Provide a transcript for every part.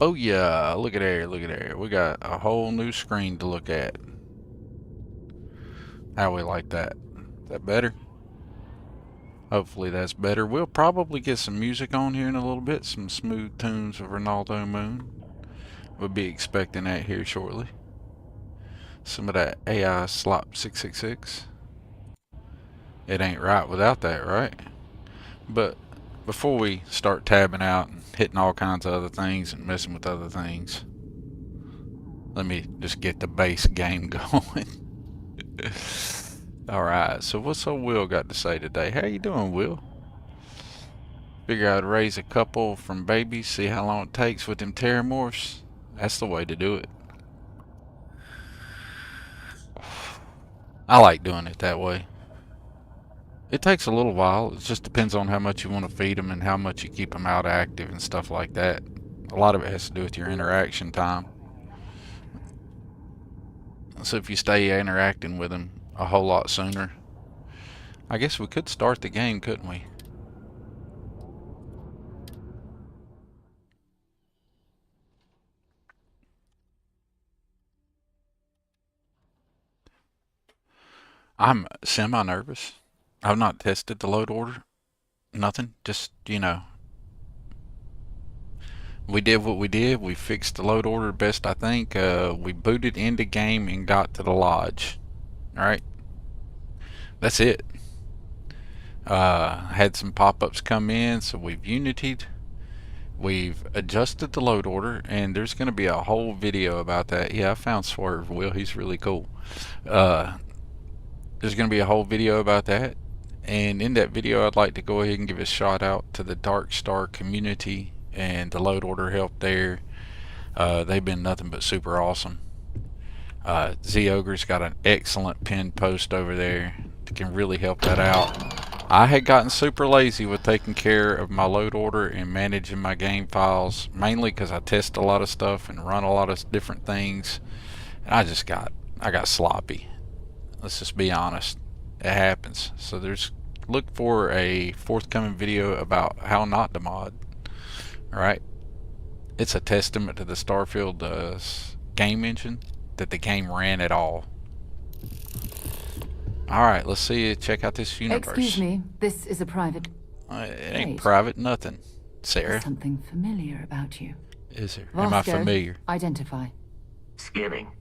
Oh yeah, look at there, look at there. We got a whole new screen to look at. How we like that? Is that better? Hopefully that's better. We'll probably get some music on here in a little bit, some smooth tunes of Ronaldo Moon. We'll be expecting that here shortly. Some of that AI Slop 666. It ain't right without that, right? But before we start tabbing out and hitting all kinds of other things and messing with other things, let me just get the base game going. Alright, so what's old Will got to say today? How you doing, Will? Figure I'd raise a couple from babies, see how long it takes with them terramorphs. That's the way to do it. I like doing it that way. It takes a little while. It just depends on how much you want to feed them and how much you keep them out active and stuff like that. A lot of it has to do with your interaction time. So if you stay interacting with them a whole lot sooner, I guess we could start the game, couldn't we? I'm semi-nervous. I've not tested the load order. Nothing. Just, you know. We did what we did. We fixed the load order best I think. We booted into game and got to the lodge. Alright. That's it. Had some pop-ups come in, so we've unitied. We've adjusted the load order, and there's going to be a whole video about that. Yeah, I found Swerve, Will. He's really cool. There's going to be a whole video about that. And in that video, I'd like to go ahead and give a shout out to the Darkstar community and the load order help there. They've been nothing but super awesome. Z-Ogre's got an excellent pinned post over there that can really help that out. I had gotten super lazy with taking care of my load order and managing my game files, mainly because I test a lot of stuff and run a lot of different things, and I got sloppy. Let's just be honest. It happens. So look for a forthcoming video about how not to mod. Alright? It's a testament to the Starfield game engine that the game ran at all. Alright, let's see. Check out this universe. Excuse me, this is a private... It ain't private nothing, Sarah. There's something familiar about you. Is there? Am I familiar? Identify. Scanning.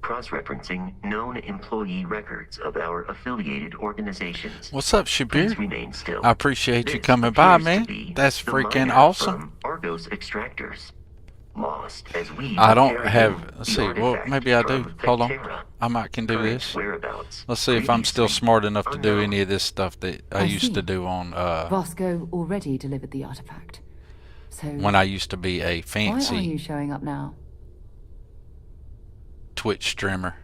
Cross-referencing known employee records of our affiliated organizations. What's up, Shabir? Please remain still. I appreciate you This coming by, appears man. to be That's the freaking miner awesome. from Argos Extractors. Lost as we I don't prepare have... him Let's the see. Well, artifact maybe I do. from Hold on. Vectera. I might can do Current this. whereabouts Let's see if I'm still previously smart enough to do unknown. any of this stuff that I used see. to do on Vasco already delivered the artifact. So when I used to be a why are fancy you showing up now? Twitch streamer.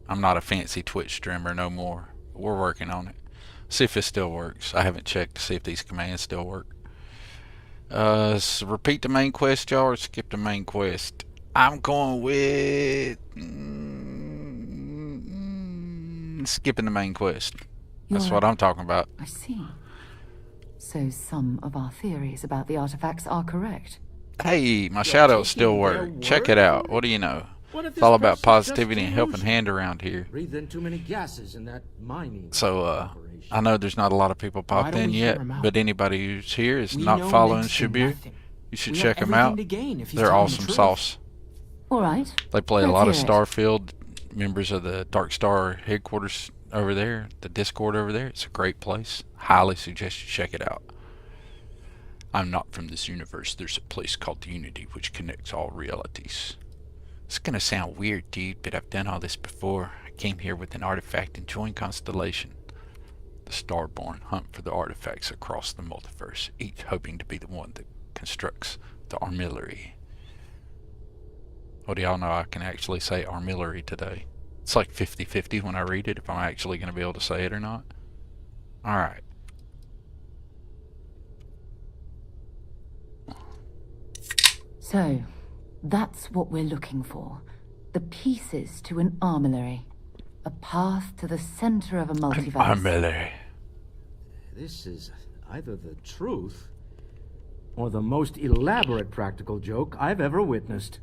I'm not a fancy Twitch streamer no more. We're working on it. See if it still works. I haven't checked to see if these commands still work. So repeat the main quest, y'all, or skip the main quest. I'm going with skipping the main quest. That's what I'm talking about. I see. So some of our theories about the artifacts are correct. Hey, my shoutouts still work. Check it out. What do you know? It's all about positivity and helping hand around here. Breathed too many gases in that mining. So, I know there's not a lot of people popped in yet, but anybody who's here is not following Shabir. You should check them out. They're awesome sauce. All right. They play a Let's lot of hear it. Starfield, members of the Darkstar headquarters over there, the Discord over there. It's a great place. Highly suggest you check it out. I'm not from this universe. There's a place called Unity which connects all realities. It's gonna sound weird, dude, but I've done all this before. I came here with an artifact and joined Constellation. The Starborn hunt for the artifacts across the multiverse, each hoping to be the one that constructs the armillary. Oh, do y'all know I can actually say armillary today? It's like 50-50 when I read it, if I'm actually gonna be able to say it or not. Alright. So, that's what we're looking for. The pieces to an armillary. A path to the center of a multiverse. Armillary. This is either the truth Or the most elaborate practical joke I've ever witnessed.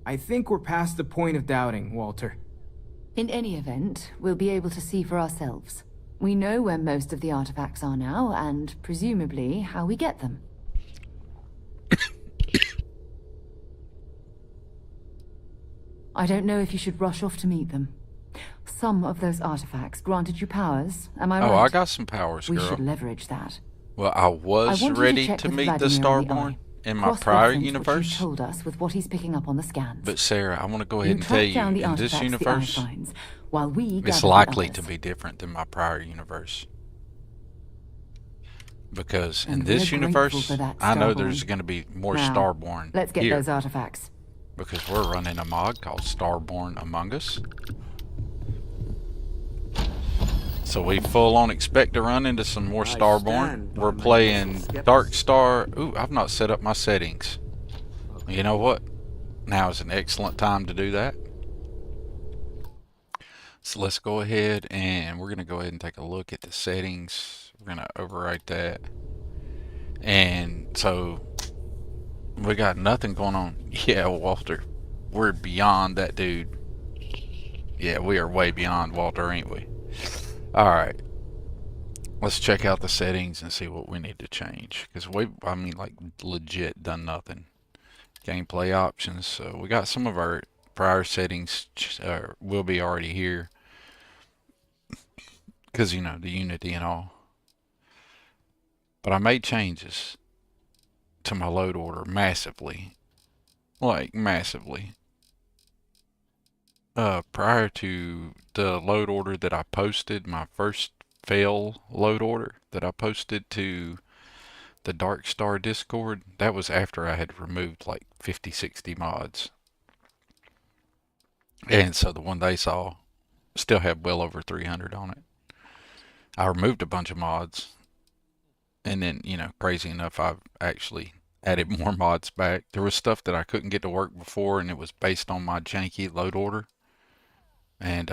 I think we're past the point of doubting, Walter. In any event, we'll be able to see for ourselves. We know where most of the artifacts are now, and presumably how we get them. I don't know if you should rush off to meet them. Some of those artifacts granted you powers, am I right? Oh, I got some powers, We girl. should leverage that. Well, I was I want you ready check to with meet the Vladimir on Starborn eye. in my prior Cross-reference what universe. you told us with what he's picking up on the scans. But Sarah, I want to go ahead You and tell track you, down the in this artifacts the eye universe, finds, while we it's gather the likely to others. be different than my prior universe. Because in And this we're grateful universe, for that, I know Starborn. there's going to be more Now, Starborn let's get here. those artifacts. Because we're running a mod called Starborn Among Us. So we full on expect to run into some more I Starborn. stand by We're my playing initial skepticism. Darkstar. Ooh, I've not set up my settings. You know what? Now is an excellent time to do that. So let's go ahead and we're going to go ahead and take a look at the settings. We're going to overwrite that. And so we got nothing going on. Yeah, Walter, we're beyond that dude. Yeah, we are way beyond Walter, ain't we? Alright, let's check out the settings and see what we need to change. Because I mean, like, legit done nothing. Gameplay options. So we got some of our prior settings will be already here. Because, you know, the Unity and all. But I made changes to my load order massively. Like, massively. Prior to the load order that I posted, my first fail load order that I posted to the Darkstar Discord, that was after I had removed like 50, 60 mods. And so the one they saw still had well over 300 on it. I removed a bunch of mods. And then, you know, crazy enough, I've actually added more mods back. There was stuff that I couldn't get to work before, and it was based on my janky load order. And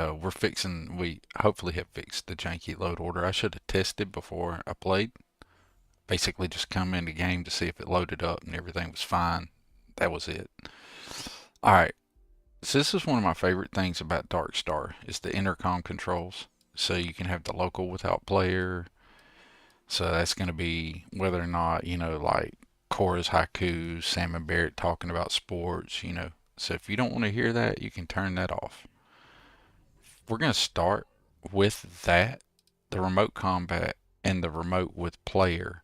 we hopefully have fixed the janky load order. I should have tested before I played. Basically just come in the game to see if it loaded up and everything was fine. That was it. Alright, so this is one of my favorite things about Darkstar, is the intercom controls. So you can have the local without player. So that's going to be whether or not, you know, like Cora's haikus, Sam and Barrett talking about sports, you know. So if you don't want to hear that, you can turn that off. We're going to start with that, the remote combat, and the remote with player.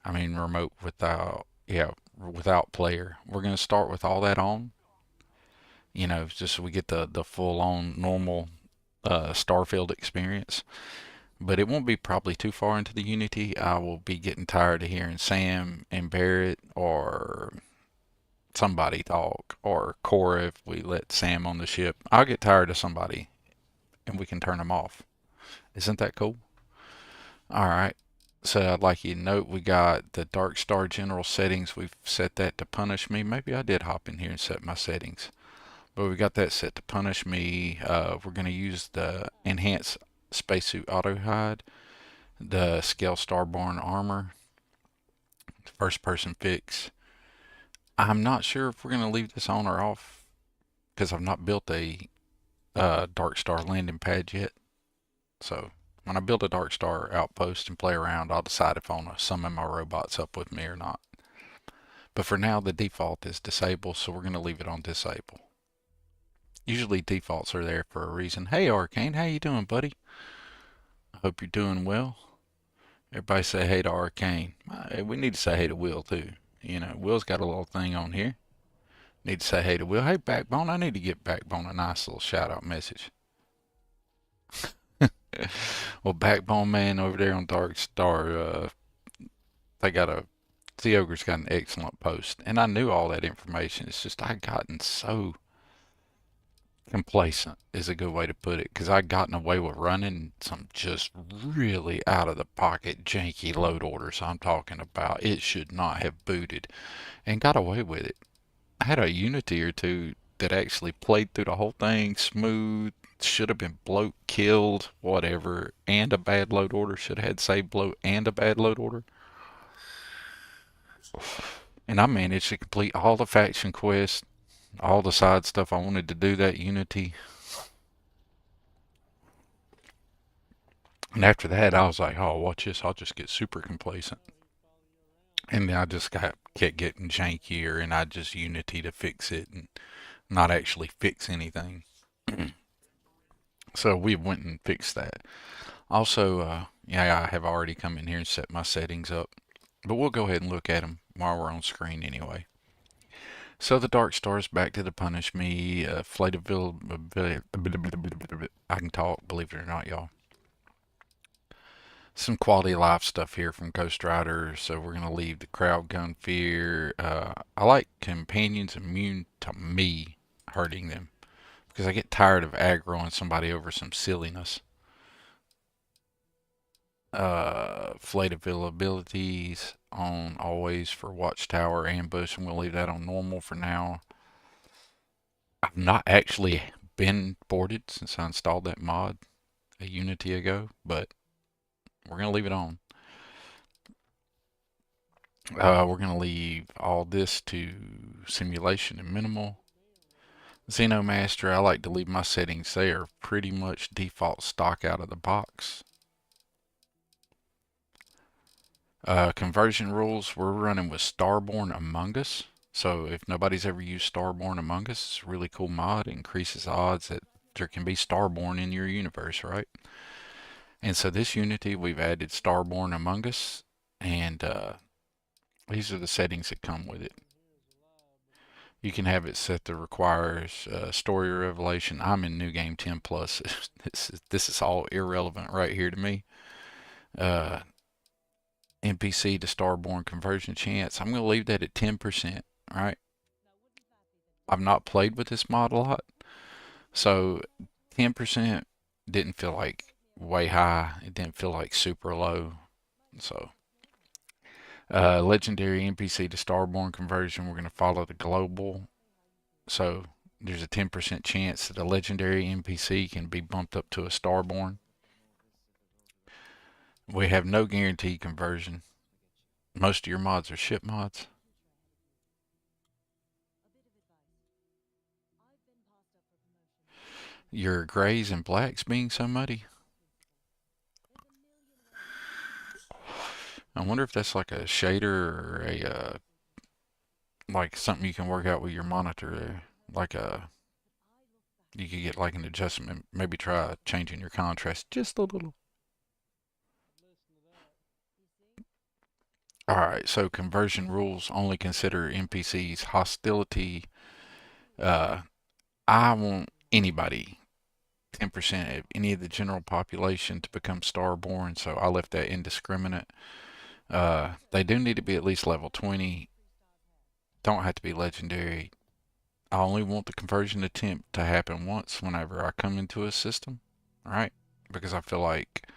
I mean remote without, yeah, without player. We're going to start with all that on. You know, just so we get the full on normal Starfield experience. But it won't be probably too far into the Unity. I will be getting tired of hearing Sam and Barrett or somebody talk, or Cora if we let Sam on the ship. I'll get tired of somebody and we can turn them off. Isn't that cool? Alright, so I'd like you to note we got the Darkstar general settings. We've set that to punish me. Maybe I did hop in here and set my settings. But we got that set to punish me. We're going to use the enhanced spacesuit auto hide, the scale Starborn armor, first person fix. I'm not sure if we're going to leave this on or off because I've not built a Darkstar landing pad yet. So when I build a Darkstar outpost and play around, I'll decide if I want to summon my robots up with me or not. But for now, the default is disable, so we're going to leave it on disable. Usually defaults are there for a reason. Hey Arcane, how you doing, buddy? I hope you're doing well. Everybody say hey to Arcane. We need to say hey to Will too. You know, Will's got a little thing on here. Need to say hey to Will. Hey Backbone, I need to get Backbone a nice little shout out message. Well, Backbone Man over there on Darkstar, the Ogre's got an excellent post. And I knew all that information. It's just I'd gotten so complacent is a good way to put it, because I'd gotten away with running some just really out of the pocket janky load orders. I'm talking about it should not have booted, and got away with it. I had a Unity or two that actually played through the whole thing smooth, should have been bloat killed, whatever, and a bad load order, should have had save bloat and a bad load order. And I managed to complete all the faction quests, all the side stuff I wanted to do that Unity. And after that, I was like, oh, watch this. I'll just get super complacent. And then I just kept getting jankier, and I just Unity to fix it and not actually fix anything. So we went and fixed that. Also, yeah, I have already come in here and set my settings up. But we'll go ahead and look at them while we're on screen anyway. So the Darkstar's back to punish me. Flataville, I can talk, believe it or not, y'all. Some quality of life stuff here from Ghost Rider. So we're going to leave the crowd gun fear. I like companions immune to me hurting them, because I get tired of aggroing somebody over some silliness. Flataville abilities on always for Watchtower ambush, and we'll leave that on normal for now. I've not actually been boarded since I installed that mod a Unity ago, but we're going to leave it on. We're going to leave all this to simulation and minimal. Xeno Master, I like to leave my settings there pretty much default stock out of the box. Conversion rules, we're running with Starborn Among Us. So if nobody's ever used Starborn Among Us, it's a really cool mod. It increases the odds that there can be Starborn in your universe, right? And so this Unity, we've added Starborn Among Us, and these are the settings that come with it. You can have it set to requires story revelation. I'm in New Game 10 Plus. This is all irrelevant right here to me. NPC to Starborn conversion chance. I'm going to leave that at 10%, right? I've not played with this mod a lot, so 10% didn't feel like way high. It didn't feel like super low. So, legendary NPC to Starborn conversion, we're going to follow the global. So, there's a 10% chance that a legendary NPC can be bumped up to a Starborn. We have no guaranteed conversion. Most of your mods are ship mods. Your grays and blacks being so muddy. I wonder if that's like a shader or a like something you can work out with your monitor there. Like you could get like an adjustment. Maybe try changing your contrast just a little. Alright, so conversion rules only consider NPCs hostility. I want anybody, 10% of any of the general population to become Starborn, so I left that indiscriminate. They do need to be at least level 20. Don't have to be legendary. I only want the conversion attempt to happen once whenever I come into a system, right? Because I feel like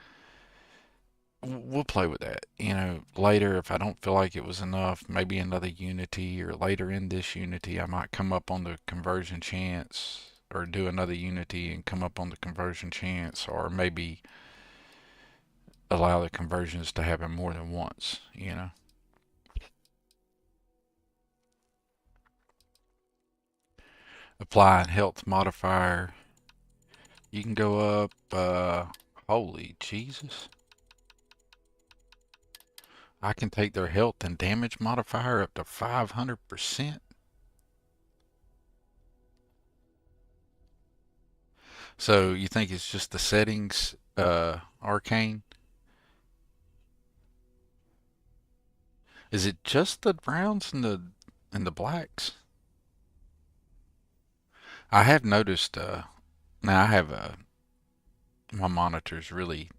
we'll play with that. You know, later if I don't feel like it was enough, maybe another Unity, or later in this Unity, I might come up on the conversion chance, or do another Unity and come up on the conversion chance, or maybe allow the conversions to happen more than once, you know. Apply health modifier. You can go up, holy Jesus. I can take their health and damage modifier up to 500%. So you think it's just the settings, Arcane? Is it just the browns and the blacks? I have noticed, now I have my monitor's really,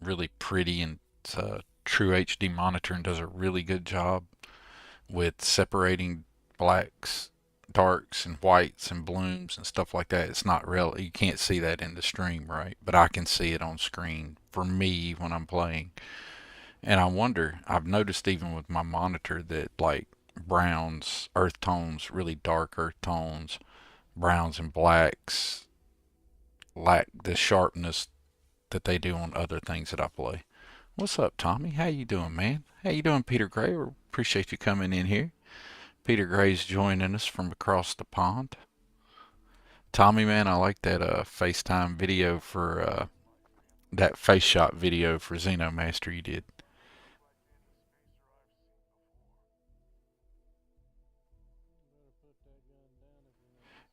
really pretty, and it's a true HD monitor and does a really good job with separating blacks, darks, and whites and blooms and stuff like that. It's not real. You can't see that in the stream, right? But I can see it on screen for me when I'm playing. And I wonder, I've noticed even with my monitor that like browns, earth tones, really dark earth tones, browns and blacks lack the sharpness that they do on other things that I play. What's up, Tommy? How you doing, man? How you doing, Peter Gray? We appreciate you coming in here. Peter Gray's joining us from across the pond. Tommy, man, I like that FaceTime video for that face shot video for Xeno Master you did.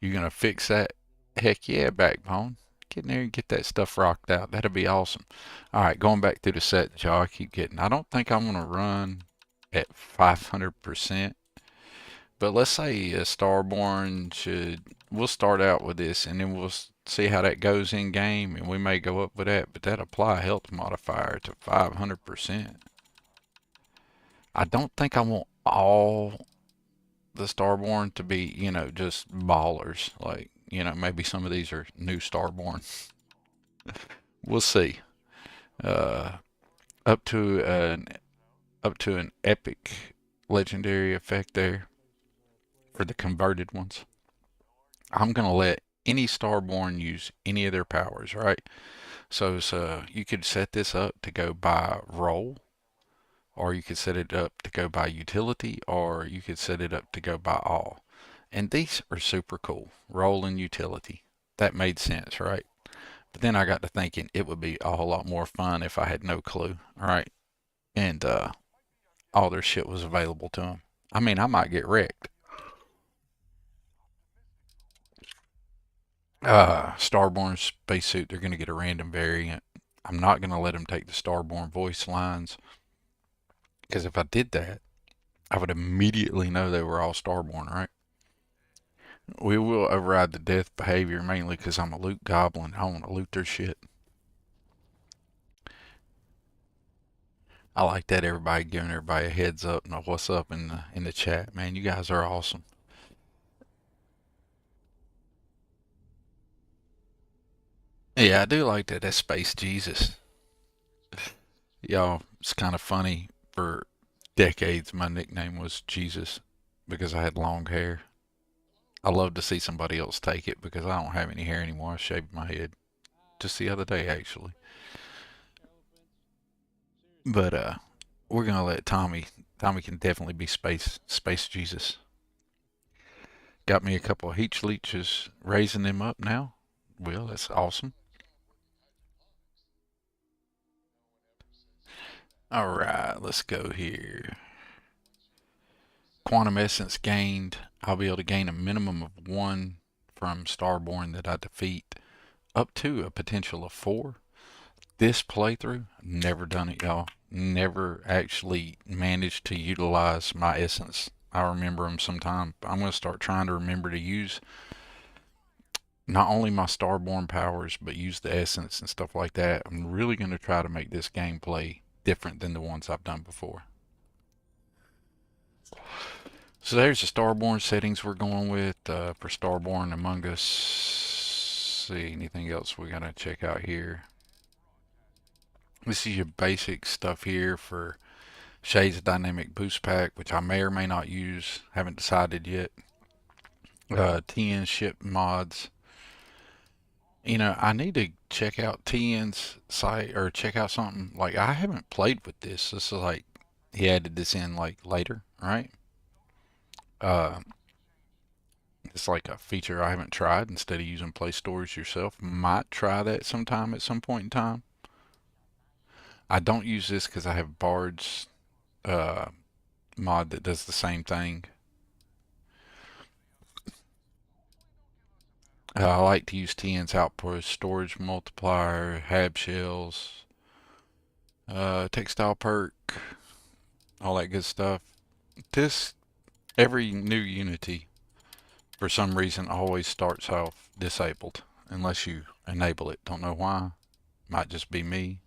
You gonna fix that? Heck yeah, Backbone. Get in there and get that stuff rocked out. That'd be awesome. Alright, going back through the set, Joe, I keep getting. I don't think I'm gonna run at 500%. But let's say Starborn should. We'll start out with this, and then we'll see how that goes in game, and we may go up with that. But that apply health modifier to 500%. I don't think I want all the Starborn to be, just ballers. Like, maybe some of these are new Starborn. We'll see. Uh, up to an epic legendary effect there for the converted ones. I'm going to let any Starborn use any of their powers, right? So you could set this up to go by role, or you could set it up to go by utility, or you could set it up to go by all. And these are super cool. Role and utility. That made sense, right? But then I got to thinking it would be a whole lot more fun if I had no clue, right? And all their shit was available to them. I mean, I might get wrecked. Starborn spacesuit, they're going to get a random variant. I'm not going to let them take the Starborn voice lines, because if I did that, I would immediately know they were all Starborn, right? We will override the death behavior mainly because I'm a loot goblin. I want to loot their shit. I like that everybody giving everybody a heads up and a what's up in the chat. Man, you guys are awesome. Yeah, I do like that. That's Space Jesus. Y'all, it's kind of funny. For decades, my nickname was Jesus because I had long hair. I love to see somebody else take it because I don't have any hair anymore. I shaved my head just the other day, actually. But we're gonna let Tommy. Tommy can definitely be Space Jesus. Got me a couple of heat leeches, raising them up now. Well, that's awesome. All right, let's go here. Quantum essence gained. I'll be able to gain a minimum of 1 from Starborn that I defeat, up to a potential of 4. This playthrough, never done it, y'all. Never actually managed to utilize my essence. I remember them sometime. I'm going to start trying to remember to use not only my Starborn powers, but use the essence and stuff like that. I'm really going to try to make this gameplay different than the ones I've done before. So there's the Starborn settings we're going with for Starborn Among Us. See anything else we gotta check out here. This is your basic stuff here for Shades of Dynamic Boost Pack, which I may or may not use. Haven't decided yet. TN ship mods. I need to check out TN's site or check out something. Like, I haven't played with this. This is like, he added this in like later, right? It's like a feature I haven't tried. Instead of using Play Storage yourself, might try that sometime at some point in time. I don't use this because I have Bard's mod that does the same thing. I like to use TN's output, storage multiplier, hab shells, textile perk, all that good stuff. Every new Unity, for some reason, always starts off disabled unless you enable it. Don't know why. Might just be me.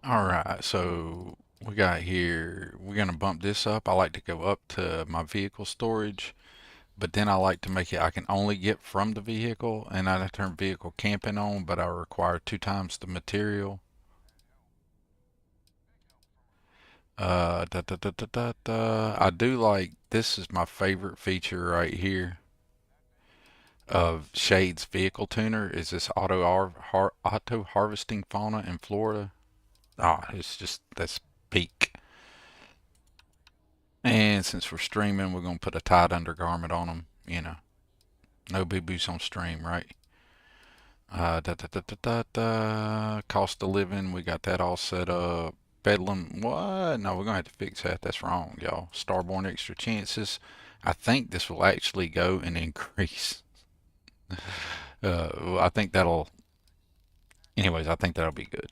Alright, so we got here, we're going to bump this up. I like to go up to my vehicle storage, but then I like to make it I can only get from the vehicle, and I turn vehicle camping on, but I require 2 times the material. I do like, this is my favorite feature right here. of Shade's vehicle tuner is this auto harvesting fauna in Florida. Ah, it's just, that's peak. And since we're streaming, we're gonna put a tight undergarment on them. You know, no boo-boos on stream, right? Cost of living, we got that all set up. Bedlam, what? No, we're gonna have to fix that. That's wrong, y'all. Starborn extra chances. I think this will actually go and increase. I think that'll. Anyways, I think that'll be good.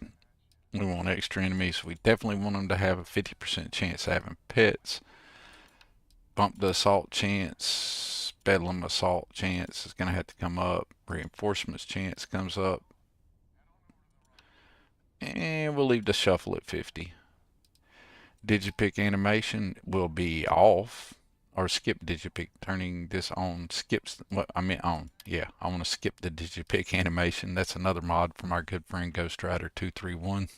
We want extra enemies. We definitely want them to have a 50% chance of having pets. Bump the assault chance. Bedlam assault chance is going to have to come up. Reinforcements chance comes up. And we'll leave the shuffle at 50. Digipick animation will be off. Or skip Digipick. Turning this on skips what I meant on. Yeah, I want to skip the Digipick animation. That's another mod from our good friend Ghost Rider 231.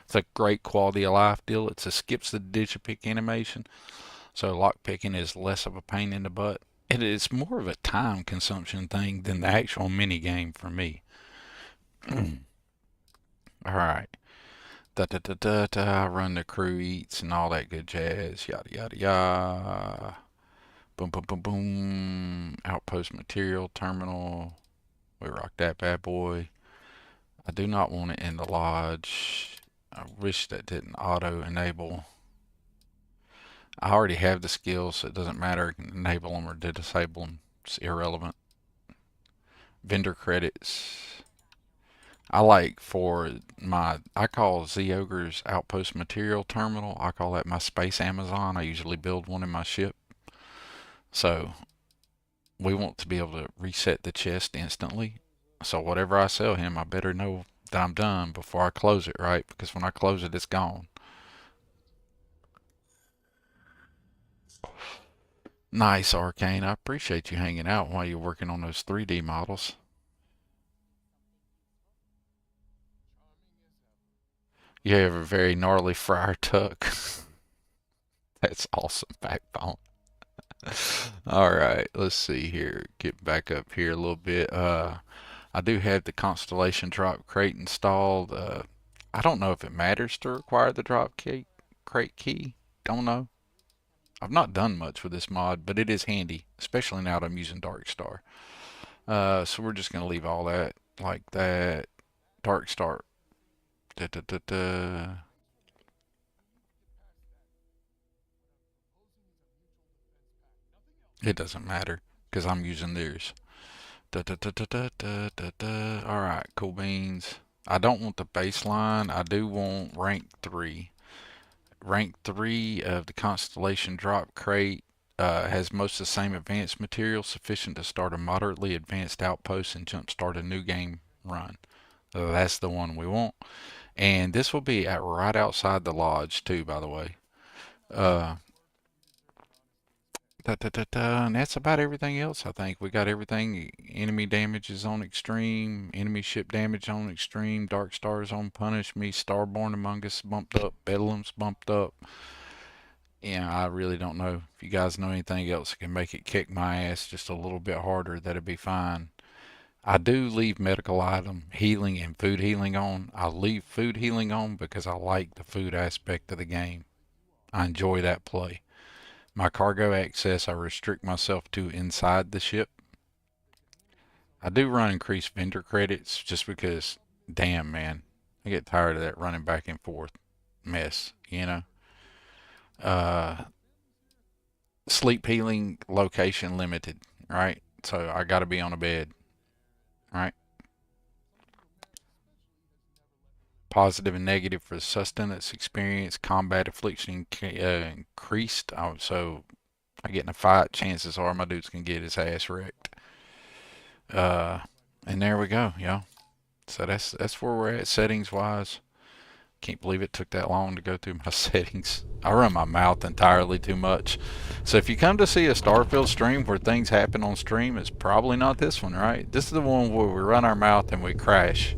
It's a great quality of life deal. It skips the Digipick animation. So lockpicking is less of a pain in the butt. It is more of a time consumption thing than the actual mini game for me. Alright. Run the crew eats and all that good jazz. Yada yada yada. Boom boom boom boom. Outpost material terminal. We rock that bad boy. I do not want it in the lodge. I wish that didn't auto enable. I already have the skills, so it doesn't matter. I can enable them or disable them. It's irrelevant. Vendor credits. I like for my, I call Z-Ogre's Outpost Material Terminal, I call that my Space Amazon. I usually build one in my ship. So we want to be able to reset the chest instantly. So whatever I sell him, I better know that I'm done before I close it, right? Because when I close it, it's gone. Nice, Arcane. I appreciate you hanging out while you're working on those 3D models. You have a very gnarly Friar Tuck. That's awesome, Backbone. Alright, let's see here. Get back up here a little bit. I do have the Constellation drop crate installed. I don't know if it matters to require the crate key. Don't know. I've not done much with this mod, but it is handy, especially now that I'm using Darkstar. So we're just going to leave all that like that. Darkstar. It doesn't matter because I'm using theirs. Alright, cool beans. I don't want the baseline. I do want rank 3. Rank 3 of the Constellation drop crate has most of the same advanced material sufficient to start a moderately advanced outpost and jumpstart a new game run. That's the one we want. And this will be at right outside the lodge too, by the way. And that's about everything else, I think. We got everything. Enemy damage is on extreme. Enemy ship damage on extreme. Darkstar is on punish me. Starborn Among Us bumped up. Bedlam's bumped up. Yeah, I really don't know. If you guys know anything else that can make it kick my ass just a little bit harder, that'd be fine. I do leave medical item healing and food healing on. I leave food healing on because I like the food aspect of the game. I enjoy that play. My cargo access, I restrict myself to inside the ship. I do run increased vendor credits just because, damn man, I get tired of that running back and forth mess, you know. Sleep healing location limited, right? So I gotta be on a bed, right? Positive and negative for sustenance experience, combat affliction increased. So I get in a fight, chances are my dude's gonna get his ass wrecked. And there we go, y'all. So that's where we're at settings wise. Can't believe it took that long to go through my settings. I run my mouth entirely too much. So if you come to see a Starfield stream where things happen on stream, it's probably not this one, right? This is the one where we run our mouth and we crash.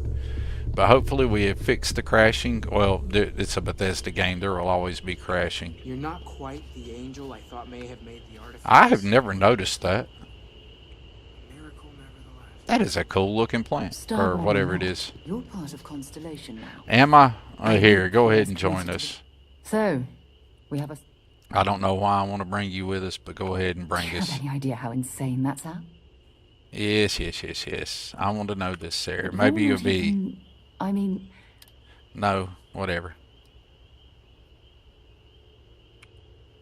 But hopefully we have fixed the crashing. Well, it's a Bethesda game. There will always be crashing. You're not quite the angel I thought may have made the artifact. I have never noticed that. Miracle never That is a cool looking plant, or whatever it is. You're part of Constellation now. Am I? Here, go ahead and join us. So, we have a... I don't know why I want to bring you with us, but go ahead and Do bring you us. have any idea how insane that sounds? Yes. I want to know this, Sarah. But Maybe you're you'll not be... even- I mean... No, whatever.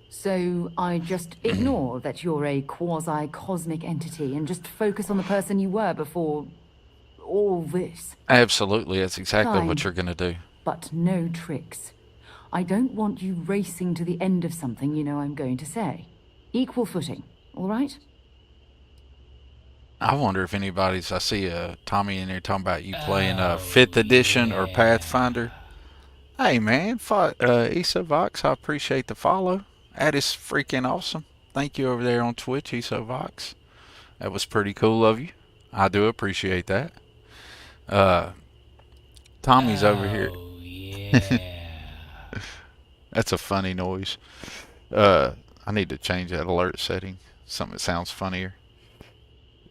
So, I just ignore that you're a quasi-cosmic entity and just focus on the person you were before... all this. Absolutely, that's exactly Fine. what you're going to do. But no tricks. I don't want you racing to the end of something you know I'm going to say. Equal footing, all right? I wonder if anybody's... I see Tommy in there talking about you playing 5th edition or Pathfinder. Hey, man. Issa Vox, I appreciate the follow. That is freaking awesome. Thank you over there on Twitch, Issa Vox. That was pretty cool of you. I do appreciate that. Tommy's over here. Yeah. That's a funny noise. I need to change that alert setting. Something that sounds funnier.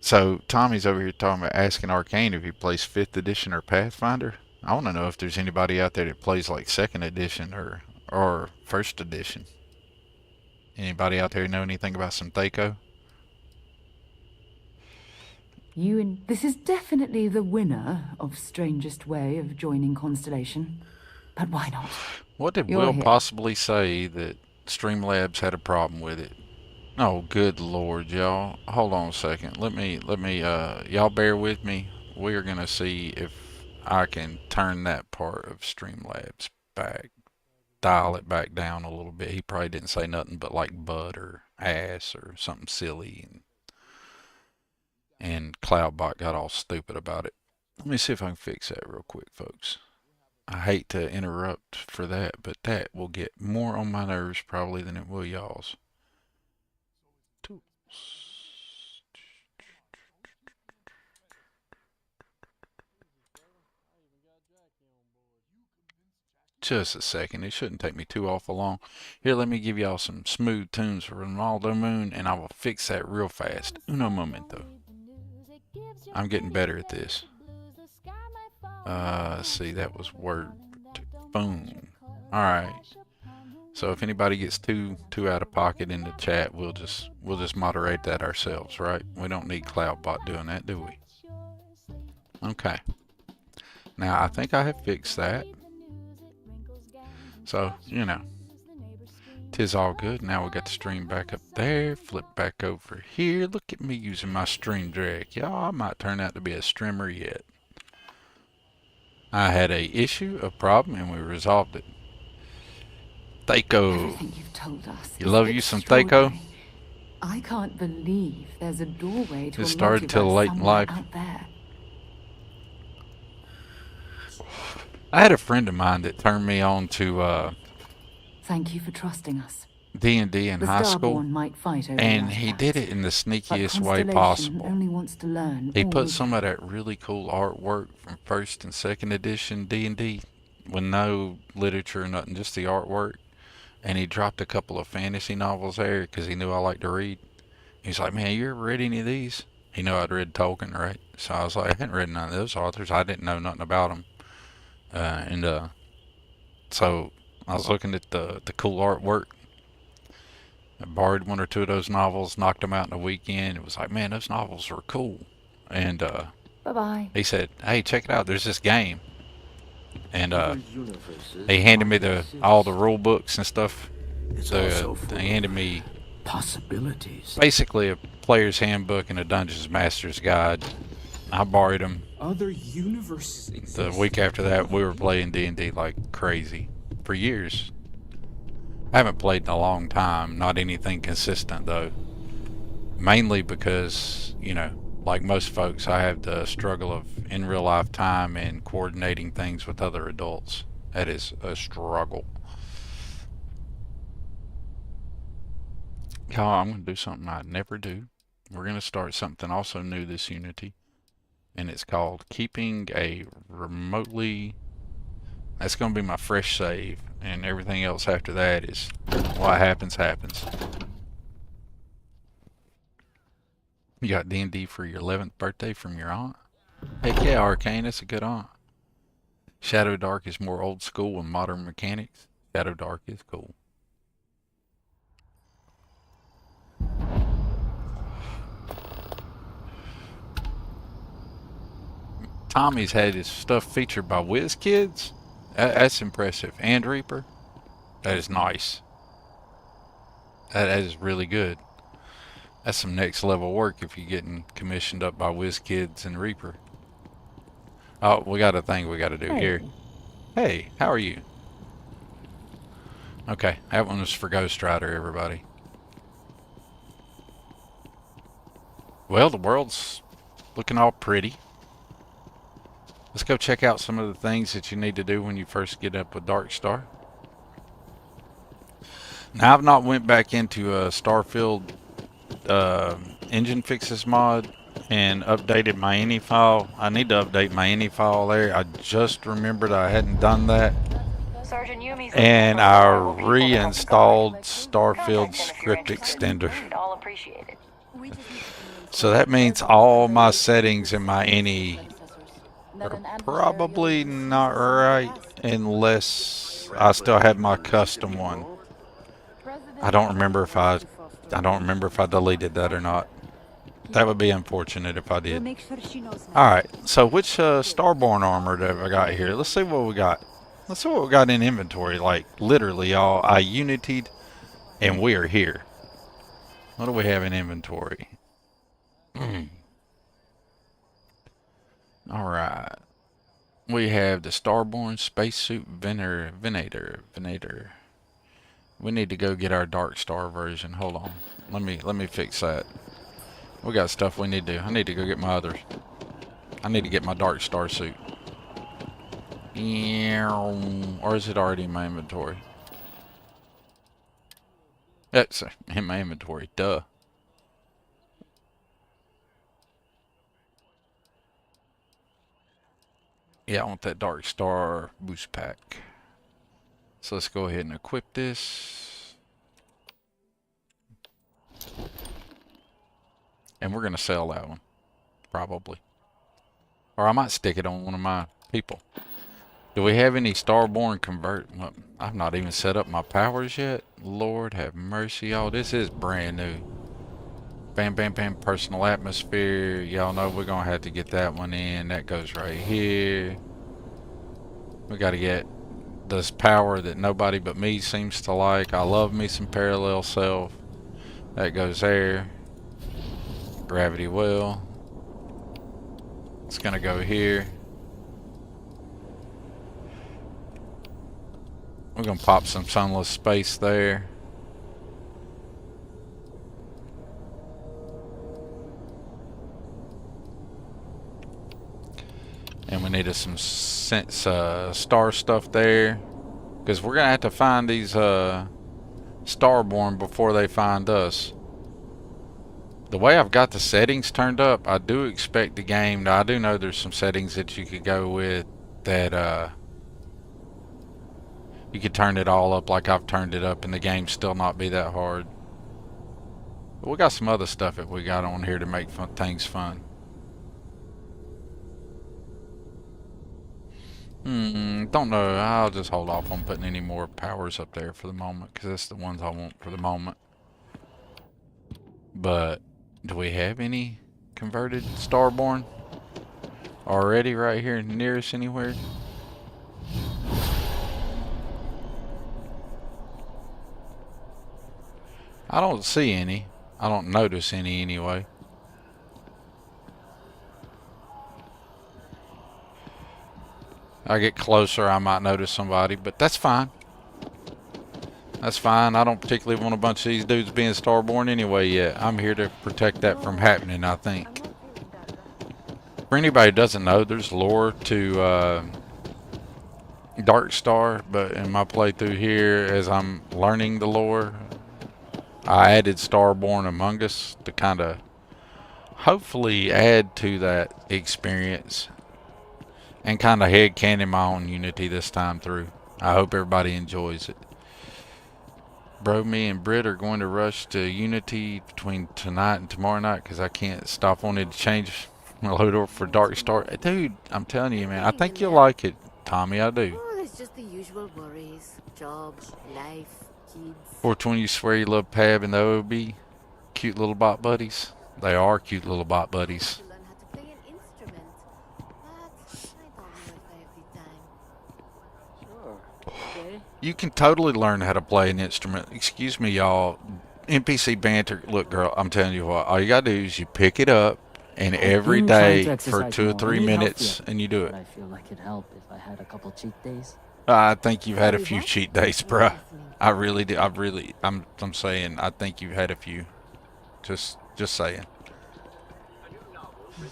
So Tommy's over here talking about asking Arcane if he plays 5th edition or Pathfinder. I want to know if there's anybody out there that plays like 2nd edition or 1st edition. Anybody out there know anything about some Thaco? This is definitely the winner of strangest way of joining Constellation. But why not? What did You're Will here. possibly say that Streamlabs had a problem with it? Oh, good lord, y'all. Hold on a second. Let me, y'all bear with me. We are going to see if I can turn that part of Streamlabs back. Dial it back down a little bit. He probably didn't say nothing but like butt or ass or something silly. And Cloudbot got all stupid about it. Let me see if I can fix that real quick, folks. I hate to interrupt for that, but that will get more on my nerves probably than it will y'all's. Tools. Just a second. It shouldn't take me too awful long. Here, let me give y'all some smooth tunes for Ronaldo Moon, and I will fix that real fast. Uno momento. I'm getting better at this. See, that was word. Boom. Alright. So if anybody gets too out of pocket in the chat, we'll just moderate that ourselves, right? We don't need Cloudbot doing that, do we? Okay. Now I think I have fixed that. So, you know, 'tis all good. Now we got the stream back up there, flip back over here. Look at me using my stream drag. Y'all, I might turn out to be a streamer yet. I had a issue, a problem, and we resolved it. Thaco. Everything you've told us. You is love you some Thaco? extraordinary. I can't believe there's a doorway to It a started till multiverse late in somewhere life. out there. I had a friend of mine that turned me on to Thank you for trusting us. D&D in The high school, Starborn might fight over and that he fact, did it in the but sneakiest way Constellation possible. only wants to learn He all put we some of that really cool artwork from 1st and 2nd edition D&D with no literature or nothing, just the artwork. And he dropped a couple of fantasy novels there because he knew I like to read. He's like, man, you ever read any of these? He knew I'd read Tolkien, right? So I was like, I hadn't read none of those authors. I didn't know nothing about them. So I was looking at the cool artwork. I borrowed one or two of those novels, knocked them out in a weekend. It was like, man, those novels are cool. And Bye-bye. he said, hey, check it out. There's this game. And they handed me all the rule books and stuff. So they handed me Possibilities. basically a player's handbook and a Dungeons Master's guide. I borrowed them. Other universes exist. The week after that, we were playing D&D like crazy for years. I haven't played in a long time. Not anything consistent though. Mainly because, you know, like most folks, I have the struggle of in real life time and coordinating things with other adults. That is a struggle. Y'all, I'm going to do something I never do. We're going to start something also new this Unity. And it's called keeping a remotely... That's going to be my fresh save. And everything else after that is what happens, happens. You got D&D for your 11th birthday from your aunt? Heck yeah, Arcane, that's a good aunt. Shadow Dark is more old school with modern mechanics. Shadow Dark is cool. Tommy's had his stuff featured by WizKids. That's impressive. And Reaper. That is nice. That is really good. That's some next level work if you're getting commissioned up by WizKids and Reaper. Oh, we got a thing we got to do here. Hey, how are you? Okay, that one was for Ghost Rider, everybody. Well, the world's looking all pretty. Let's go check out some of the things that you need to do when you first get up with Darkstar. Now, I've not went back into Starfield engine fixes mod and updated my ini file. I need to update my ini file there. I just remembered I hadn't done that. And I reinstalled Starfield script extender. So that means all my settings in my ini are probably not right unless I still have my custom one. I don't remember if I deleted that or not. That would be unfortunate if I did. Alright, so which Starborn armor have I got here? Let's see what we got. Let's see what we got in inventory. Like, literally, y'all, I unitied and we are here. What do we have in inventory? Alright. We have the Starborn Spacesuit Venator. We need to go get our Darkstar version. Hold on. Let me fix that. We got stuff we need to do. I need to go get my others. I need to get my Darkstar suit. Or is it already in my inventory? It's in my inventory. Duh. Yeah, I want that Darkstar boost pack. So let's go ahead and equip this. And we're going to sell that one. Probably. Or I might stick it on one of my people. Do we have any Starborn convert? Well, I've not even set up my powers yet. Lord have mercy, y'all. This is brand new. Bam, bam, bam. Personal atmosphere. Y'all know we're going to have to get that one in. That goes right here. We got to get this power that nobody but me seems to like. I love me some parallel self. That goes there. Gravity well. It's going to go here. We're going to pop some sunless space there. And we needed some star stuff there. Because we're going to have to find these Starborn before they find us. The way I've got the settings turned up, I do expect the game. Now, I do know there's some settings that you could go with that you could turn it all up like I've turned it up and the game still not be that hard. But we got some other stuff that we got on here to make things fun. Don't know. I'll just hold off on putting any more powers up there for the moment because that's the ones I want for the moment. But do we have any converted Starborn already right here near us anywhere? I don't see any. I don't notice any anyway. I get closer, I might notice somebody, but that's fine. That's fine. I don't particularly want a bunch of these dudes being Starborn anyway yet. I'm here to protect that from happening, I think. For anybody who doesn't know, there's lore to Darkstar, but in my playthrough here, as I'm learning the lore, I added Starborn Among Us to kind of hopefully add to that experience and kind of headcanon my own Unity this time through. I hope everybody enjoys it. bro, me and Britt are going to rush to Unity between tonight and tomorrow night because I can't stop wanting to change my load over for Darkstar. Dude, I'm telling you, man, I think you'll like it, Tommy. I do. Oh, there's just the usual worries. Job, life, kids. 420, you swear you love Pab and the OB? Cute little bot buddies. They are cute little bot buddies. To learn how to play an instrument. But I don't know if I have the time. Sure. Okay. You can totally learn how to play an instrument. Excuse me, y'all. NPC banter. Look, girl, I'm telling you what. All you gotta do is you pick it up, and every been trying to day for exercise 2 or more. 3 I need help minutes, here. and you do But it. I feel like it'd help if I had a couple cheat days. I think you've had a few Sorry, what? cheat days, bruh. I really do. I'm saying. I think you've had a few. Just saying.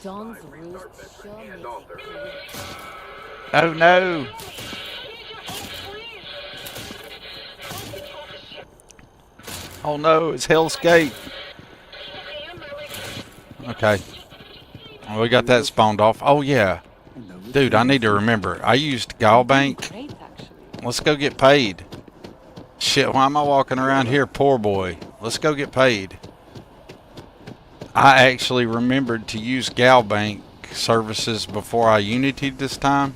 John's roost sure makes it cool. Oh no. Oh no, it's Hell's Gate. Okay. Well, we got that spawned off. Oh yeah. Dude, I need to remember. I used Galbank. Great, actually. Let's go get paid. Shit, why am I walking around here, poor boy? Let's go get paid. I actually remembered to use Galbank services before I Unity'd this time.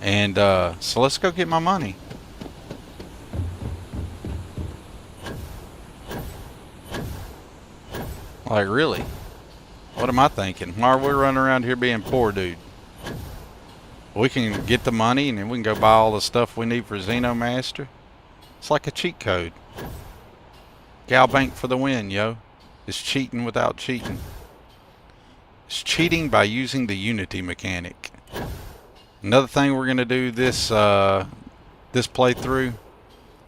And so let's go get my money. Like, really? What am I thinking? Why are we running around here being poor, dude? We can get the money and then we can go buy all the stuff we need for Xeno Master. It's like a cheat code. Galbank for the win, yo. It's cheating without cheating. It's cheating by using the Unity mechanic. Another thing we're gonna do this this playthrough,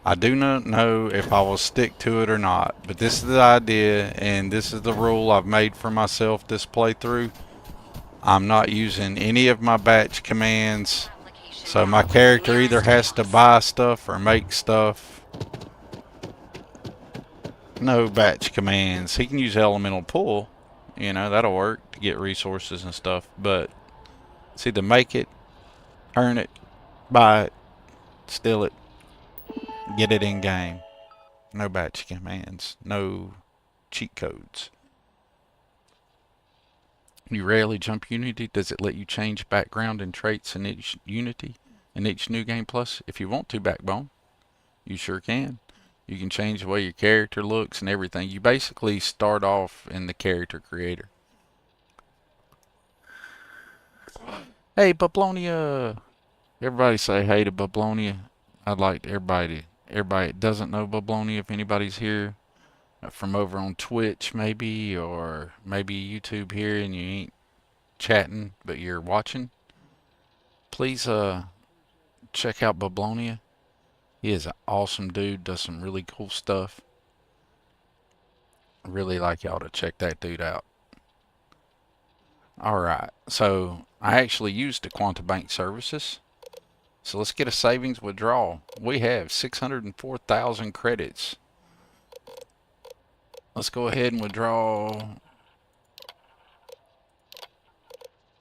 I do not know if I will stick to it or not, but this is the idea and this is the rule I've made for myself this playthrough. I'm not using any of my batch commands, so my character either has to buy stuff or make stuff. No batch commands. He can use elemental pull, you know, that'll work to get resources and stuff, but it's either make it, earn it, buy it, steal it, get it in game. No batch commands, no cheat codes. You rarely jump Unity. Does it let you change background and traits in each Unity, in each New Game Plus? If you want to, Backbone, you sure can. You can change the way your character looks and everything. You basically start off in the character creator. Hey, Bablonia! Everybody say hey to Bablonia. I'd like everybody that doesn't know Bablonia, if anybody's here from over on Twitch maybe, or maybe YouTube here and you ain't chatting but you're watching, please check out Bablonia. He is an awesome dude, does some really cool stuff. Really like y'all to check that dude out. Alright, so I actually used the Quantum Bank services. So let's get a savings withdrawal. We have 604,000 credits. Let's go ahead and withdraw.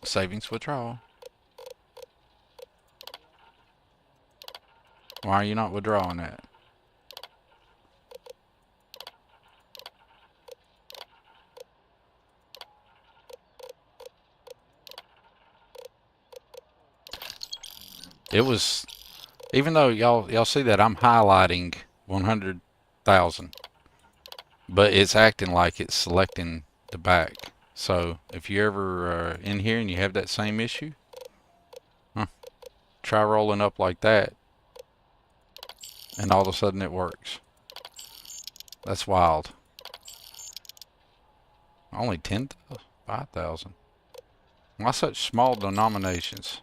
Savings withdrawal. Why are you not withdrawing that? It was, even though y'all see that I'm highlighting 100,000, but it's acting like it's selecting the back. So if you ever in here and you have that same issue, try rolling up like that, and all of a sudden it works. That's wild. Only 5,000. Why such small denominations?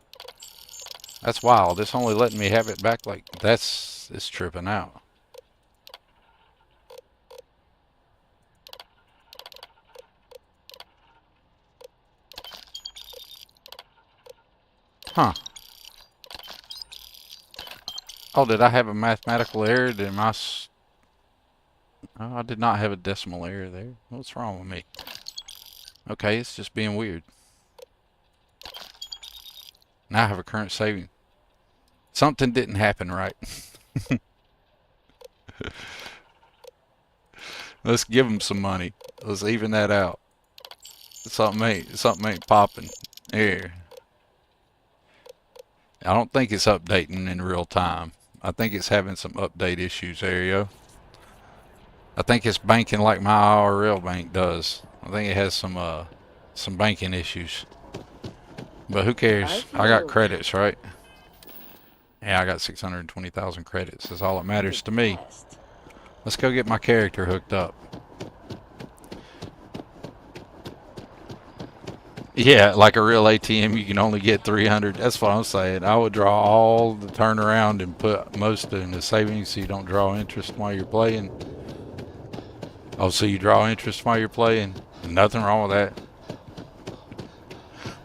That's wild. It's only letting me have it back like it's tripping out. Huh. Oh, did I have a mathematical error? Oh, I did not have a decimal error there. What's wrong with me? Okay, it's just being weird. Now I have a current saving. Something didn't happen right. Let's give them some money. Let's even that out. Something ain't popping. Here. I don't think it's updating in real time. I think it's having some update issues. There you go. I think it's banking like my IRL bank does. I think it has some banking issues. But who cares? I got credits, right? Yeah, I got 620,000 credits. That's all that matters to me. Let's go get my character hooked up. Yeah, like a real ATM, you can only get 300. That's what I'm saying. I would draw all the turnaround and put most in the savings so you don't draw interest while you're playing. Oh, so you draw interest while you're playing? Nothing wrong with that.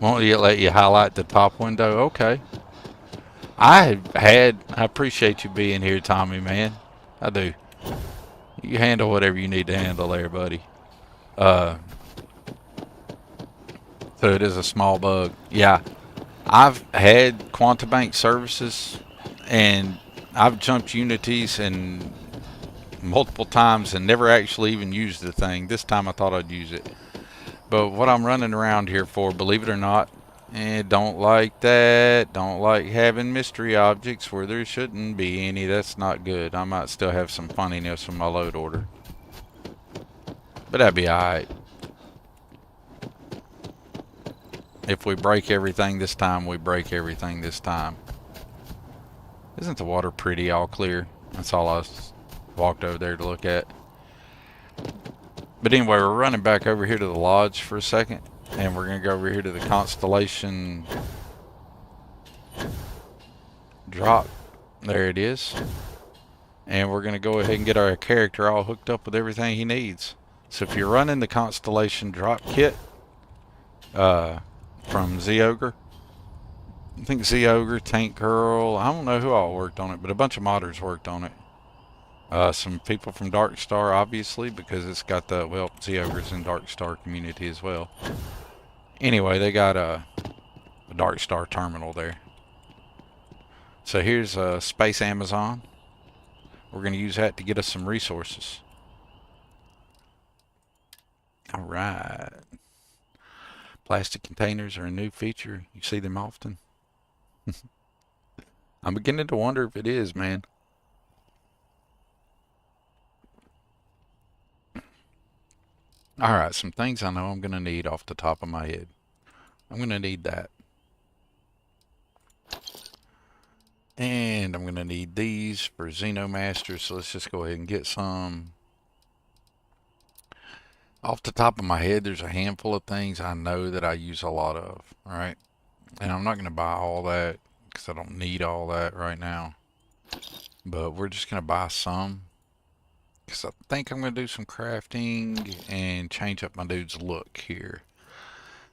Won't it let you highlight the top window? Okay. I appreciate you being here, Tommy, man. I do. You handle whatever you need to handle there, buddy. So it is a small bug. Yeah. I've had QuantaBank services, and I've jumped Unities and multiple times and never actually even used the thing. This time I thought I'd use it. But what I'm running around here for, believe it or not, don't like that. Don't like having mystery objects where there shouldn't be any. That's not good. I might still have some funniness in my load order. But that'd be alright. If we break everything this time, we break everything this time. Isn't the water pretty all clear? That's all I walked over there to look at. But anyway, we're running back over here to the lodge for a second. And we're going to go over here to the constellation drop. There it is. And we're going to go ahead and get our character all hooked up with everything he needs. So if you're running the constellation drop kit from Z-Ogre, I think Z-Ogre, Tank Girl, I don't know who all worked on it, but a bunch of modders worked on it. Some people from Darkstar, obviously, because it's got the, well, Z-Ogre's in Darkstar community as well. Anyway, they got a Darkstar terminal there. So here's a Space Amazon. We're going to use that to get us some resources. Alright. Plastic containers are a new feature. You see them often. I'm beginning to wonder if it is, man. Alright, some things I know I'm going to need off the top of my head. I'm going to need that. And I'm going to need these for Xeno Master, so let's just go ahead and get some. Off the top of my head, there's a handful of things I know that I use a lot of, alright? And I'm not going to buy all that, because I don't need all that right now. But we're just going to buy some. Because I think I'm going to do some crafting and change up my dude's look here.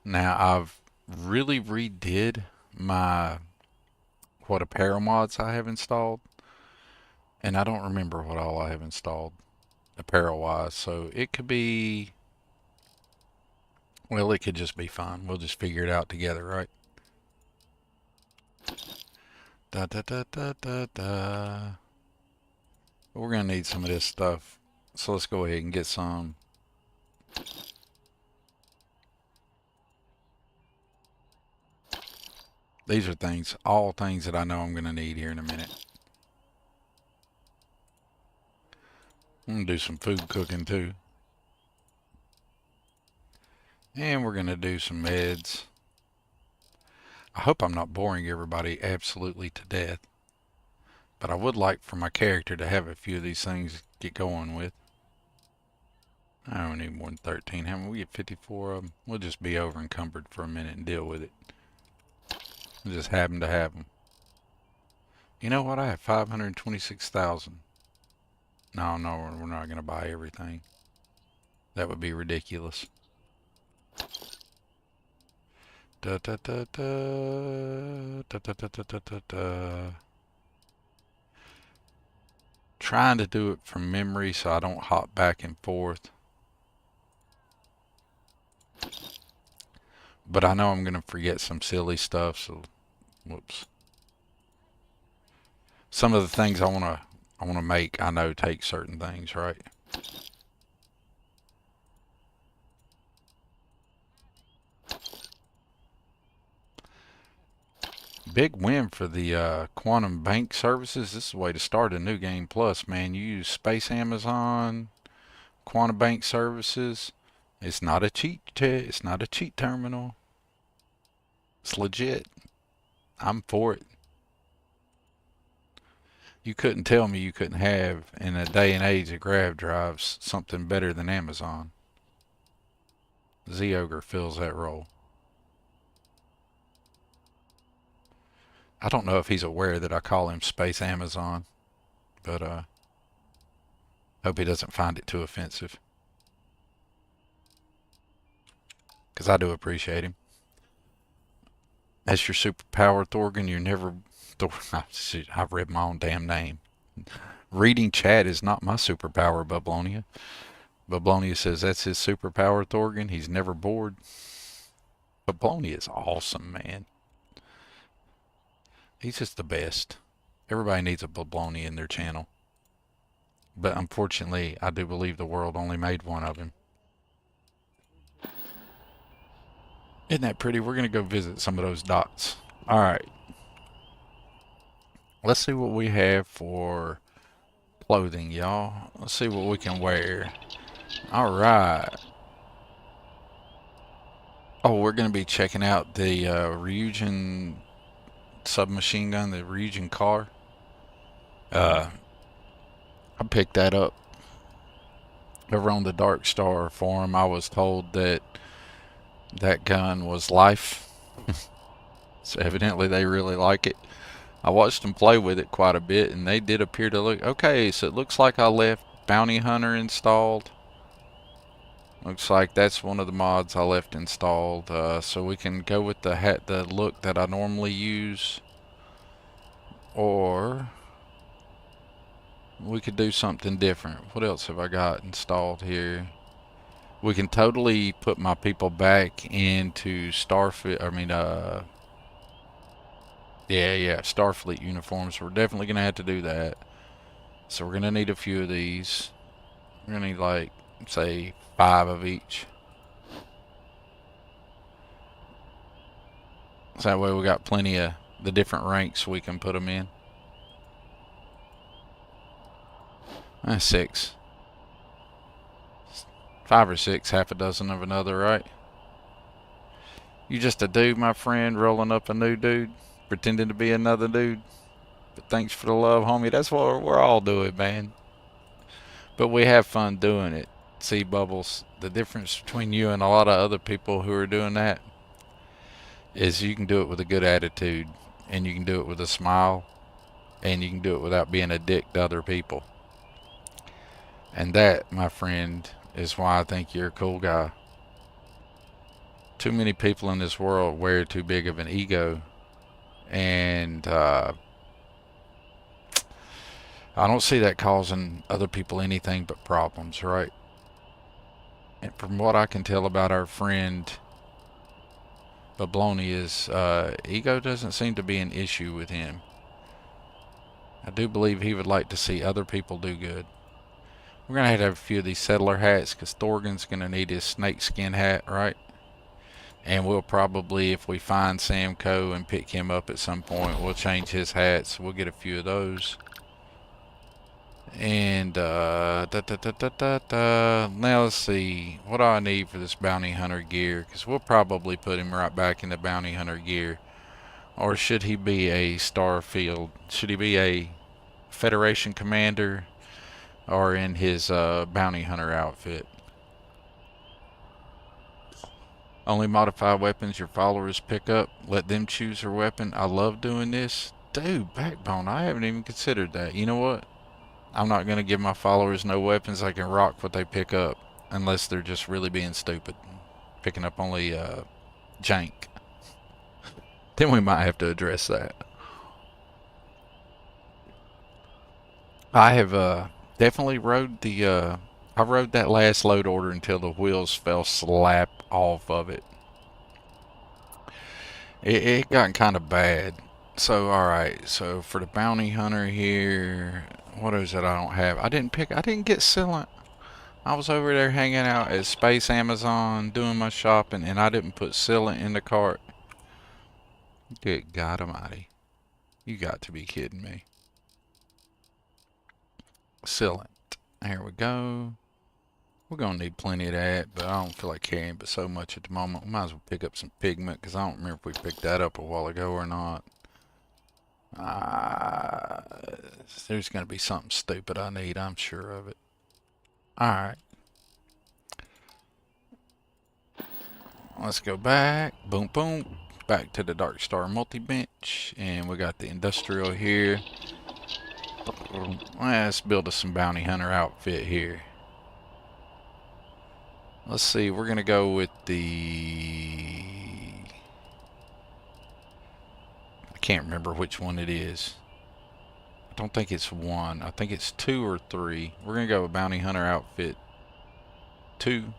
Now, I've really redid my, what apparel mods I have installed. And I don't remember what all I have installed apparel-wise. So it could be, well, it could just be fun. We'll just figure it out together, right? Da da da da da da. We're going to need some of this stuff. So let's go ahead and get some. These are things, all things that I know I'm going to need here in a minute. I'm going to do some food cooking too. And we're going to do some meds. I hope I'm not boring everybody absolutely to death. But I would like for my character to have a few of these things to get going with. I don't need more than 13. How many? We get 54 of them. We'll just be over encumbered for a minute and deal with it. I just happen to have them. You know what? I have 526,000. No, we're not going to buy everything. That would be ridiculous. Da da da da da da da da da da da. Trying to do it from memory so I don't hop back and forth. But I know I'm going to forget some silly stuff, so whoops. Some of the things I want to make, I know take certain things, right? big win for the quantum bank services. This is the way to start a new game plus, man. You use Space Amazon, quantum bank services. It's not a it's not a cheat terminal. It's legit. I'm for it. You couldn't tell me you couldn't have, in a day and age of grab drives, something better than Amazon. Z-Ogre fills that role. I don't know if he's aware that I call him Space Amazon, but hope he doesn't find it too offensive. Because I do appreciate him. That's your superpower, Thorgan. You're never... I've read my own damn name. Reading chat is not my superpower, Bablonia. Bablonia says that's his superpower, Thorgan. He's never bored. Bablonia is awesome, man. He's just the best. Everybody needs a Bablonia in their channel. But unfortunately, I do believe the world only made one of him. Isn't that pretty? We're going to go visit some of those dots. Alright. Let's see what we have for clothing, y'all. Let's see what we can wear. Alright. Oh, we're going to be checking out the Ryujin submachine gun, the Ryujin car. I picked that up over on the Darkstar forum. I was told that that gun was life. So evidently they really like it. I watched them play with it quite a bit, and they did appear to look okay. So it looks like I left Bounty Hunter installed. Looks like that's one of the mods I left installed. So we can go with the look that I normally use, or we could do something different. What else have I got installed here? We can totally put my people back into Starfield. I mean, yeah, Starfleet uniforms. We're definitely gonna have to do that. So we're gonna need a few of these. We're gonna need, like, say 5 of each. So that way we got plenty of the different ranks we can put them in. 6. 5 or 6, half a dozen of another, right? You just a dude, my friend, rolling up a new dude, pretending to be another dude. But thanks for the love, homie. That's what we're all doing, man. But we have fun doing it. See, Bubbles, the difference between you and a lot of other people who are doing that is you can do it with a good attitude, and you can do it with a smile, and you can do it without being a dick to other people. And that, my friend, is why I think you're a cool guy. Too many people in this world wear too big of an ego, and I don't see that causing other people anything but problems, right? And from what I can tell about our friend Babloni is ego doesn't seem to be an issue with him. I do believe he would like to see other people do good. We're going to have a few of these settler hats because Thorgan's going to need his snakeskin hat, right? And we'll probably, if we find Samco and pick him up at some point, we'll change his hats. We'll get a few of those. And now let's see, what do I need for this bounty hunter gear? Because we'll probably put him right back in the bounty hunter gear. Or should he be a Starfield? Should he be a Federation commander? Or in his bounty hunter outfit? Only modify weapons your followers pick up. Let them choose their weapon. I love doing this. Dude, Backbone, I haven't even considered that. You know what? I'm not going to give my followers no weapons. They can rock what they pick up. Unless they're just really being stupid. Picking up only jank. Then we might have to address that. I have definitely rode the... I rode that last load order until the wheels fell slap off of it. It got kind of bad. So, alright. So, for the bounty hunter here... What is it I don't have? I didn't get Sealant. I was over there hanging out at Space Amazon doing my shopping, and I didn't put Sealant in the cart. Good God Almighty. You got to be kidding me. Sealant. Here we go. We're going to need plenty of that, but I don't feel like carrying but so much at the moment. We might as well pick up some pigment, because I don't remember if we picked that up a while ago or not. There's going to be something stupid I need, I'm sure of it. Alright. Let's go back. Boom, boom. Back to the Darkstar multi-bench. And we got the industrial here. Let's build us some bounty hunter outfit here. Let's see, we're going to go with the... I can't remember which one it is. I don't think it's 1. I think it's 2 or 3. We're going to go with bounty hunter outfit 2.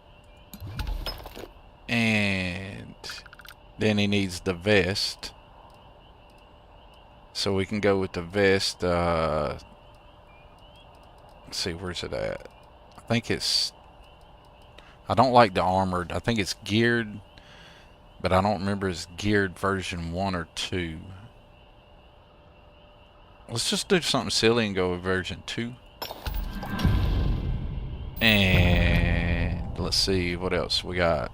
And then he needs the vest. So we can go with the vest. Let's see, where's it at? I think it's... I don't like the armored. I think it's geared, but I don't remember it's geared version 1 or 2. Let's just do something silly and go with version 2. And let's see what else we got.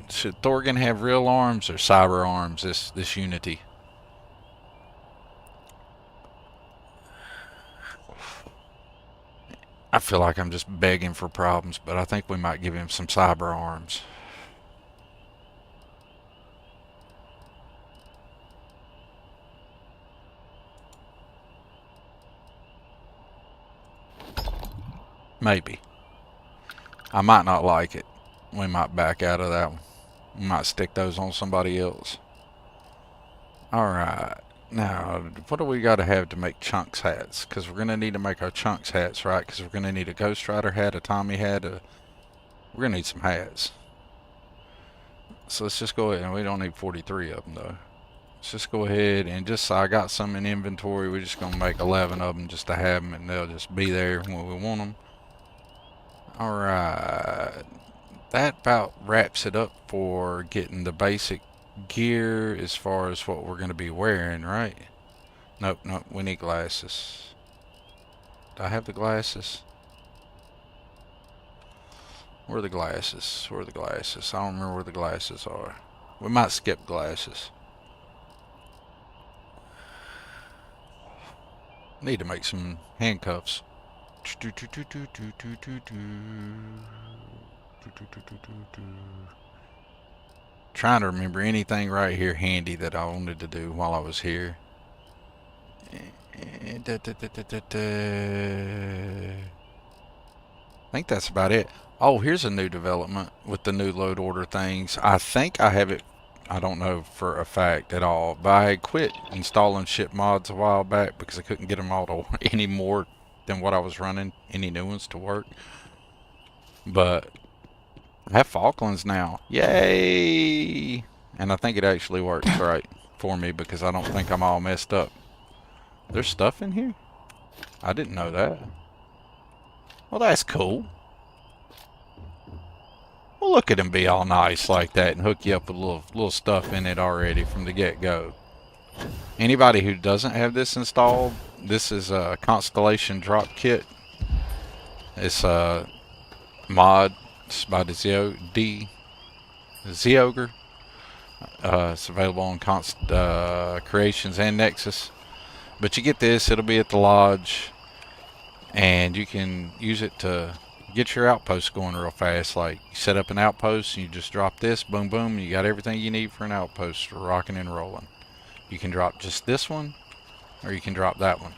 Should Thorgan have real arms or cyber arms, this Unity? I feel like I'm just begging for problems, but I think we might give him some cyber arms. Maybe. I might not like it. We might back out of that one. We might stick those on somebody else. Alright. Now, what do we got to have to make Chunks hats? Because we're going to need to make our Chunks hats, right? Because we're going to need a Ghost Rider hat, a Tommy hat. We're going to need some hats. So let's just go ahead. And we don't need 43 of them, though. Let's just go ahead and just so I got some in inventory. We're just going to make 11 of them just to have them. And they'll just be there when we want them. Alright. That about wraps it up for getting the basic gear as far as what we're going to be wearing, right? Nope, nope, we need glasses. Do I have the glasses? Where are the glasses? Where are the glasses? I don't remember where the glasses are. We might skip glasses. Need to make some handcuffs. Trying to remember anything right here handy that I wanted to do while I was here. I think that's about it. Oh, here's a new development with the new load order things. I think I have it, I don't know for a fact at all, but I had quit installing ship mods a while back because I couldn't get them all to any more than what I was running, any new ones to work. But I have Falklands now. Yay! And I think it actually works right for me because I don't think I'm all messed up. There's stuff in here? I didn't know that. Well, that's cool. Well, look at him be all nice like that and hook you up with little stuff in it already from the get-go. Anybody who doesn't have this installed, this is a Constellation drop kit. It's a mod. It's by the Zeogre. It's available on Creations and Nexus. But you get this, it'll be at the lodge. And you can use it to get your outpost going real fast. Like, you set up an outpost and you just drop this, boom, boom, and you got everything you need for an outpost rocking and rolling. You can drop just this one, or you can drop that one.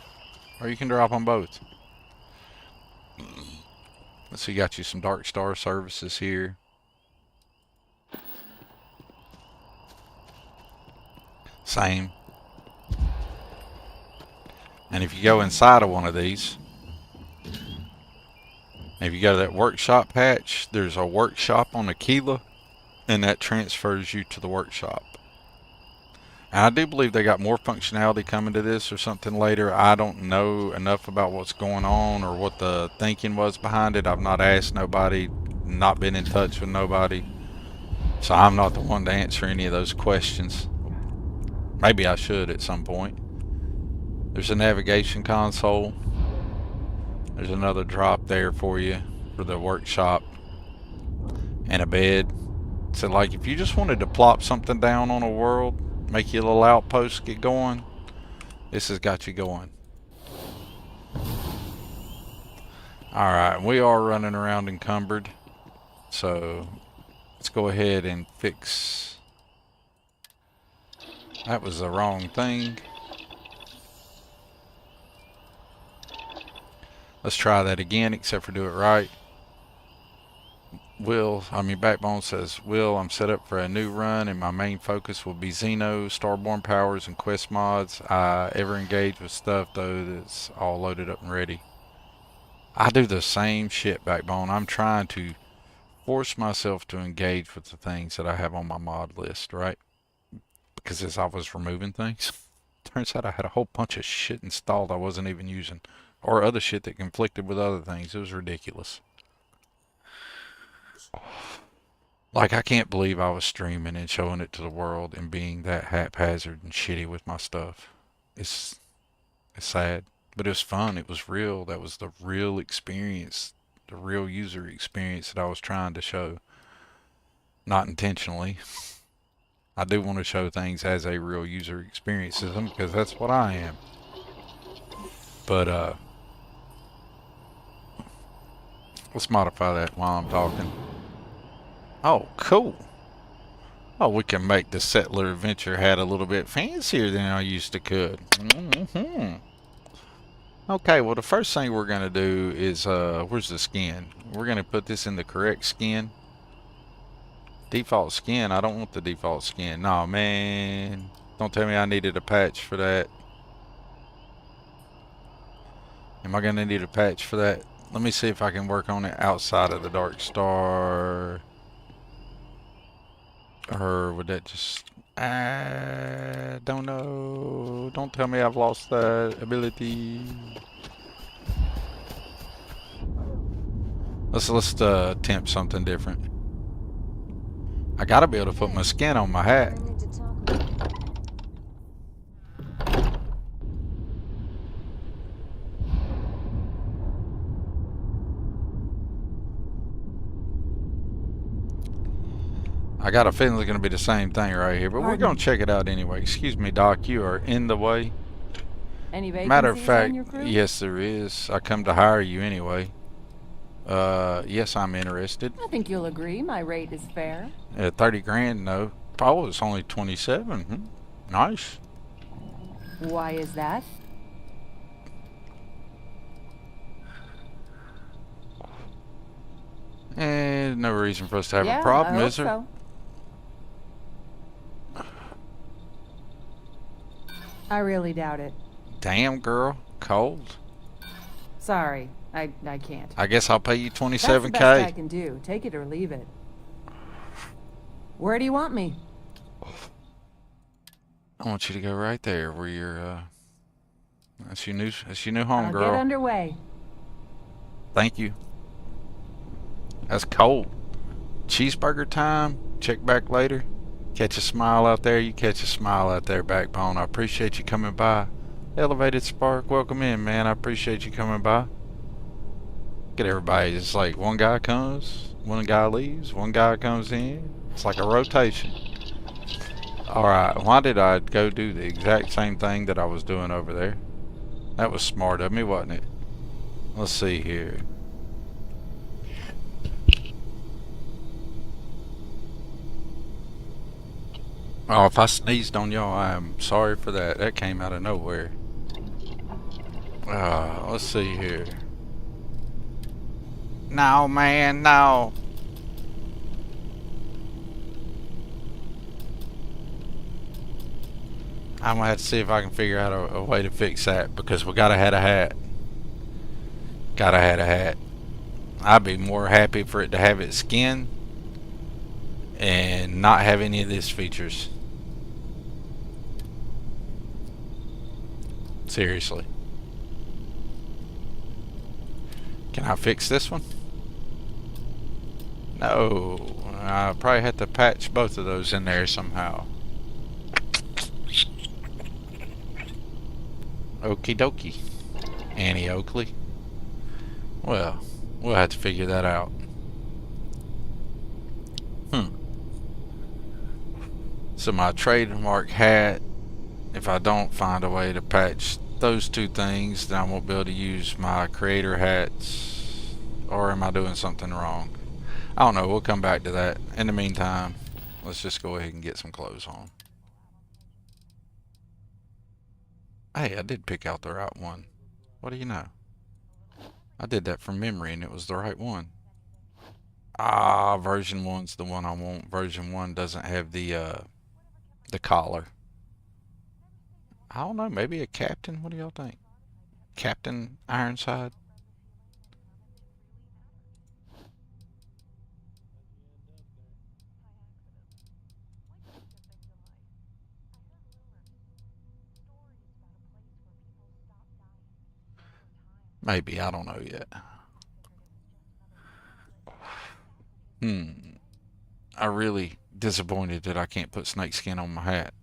Or you can drop them both. Let's see, got you some Darkstar services here. Same. And if you go inside of one of these, if you go to that workshop patch, there's a workshop on Aquila, and that transfers you to the workshop. And I do believe they got more functionality coming to this or something later. I don't know enough about what's going on or what the thinking was behind it. I've not asked nobody, not been in touch with nobody. So I'm not the one to answer any of those questions. Maybe I should at some point. There's a navigation console. There's another drop there for you for the workshop. And a bed. So like if you just wanted to plop something down on a world, make you a little outpost, get going, this has got you going. Alright, we are running around encumbered. So let's go ahead and fix. That was the wrong thing. Let's try that again, except for do it right. Backbone says, Will, I'm set up for a new run and my main focus will be Xeno, Starborn powers, and quest mods. I ever engage with stuff though that's all loaded up and ready. I do the same shit, Backbone. I'm trying to force myself to engage with the things that I have on my mod list, right? Because as I was removing things, turns out I had a whole bunch of shit installed I wasn't even using. Or other shit that conflicted with other things. It was ridiculous. Like, I can't believe I was streaming and showing it to the world and being that haphazard and shitty with my stuff. It's sad. But it was fun. It was real. That was the real experience. The real user experience that I was trying to show. Not intentionally. I do want to show things as a real user experience them because that's what I am. But, let's modify that while I'm talking. Oh, cool. Oh, we can make the Settler Adventure hat a little bit fancier than I used to could. Okay, well the first thing we're going to do is, where's the skin? We're going to put this in the correct skin. Default skin? I don't want the default skin. No, man. Don't tell me I needed a patch for that. Am I going to need a patch for that? Let me see if I can work on it outside of the Darkstar. Or would that just... I don't know. Don't tell me I've lost that ability. Let's attempt something different. I gotta be able to put my skin on my hat. I got a feeling it's going to be the same thing right here, but we're going to check it out anyway. Excuse me, Doc, you are in the way. Any vacancies Matter of fact, on your crew? yes there is. I come to hire you anyway. Yes, I'm interested. I think you'll agree my rate is fair. 30 grand, no. Oh, it's only 27. Nice. Why is that? No reason for us to have Yeah, a problem, I hope is there? so. I really doubt it. Damn, girl. Cold. Sorry, I can't. I guess I'll pay you That's the 27K. best I can do. Take it or leave it. Where do you want me? I want you to go right there where you're, that's your new home, I'll girl. get underway. Thank you. That's cold. Cheeseburger time. Check back later. Catch a smile out there. You catch a smile out there, Backbone. I appreciate you coming by. Elevated Spark, welcome in, man. I appreciate you coming by. Get everybody. It's like one guy comes, one guy leaves, one guy comes in. It's like a rotation. Alright, why did I go do the exact same thing that I was doing over there? That was smart of me, wasn't it? Let's see here. Oh, if I sneezed on y'all, I am sorry for that. That came out of nowhere. Let's see here. No, man, no. I'm gonna have to see if I can figure out a way to fix that because we gotta have a hat. Gotta have a hat. I'd be more happy for it to have its skin and not have any of these features. Seriously. Can I fix this one? No. I probably have to patch both of those in there somehow. Okie dokie. Annie Oakley. Well, we'll have to figure that out. So my trademark hat, if I don't find a way to patch those two things, then I won't be able to use my creator hats. Or am I doing something wrong? I don't know. We'll come back to that. In the meantime, let's just go ahead and get some clothes on. Hey, I did pick out the right one. What do you know? I did that from memory and it was the right one. Ah, version 1's the one I want. Version 1 doesn't have the collar. I don't know, maybe a captain? What do y'all think? Captain Ironside? Maybe, I don't know yet. I'm really disappointed that I can't put snakeskin on my hat.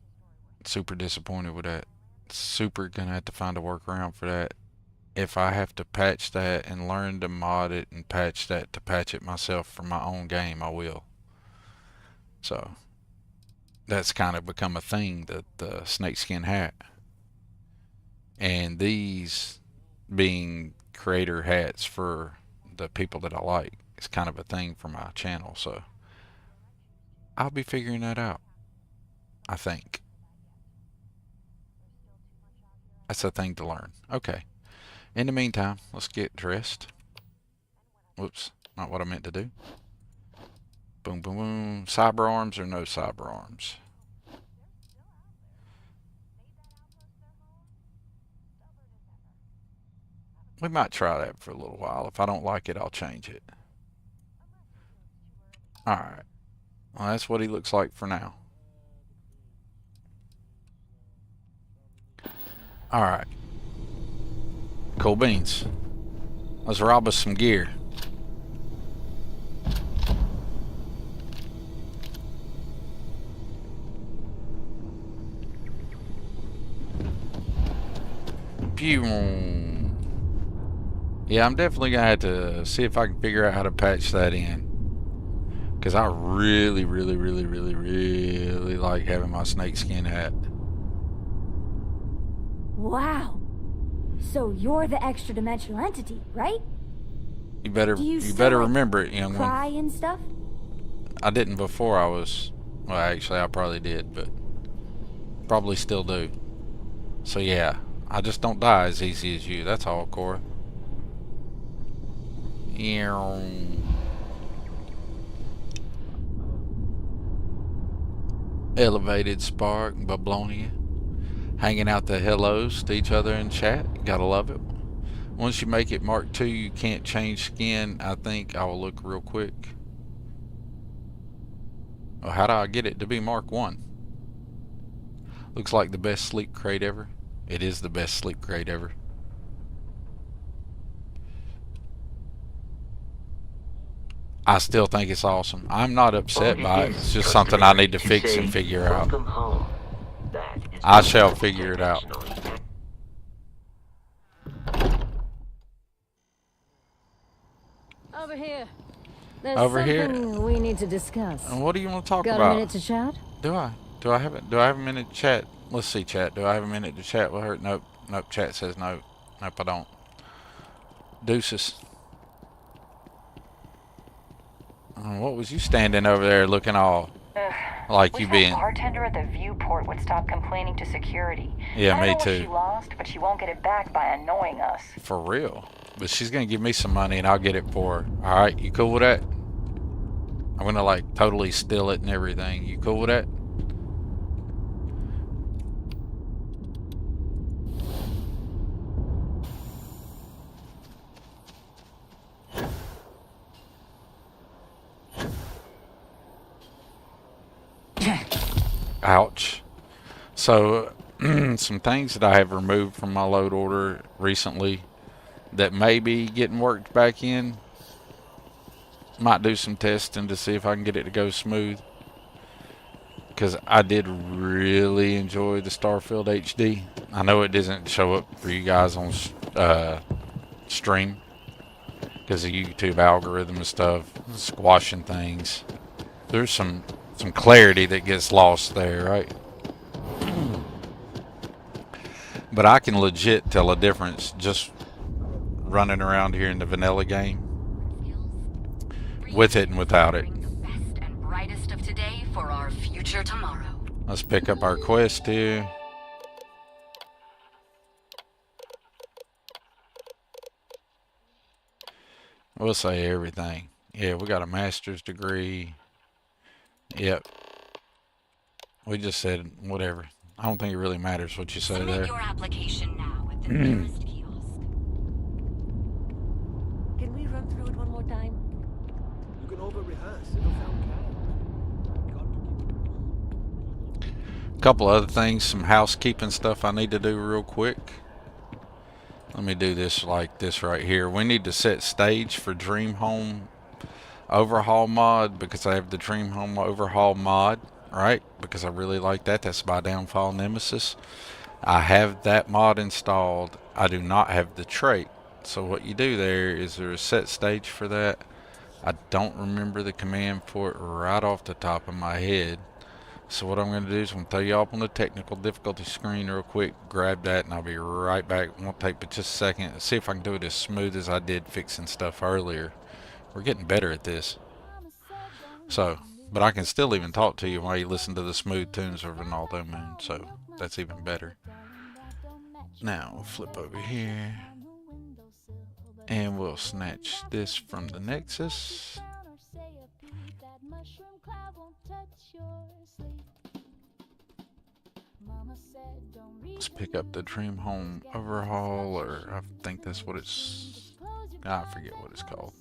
Super disappointed with that. Super gonna have to find a workaround for that. If I have to patch that and learn to mod it and patch that to patch it myself for my own game, I will. So that's kind of become a thing, the snakeskin hat. And these being creator hats for the people that I like, it's kind of a thing for my channel. So I'll be figuring that out, I think. That's a thing to learn. Okay. In the meantime, let's get dressed. Whoops, not what I meant to do. Boom, boom, boom. Cyber arms or no cyber arms? We might try that for a little while. If I don't like it, I'll change it. Alright. Well, that's what he looks like for now. Alright. Cool beans. Let's rob us some gear. Pew. Yeah, I'm definitely gonna have to see if I can figure out how to patch that in. Because I really like having my snakeskin hat. Wow. So you're the extra dimensional entity, right? You better Do you better still, remember it, young cry one. and stuff? I didn't before I was, well, actually I probably did, but probably still do. So yeah, I just don't die as easy as you. That's all, Cora. Elevated Spark, Bablonia. Hanging out the hellos to each other in chat. Gotta love it. Once you make it Mark 2, you can't change skin. I think I will look real quick. Oh, how do I get it to be Mark 1? Looks like the best sleep crate ever. It is the best sleep crate ever. I still think it's awesome. I'm not upset by it. It's just something I need to fix and figure out. I shall figure it out. Over here. There's Over here? something we need to discuss. And what do you want to talk Got about? a minute to chat? Do I? Do I have a minute to chat? Let's see, chat. Do I have a minute to chat with her? Nope. Nope. Chat says no. Nope, I don't. Deuces. What was you standing over there looking all like you being? Bartender at the viewport would stop complaining to security. Yeah, me I don't know too. what she lost, but she won't get it back by annoying us. For real. But she's gonna give me some money and I'll get it for her. Alright, you cool with that? I'm gonna like totally steal it and everything. You cool with that? Ouch. So, some things that I have removed from my load order recently that may be getting worked back in. Might do some testing to see if I can get it to go smooth. Because I did really enjoy the Starfield HD. I know it doesn't show up for you guys on stream because the YouTube algorithm and stuff squashing things. There's some clarity that gets lost there, right? But I can legit tell a difference just running around here in the vanilla game with it and without it. Best and brightest of today for our future tomorrow. Let's pick up our quest here. We'll say everything. Yeah, we got a master's degree. Yep. We just said whatever. I don't think it really matters what you say there. Submit your application now at the nearest kiosk. Can we run through it one more time? You can over-rehearse. It'll sound good. A couple other things, some housekeeping stuff I need to do real quick. Let me do this like this right here. We need to set stage for Dream Home Overhaul mod because I have the Dream Home Overhaul mod, right? Because I really like that. That's by Downfall Nemesis. I have that mod installed. I do not have the trait. So what you do there is there a set stage for that. I don't remember the command for it right off the top of my head. So what I'm going to do is I'm going to throw you up on the technical difficulty screen real quick, grab that, and I'll be right back. It won't take but just a second. See if I can do it as smooth as I did fixing stuff earlier. We're getting better at this. So, but I can still even talk to you while you listen to the smooth tunes of Ronaldo Moon, so that's even better. Now, we'll flip over here, and we'll snatch this from the Nexus. Let's pick up the Dream Home Overhaul, or I think that's what it's... I forget what it's called.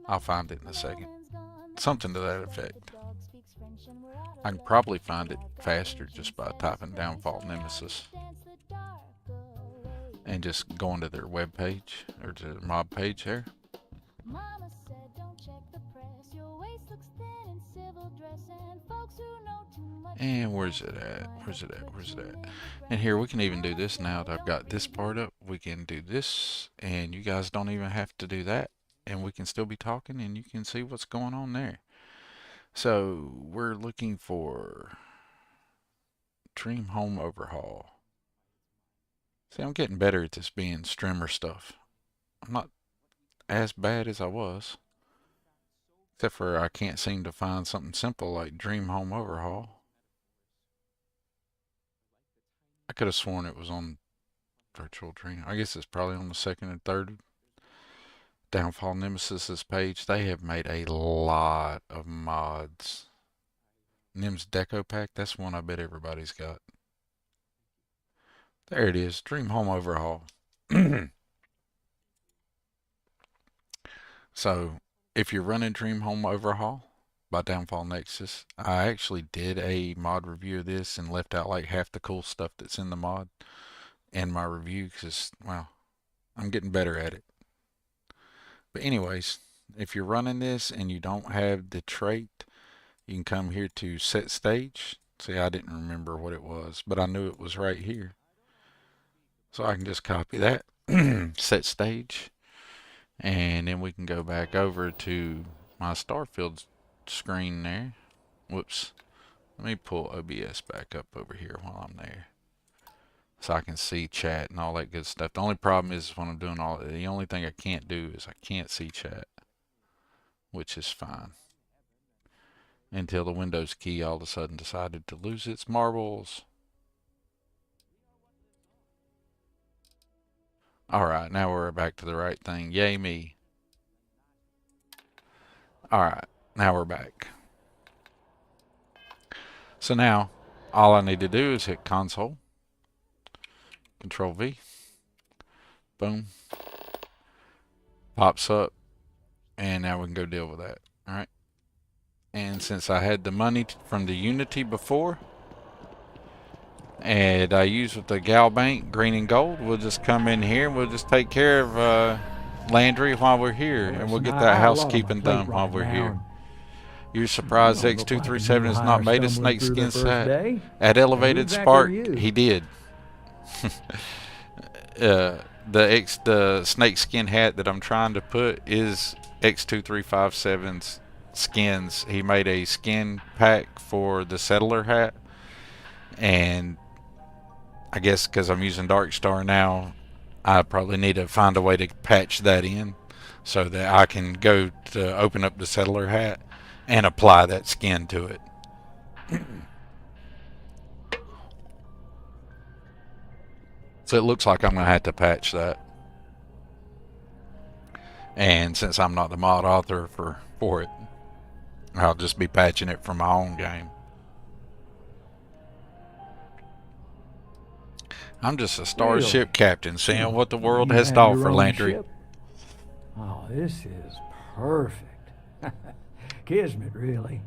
I'll find it in a second. Something to that effect. I can probably find it faster just by typing Downfall Nemesis and just going to their web page or to their mob page there. And where's it at? Where's it at? Where's it at? And here we can even do this now that I've got this part up. We can do this, and you guys don't even have to do that. And we can still be talking, and you can see what's going on there. So we're looking for Dream Home Overhaul. See, I'm getting better at this being streamer stuff. I'm not as bad as I was. Except for I can't seem to find something simple like Dream Home Overhaul. I could have sworn it was on Virtual Dream. I guess it's probably on the second and third Downfall Nemesis's page. They have made a lot of mods. Nim's Deco Pack, that's one I bet everybody's got. There it is, Dream Home Overhaul. So, if you're running Dream Home Overhaul by Downfall Nexus, I actually did a mod review of this and left out like half the cool stuff that's in the mod in my review because, well, I'm getting better at it. But anyways, if you're running this and you don't have the trait, you can come here to set stage. See, I didn't remember what it was, but I knew it was right here. So I can just copy that, set stage, and then we can go back over to my Starfield screen there. Whoops. Let me pull OBS back up over here while I'm there, so I can see chat and all that good stuff. The only problem is when I'm doing all, the only thing I can't do is I can't see chat, which is fine. Until the Windows key all of a sudden decided to lose its marbles. Alright, now we're back to the right thing. Yay me. Alright, now we're back. So now, all I need to do is hit console. Control V. Boom. Pops up. And now we can go deal with that. Alright. And since I had the money from the Unity before, and I used with the Gal Bank green and gold, we'll just come in here and we'll just take care of Landry while we're here, and we'll get that housekeeping done while we're here. You're surprised X237 has not made a snakeskin set at Elevated Spark? He did. The snake skin hat that I'm trying to put is X2357's skins. He made a skin pack for the settler hat, and I guess because I'm using Darkstar now, I probably need to find a way to patch that in so that I can go to open up the settler hat and apply that skin to it. So it looks like I'm going to have to patch that. And since I'm not the mod author for it, I'll just be patching it for my own game. I'm just a starship captain, seeing what the world has to offer, Landry. Oh, this is perfect. Kismet, really.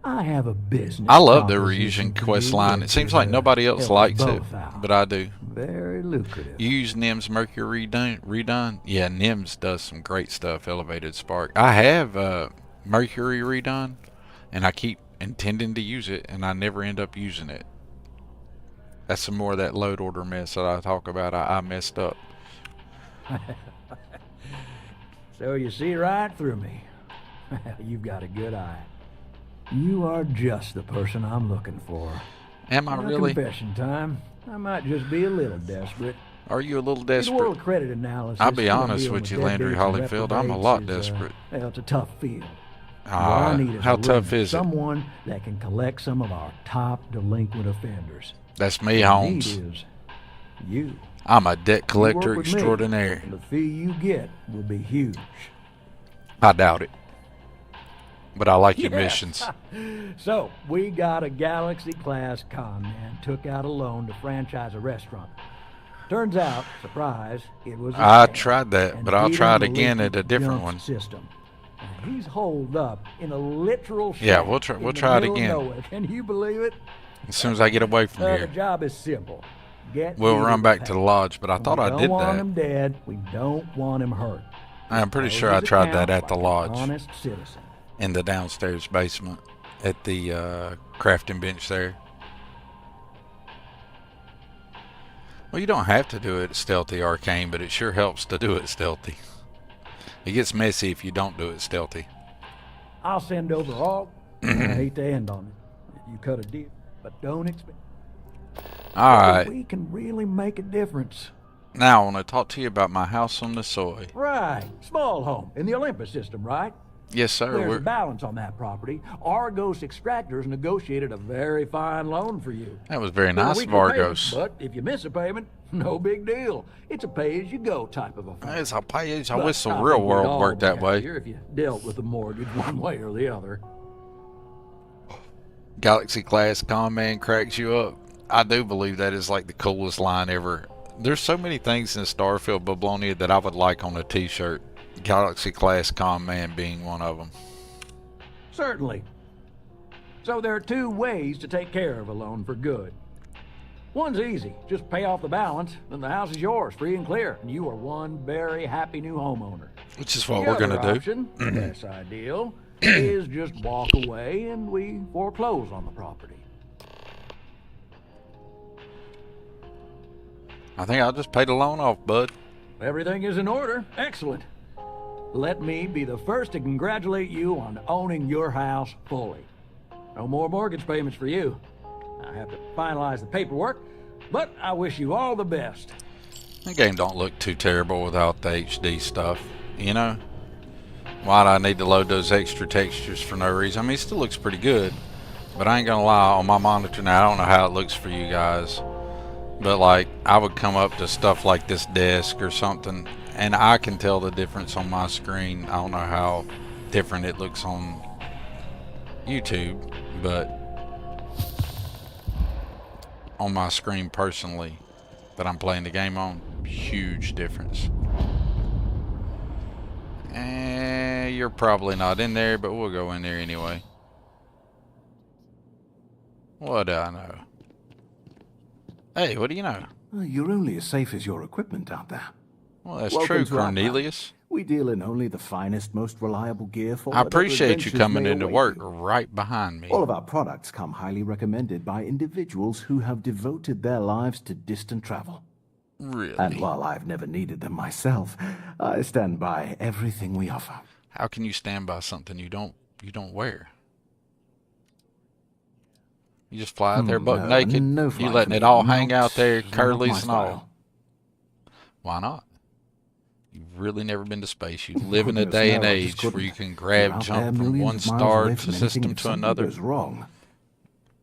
I have a business. I love the reusing quest line. It seems like nobody else likes it, but I do. Very lucrative. You use NIMS Mercury redone? Yeah, NIMS does some great stuff. Elevated Spark. I have Mercury redone, and I keep intending to use it, and I never end up using it. That's some more of that load order mess that I talk about. I messed up. So you see right through me. You've got a good eye. You are just the person I'm looking for. Am I really? Confession time. I might just be a little desperate. Are you a little desperate? World credit analysis. I'll be honest with you, Landry Hollyfield. I'm a lot desperate. Well, it's a tough field. How tough is it? Someone that can collect some of our top delinquent offenders. That's me, Holmes. Is you. I'm a debt collector extraordinaire. The fee you get will be huge. I doubt it. But I like your missions. So, we got a Galaxy-class con man took out a loan to franchise a restaurant. Turns out, surprise, it was I tried that, but I'll try it again at a different one. System. And he's holed up in a literal yeah, we'll try it again. Can you believe it? As soon as I get away from here. The job is simple. We'll run back to the lodge, but I thought I did that. We don't want him dead. We don't want him hurt. I'm pretty sure I tried that at the lodge. Honest citizen. In the downstairs basement at the crafting bench there. Well, you don't have to do it stealthy, Arcane, but it sure helps to do it stealthy. It gets messy if you don't do it stealthy. I'll send over all. I hate to end on it. You cut a deal, but don't expect. All right. We can really make a difference. Now I want to talk to you about my house on the soy. Right. Small home in the Olympus system, right? Yes, sir. There's a balance on that property. Argos Extractors negotiated a very fine loan for you. That was very nice of Argos. But if you miss a payment, no big deal. It's a pay-as-you-go type of a thing. It's a pay-as-you-go. I wish the real world worked that way. If you dealt with the mortgage one way or the other. Galaxy-class con man cracks you up. I do believe that is like the coolest line ever. There's so many things in Starfield Bablonia that I would like on a t-shirt. Galaxy-class con man being one of them. Certainly. So there are two ways to take care of a loan for good. One's easy. Just pay off the balance, then the house is yours, free and clear, and you are one very happy new homeowner. Which is what we're going to do. Less ideal, is just walk away and we foreclose on the property. I think I'll just pay the loan off, bud. Everything is in order. Excellent. Let me be the first to congratulate you on owning your house fully. No more mortgage payments for you. I have to finalize the paperwork, but I wish you all the best. The game don't look too terrible without the HD stuff, you know? Why'd I need to load those extra textures for no reason? I mean, it still looks pretty good, but I ain't gonna lie, on my monitor now, I don't know how it looks for you guys, but like, I would come up to stuff like this desk or something, and I can tell the difference on my screen. I don't know how different it looks on YouTube, but on my screen personally that I'm playing the game on, huge difference. You're probably not in there, but we'll go in there anyway. What do I know? Hey, what do you know? You're only as safe as your equipment out there. Well, that's true, Cornelius. We deal in only the finest, most reliable gear for I whatever appreciate you adventures coming may into await work you. right behind me. All of our products come highly recommended by individuals who have devoted their lives to distant travel. Really? And while I've never needed them myself, I stand by everything we offer. How can you stand by something you don't wear? You just fly out there buck naked. No You fly letting for it me. all hang out Not there, my curlies and all. style. Why not? You've really never been to space. You live in a Goodness, day no, and I just age where couldn't. you can You're grab, out jump there from millions one of miles star away to from anything system if to something another. goes wrong.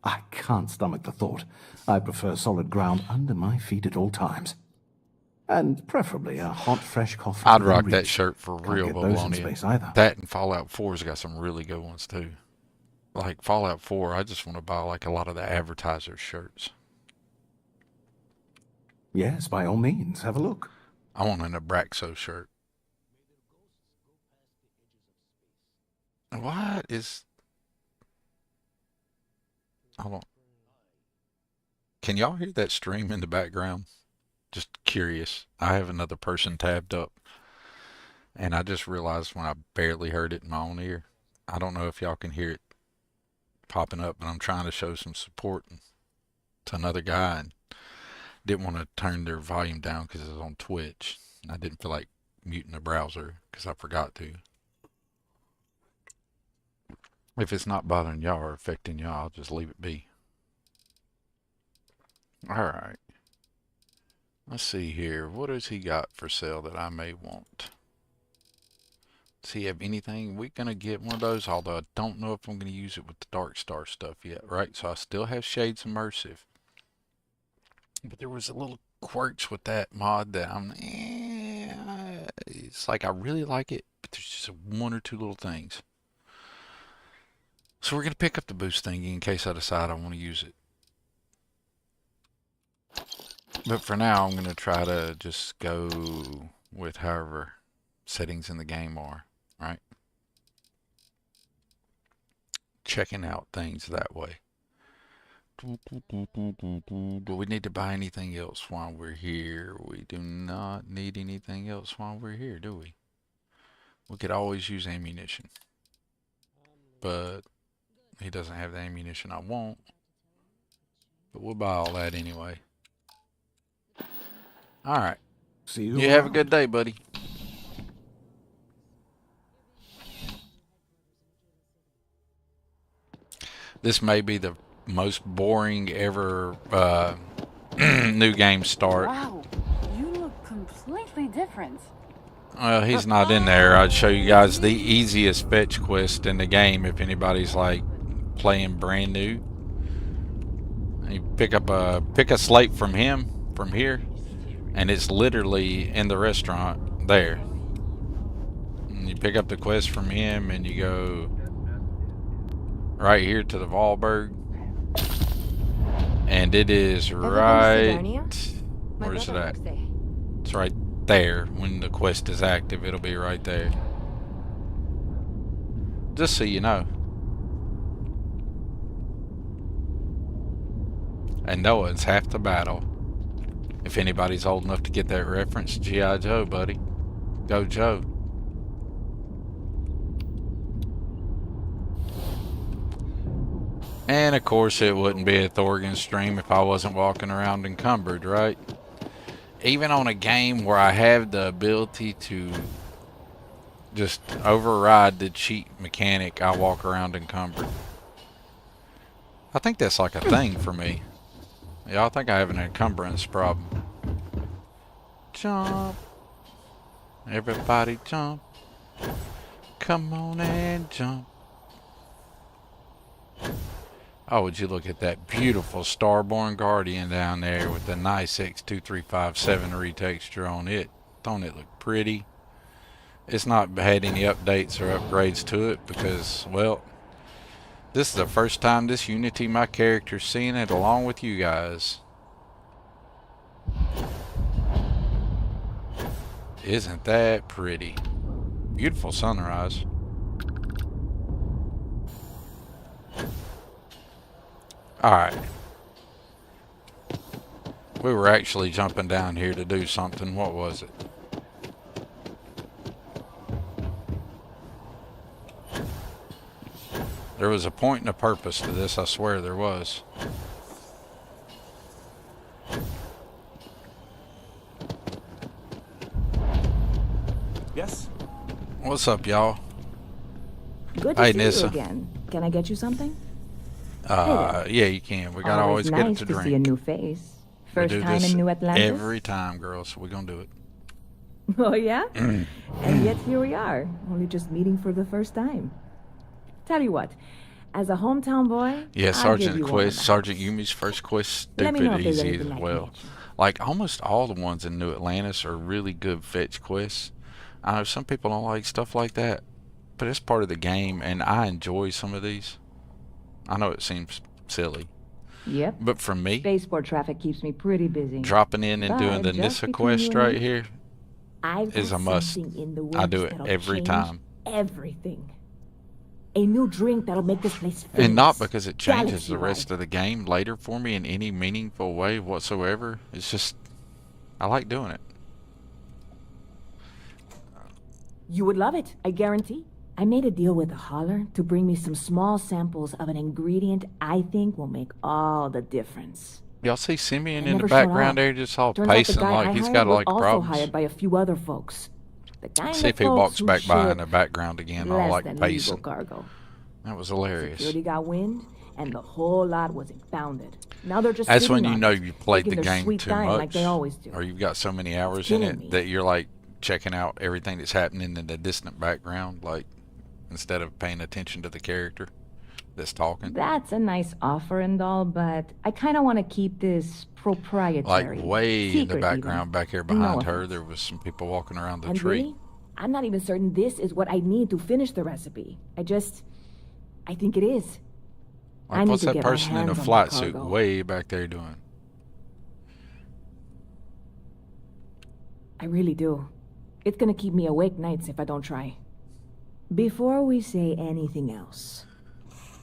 I can't stomach the thought. I prefer solid ground under my feet at all times. And preferably a hot, fresh coffee. I'd within rock that reach. shirt for Can't real, get those in Bologna. space either. That and Fallout 4's got some really good ones too. Like Fallout 4, I just want to buy like a lot of the advertiser shirts. Yes, by all means, have a look. I want an Abraxo shirt. What is... Hold on. Can y'all hear that stream in the background? Just curious. I have another person tabbed up. And I just realized when I barely heard it in my own ear. I don't know if y'all can hear it popping up, but I'm trying to show some support to another guy and didn't want to turn their volume down because it was on Twitch. I didn't feel like muting the browser because I forgot to. If it's not bothering y'all or affecting y'all, I'll just leave it be. Alright. Let's see here. What has he got for sale that I may want? Does he have anything? We're going to get one of those, although I don't know if I'm going to use it with the Darkstar stuff yet, right? So I still have Shades Immersive. But there was a little quirks with that mod that it's like I really like it, but there's just one or two little things. So we're going to pick up the boost thingy in case I decide I want to use it. But for now, I'm going to try to just go with however settings in the game are, right? Checking out things that way. Do we need to buy anything else while we're here? We do not need anything else while we're here, do we? We could always use ammunition. But he doesn't have the ammunition I want. But we'll buy all that anyway. Alright. See you have a good day, buddy. This may be the most boring ever new game start. Wow, you look completely different. Well, he's not in there. I'd show you guys the easiest fetch quest in the game if anybody's like playing brand new. You pick a slate from him from here, and it's literally in the restaurant there. And you pick up the quest from him, and you go right here to the Wahlberg, and it is right. Where's it at? It's right there. When the quest is active, it'll be right there. Just so you know. And Noah's half the battle. If anybody's old enough to get that reference, G.I. Joe, buddy. Go Joe. And of course it wouldn't be a Thorgan stream if I wasn't walking around encumbered, right? Even on a game where I have the ability to just override the cheat mechanic, I walk around encumbered. I think that's like a thing for me. Yeah, I think I have an encumbrance problem. Jump. Everybody jump. Come on and jump. Oh, would you look at that beautiful Starborn Guardian down there with the nice X2357 retexture on it. Don't it look pretty? It's not had any updates or upgrades to it because, well, this is the first time this Unity my character's seeing it along with you guys. Isn't that pretty? Beautiful sunrise. Alright. We were actually jumping down here to do something. What was it? There was a point and a purpose to this, I swear there was. Yes? What's up, y'all? Good to Hey, see Nissa. you again. Can I get you something? Yeah, you can. We gotta always get it to nice drink. see a new face. We First do time this in New Atlantis? every time, girls. We're gonna do it. Oh, yeah? And yet here we are, only just meeting for the first time. Tell you what, as a hometown boy, Yeah, I'll give Sergeant you one Quest, of Sergeant Yumi's first quest, Let me know stupid if there's easy anything as I can well. get you. Like almost all the ones in New Atlantis are really good fetch quests. I know some people don't like stuff like that, but it's part of the game, and I enjoy some of these. I know it seems silly, Yep. but for me, Spaceport traffic keeps me pretty busy. dropping in and doing the But just Nissa between quest you and right me, here I've is got a must. something in the I do works it that'll every change time. Everything. A new drink that'll make this place famous. And not because it changes the Galaxy-wide. rest of the game later for me in any meaningful way whatsoever. It's just, I like doing it. You would love it, I guarantee. I made a deal with the hauler to bring me some small samples of an ingredient I think will make all the difference. Y'all see Simeon They in the never showed background up. there just all Turns out the pacing guy like I he's hired got was like also problems. hired by a few other folks. The kind See of if he folks walks who back by in ship the background again all less like than legal pacing. cargo. That was hilarious. Security got wind, and the whole lot was impounded. Now they're just That's sitting when you on know it, you played the taking their game sweet too time much, like they always do. or you've got so many hours in killing it me. that you're like checking out everything that's happening in the distant background, like instead of paying attention to the character that's talking. That's a nice offer and all, but I kind of want to keep this proprietary. Like way in the secret background even. back here No behind her, offense. there was some people walking around the And tree. really, I'm not even certain this is what I need to finish the recipe. I think it is. I Like, need what's to that get my person in a hands on that flight suit cargo. way back there doing? I really do. It's gonna keep me awake nights if I don't try. Before we say anything else,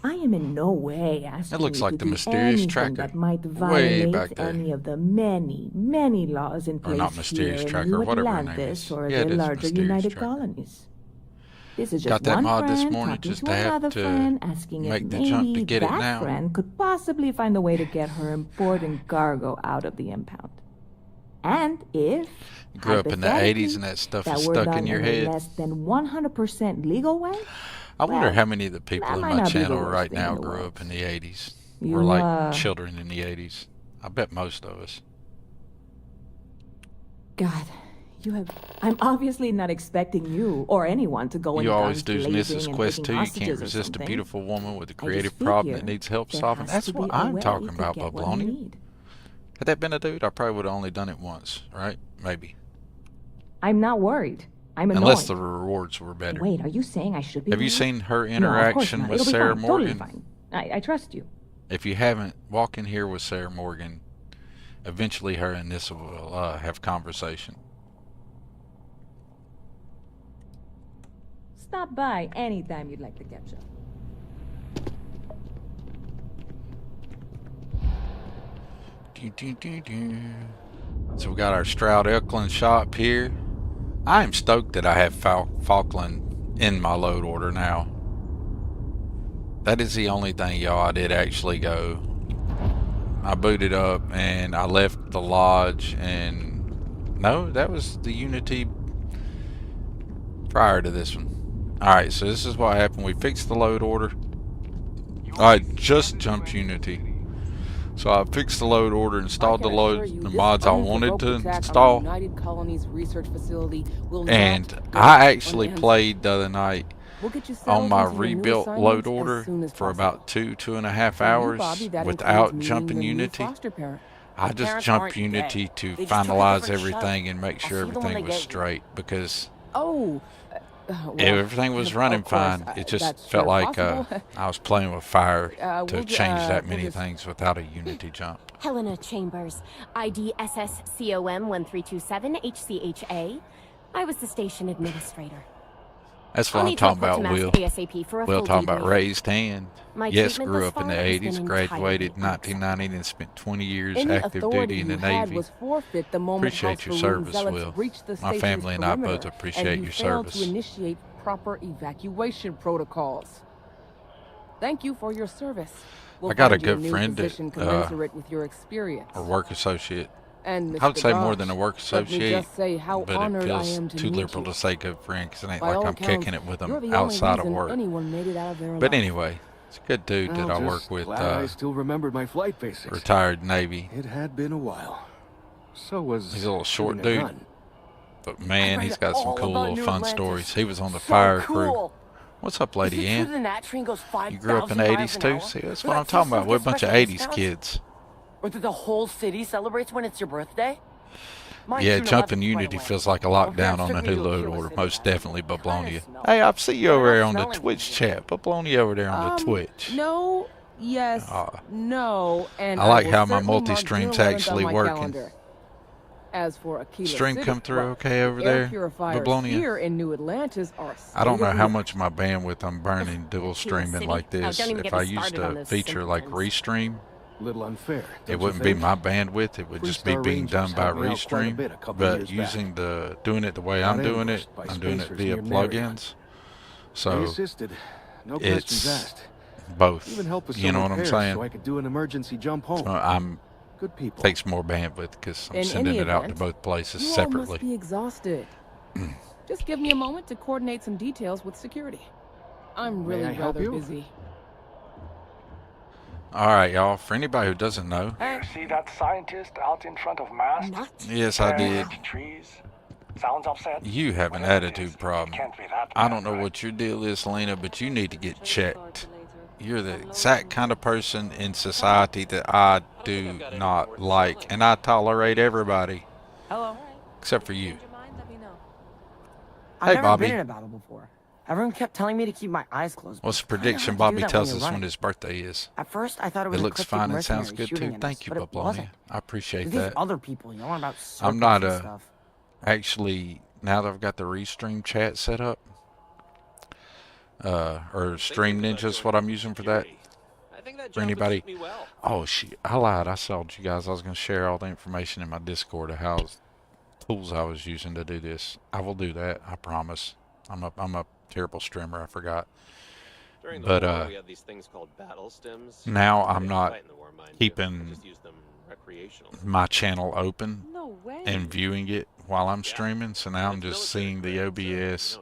I am in no way asking It looks you like to the do mysterious anything tracker. that might Way back violate there. any of the many, many laws in Or place not mysterious here tracker, in New whatever her name Atlantis is. or Yeah, it the is larger mysterious United tracker. Colonies. This is just Got that one mod this friend morning talking just to to have another to friend asking if make the jump to maybe get it that now. friend could possibly find a way to get her important cargo out of the impound. And if Grew up in the 80s and that stuff that is were stuck done in your a head. less than 100% legal way. I wonder well, how many of the people that in might my not be the channel worst right thing now in the grew world. up in the 80s. You, We're like children in the 80s. I bet most of us. God, you have. I'm obviously not expecting you or anyone to go in You always guns do blazing Nissa's and quest taking too. You hostages can't or resist a something. beautiful woman with a I just creative problem that figure needs help there solving. has That's to what be a I'm way talking to about, get what you Bablonia. need. Had that been a dude, I probably would have only done it once, right? Maybe. I'm not worried. I'm annoyed. Unless the rewards were better. Wait, are you saying I should be? Have you worried? seen her No, of course interaction not. with It'll be Sarah fine. Morgan? Totally fine. I trust you. If you haven't, walk in here with Sarah Morgan. Eventually her and Nissa will have conversation. Stop by anytime you'd like to catch up. So we got our Stroud Elklin shop here. I am stoked that I have Falkland in my load order now. That is the only thing, y'all, I did actually go. I booted up and I left the lodge, and no, that was the Unity prior to this one. Alright, so this is what happened. We fixed the load order. I just jumped Unity. So I fixed the load order, installed the mods I wanted to install, United Colonies Research Facility will and not go I actually unanswered. played the other night We'll get you settled on my into your new rebuilt assignments load as order soon as for possible. about 2.5 For you, hours Bobby, that without includes jumping meeting the new Unity. foster parent. I The just parents jumped aren't Unity dead. to They just took a finalize different everything shot. and make I sure see the one everything they was gave you. straight, because Oh, well, everything was of running course, fine. It that's just felt sure like possible. I was playing with fire to we'll change that we'll many just- things without a Unity jump. Helena Chambers, ID SSCOM1327 HCHA. I was the station administrator. That's what I'll I'm need talking to report about, to Will. Mass ASAP for a Will full talking about debrief. raised hand. My Yes, treatment grew thus up in far the has 80s, been graduated in entirely 1990, and spent 20 years Any active authority duty in you the had Navy. was forfeit the moment Appreciate House your Faroon service, zealots Will. breached the My station's family and I both perimeter, appreciate and you your failed service. to initiate proper evacuation protocols. Thank you for your service. We'll I got a find you good new friend position that, commensurate with your experience. or work associate. And I would Mr. say more Dodge, than a work let me associate, just say how but it honored I feels am to too meet liberal you. to say good friend because it ain't By like all I'm accounts, kicking it with you're them the outside only of reason work. anyone made it out of there But alive. anyway, it's a good dude that I I'm work just with, glad I still remembered my flight basics. retired Navy. It had been a while. So was He's a little short shooting a dude, gun. but man, I he's read got some all cool about little New fun Atlantis. stories. He was on the So fire cool. crew. What's up, Lady Is it Ann? true the Nat train goes 5,000 You grew up in the 80s too? miles an See, hour? that's Will what that I'm talking system about. We're a get bunch of special 80s discounts? kids. Or did the whole city celebrates when it's your birthday? Mine's Yeah, June Jumping 11th, by the Unity way. feels like a My lockdown parents on took the me to a Hulu Cuba order. City Most last definitely week. Kinda Bablonia. snow. Hey, I see you They're over not there on the smelling Twitch good. chat. Bablonia over there on the Twitch. No, yes, no, and I like will how my certainly mark multi-stream's June 11th on actually my working. calendar. As for Aquila Stream City, come through well, okay over air there, purifiers Bablonia? here in New Atlantis are I don't know how state-of-the-art. much of my bandwidth I'm burning dual streaming City? like Oh, this. don't even If get me I used started on a those feature like simpletons. Restream, Little unfair. it don't you wouldn't be think? my bandwidth. It would just be Freestar being Rangers done by helped me out quite a Restream. bit a couple But years using doing it the way Got I'm doing it, ambushed by I'm doing it spacers via near Marion. plugins. I So assisted. No questions it's asked. both. Even help with some You know what I'm repairs saying? so I could do an emergency jump home. So I'm Good people. takes more bandwidth because I'm In sending any it out to event, both places You all separately. must be exhausted. Just give me a moment to coordinate some details with security. I'm May I really help rather you? busy. All right, y'all. For anybody who doesn't know, You see that scientist out in front of Mast? yes, I Staring did. at trees. Sounds upset. You have an attitude problem. I don't know what your deal is, Selena, but you need to get checked. You're the exact kind of person in society that I do not like, and I tolerate everybody Hello. except for you. I've Hey, never Bobby. been in a battle before. Everyone kept telling me to keep my eyes closed. What's the but I don't know prediction how to do Bobby that when tells you're us when running. his birthday is? At first, I thought it It was looks ecliptic fine and sounds mercenaries good shooting too. at Thank us, you, but it wasn't. Bablonia. I appreciate These that. other people, you know, about I'm not circuits and stuff. actually, now that I've got the Restream chat set up, or Stream Ninja's what I'm using for that. For anybody. Oh, shit. I lied. I told you guys I was going to share all the information in my Discord of how tools I was using to do this. I will do that. I promise. I'm a terrible streamer. I forgot. During the But war, we had these things called battle stims. now We I'm didn't not fight in the war, mind you. keeping We just used them recreationally. my channel open No way. and viewing it while I'm streaming. So now I'm just seeing the OBS.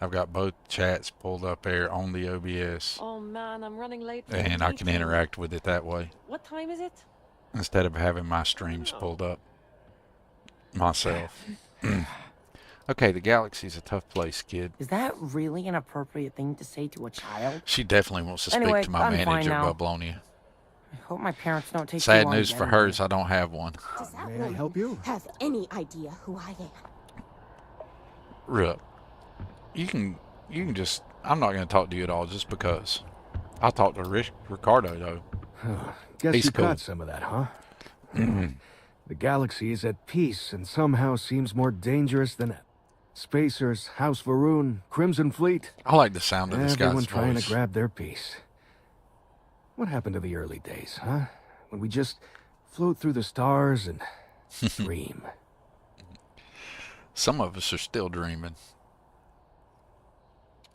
I've got both chats pulled up there on the OBS, Oh man, I'm running late. For and the I can meeting. interact with it that way What time is it? instead of having my streams pulled up myself. Okay, the galaxy's a tough place, kid. Is that really an appropriate thing to say to a child? She definitely wants to speak Anyway, to my I'm fine manager, now. Bablonia. I hope my parents don't take too Sad long news for getting her here. is I don't have one. Does that May I woman help you? have any idea who I am? Rip, you can just. I'm not going to talk to you at all just because. I'll talk to Ricardo though. Guess He's you cool. caught some of that, huh? The galaxy is at peace and somehow seems more dangerous than ever. Spacers, House Varun, Crimson Fleet. I like the sound of this Everyone guy's trying voice. to grab their piece. What happened to the early days, huh? When we just float through the stars and dream. Some of us are still dreaming.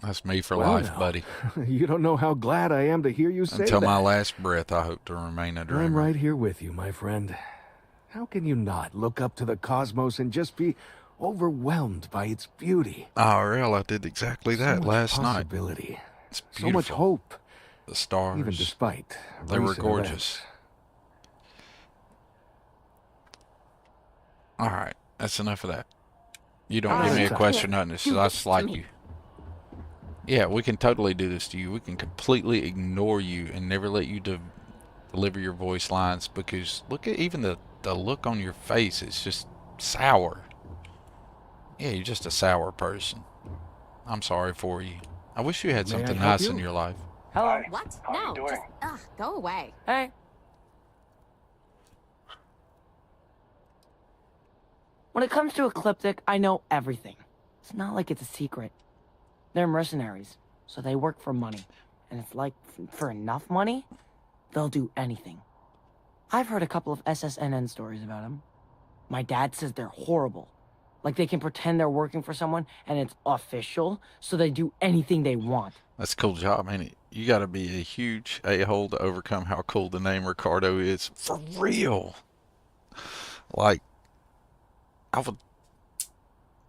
That's me for Well, life, now, buddy. You don't know how glad I am to hear you say Until that. my last breath, I hope to remain a dreamer. I'm right here with you, my friend. How can you not look up to the cosmos and just be overwhelmed by its beauty? Oh, real, I did exactly that So much last night. possibility. It's So much beautiful. hope. The stars. Even despite They were recent gorgeous. events. All right, that's enough of that. You don't All give me a right. question or nothing. It's Do just I this just to like me. you. Yeah, we can totally do this to you. We can completely ignore you and never let you deliver your voice lines because look at even the look on your face. It's just sour. Yeah, you're just a sour person. I'm sorry for you. I wish you had May I something help nice you? in your life. Hello. What? How are no, you doing? just go away. Hey. When it comes to Ecliptic, I know everything. It's not like it's a secret. They're mercenaries, so they work for money. And it's like, for enough money, they'll do anything. I've heard a couple of SSNN stories about them. My dad says they're horrible. Like they can pretend they're working for someone and it's official, so they do anything they want. That's a cool job, ain't it? You gotta be a huge a-hole to overcome how cool the name Ricardo is. For real. Like,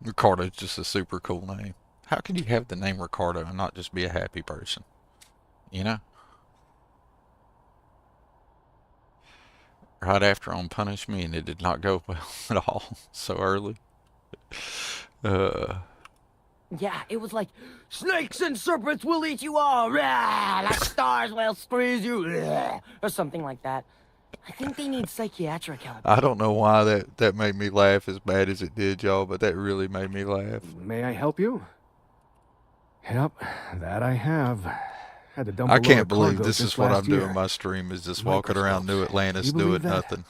Ricardo's just a super cool name. How can you have the name Ricardo and not just be a happy person? You know? Right after on Punish Me, and it did not go well at all so early. Yeah, it was like, snakes and serpents will eat you all, rah, like stars will squeeze you, rah, or something like that. I think they need psychiatric help. I don't know why that made me laugh as bad as it did, y'all, but that really made me laugh. May I help you? Yep, that I have. Had to dump I a load can't of believe cargo this is just what I'm last year. doing my stream, is just walking around New Atlantis You believe doing that? nothing.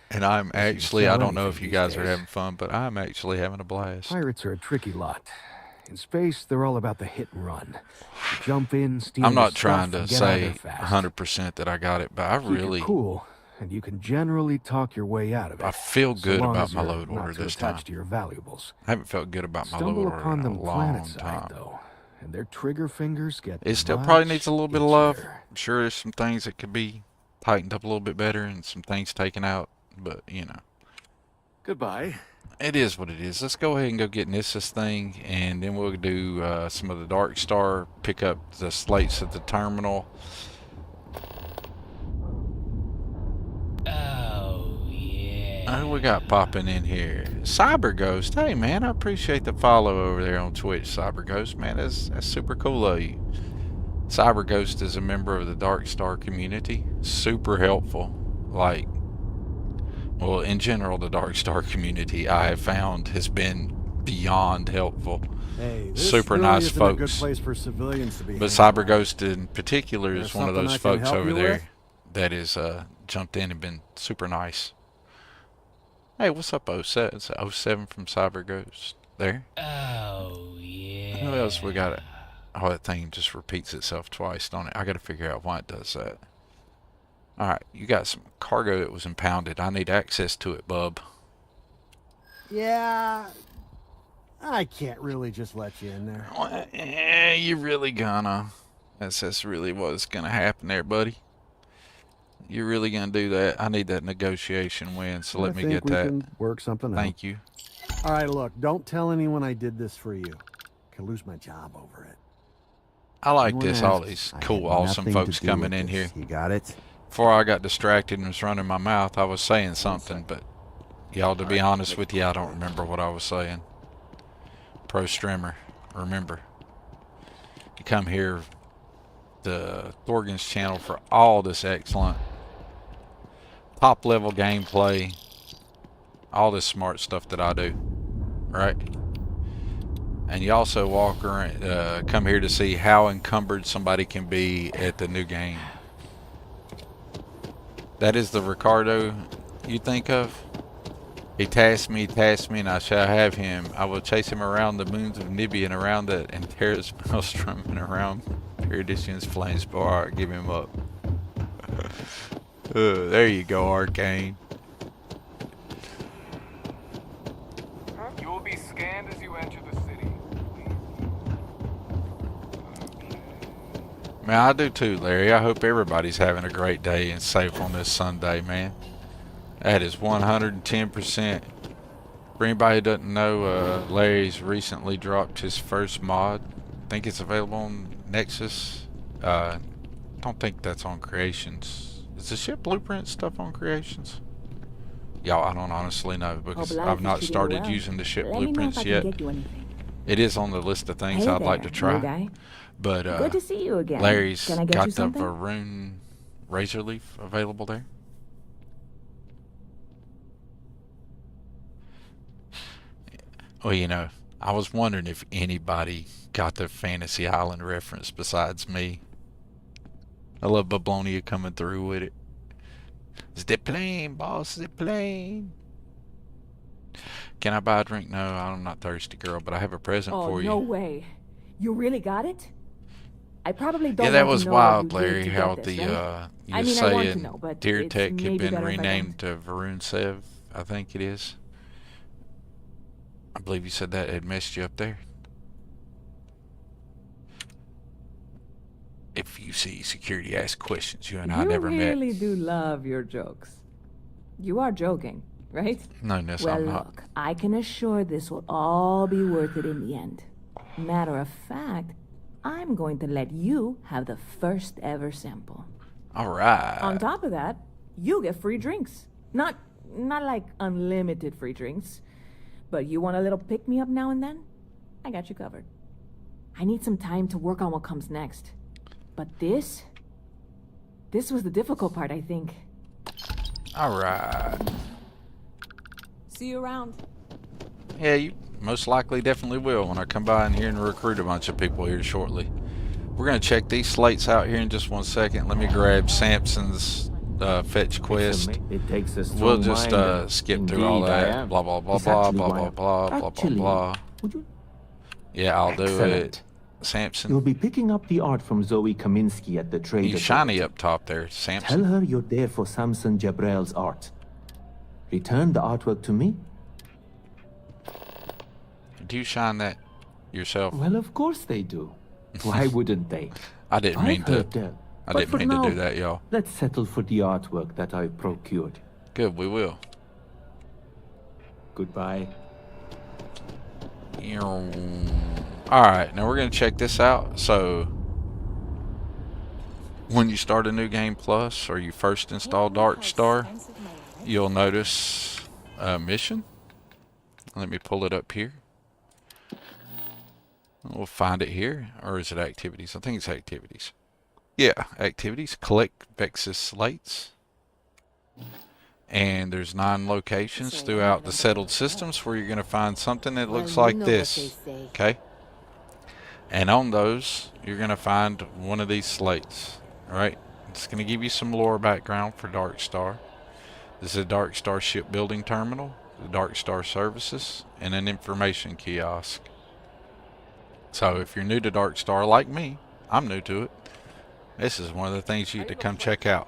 And I'm actually, I don't know if you guys are having fun, but I'm actually having a blast. Pirates are a tricky lot. In space, they're all about the hit and run. You jump in, steal I'm your not trying stuff, to and get out of say there fast. 100% that I got it, but I Keep it really, cool, and you can generally talk your way out of it. I feel good so long about as my you're load order not too this attached time. to your valuables. I haven't felt good about my load Stumble order upon in a them long planet side, time. though, and their trigger fingers get It still much probably needs a little bit of love. itchier. I'm sure there's some things that could be tightened up a little bit better and some things taken out, but you know. Goodbye. It is what it is. Let's go ahead and go get Nissa's thing, and then we'll do some of the Darkstar, pick up the slates at the terminal. Oh, yeah. Who we got popping in here? Cyber Ghost. Hey, man, I appreciate the follow over there on Twitch, Cyber Ghost. Man, that's super cool of you. Cyber Ghost is a member of the Darkstar community. Super helpful. Like, well, in general, the Darkstar community I have found has been beyond helpful. Hey, this super really nice isn't folks. a good place for civilians to be But hanging Cyber around. Ghost in particular is There's one of something those I can folks help over you there with? that has jumped in and been super nice. Hey, what's up, 07? It's 07 from Cyber Ghost. There. Oh, yeah. Who else we got? Oh, that thing just repeats itself twice, don't it? I got to figure out why it does that. Alright, you got some cargo that was impounded. I need access to it, bub. Yeah, I can't really just let you in there. You really gonna. That's really what's gonna happen there, buddy. You're really gonna do that? I need that negotiation win, so let me get we that. Can work something out. Thank you. All right, look, don't tell anyone I did this for you. Could lose my job over it. I like Anyone this, all asks, these I cool, had awesome nothing to folks do coming with in this. here. You got it? Before I got distracted and was running my mouth, I was saying something, but y'all, to be honest with you, I don't remember what I was saying. Pro streamer, remember, you come here, the Thorgan's channel, for all this excellent top level gameplay, all this smart stuff that I do, right? And you also walk around, come here to see how encumbered somebody can be at the new game. That is the Ricardo you think of? He tasked me, and I shall have him. I will chase him around the moons of Nibia and around the Antares Maelstrom and around Perdition's flames before I give him up. There you go, Arcane. You will be scanned as you enter the city. Man, I do too, Larry. I hope everybody's having a great day and safe on this Sunday, man. That is 110%. For anybody who doesn't know, Larry's recently dropped his first mod. I think it's available on Nexus. Don't think that's on Creations. Is the ship blueprint stuff on Creations? Y'all, I don't honestly know because I've not started using the ship blueprints yet. It is on the list of things I'd like to try. But Good to see you again. Larry's Can I get got you the something? Varun Razor Leaf available there. Well, you know, I was wondering if anybody got the Fantasy Island reference besides me. I love Bablonia coming through with it. It's the plane, boss, the plane. Can I buy a drink? No, I'm not thirsty, girl, but I have a present for you. Oh, no way. You really got it? I probably don't Yeah, that want was to know what wild, you did Larry, to how get this, the, right? you I were mean, I want to saying know, but Deer it's Tech had maybe been better if I renamed to Varun Sev, I think it is. I believe you said that had messed you up there. if you see security ask questions you and I never You met. really do love your jokes. You are joking, right? No, Ness, well, I'm not. look, I can assure this will all be worth it in the end. Matter of fact, I'm going to let you have the first ever sample. All right. On top of that, you get free drinks. Not like unlimited free drinks, but you want a little pick-me-up now and then? I got you covered. I need some time to work on what comes next. But this was the difficult part, I think. All right. See you around. Yeah, you most likely definitely will when I come by in here and recruit a bunch of people here shortly. We're going to check these slates out here in just 1 second. Let me grab Samson's fetch quest. It takes a strong We'll just mind. skip through all Indeed, I that. am. Blah, blah, blah, It's blah, actually blah, why- blah, blah, blah, blah, Actually, blah. would you- Yeah, I'll do Excellent. it. Samson. You'll be picking up the art from Zoe Kaminsky at the trade. You shiny up top there, Samson. Tell her you're there for Samson Jabrel's art. Return the artwork to me. Do you shine that yourself? Well, of course they do. Why wouldn't they? I didn't mean I've to. heard that. I But didn't for mean now, to do that, y'all. Let's settle for the artwork that I've procured. Good, we will. Goodbye. Alright, now we're going to check this out. So, when you start a new game plus, or you first install Darkstar, you'll notice a mission. Let me pull it up here. We'll find it here. Or is it activities? I think it's activities. Yeah, activities. Collect Vexus slates. And there's 9 locations throughout the settled systems where you're going to find something that looks like this. Okay? And on those, you're going to find one of these slates. Alright? It's going to give you some lore background for Darkstar. This is a Darkstar shipbuilding terminal, the Darkstar services, and an information kiosk. So if you're new to Darkstar like me, I'm new to it. This is one of the things you get to come check out.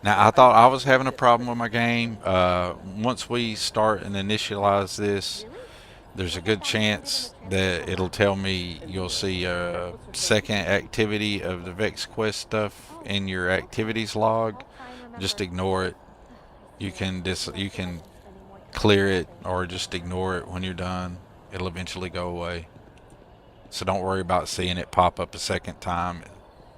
Now, I thought I was having a problem with my game. Once we start and initialize this, there's a good chance that it'll tell me you'll see a second activity of the Vex Quest stuff in your activities log. Just ignore it. You can clear it or just ignore it when you're done. It'll eventually go away. So don't worry about seeing it pop up a second time.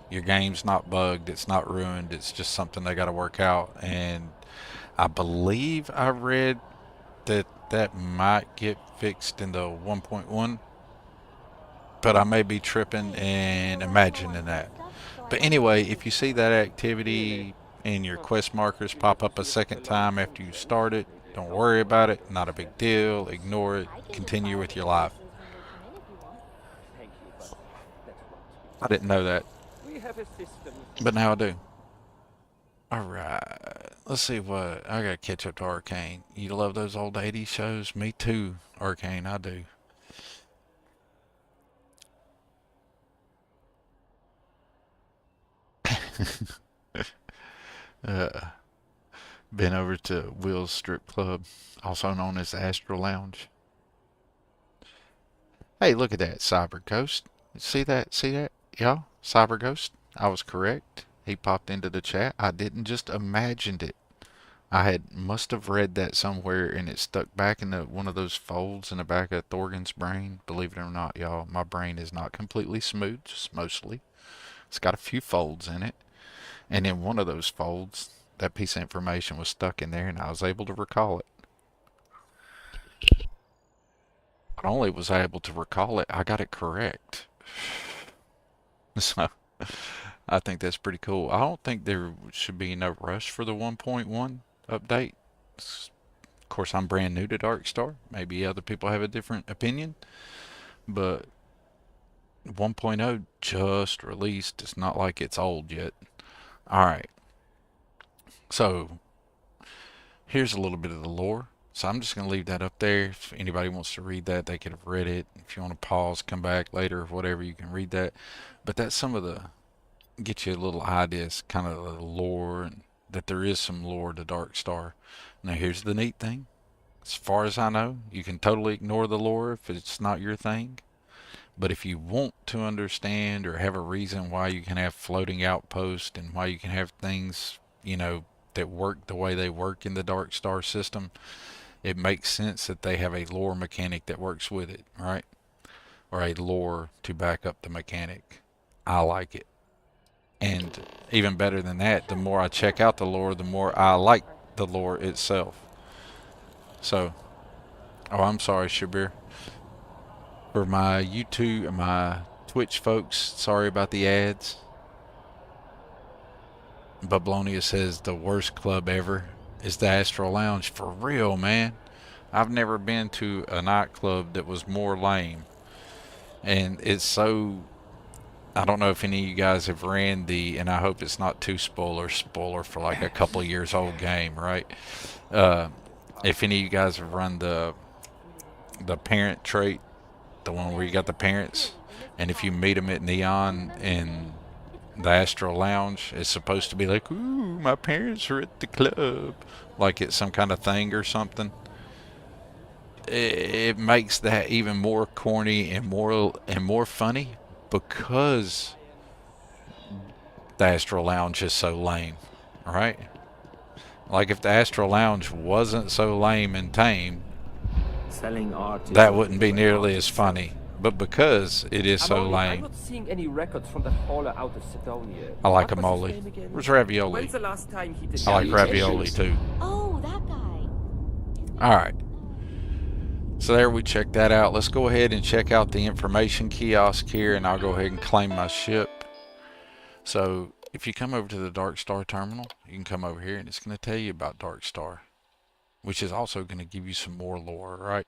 Your game's not bugged, it's not ruined, it's just something they got to work out. And I believe I read that might get fixed in the 1.1, but I may be tripping and imagining that. But anyway, if you see that activity and your quest markers pop up a second time after you start it, don't worry about it, not a big deal, ignore it, continue with your life. I didn't know that, but now I do. Alright, let's see what, I gotta catch up to Arcane. You love those old 80s shows? Me too, Arcane, I do. Been over to Will's Strip Club, also known as the Astral Lounge. Hey, look at that, Cyber Ghost. See that? See that? Y'all? Cyber Ghost? I was correct. He popped into the chat. I didn't just imagined it. I must have read that somewhere and it stuck back in one of those folds in the back of Thorgan's brain. Believe it or not, y'all, my brain is not completely smooth, just mostly. It's got a few folds in it. And in one of those folds, that piece of information was stuck in there and I was able to recall it. Not only was I able to recall it, I got it correct. So, I think that's pretty cool. I don't think there should be no rush for the 1.1 update. Of course, I'm brand new to Darkstar. Maybe other people have a different opinion. But 1.0 just released. It's not like it's old yet. Alright. So, here's a little bit of the lore. So I'm just going to leave that up there. If anybody wants to read that, they could have read it. If you want to pause, come back later, or whatever, you can read that. But that's some of the, get you a little ideas, kind of the lore, and that there is some lore to Darkstar. Now here's the neat thing. As far as I know, you can totally ignore the lore if it's not your thing. But if you want to understand or have a reason why you can have floating outposts and why you can have things, you know, that work the way they work in the Darkstar system, it makes sense that they have a lore mechanic that works with it, right? Or a lore to back up the mechanic. I like it. And even better than that, the more I check out the lore, the more I like the lore itself. So, oh, I'm sorry, Shabir. For my YouTube and my Twitch folks, sorry about the ads. Bablonia says the worst club ever is the Astral Lounge. For real, man. I've never been to a nightclub that was more lame. And it's so... I don't know if any of you guys have ran the... And I hope it's not too spoiler for like a couple of years old game, right? If any of you guys have run the parent trait, the one where you got the parents, and if you meet them at Neon in the Astral Lounge, it's supposed to be like, ooh, my parents are at the club, like it's some kind of thing or something. It makes that even more corny and more funny because the Astral Lounge is so lame, right? Like if the Astral Lounge wasn't so lame and tame, Selling art that wouldn't be nearly as funny. But because it is so I'm lame, not seeing any records from that hauler out of Sidonia. I like What was Amoli. his name again? Where's Ravioli? When's the last time he did I like Ravioli too. Oh, that guy. Alright. So there, we checked that out. Let's go ahead and check out the information kiosk here, and I'll go ahead and claim my ship. So if you come over to the Darkstar terminal, you can come over here and it's going to tell you about Darkstar, which is also going to give you some more lore, right?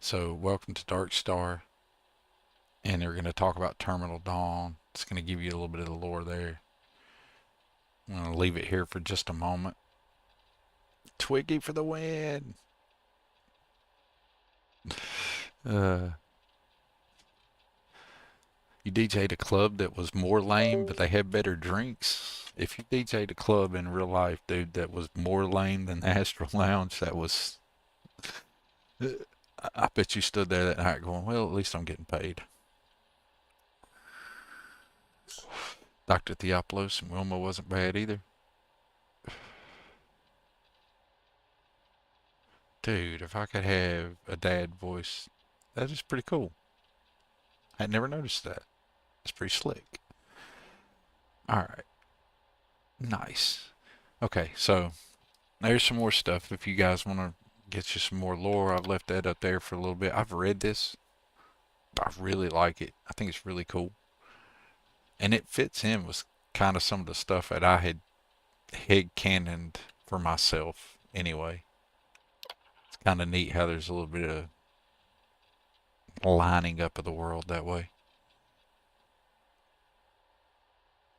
So welcome to Darkstar, and they're going to talk about Terminal Dawn. It's going to give you a little bit of the lore there. I'm going to leave it here for just a moment. Twiggy for the win! You DJ'd a club that was more lame, but they had better drinks. If you DJ'd a club in real life, dude, that was more lame than the Astral Lounge, that was... I bet you stood there that night going, well, at least I'm getting paid. Dr. Theopolis and Wilma wasn't bad either. Dude, if I could have a dad voice, that is pretty cool. I'd never noticed that. It's pretty slick. Alright. Nice. Okay, so there's some more stuff. If you guys want to get you some more lore, I've left that up there for a little bit. I've read this. I really like it. I think it's really cool. And it fits in with kind of some of the stuff that I had head-canoned for myself anyway. It's kind of neat how there's a little bit of lining up of the world that way.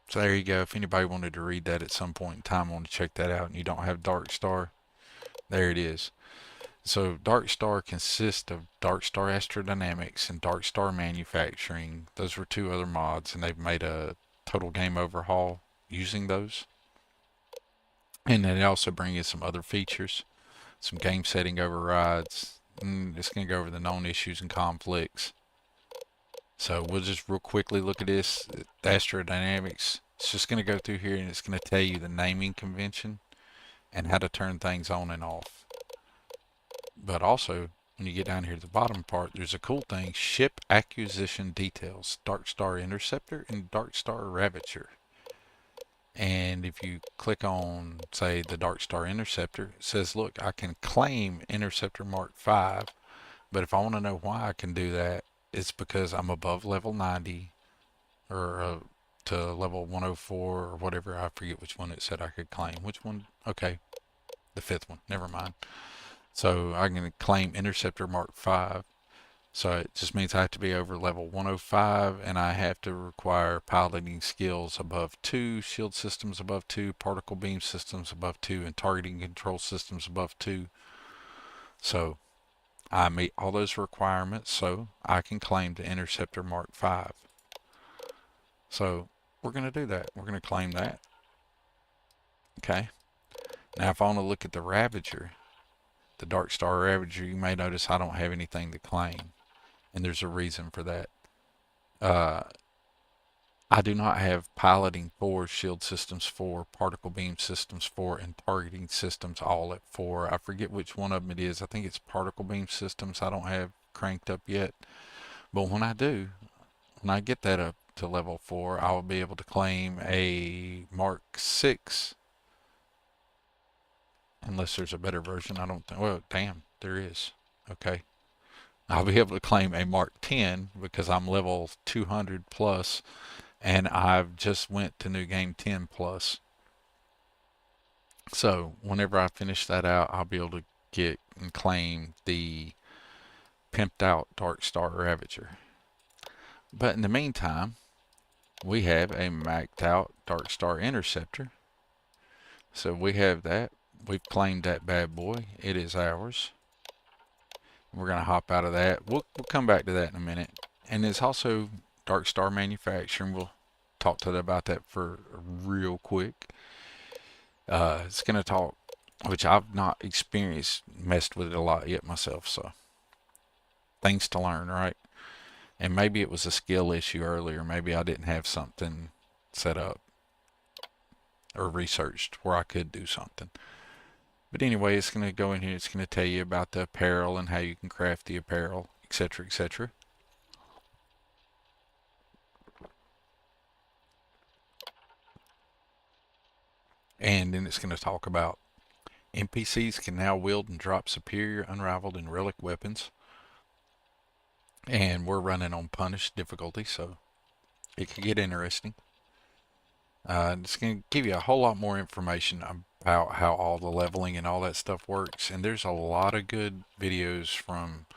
So there you go. If anybody wanted to read that at some point in time, want to check that out, and you don't have Darkstar, there it is. So Darkstar consists of Darkstar Astrodynamics and Darkstar Manufacturing. Those were two other mods, and they've made a total game overhaul using those. And then it also brings in some other features, some game setting overrides. It's going to go over the known issues and conflicts. So we'll just real quickly look at this. The Astrodynamics. It's just going to go through here and it's going to tell you the naming convention and how to turn things on and off. But also, when you get down here to the bottom part, there's a cool thing. Ship acquisition details. Darkstar Interceptor and Darkstar Ravager. And if you click on, say, the Darkstar Interceptor, it says, look, I can claim Interceptor Mark 5, but if I want to know why I can do that, it's because I'm above level 90, or to level 104, or whatever. I forget which one it said I could claim. Which one? Okay, the 5th one. Never mind. So I can claim Interceptor Mark 5. So it just means I have to be over level 105, and I have to require piloting skills above 2, shield systems above 2, particle beam systems above 2, and targeting control systems above 2. So I meet all those requirements, so I can claim the Interceptor Mark 5. So we're going to do that. We're going to claim that. Okay. Now if I want to look at the Ravager, the Darkstar Ravager, you may notice I don't have anything to claim. And there's a reason for that. I do not have piloting 4, shield systems 4, particle beam systems 4, and targeting systems all at 4. I forget which one of them it is. I think it's particle beam systems I don't have cranked up yet. But when I do, when I get that up to level 4, I'll be able to claim a Mark 6. Unless there's a better version, I don't think. Well, damn, there is. Okay. I'll be able to claim a Mark 10 because I'm level 200 plus, and I've just went to New Game 10 plus. So whenever I finish that out, I'll be able to get and claim the pimped out Darkstar Ravager. But in the meantime, we have a maxed out Darkstar Interceptor. So we have that. We've claimed that bad boy. It is ours. We're going to hop out of that. We'll come back to that in a minute. And there's also Darkstar Manufacturing. We'll talk to them about that for real quick. It's going to talk, which I've not messed with it a lot yet myself. So things to learn, right? And maybe it was a skill issue earlier. Maybe I didn't have something set up or researched where I could do something. But anyway, it's going to go in here. It's going to tell you about the apparel and how you can craft the apparel, etc., etc. And then it's going to talk about NPCs can now wield and drop superior, unrivaled, and relic weapons. And we're running on punished difficulty, so it could get interesting. It's going to give you a whole lot more information about how all the leveling and all that stuff works. And there's a lot of good videos from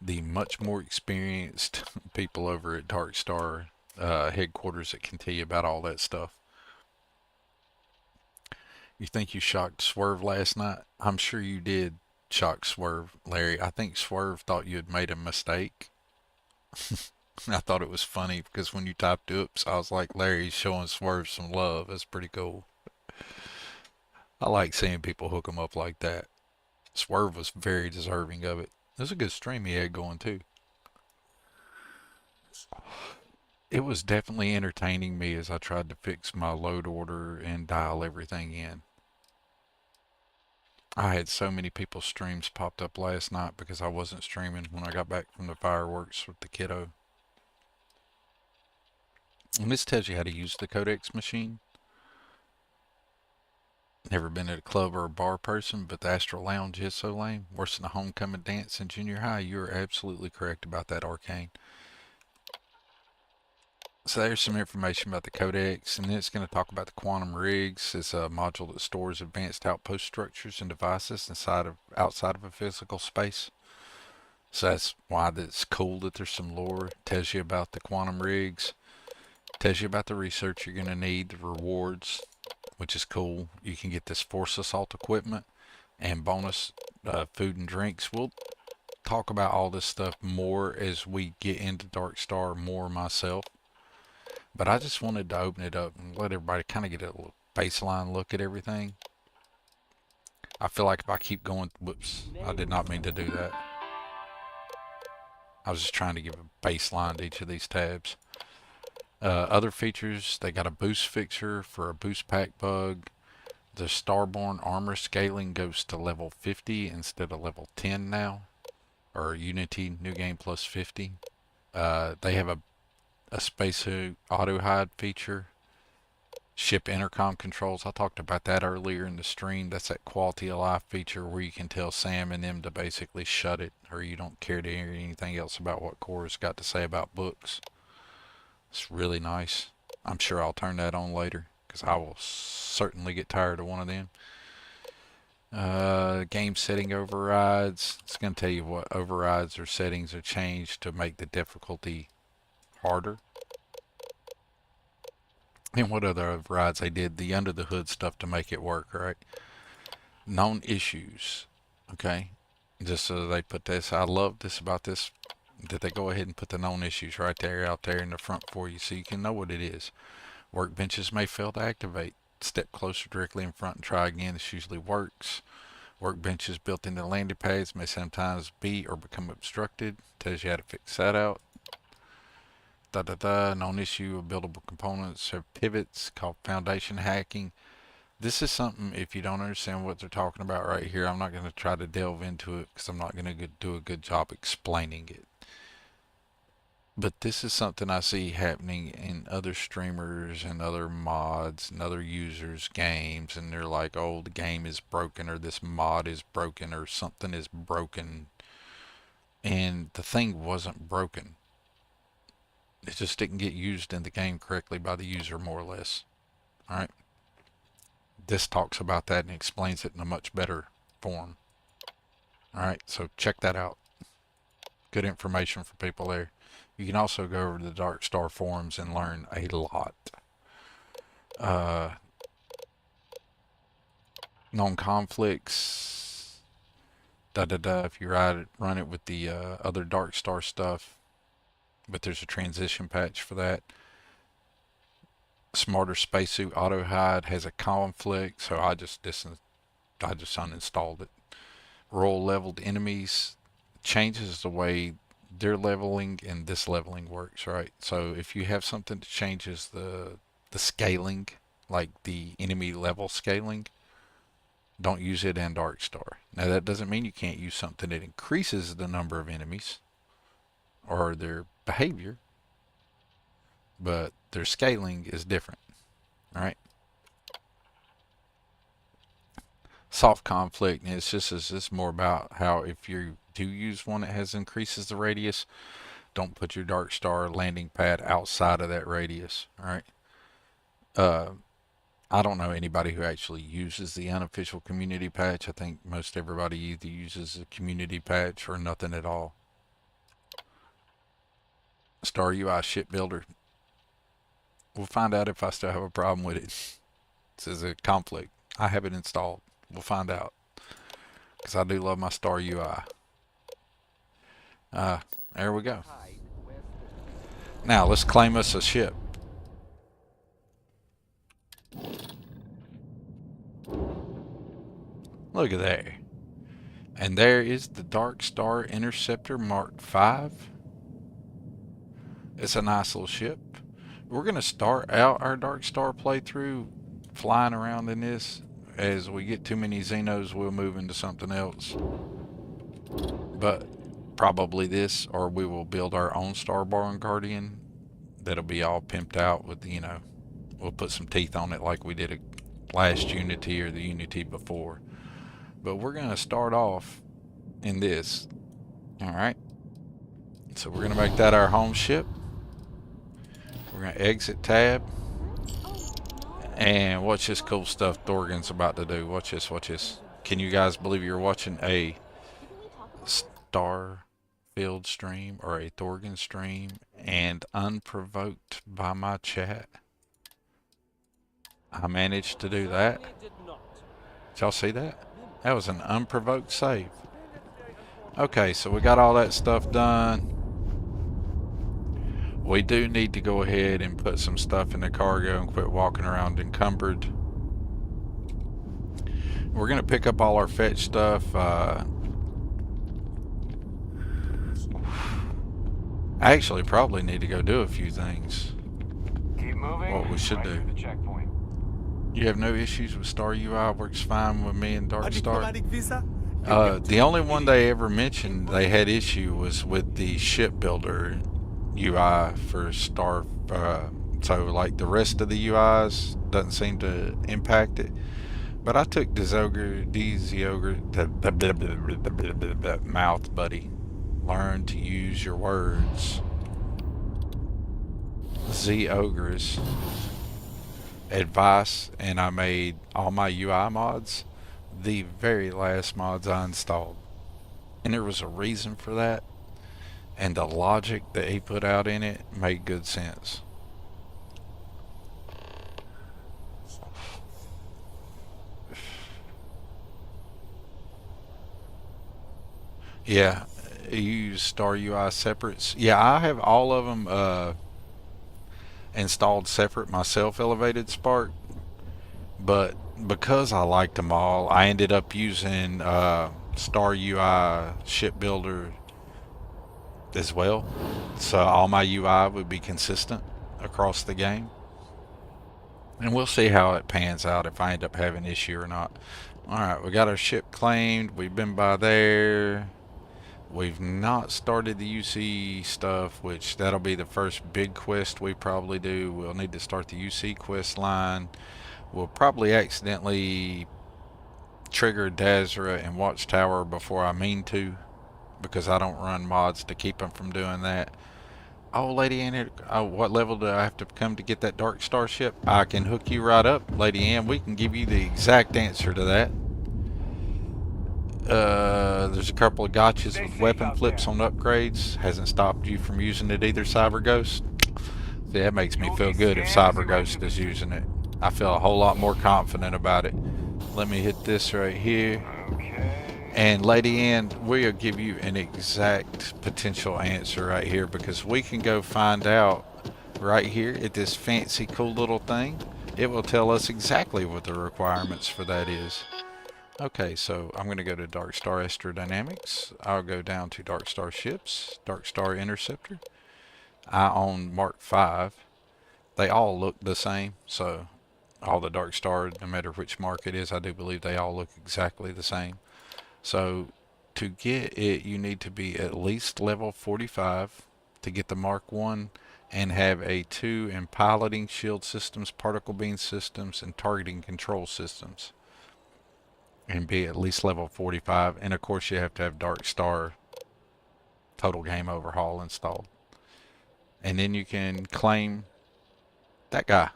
the much more experienced people over at Darkstar headquarters that can tell you about all that stuff. You think you shocked Swerve last night? I'm sure you did shock Swerve, Larry. I think Swerve thought you had made a mistake. I thought it was funny because when you typed oops, I was like, Larry's showing Swerve some love. That's pretty cool. I like seeing people hook him up like that. Swerve was very deserving of it. It was a good stream he had going too. It was definitely entertaining me as I tried to fix my load order and dial everything in. I had so many people's streams popped up last night because I wasn't streaming when I got back from the fireworks with the kiddo. And this tells you how to use the codex machine. Never been at a club or a bar person, but the Astral Lounge is so lame. Worse than a homecoming dance in junior high. You're absolutely correct about that, Arcane. So there's some information about the codex, and then it's going to talk about the quantum rigs. It's a module that stores advanced outpost structures and devices outside of a physical space. So that's why it's cool that there's some lore. It tells you about the quantum rigs. It tells you about the research you're going to need, the rewards, which is cool. You can get this force assault equipment and bonus food and drinks. We'll talk about all this stuff more as we get into Darkstar more myself. But I just wanted to open it up and let everybody kind of get a little baseline look at everything. I feel like if I keep going, whoops, I did not mean to do that. I was just trying to give a baseline to each of these tabs. Other features, they got a boost fixer for a boost pack bug. The Starborn armor scaling goes to level 50 instead of level 10 now. Or Unity New Game Plus 50. They have a spacesuit auto hide feature. Ship intercom controls. I talked about that earlier in the stream. That's that quality of life feature where you can tell Sam and them to basically shut it, or you don't care to hear anything else about what Cora's got to say about books. It's really nice. I'm sure I'll turn that on later because I will certainly get tired of one of them. Game setting overrides. It's going to tell you what overrides or settings are changed to make the difficulty harder. And what other overrides they did, the under the hood stuff to make it work, right? Known issues, okay? Just so they put this, I love this about this, that they go ahead and put the known issues right there, out there in the front for you so you can know what it is. Workbenches may fail to activate. Step closer directly in front and try again. This usually works. Workbenches built into landing pads may sometimes be or become obstructed. Tells you how to fix that out. Known issue of buildable components have pivots called foundation hacking. This is something, if you don't understand what they're talking about right here, I'm not going to try to delve into it because I'm not going to do a good job explaining it. But this is something I see happening in other streamers and other mods and other users' games, and they're like, oh, the game is broken, or this mod is broken, or something is broken. And the thing wasn't broken. It just didn't get used in the game correctly by the user, more or less. Alright? This talks about that and explains it in a much better form. Alright, so check that out. Good information for people there. You can also go over to the Darkstar forums and learn a lot. Known conflicts. If you run it with the other Darkstar stuff. But there's a transition patch for that. Smarter Spacesuit Auto Hide has a conflict, so I just uninstalled it. Roll leveled enemies changes the way their leveling and this leveling works, right? So if you have something that changes the scaling, like the enemy level scaling, don't use it in Darkstar. Now that doesn't mean you can't use something that increases the number of enemies or their behavior, but their scaling is different. All right. Soft conflict, and it's just more about how if you do use one that has increases the radius, don't put your Darkstar landing pad outside of that radius. All right. I don't know anybody who actually uses the unofficial community patch. I think most everybody either uses a community patch or nothing at all. Star UI shipbuilder. We'll find out if I still have a problem with it. It says a conflict. I have it installed. We'll find out. Because I do love my Star UI. There we go. Now let's claim us a ship. Look at there. And there is the Darkstar Interceptor Mark V. It's a nice little ship. We're going to start out our Darkstar playthrough flying around in this. As we get too many Xenos, we'll move into something else. But probably this, or we will build our own Starborn Guardian. That'll be all pimped out with, you know, we'll put some teeth on it like we did a last Unity or the Unity before. But we're going to start off in this. Alright. So we're going to make that our home ship. We're going to exit tab. And watch this cool stuff Thorgan's about to do. Watch this, watch this. Can you guys believe you're watching a Starfield stream or a Thorgan stream and unprovoked by my chat? I managed to do that. Did y'all see that? That was an unprovoked save. Okay, so we got all that stuff done. We do need to go ahead and put some stuff in the cargo and quit walking around encumbered. We're going to pick up all our fetch stuff. I actually probably need to go do a few things. Keep moving. What we should do. The checkpoint. You have no issues with Star UI? Works fine with me and Darkstar? The only one they ever mentioned they had issue was with the shipbuilder UI for Star. So like the rest of the UIs doesn't seem to impact it. But I took the mouth buddy. Learn to use your words. Ogre's advice, and I made all my UI mods the very last mods I installed. And there was a reason for that. And the logic that he put out in it made good sense. Yeah, you use Star UI separates. Yeah, I have all of them installed separate myself, Elevated Spark. But because I liked them all, I ended up using Star UI Shipbuilder as well. So all my UI would be consistent across the game. And we'll see how it pans out if I end up having an issue or not. Alright, we got our ship claimed. We've been by there. We've not started the UC stuff, which that'll be the first big quest we probably do. We'll need to start the UC quest line. We'll probably accidentally trigger Dazra and Watchtower before I mean to, because I don't run mods to keep them from doing that. Oh, Lady Ann, what level do I have to come to get that Darkstar ship? I can hook you right up, Lady Ann. We can give you the exact answer to that. There's a couple of gotchas with weapon flips on upgrades. Hasn't stopped you from using it either, Cyber Ghost. See, that makes me feel good if Cyber Ghost is using it. I feel a whole lot more confident about it. Let me hit this right here. And Lady Ann, we'll give you an exact potential answer right here, because we can go find out right here at this fancy cool little thing. It will tell us exactly what the requirements for that is. Okay, so I'm going to go to Darkstar Astrodynamics. I'll go down to Darkstar Ships, Darkstar Interceptor. I own Mark V. They all look the same, so all the Darkstar, no matter which mark it is, I do believe they all look exactly the same. So to get it, you need to be at least level 45 to get the Mark 1 and have a 2 in piloting, shield systems, particle beam systems, and targeting control systems. And be at least level 45. And of course you have to have Darkstar Total Game Overhaul installed. And then you can claim that guy.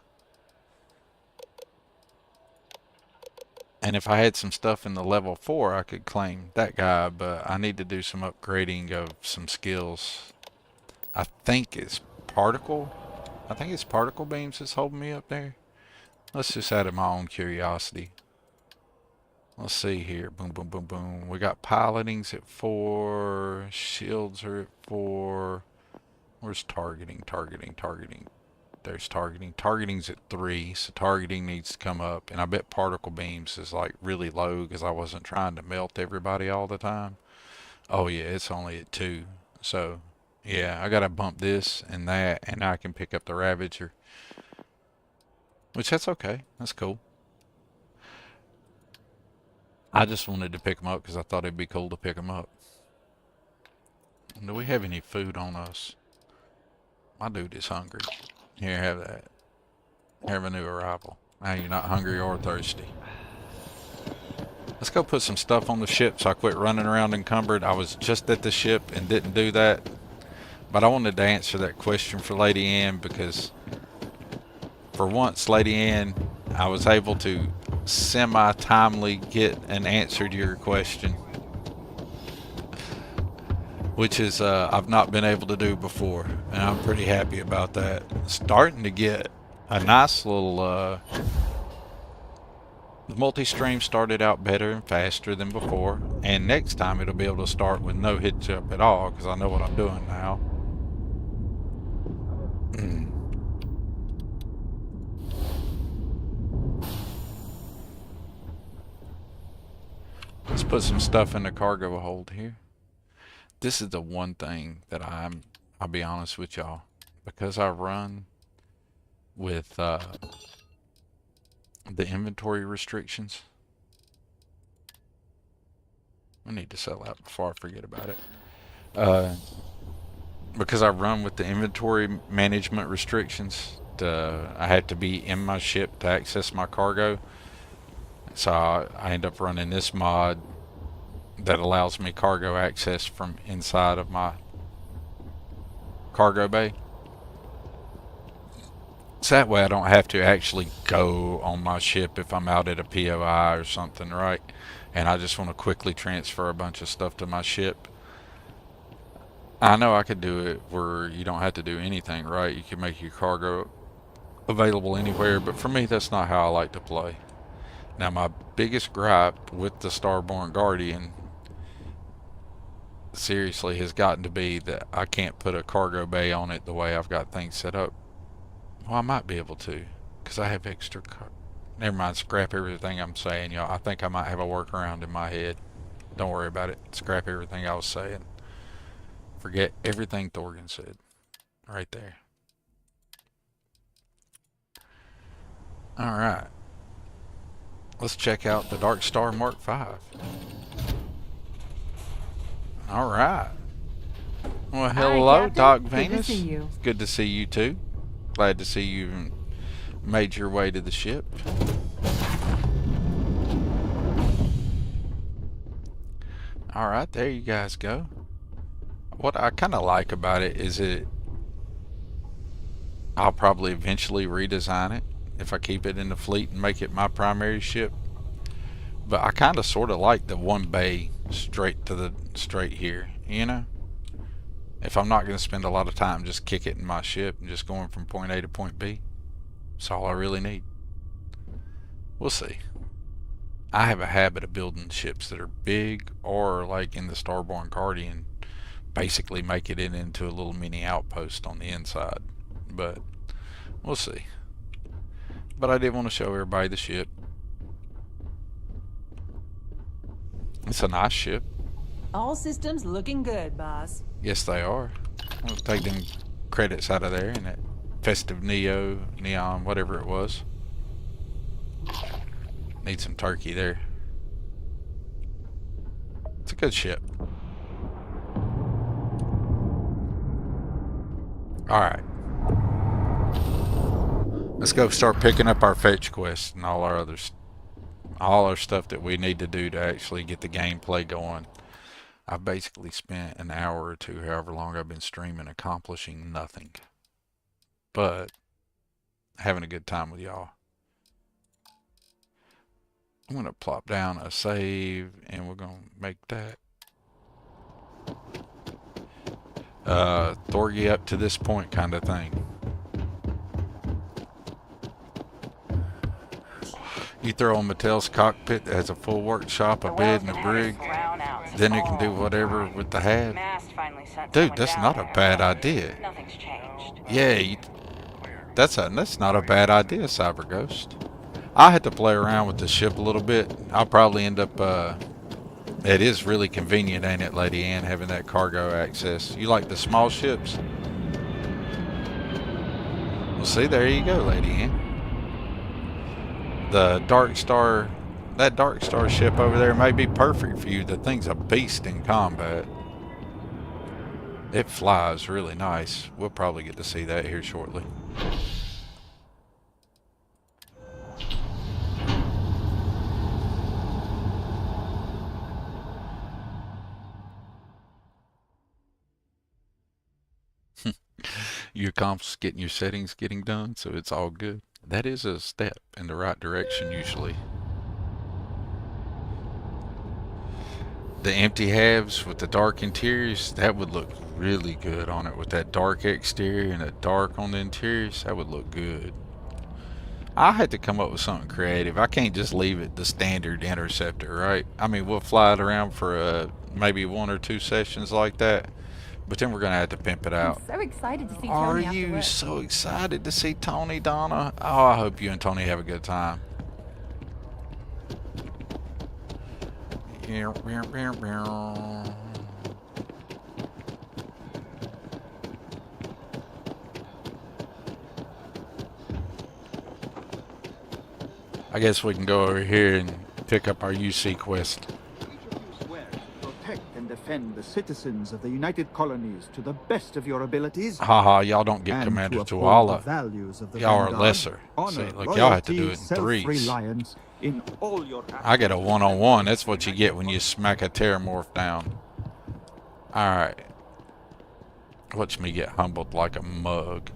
And if I had some stuff in the level 4, I could claim that guy, but I need to do some upgrading of some skills. I think it's particle beams that's holding me up there. Let's just out of my own curiosity. Let's see here. Boom, boom, boom, boom. We got piloting's at 4. Shields are at 4. Where's targeting? There's targeting. Targeting's at 3, so targeting needs to come up. And I bet particle beams is like really low because I wasn't trying to melt everybody all the time. Oh yeah, it's only at 2. So yeah, I gotta bump this and that, and now I can pick up the Ravager. Which that's okay. That's cool. I just wanted to pick them up because I thought it'd be cool to pick them up. Do we have any food on us? My dude is hungry. Here, have that. Have a new arrival. Now you're not hungry or thirsty. Let's go put some stuff on the ship so I quit running around encumbered. I was just at the ship and didn't do that. But I wanted to answer that question for Lady Ann because for once, Lady Ann, I was able to semi-timely get an answer to your question, which is I've not been able to do before, and I'm pretty happy about that. Starting to get a nice little the multi-stream started out better and faster than before, and next time it'll be able to start with no hitch up at all because I know what I'm doing now. Let's put some stuff in the cargo hold here. This is the one thing that I'll be honest with y'all, because I run with the inventory restrictions. I need to sell out before I forget about it. Because I run with the inventory management restrictions, I have to be in my ship to access my cargo. So I end up running this mod that allows me cargo access from inside of my cargo bay. So that way I don't have to actually go on my ship if I'm out at a POI or something, right? And I just want to quickly transfer a bunch of stuff to my ship. I know I could do it where you don't have to do anything, right? You can make your cargo available anywhere, but for me that's not how I like to play. Now my biggest gripe with the Starborn Guardian seriously has gotten to be that I can't put a cargo bay on it the way I've got things set up. Well, I might be able to because I have extra never mind, scrap everything I'm saying, y'all. I think I might have a workaround in my head. Don't worry about it. Scrap everything I was saying. Forget everything Thorgan said. Right there. Alright. Let's check out the Darkstar Mark V. Alright. Well, hello, Doc Venus. Good to see you. Good to see you too. Glad to see you made your way to the ship. Alright, there you guys go. What I kind of like about it is I'll probably eventually redesign it if I keep it in the fleet and make it my primary ship. But I kind of sort of like the one bay straight here, you know? If I'm not going to spend a lot of time just kicking in my ship and just going from point A to point B, that's all I really need. We'll see. I have a habit of building ships that are big, or like in the Starborn Guardian, basically make it into a little mini outpost on the inside. But we'll see. But I did want to show everybody the ship. It's a nice ship. All systems looking good, boss. Yes, they are. We'll take them credits out of there in that festive neon, whatever it was. Need some turkey there. It's a good ship. Alright. Let's go start picking up our fetch quests and all our stuff that we need to do to actually get the gameplay going. I've basically spent an hour or two, however long I've been streaming, accomplishing nothing. But having a good time with y'all. I'm going to plop down a save and we're going to make that. Thorgy up to this point kind of thing. You throw in Mattel's cockpit that has a full workshop, a bed, and a brig, then you can do whatever with the hab. Dude, that's not a bad idea. Yeah, that's not a bad idea, Cyber Ghost. I had to play around with the ship a little bit. I'll probably end up, it is really convenient, ain't it, Lady Ann, having that cargo access. You like the small ships? Well, see, there you go, Lady Ann. The Darkstar, that Darkstar ship over there may be perfect for you. The thing's a beast in combat. It flies really nice. We'll probably get to see that here shortly. You accomplish getting your settings done, so it's all good. That is a step in the right direction usually. The empty halves with the dark interiors, that would look really good on it with that dark exterior and a dark on the interiors. That would look good. I had to come up with something creative. I can't just leave it the standard interceptor, right? I mean, we'll fly it around for maybe 1 or 2 sessions like that. But then we're going to have to pimp it out. I'm so excited to see Tony. Are you so excited to see Tony, Donna? Oh, I hope you and Tony have a good time. I guess we can go over here and pick up our UC quest. Defend the citizens of the United Colonies to the best of your abilities. Haha, y'all don't get Commander Tuala. Y'all are lesser. See, look, y'all have to do it in 3s. I get a 1-on-1. That's what you get when you smack a Terramorph down. Alright. Watch me get humbled like a mug.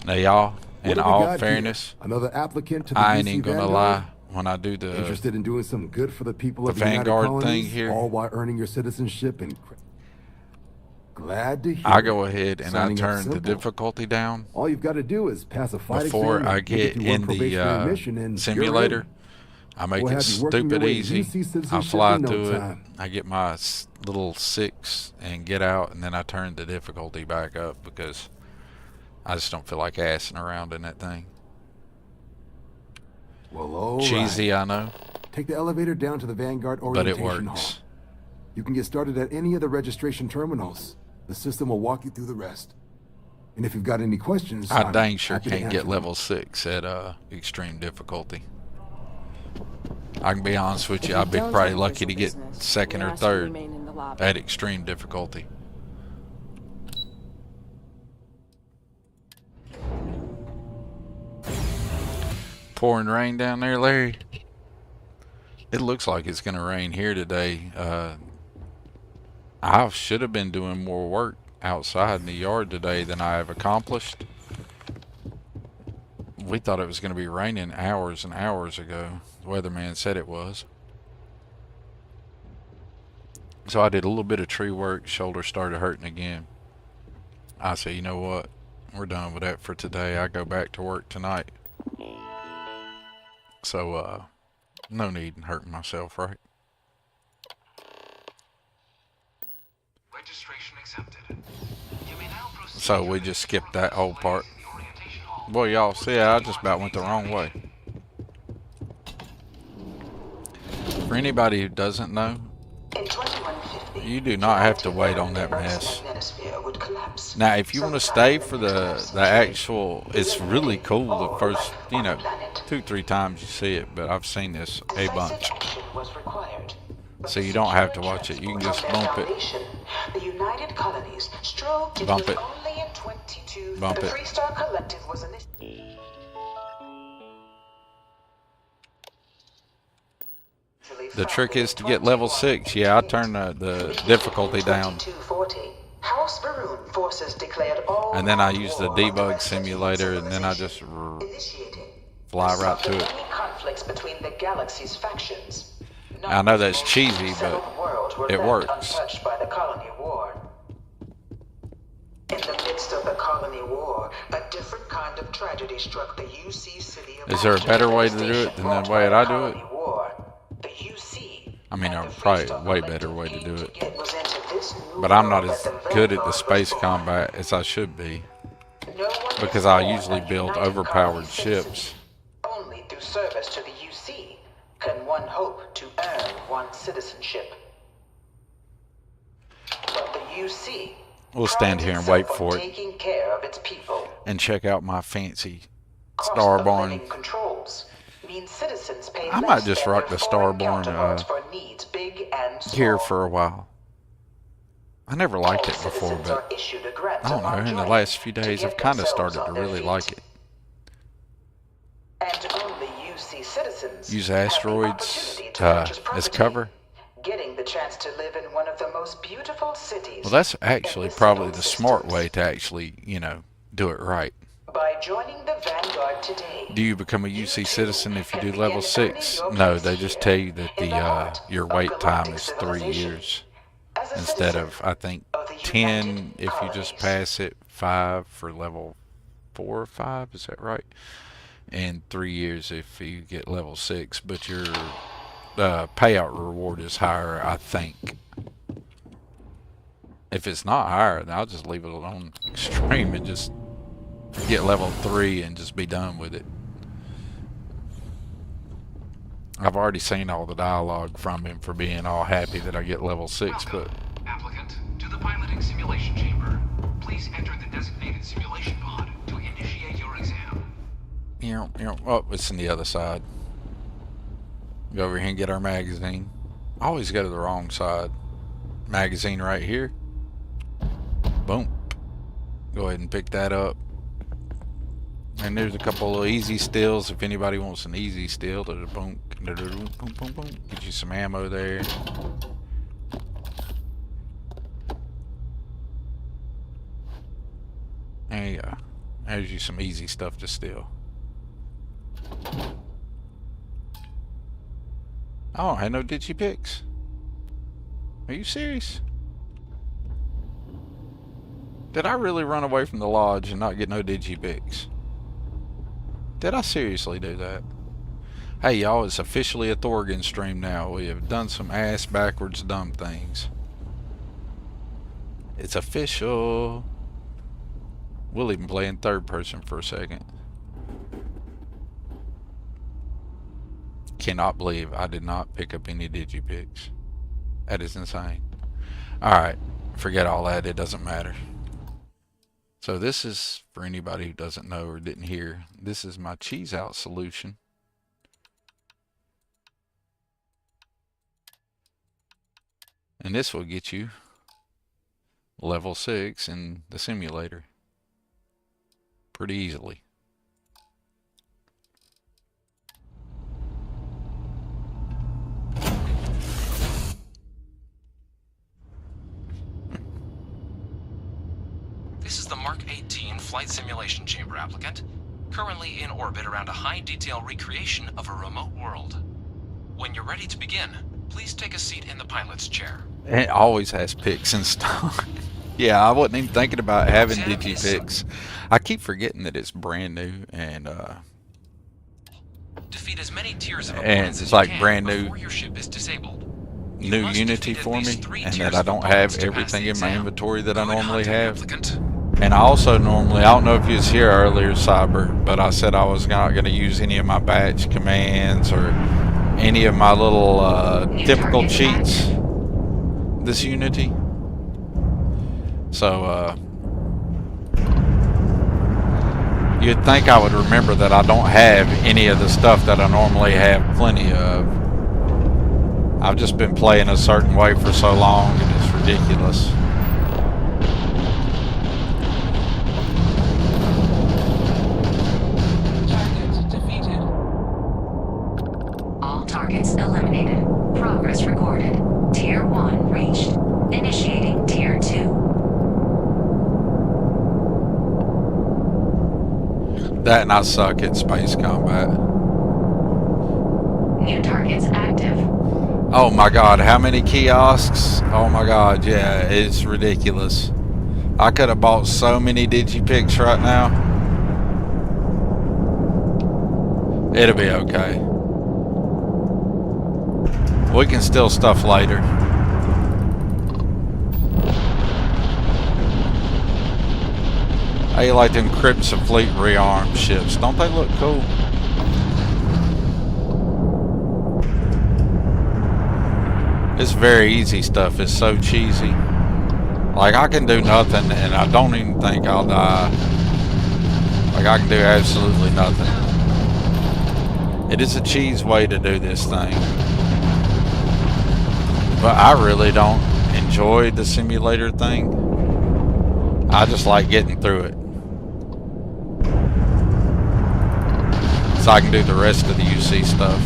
Now, y'all, in all fairness, another applicant to the I ain't even gonna lie. When I do the interested in doing some good for the people of the Vanguard United thing Colonies, here, all while earning your citizenship and glad to hear. I go ahead and I Signing turn the difficulty down. All you've got to do is pass a fight before exam, I get in the simulator. I make it stupid easy. I fly through it. I get my little 6 and get out, and then I turn the difficulty back up because I just don't feel like assing around in that thing. Well, cheesy, I know. Take the elevator down to the Vanguard orientation hall. You can get started at any of the registration terminals. The system will walk you through the rest. And if you've got any questions, I I'm dang sure happy to can't answer get them. level 6 at extreme difficulty. I can be honest with you, If you I'd be don't probably have lucky to official get business, second we or ask you third remain in the lobby. at extreme difficulty. Pouring rain down there, Larry. It looks like it's going to rain here today. I should have been doing more work outside in the yard today than I have accomplished. We thought it was going to be raining hours and hours ago. The weatherman said it was. So I did a little bit of tree work. Shoulder started hurting again. I said, you know what? We're done with that for today. I go back to work tonight. So, no need in hurting myself, right? Registration accepted. You may now proceed. So we just skipped that whole part. Boy, y'all see, I just about went the wrong way. For anybody who doesn't know, you do not have to wait on that mess. Now, if you want to stay for the actual, it's really cool the first, 2-3 times you see it, but I've seen this a bunch. So you don't have to watch it. You can just bump it. The United Colonies strove to Bump do it. only in 22. Bump the it. Freestar Collective was initiated. The trick is to get level 6. Yeah, I turned the difficulty down. House Varun forces declared all And then I use the debug simulator, and then I just fly right to it. any conflicts between the galaxy's factions. I know that's cheesy, but Worlds were it left works. untouched by the colony war. In the midst of the colony war, a different kind of tragedy struck the UC city of Is there a better way to do it than the way that I do it? I mean, probably a way better way to do it. But I'm not as good at the space combat as I should be, because I usually build overpowered ships. Only through service to the UC can one hope to earn one's citizenship. But the UC We'll stand here and wait for it taking care of its people. and check out my fancy Starborn. Controls mean citizens pay I less might just than rock their the foreign Starborn counterparts for needs big and small. gear for a while. I never liked it before, but I don't know, in the last few days I've kind of started to really like it. And only UC citizens Use asteroids as cover. getting the chance to live in one of the most beautiful cities. Well, that's actually probably the smart way to actually, do it right. By joining the Vanguard today, Do you become a UC citizen if you do level 6? No, they just tell you that the your wait time is 3 years instead of, I think, 10 if you just pass it, 5 for level 4 or 5, is that right? And 3 years if you get level 6, but your payout reward is higher, I think. If it's not higher, then I'll just leave it on extreme and just get level 3 and just be done with it. I've already seen all the dialogue from him for being all happy that I get level 6, but Applicant to the piloting simulation chamber. Please enter the designated simulation pod to initiate your exam. Oh, it's on the other side. Go over here and get our magazine. I always go to the wrong side. Magazine right here. Boom. Go ahead and pick that up. And there's a couple of easy stills if anybody wants an easy still. Boom, boom, boom, boom, boom. Get you some ammo there. There you go. There's you some easy stuff to steal. Oh, I had no digipicks. Are you serious? Did I really run away from the lodge and not get no digipicks? Did I seriously do that? Hey y'all, it's officially a Thorgan stream now. We have done some ass backwards dumb things. It's official. We'll even play in third person for a second. Cannot believe I did not pick up any digipicks. That is insane. Alright, Forget all that. It doesn't matter. So this is, for anybody who doesn't know or didn't hear, this is my cheese out solution. And this will get you level 6 in the simulator pretty easily. This is the Mark 18 Flight Simulation Chamber applicant, currently in orbit around a high-detail recreation of a remote world. When you're ready to begin, please take a seat in the pilot's chair. It always has picks in stock. Yeah, I wasn't even thinking about having digipicks. I keep forgetting that it's brand new and defeat as many tiers of and it's like brand new before your ship is disabled. new Unity for me, and that I don't have everything in my inventory that I normally have. And I also normally, I don't know if you was here earlier, Cyber, but I said I was not going to use any of my batch commands or any of my little typical cheats this Unity. So you'd think I would remember that I don't have any of the stuff that I normally have plenty of. I've just been playing a certain way for so long, and it's ridiculous. All targets eliminated. Progress recorded. Tier 1 reached. Initiating Tier 2. That and I suck at space combat. New targets active. Oh my god, how many kiosks? Oh my god, yeah, it's ridiculous. I could have bought so many digipicks right now. It'll be okay. We can steal stuff later. How you like them Crimson Fleet rearmed ships? Don't they look cool? It's very easy stuff. It's so cheesy. Like, I can do nothing, and I don't even think I'll die. Like, I can do absolutely nothing. It is a cheese way to do this thing. But I really don't enjoy the simulator thing. I just like getting through it. So I can do the rest of the UC stuff.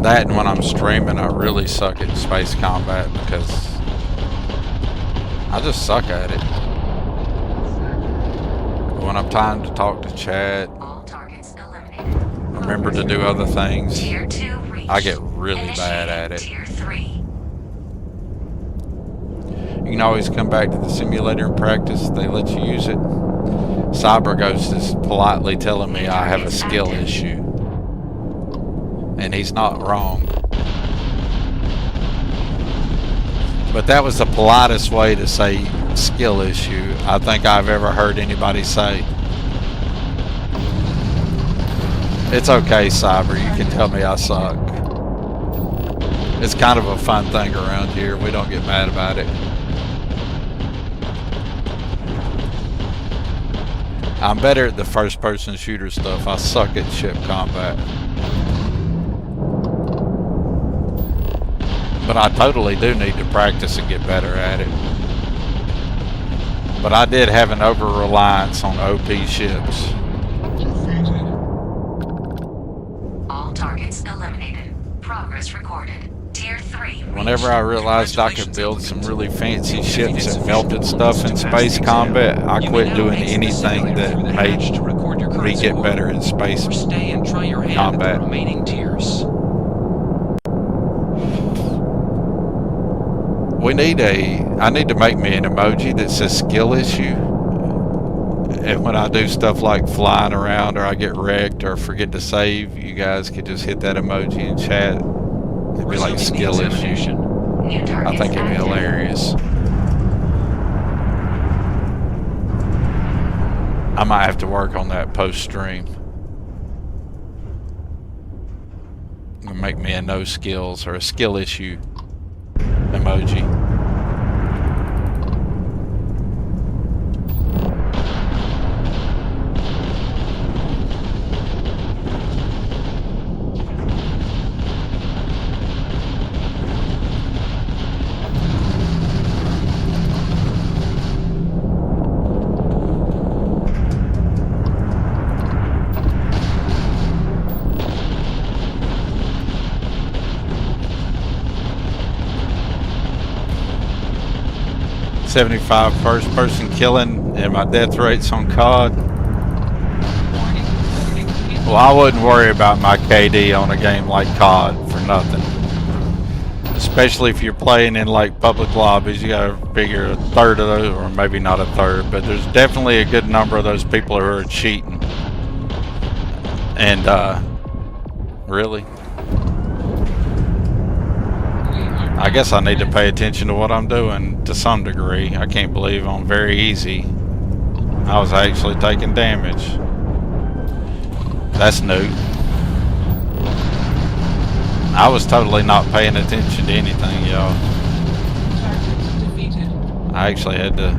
That and when I'm streaming, I really suck at space combat because I just suck at it. When I'm time to talk to chat, remember to do other things, I get really bad at it. You can always come back to the simulator and practice. They let you use it. CyberGhost is politely telling me I have a skill issue. And he's not wrong. But that was the politest way to say skill issue I think I've ever heard anybody say. It's okay, Cyber. You can tell me I suck. It's kind of a fun thing around here. We don't get mad about it. I'm better at the first-person shooter stuff. I suck at ship combat. But I totally do need to practice and get better at it. But I did have an over-reliance on OP ships. All targets eliminated. Progress recorded. Tier 3. Whenever I realized I could build some really fancy ships that melted stuff in space combat, I quit doing anything that made me get better in space combat. I need to make me an emoji that says skill issue. And when I do stuff like flying around or I get wrecked or forget to save, you guys could just hit that emoji in chat. It'd be like skill issue. I think it'd be hilarious. I might have to work on that post stream. make me a no skills or a skill issue emoji. .75 first person killing and my death rates on COD. Well, I wouldn't worry about my KD on a game like COD for nothing. Especially if you're playing in like public lobbies, you gotta figure a third of those, or maybe not a third, but there's definitely a good number of those people who are cheating. And really? I guess I need to pay attention to what I'm doing to some degree. I can't believe on very easy I was actually taking damage. That's new. I was totally not paying attention to anything, y'all. I actually had to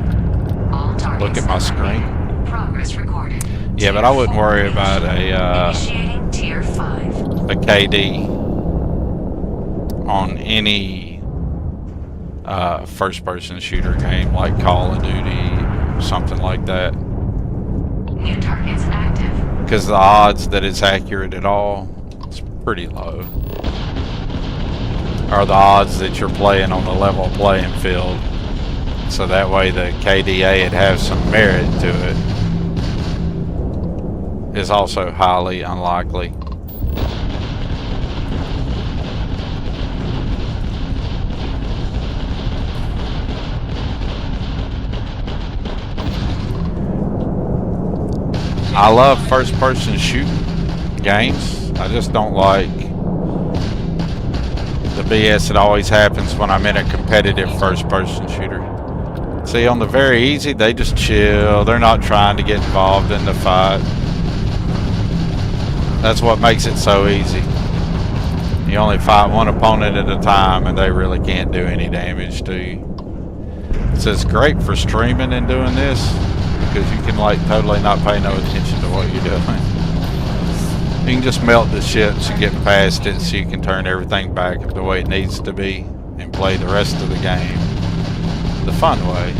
look at my screen. Progress recorded. Yeah, but I wouldn't worry about Initiating Tier 5. a KD on any first-person shooter game like Call of Duty or something like that. New targets active. Because the odds that it's accurate at all, it's pretty low. Or the odds that you're playing on a level playing field. So that way the KDA would have some merit to it. Is also highly unlikely. I love first-person shooting games. I just don't like the BS that always happens when I'm in a competitive first-person shooter. See, on the very easy, they just chill. They're not trying to get involved in the fight. That's what makes it so easy. You only fight one opponent at a time, and they really can't do any damage to you. So it's great for streaming and doing this, because you can like totally not pay no attention to what you're doing. You can just melt the ships and get past it so you can turn everything back the way it needs to be and play the rest of the game the fun way.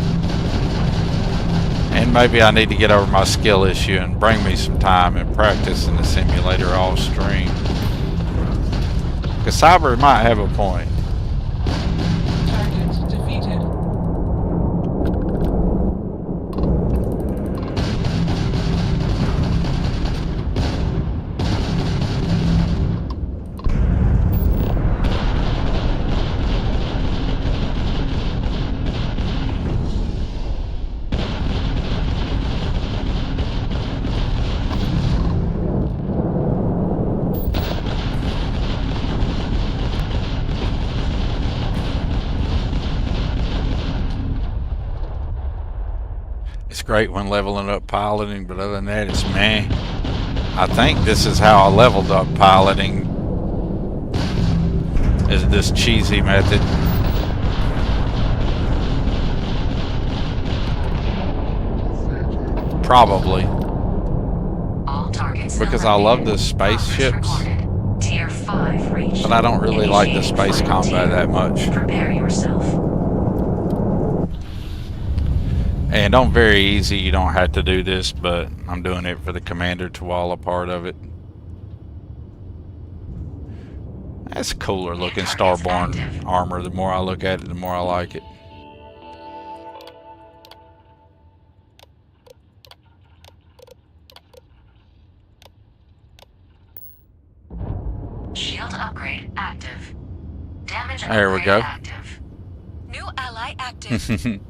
And maybe I need to get over my skill issue and bring me some time and practice in the simulator off stream. Because Cyber might have a point. Great when leveling up piloting, but other than that, it's meh. I think this is how I leveled up piloting, is this cheesy method. Probably. All targets because I love the spaceships, Tier 5 reached. but I don't really like the space combat that much. Prepare yourself. And on very easy, you don't have to do this, but I'm doing it for the Commander Tuala part of it. That's a cooler looking Starborn armor. The more I look at it, the more I like it. Shield upgrade active. Damage There we go. active. New ally active.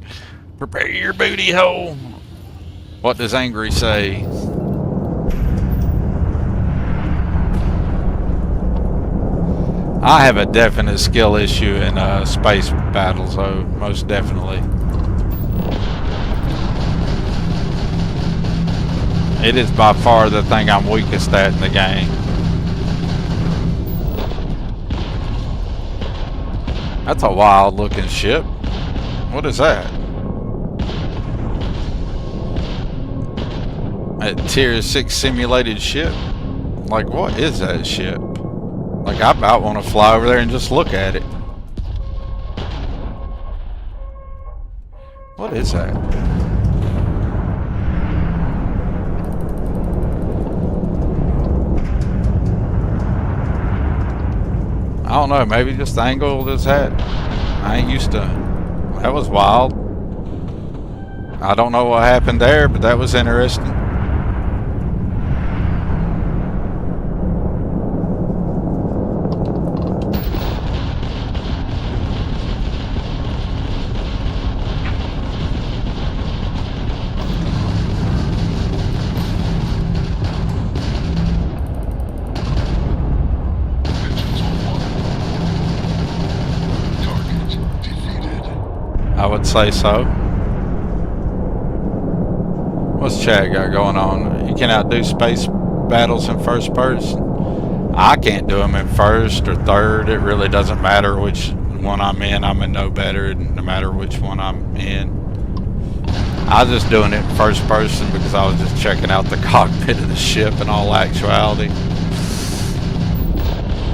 Prepare your booty hole. What does Angry say? I have a definite skill issue in space battles, though, most definitely. It is by far the thing I'm weakest at in the game. That's a wild looking ship. What is that? A tier 6 simulated ship? Like, what is that ship? Like, I about want to fly over there and just look at it. What is that? I don't know, maybe just the angle of this hat. I ain't used to. That was wild. I don't know what happened there, but that was interesting. I would say so. What's Chad got going on? You can outdo space battles in first person. I can't do them in first or third. It really doesn't matter which one I'm in no better no matter which one I'm in. I was just doing it in first person because I was just checking out the cockpit of the ship in all actuality.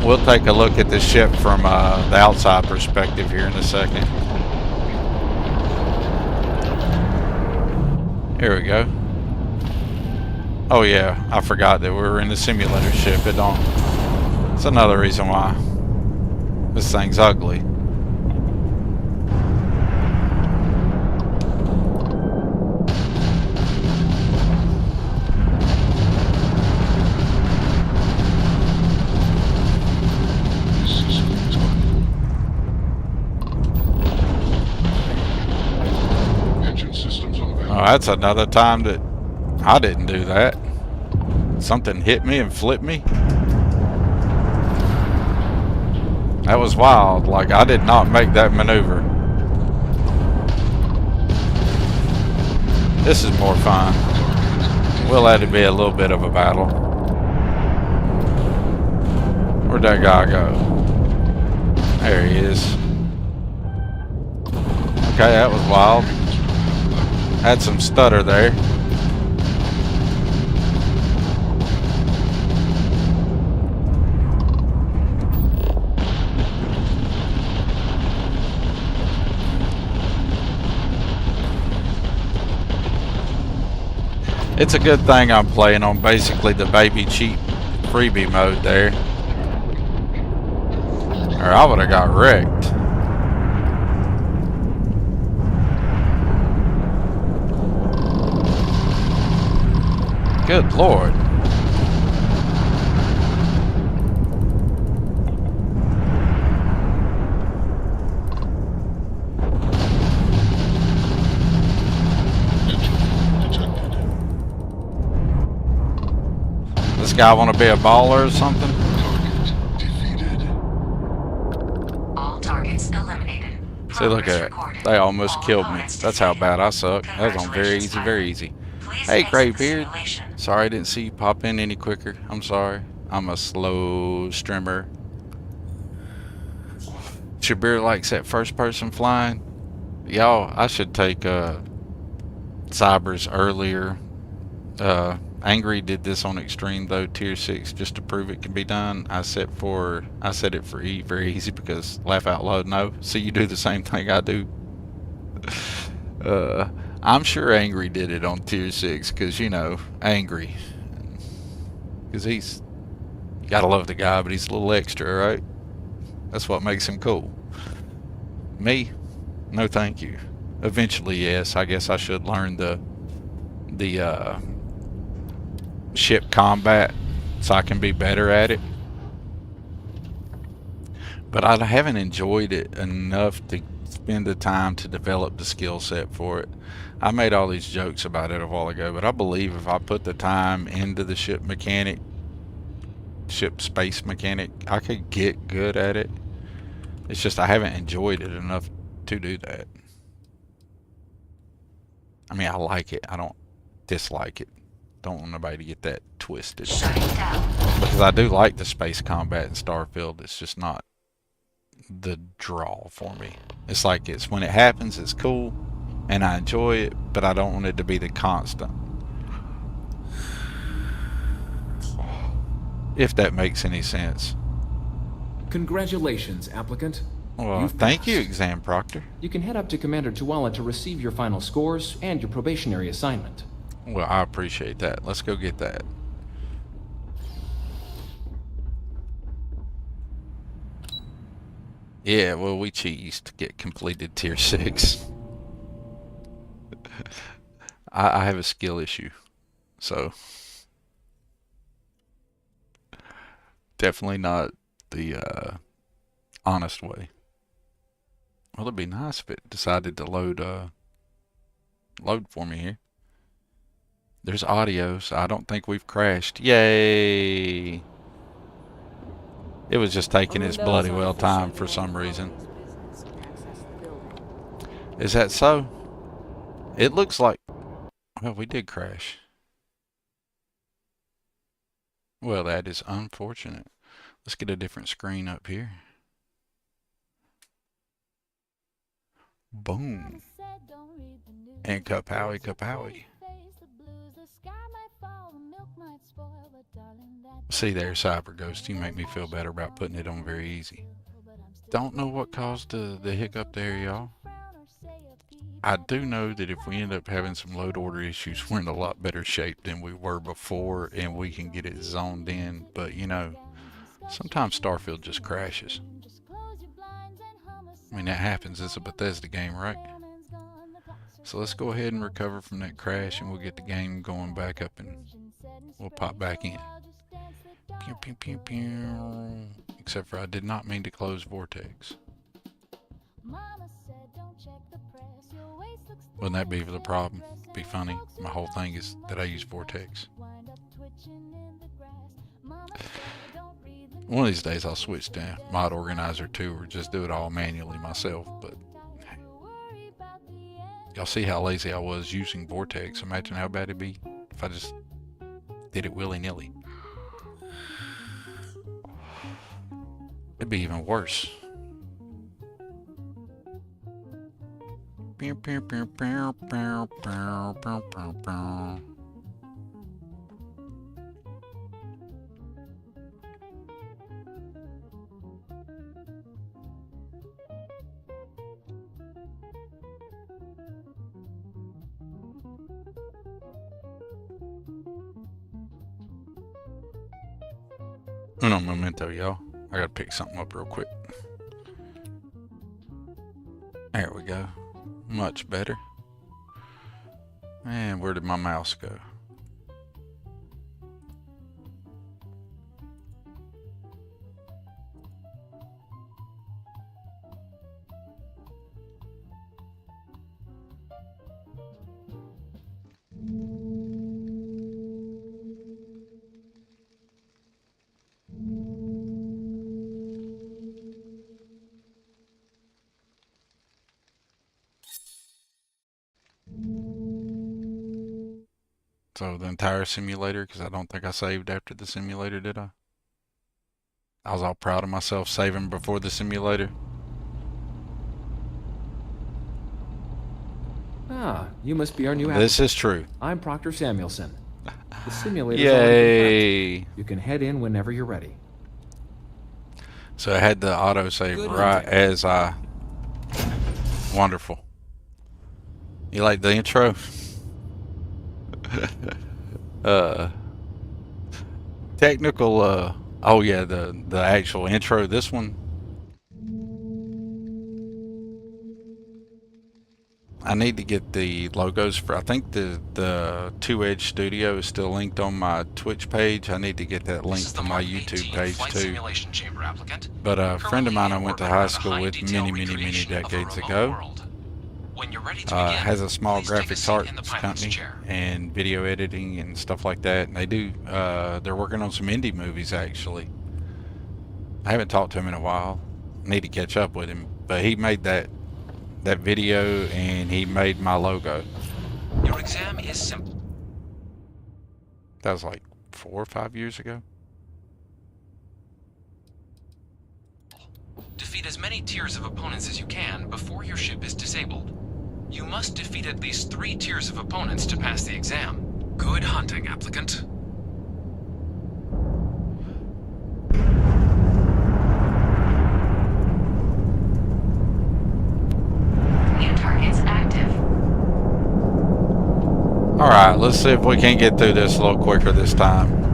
We'll take a look at the ship from the outside perspective here in a second. Here we go. Oh yeah, I forgot that we were in the simulator ship. It's another reason why this thing's ugly. Oh, that's another time that I didn't do that. Something hit me and flipped me. That was wild. Like, I did not make that maneuver. This is more fun. We'll let it be a little bit of a battle. Where'd that guy go? There he is. Okay, that was wild. Had some stutter there. It's a good thing I'm playing on basically the baby cheap freebie mode there, or I would have got wrecked. Good Lord. This guy want to be a baller or something? All targets eliminated. See, look at it. They almost killed me. That's how bad I suck. That was on very easy, very easy. Hey, Graybeard. Sorry I didn't see you pop in any quicker. I'm sorry. I'm a slow streamer. Shabir likes that first person flying. Y'all, I should take Cybers earlier. Angry did this on extreme though, tier 6, just to prove it can be done. I set it for E, very easy, because laugh out loud, no. See, you do the same thing I do. I'm sure Angry did it on tier 6 because, you know, Angry. Because you gotta love the guy, but he's a little extra, right? That's what makes him cool. Me? No thank you. Eventually, yes, I guess I should learn the ship combat so I can be better at it. But I haven't enjoyed it enough to spend the time to develop the skill set for it. I made all these jokes about it a while ago, but I believe if I put the time into the ship space mechanic, I could get good at it. It's just I haven't enjoyed it enough to do that. I mean, I like it. I don't dislike it. Don't want nobody to get that twisted. Because I do like the space combat in Starfield. It's just not the draw for me. It's like it's when it happens, it's cool, and I enjoy it, but I don't want it to be the constant. If that makes any sense. Congratulations, applicant. Well, thank you, exam proctor. You can head up to Commander Tuala to receive your final scores and your probationary assignment. Well, I appreciate that. Let's go get that. Yeah, well, we cheese to get completed tier 6. I have a skill issue, so definitely not the honest way. Well, it'd be nice if it decided to load for me here. There's audio, so I don't think we've crashed. Yay! It was just taking its bloody well time for some reason. Is that so? It looks like... Well, we did crash. Well, that is unfortunate. Let's get a different screen up here. Boom. And kapowie, kapowie. See there, Cyber Ghost, you make me feel better about putting it on very easy. Don't know what caused the hiccup there, y'all. I do know that if we end up having some load order issues, we're in a lot better shape than we were before, and we can get it zoned in. But, you know, sometimes Starfield just crashes. I mean, that happens. It's a Bethesda game, right? So let's go ahead and recover from that crash, and we'll get the game going back up, and we'll pop back in. Pew, pew, pew, pew. Except for I did not mean to close Vortex. Wouldn't that be the problem? Be funny. My whole thing is that I use Vortex. One of these days I'll switch to Mod Organizer 2 or just do it all manually myself, but y'all see how lazy I was using Vortex. Imagine how bad it'd be if I just did it willy-nilly. It'd be even worse. Uno momento, y'all. I gotta pick something up real quick. There we go. Much better. And where did my mouse go? So the entire simulator, because I don't think I saved after the simulator, did I? I was all proud of myself saving before the simulator. Ah, you must be our new This is true. I'm Proctor Samuelson. The simulator's Yay! already complete. You can head in whenever you're ready. So I had the autosave right as I... Wonderful. You like the intro? Technical, oh yeah, the actual intro, this one. I need to get the logos for, I think the Two Edge Studio is still linked on my Twitch page. I need to get that linked to my YouTube page too. But a friend of mine I went to high school with many decades ago has a small graphics arts company and video editing and stuff like that, and they do they're working on some indie movies actually. I haven't talked to him in a while. Need to catch up with him, but he made that video and he made my logo. Your exam is simple. That was like 4 or 5 years ago. Defeat as many tiers of opponents as you can before your ship is disabled. You must defeat at least 3 tiers of opponents to pass the exam. Good hunting, applicant. New targets active. Alright, let's see if we can get through this a little quicker this time.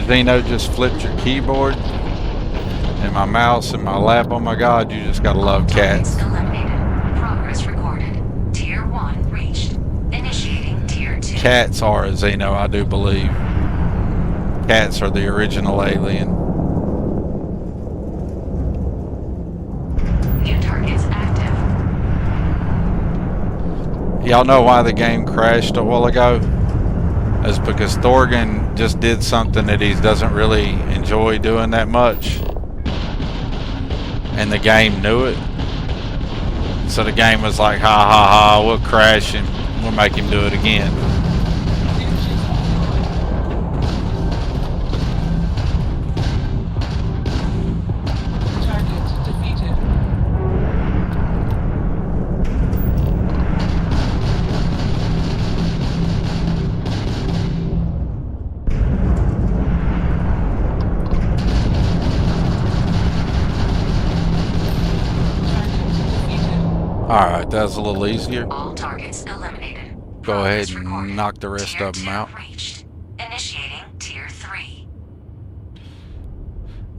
Xeno just flipped your keyboard and my mouse and my lap. Oh my god, you just gotta love cats. Progress recorded. Tier 1 reached. Initiating Tier 2. Cats are a Xeno, I do believe. Cats are the original alien. New targets active. Y'all know why the game crashed a while ago? It's because Thorgan just did something that he doesn't really enjoy doing that much. And the game knew it. So the game was like, ha ha ha, we'll crash and we'll make him do it again. Alright, that was a little easier. All targets eliminated. Go ahead and knock the rest of them out. Reached. Initiating Tier 3.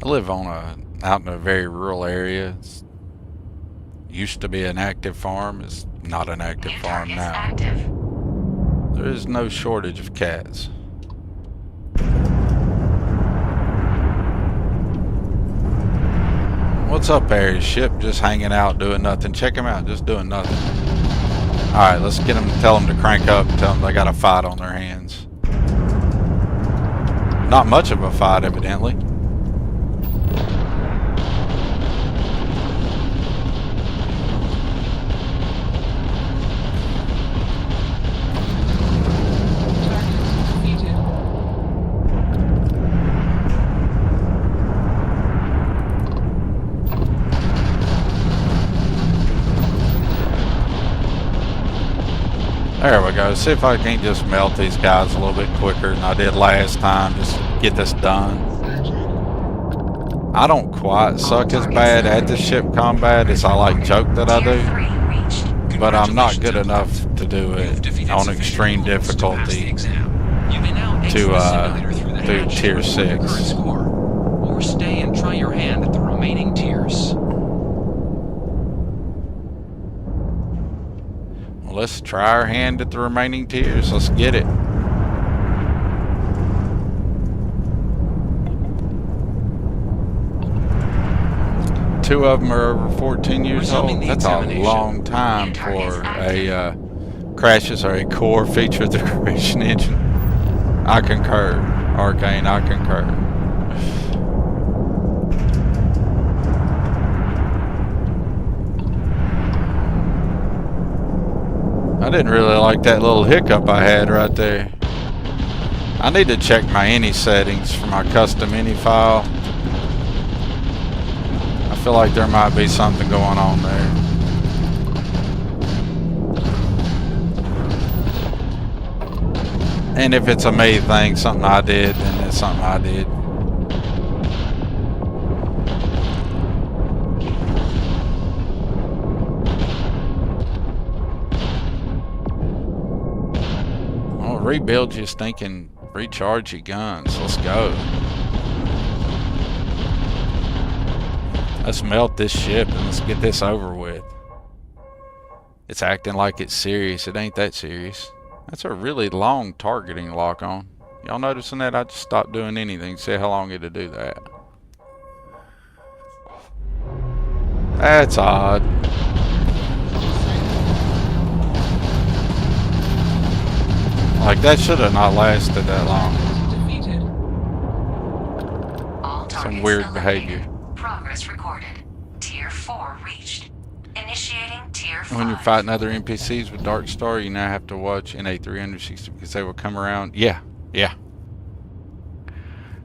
I live on out in a very rural area. It's used to be an active farm. It's not an active farm now. Active. There is no shortage of cats. What's up there? Ship just hanging out doing nothing. Check him out, just doing nothing. Alright, let's get them, tell them to crank up, tell them they got a fight on their hands. Not much of a fight, evidently. There we go. See if I can't just melt these guys a little bit quicker than I did last time. Just get this done. I don't quite suck as bad at the ship combat as I like joke that I do. But I'm not good enough to do it on extreme difficulty to do tier 6. Or stay and try your hand at the remaining tiers. Let's try our hand at the remaining tiers. Let's get it. Two of them are over 14 years old. That's a long time for a crashes or a core feature of the creation engine. I concur. Arcane, I concur. I didn't really like that little hiccup I had right there. I need to check my any settings for my custom any file. I feel like there might be something going on there. And if it's a me thing, something I did, then it's something I did. Rebuild your stinking, recharge your guns. Let's go. Let's melt this ship and let's get this over with. It's acting like it's serious. It ain't that serious. That's a really long targeting lock on. Y'all noticing that? I just stopped doing anything. See how long it'll do that. That's odd. Like, that should have not lasted that long. Some weird behavior. Progress recorded. Tier 4 reached. Initiating Tier 5. When you're fighting other NPCs with Darkstar, you now have to watch NA360 because they will come around. Yeah. Yeah,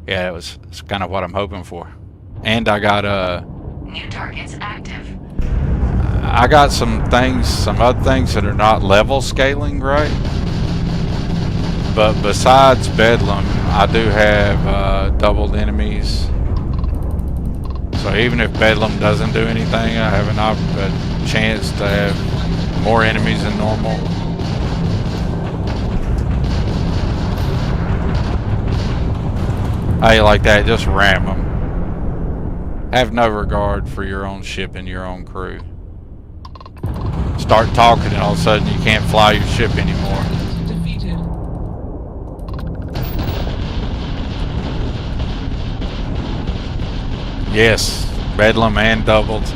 it's kind of what I'm hoping for. And I got new targets active. I got some other things that are not level scaling right. But besides Bedlam, I do have doubled enemies. So even if Bedlam doesn't do anything, I have a chance to have more enemies than normal. How you like that? Just ram them. Have no regard for your own ship and your own crew. Start talking and all of a sudden you can't fly your ship anymore. Yes, Bedlam and doubled.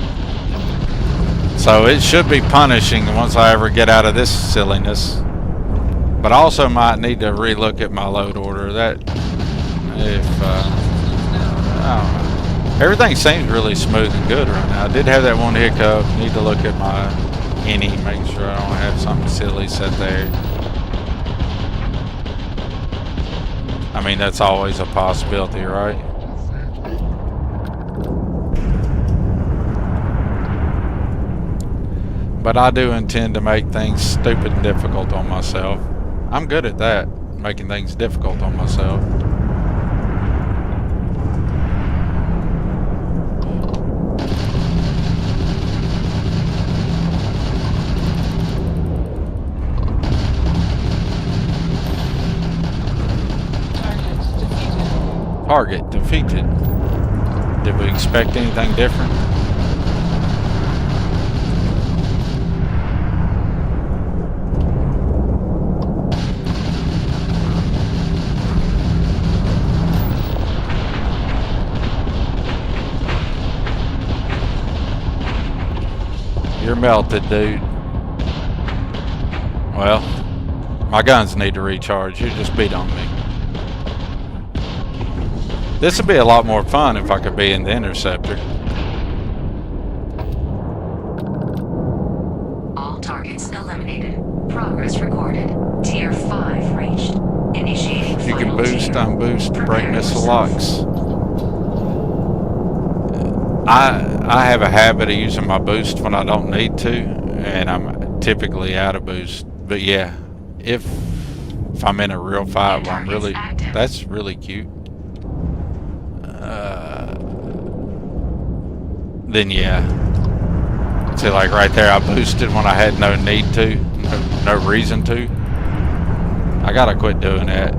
So it should be punishing once I ever get out of this silliness. But I also might need to relook at my load order. Everything seems really smooth and good right now. I did have that one hiccup. Need to look at my any, make sure I don't have something silly set there. I mean, that's always a possibility, right? But I do intend to make things stupid and difficult on myself. I'm good at that, making things difficult on myself. Target defeated. Did we expect anything different? You're melted, dude. Well, my guns need to recharge. You just beat on me. This would be a lot more fun if I could be in the interceptor. All targets eliminated. Progress recorded. Tier 5 reached. Initiating You can boost, unboost, break missile locks. I have a habit of using my boost when I don't need to, and I'm typically out of boost. But yeah, if I'm in a real fight where I'm really, that's really cute. Then yeah. See, like right there, I boosted when I had no need to, no reason to. I gotta quit doing that.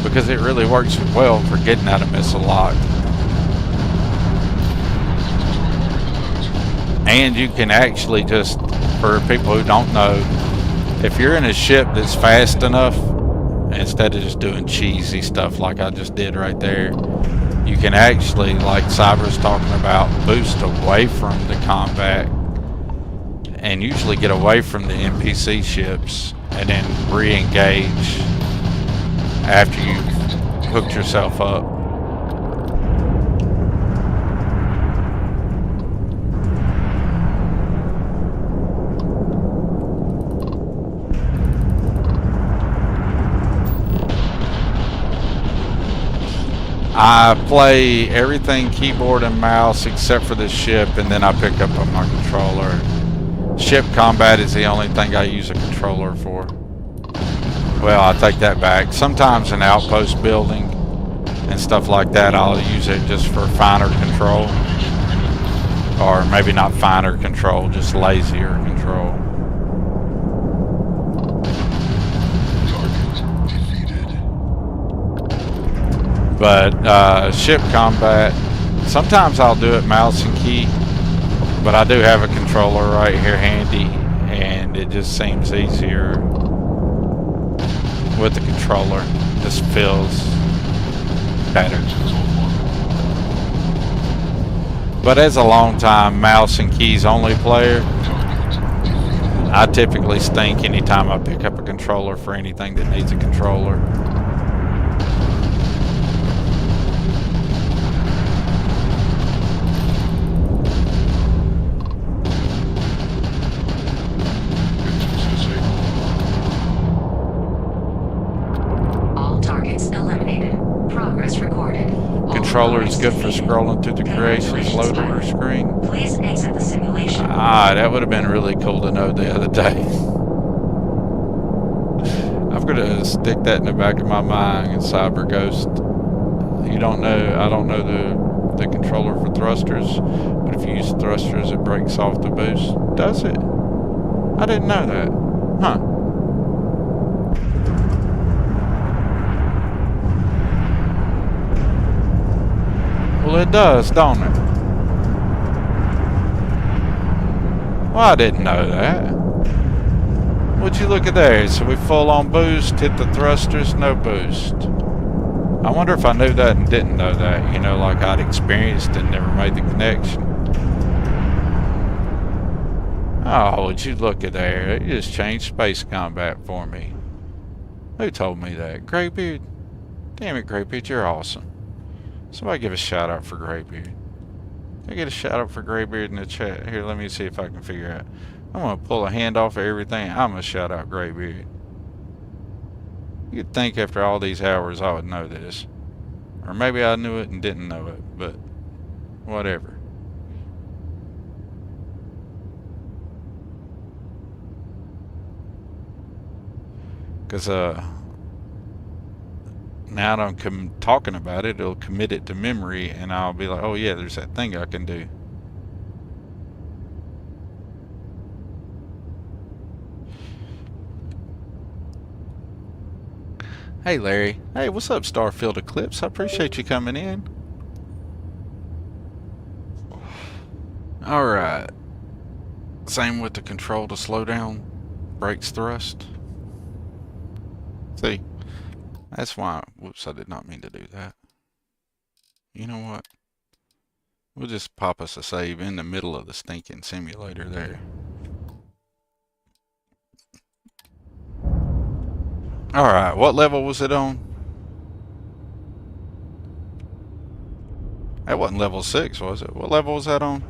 Because it really works well for getting out of missile lock. And you can actually just, for people who don't know, if you're in a ship that's fast enough, instead of just doing cheesy stuff like I just did right there, you can actually, like Cyber's talking about, boost away from the combat and usually get away from the NPC ships and then re-engage after you've hooked yourself up. I play everything keyboard and mouse except for the ship, and then I pick up on my controller. Ship combat is the only thing I use a controller for. Well, I take that back. Sometimes in outpost building and stuff like that, I'll use it just for finer control. Or maybe not finer control, just lazier control. But ship combat, sometimes I'll do it mouse and key, but I do have a controller right here handy, and it just seems easier with the controller. Just feels better. But as a long-time mouse and keys only player, I typically stink anytime I pick up a controller for anything that needs a controller. All targets eliminated. Progress recorded. Controller is good for scrolling through the creations loader screen. Please exit the simulation. Ah, that would have been really cool to know the other day. I'm gonna stick that in the back of my mind in Cyber Ghost. You don't know, I don't know the controller for thrusters, but if you use thrusters it breaks off the boost. Does it? I didn't know that. Huh. Well, it does, don't it? Well, I didn't know that. Would you look at there? So we full on boost, hit the thrusters, no boost. I wonder if I knew that and didn't know that. You know, like I'd experienced and never made the connection. Oh, would you look at there? It just changed space combat for me. Who told me that? Greybeard? Damn it, Greybeard, you're awesome. Somebody give a shout out for Greybeard. Can I get a shout out for Greybeard in the chat? Here, let me see if I can figure out. I'm gonna pull a hand off of everything. I'm gonna shout out Greybeard. You'd think after all these hours I would know this. Or maybe I knew it and didn't know it, but whatever. Because, now that I'm talking about it, it'll commit it to memory, and I'll be like, oh yeah, there's that thing I can do. Hey Larry. Hey, what's up, Starfield Eclipse? I appreciate you coming in. Alright. Same with the control to slow down. Brakes thrust. See? That's why, whoops, I did not mean to do that. You know what? We'll just pop us a save in the middle of the stinking simulator there. Alright, what level was it on? That wasn't level 6, was it? What level was that on?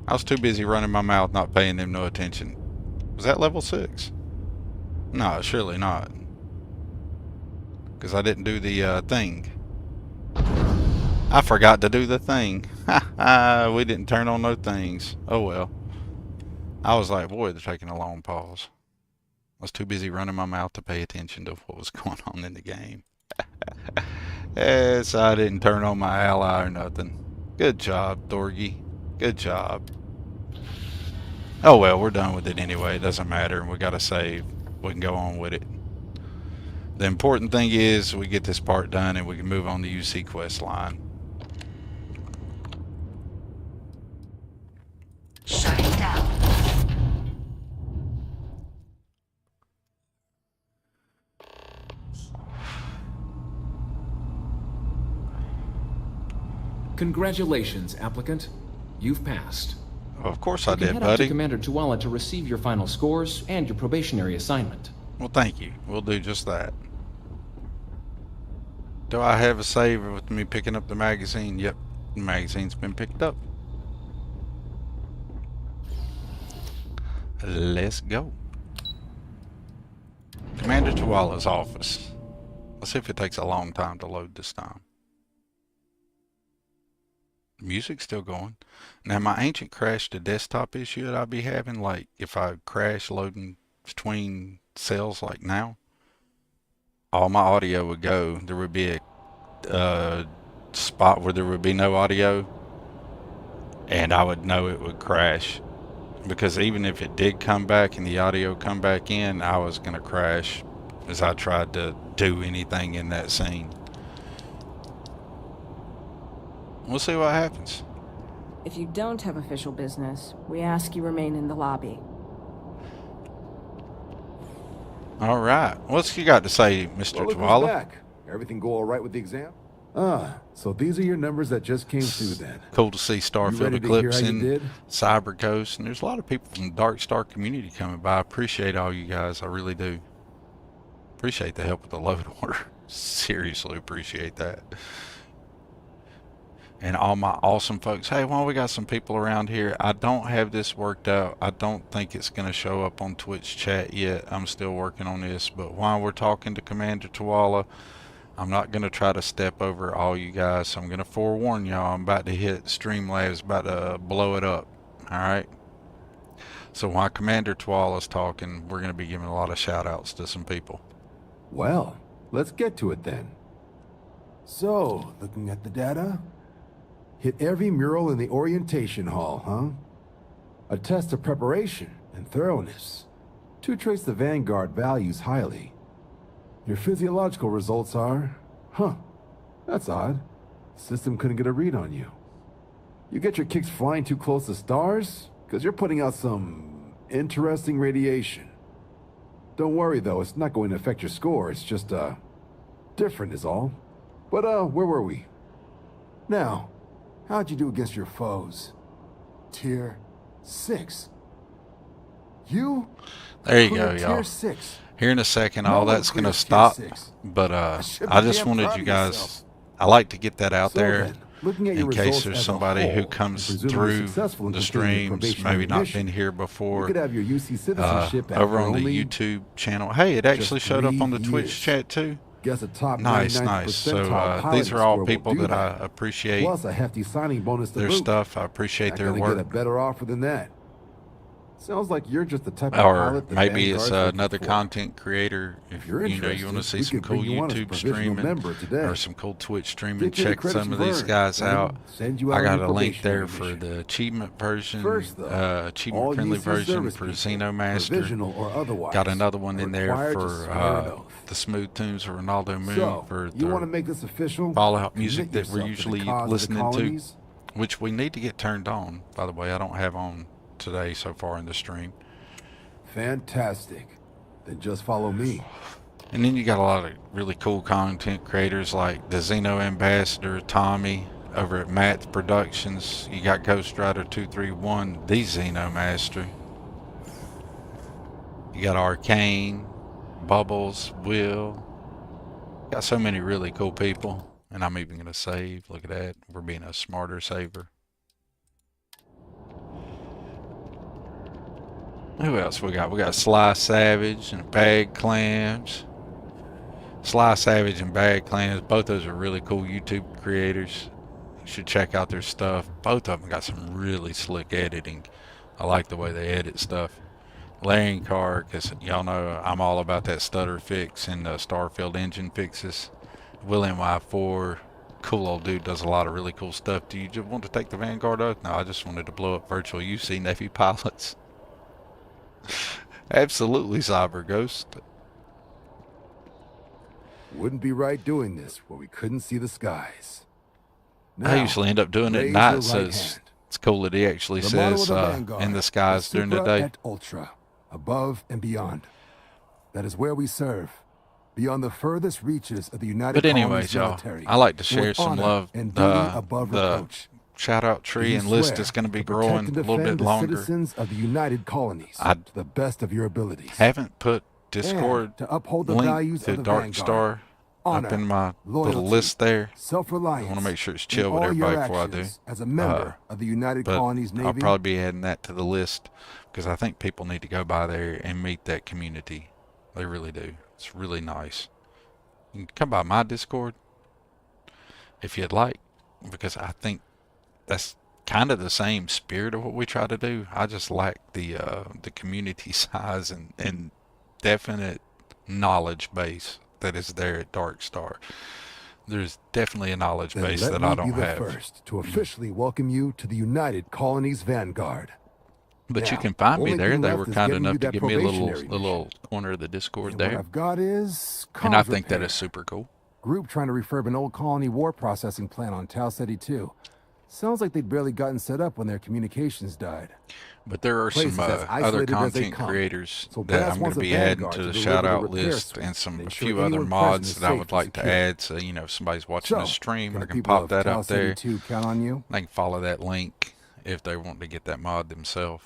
I was too busy running my mouth, not paying them no attention. Was that level 6? No, surely not. Because I didn't do the thing. I forgot to do the thing. We didn't turn on no things. Oh well. I was like, boy, they're taking a long pause. I was too busy running my mouth to pay attention to what was going on in the game. Yes, I didn't turn on my ally or nothing. Good job, Dorgy. Good job. Oh well, we're done with it anyway. It doesn't matter. We got to save. We can go on with it. The important thing is we get this part done and we can move on the UC quest line. Shutting down. Congratulations, applicant. You've passed. Of course I You can did, head up buddy. to Commander Tuala to receive your final scores and your probationary assignment. Well, thank you. We'll do just that. Do I have a save with me picking up the magazine? Yep, the magazine's been picked up. Let's go. Commander Tuala's office. Let's see if it takes a long time to load this time. The music's still going. Now, my ancient crash to desktop issue that I'd be having, like if I crash loading between cells like now, all my audio would go. There would be a spot where there would be no audio, and I would know it would crash. Because even if it did come back and the audio come back in, I was going to crash as I tried to do anything in that scene. We'll see what happens. If you don't have official business, we ask you remain in the lobby. All right. What's you got to say, Mr. Well, look who's Tuala? back. Everything go all right with the exam? Ah, so these are your numbers that just came through then. Cool to see You Starfield ready to hear Eclipse how you and did? Cyber Ghost, and there's a lot of people from the Darkstar community coming by. I appreciate all you guys. I really do. Appreciate the help with the load order. Seriously appreciate that. And all my awesome folks. Hey, while we got some people around here, I don't have this worked out. I don't think it's going to show up on Twitch chat yet. I'm still working on this. But while we're talking to Commander Tuala, I'm not going to try to step over all you guys. So I'm going to forewarn y'all. I'm about to hit Streamlabs, about to blow it up. All right. So while Commander Tuala's talking, we're going to be giving a lot of shout outs to some people. Well, let's get to it then. So, looking at the data, hit every mural in the orientation hall, huh? A test of preparation and thoroughness. Two traits the Vanguard values highly. Your physiological results are, that's odd. The system couldn't get a read on you. You get your kicks flying too close to stars? Because you're putting out some interesting radiation. Don't worry though, it's not going to affect your score, it's just, different is all. But, where were we? Now, how'd you do against your foes? Tier 6. You? There you go, y'all. Tier 6. Here in a second, No all one that's going to clears stop, tier 6. but should I be just damn wanted proud you of guys, yourself. I like to get that out So there then, looking at your in case results there's as a somebody who whole, comes and presumably through successful in the completing your streams, probationary maybe not mission, been here you before, could have your UC citizenship back over for on the only YouTube channel. Hey, it actually just showed up on the 3 Twitch years. chat too. Guess a top Nice, 99th nice. So percentile these piloting are all score will people do that I appreciate Plus a hefty signing bonus to their boot. stuff. I appreciate Not their gonna work. get a better offer than that. Sounds like you're just the type of Or pilot the maybe Vanguard's it's looking another for. content creator. If you're you know you want to interested, see we some could cool bring you on as a YouTube provisional streaming member today. or some cool Twitch streaming, Get you the check credits some of you've these earned, guys then out. send you I out got on a link probationary there for mission. the achievement version, First, though, achievement all friendly UC version service for people, Xeno Master. provisional or otherwise, Got another one are in there required to for swear an oath. the Smooth Tunes of Ronaldo Moon So, for you want to the make this official? Fallout Commit music that we're yourself to the usually cause of the listening to, colonies? which we need to get turned on, by the way. I don't have on today so far in the stream. Fantastic. Then just follow me. And then you got a lot of really cool content creators like the Xeno Ambassador, Tommy, over at Matt's Productions. You got Ghost Rider 231, the Xeno Master. You got Arcane, Bubbles, Will. Got so many really cool people. And I'm even going to save. Look at that. We're being a smarter saver. Who else we got? We got Sly Savage and Bag Clams. Sly Savage and Bag Clams, both those are really cool YouTube creators. You should check out their stuff. Both of them got some really slick editing. I like the way they edit stuff. Larry Carr, because y'all know I'm all about that stutter fix and Starfield engine fixes. Will NY4, cool old dude, does a lot of really cool stuff. Do you just want to take the Vanguard oath? No, I just wanted to blow up virtual UC Navy pilots. Absolutely, Cyber Ghost. Wouldn't be right doing this where we couldn't see the skies. I usually end up doing it at raise night, your so right it's hand. cool that he actually The motto of says the Vanguard in the skies is during the Supra day. et Ultra, above and beyond. That is where we serve, beyond the furthest reaches of the United But anyways, Colonies y'all, military. I like to with share some honor love. and duty above The reproach. shout out tree You and list swear is going to be to protect growing and a little defend bit the longer. citizens of the United Colonies I to the best of your abilities. Haven't put Discord And to uphold the link values to of the Darkstar Vanguard. up Honor, in my loyalty, little list there. I self-reliance. want to make sure it's in chill with all your everybody before I do. actions as a member of the United But Colonies Navy. I'll probably be adding that to the list because I think people need to go by there and meet that community. They really do. It's really nice. You can come by my Discord if you'd like, because I think that's kind of the same spirit of what we try to do. I just like the community size and definite knowledge base that is there at Darkstar. There's definitely a knowledge Then base let that me I don't be the have. first to officially welcome you to the United Colonies Vanguard. But Now, you can find me only there. thing They left were is kind getting enough you to that give me a probationary little corner of the Discord And what there. I've got is And I comms think that repair. is super cool. Group trying to refurb an old colony war processing plant on Tau Ceti 2. Sounds like they'd barely gotten set up when their communications died. But there are Place some is as other isolated as they content come. creators So that Bass I'm going wants to a be adding vanguard to the deliver shout the out repair list, suite and and a ensure few other anyone present mods is that I safe would and like to secure. add. So, you know, if somebody's watching So, the stream, can I the can people pop of that Cal up there. 72 count on you? They can follow that link if they want to get that mod themselves.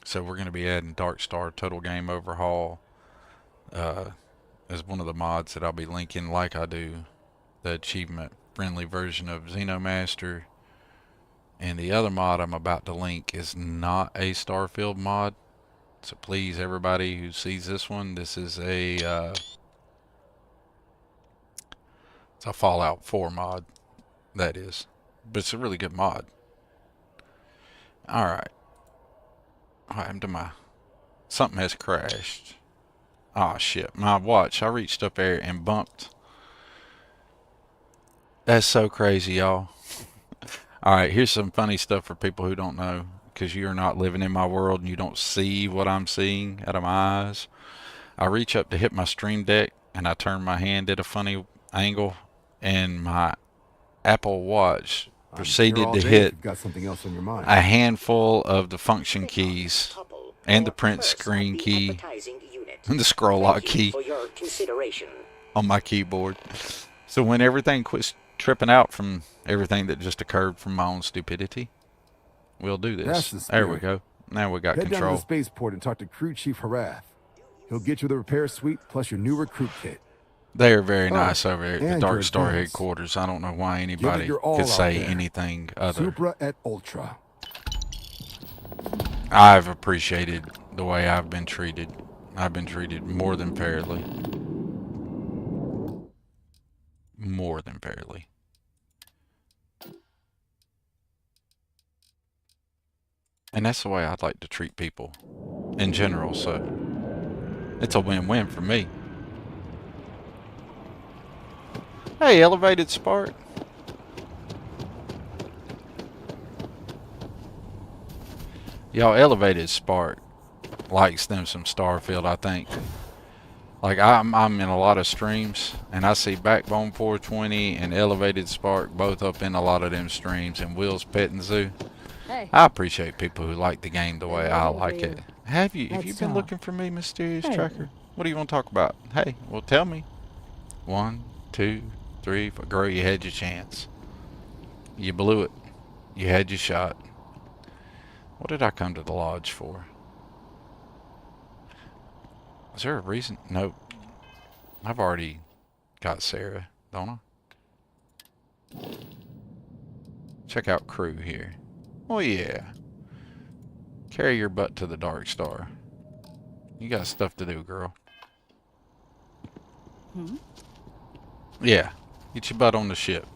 So we're going to be adding Darkstar Total Game Overhaul as one of the mods that I'll be linking, like I do the achievement friendly version of Xeno Master. And the other mod I'm about to link is not a Starfield mod. So please, everybody who sees this one, this is it's a Fallout 4 mod, that is. But it's a really good mod. Alright. What happened to my... Something has crashed. Oh shit, my watch. I reached up there and bumped. That's so crazy, y'all. Alright, here's some funny stuff for people who don't know, because you're not living in my world and you don't see what I'm seeing out of my eyes. I reach up to hit my stream deck and I turn my hand at a funny angle, and my Apple Watch proceeded to hit got something else on your mind. a handful of the function keys and the print screen key and the scroll lock key on my keyboard. So when everything quits tripping out from everything that just occurred from my own stupidity, we'll do That's this. the There we spirit. go. Now we got Head down to control. the spaceport and talk to Crew Chief Harath. He'll get you the repair suite plus your new recruit kit. They are very Oh, nice over at the and your Darkstar advance. headquarters. I don't know why Give it anybody your all could out say there. anything other. Supra et Ultra. I've appreciated the way I've been treated. I've been treated more than fairly. More than fairly. And that's the way I'd like to treat people in general, so it's a win-win for me. Hey, Elevated Spark. Y'all, Elevated Spark likes them some Starfield, I think. Like, I'm in a lot of streams, and I see Backbone 420 and Elevated Spark both up in a lot of them streams, and Will's Petting Zoo. Hey. I appreciate people who like the game the way I like it. Have you Let's been talk. looking for me, Mysterious Hey. Tracker? What do you want to talk about? Hey, well, tell me. 1, 2, 3, 4. Girl, you had your chance. You blew it. You had your shot. What did I come to the lodge for? Is there a reason? Nope. I've already got Sarah, don't I? Check out crew here. Oh yeah. Carry your butt to the Darkstar. You got stuff to do, girl. Yeah. Get your butt on the ship.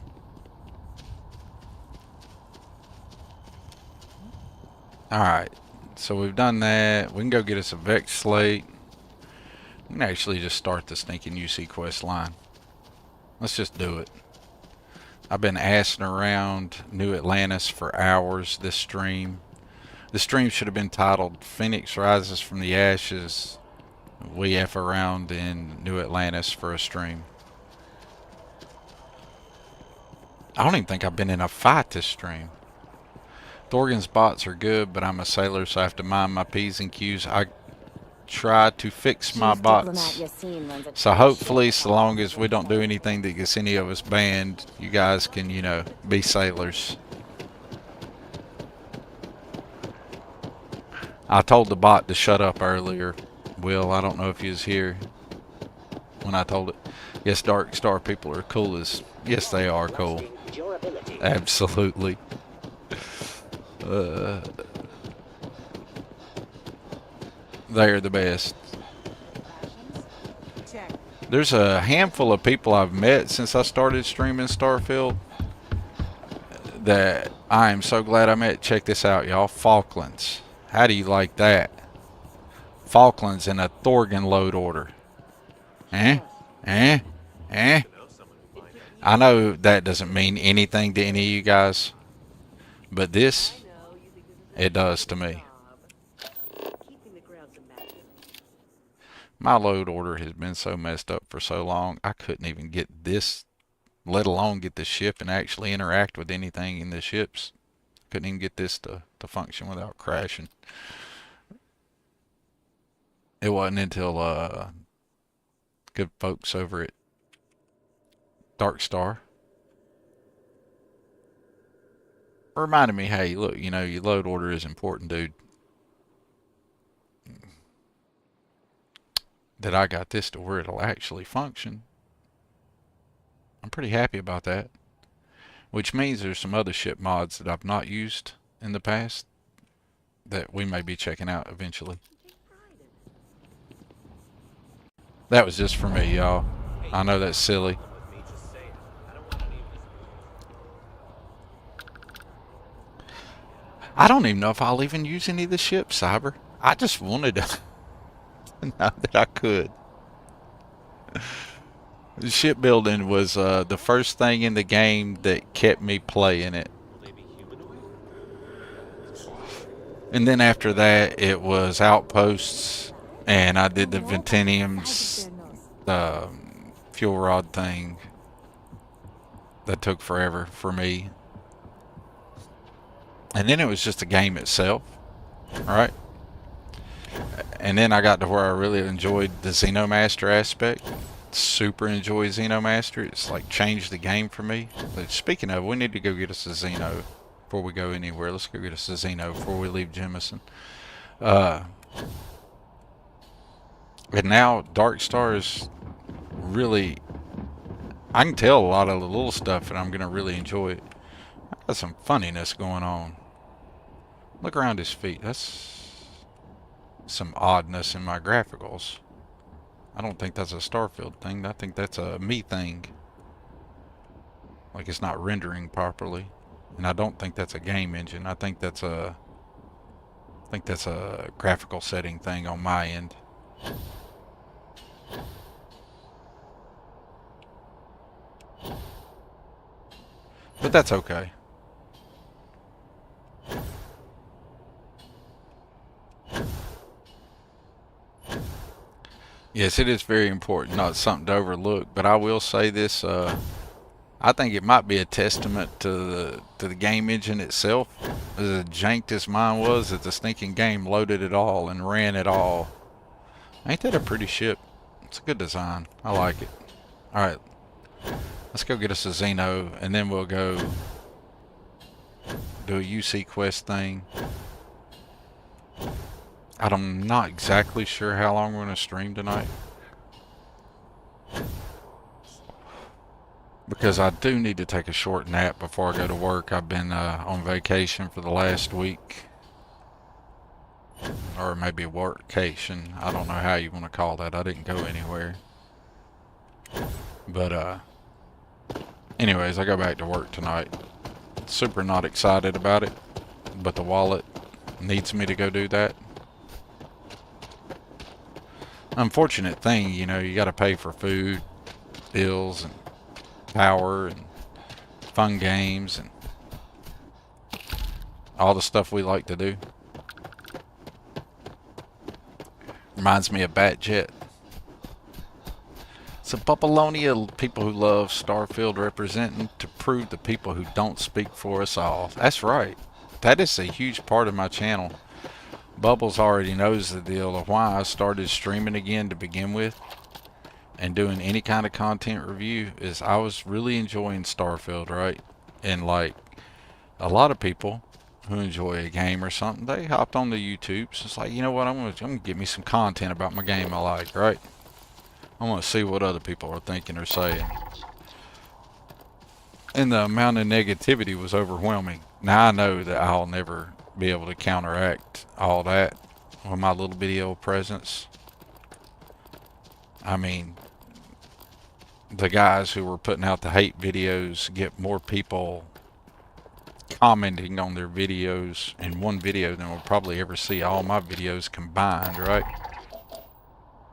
Alright. So we've done that. We can go get us a Vex slate. We can actually just start the stinking UC quest line. Let's just do it. I've been assing around New Atlantis for hours this stream. The stream should have been titled Phoenix Rises from the Ashes. We F around in New Atlantis for a stream. I don't even think I've been in a fight this stream. Thorgan's bots are good, but I'm a sailor, so I have to mind my P's and Q's. I try to fix my bots. So hopefully, so long as we don't do anything that gets any of us banned, you guys can, you know, be sailors. I told the bot to shut up earlier. Will, I don't know if he was here when I told it. Yes, Darkstar people are cool as... Yes, they are cool. Absolutely. They're the best. There's a handful of people I've met since I started streaming Starfield that I am so glad I met. Check this out, y'all. Falklands. How do you like that? Falklands in a Thorgan load order. Eh? I know that doesn't mean anything to any of you guys, but this, it does to me. My load order has been so messed up for so long, I couldn't even get this let alone get the ship and actually interact with anything in the ships. Couldn't even get this to function without crashing. It wasn't until good folks over at Darkstar reminded me, hey, look, you know, your load order is important, dude. That I got this to where it'll actually function. I'm pretty happy about that. Which means there's some other ship mods that I've not used in the past that we may be checking out eventually. That was just for me, y'all. I know that's silly. I don't even know if I'll even use any of the ships, Cyber. I just wanted to know that I could. Shipbuilding was the first thing in the game that kept me playing it. And then after that, it was Outposts, and I did the Ventinium's fuel rod thing. That took forever for me. And then it was just the game itself, alright? And then I got to where I really enjoyed the Xeno Master aspect. Super enjoy Xeno Master. It's like changed the game for me. But speaking of, we need to go get us a Xeno before we go anywhere. Let's go get us a Xeno before we leave Jemison. And now Darkstar is really, I can tell a lot of the little stuff and I'm going to really enjoy it. Got some funniness going on. Look around his feet. That's some oddness in my graphics. I don't think that's a Starfield thing. I think that's a me thing. Like it's not rendering properly. And I don't think that's a game engine. I think that's a graphical setting thing on my end. But that's okay. Yes, it is very important, not something to overlook. But I will say this: I think it might be a testament to the game engine itself. As janked as mine was, that the stinking game loaded it all and ran it all. Ain't that a pretty ship? It's a good design. I like it. All right, let's go get us a Xeno, and then we'll go do a UC quest thing. I'm not exactly sure how long we're going to stream tonight. Because I do need to take a short nap before I go to work. I've been on vacation for the last week. Or maybe workcation. I don't know how you want to call that. I didn't go anywhere. But anyways, I go back to work tonight. Super not excited about it. But the wallet needs me to go do that. Unfortunate thing, you know, you got to pay for food, bills, and power, and fun games, and all the stuff we like to do. Reminds me of Batjet. It's a Bubbalonia, people who love Starfield representing to prove the people who don't speak for us all. That's right. That is a huge part of my channel. Bubbles already knows the deal of why I started streaming again to begin with and doing any kind of content review is I was really enjoying Starfield, right? And like a lot of people who enjoy a game or something, they hopped on the YouTube. So it's like, you know what, I'm gonna get me some content about my game I like, right? I want to see what other people are thinking or saying. And the amount of negativity was overwhelming. Now I know that I'll never be able to counteract all that with my little video presence. I mean, the guys who were putting out the hate videos get more people commenting on their videos in one video than we'll probably ever see all my videos combined, right?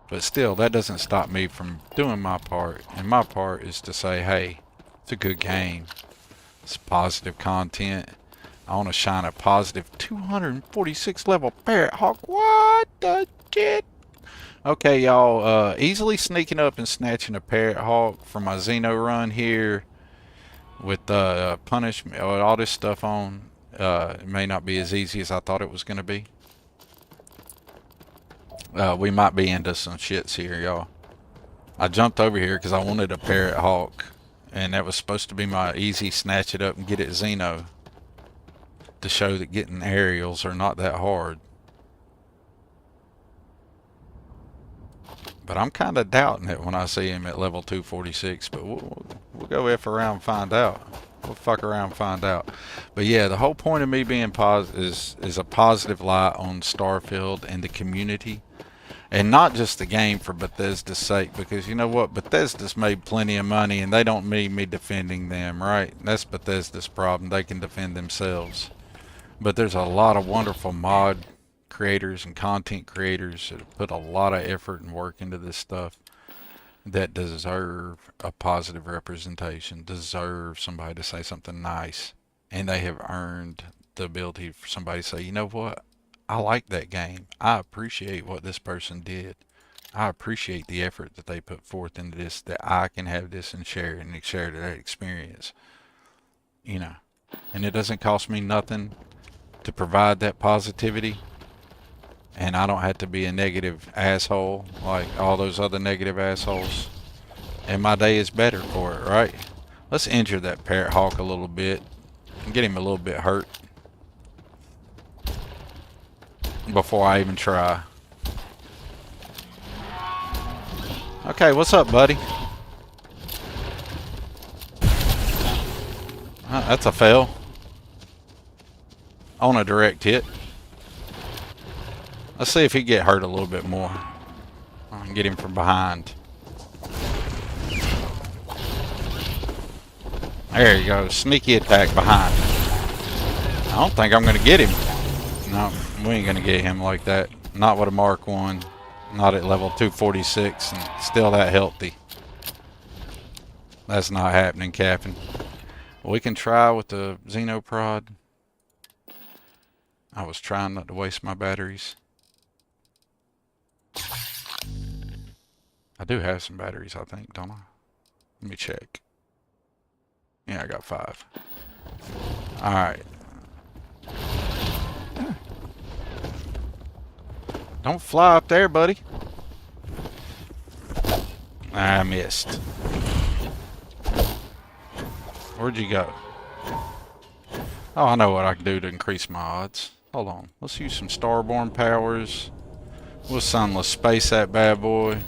But still, that doesn't stop me from doing my part. And my part is to say, hey, it's a good game. It's positive content. I want to shine a positive 246 level Parrot Hawk. What the shit? Okay, y'all. Easily sneaking up and snatching a Parrot Hawk for my Xeno run here. with punishment, with all this stuff on, it may not be as easy as I thought it was going to be. We might be into some shits here, y'all. I jumped over here because I wanted a parrot hawk, and that was supposed to be my easy snatch it up and get it Xeno, to show that getting aerials are not that hard. But I'm kind of doubting it when I see him at level 246, but we'll go F around and find out. We'll fuck around and find out. But yeah, the whole point of me being is a positive light on Starfield and the community. And not just the game for Bethesda's sake, because you know what? Bethesda's made plenty of money and they don't need me defending them, right? That's Bethesda's problem. They can defend themselves. But there's a lot of wonderful mod creators and content creators that have put a lot of effort and work into this stuff that deserve a positive representation, deserve somebody to say something nice. And they have earned the ability for somebody to say, you know what? I like that game. I appreciate what this person did. I appreciate the effort that they put forth into this, that I can have this and share that experience. You know, and it doesn't cost me nothing to provide that positivity. And I don't have to be a negative asshole like all those other negative assholes. And my day is better for it, right? Let's injure that parrot hawk a little bit and get him a little bit hurt before I even try. Okay, what's up, buddy? That's a fail. On a direct hit. Let's see if he get hurt a little bit more. I can get him from behind. There you go. Sneaky attack behind. I don't think I'm going to get him. No, we ain't going to get him like that. Not with a Mark 1. Not at level 246 and still that healthy. That's not happening, Captain. We can try with the Xenoprod. I was trying not to waste my batteries. I do have some batteries, I think, don't I? Let me check. Yeah, I got 5. Alright. Don't fly up there, buddy. I missed. Where'd you go? Oh, I know what I can do to increase my odds. Hold on. Let's use some Starborn powers. We'll sunless space that bad boy.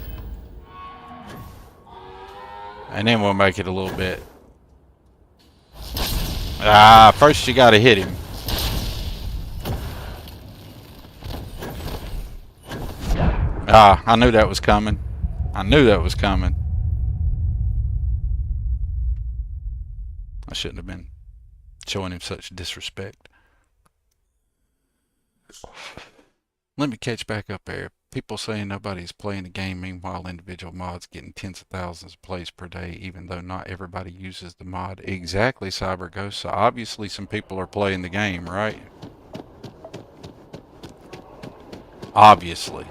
And then we'll make it a little bit. First you gotta hit him. I knew that was coming. I knew that was coming. I shouldn't have been showing him such disrespect. Let me catch back up there. People saying nobody's playing the game, meanwhile individual mods getting tens of thousands of plays per day, even though not everybody uses the mod. Exactly, CyberGhost. So obviously some people are playing the game, right? Obviously.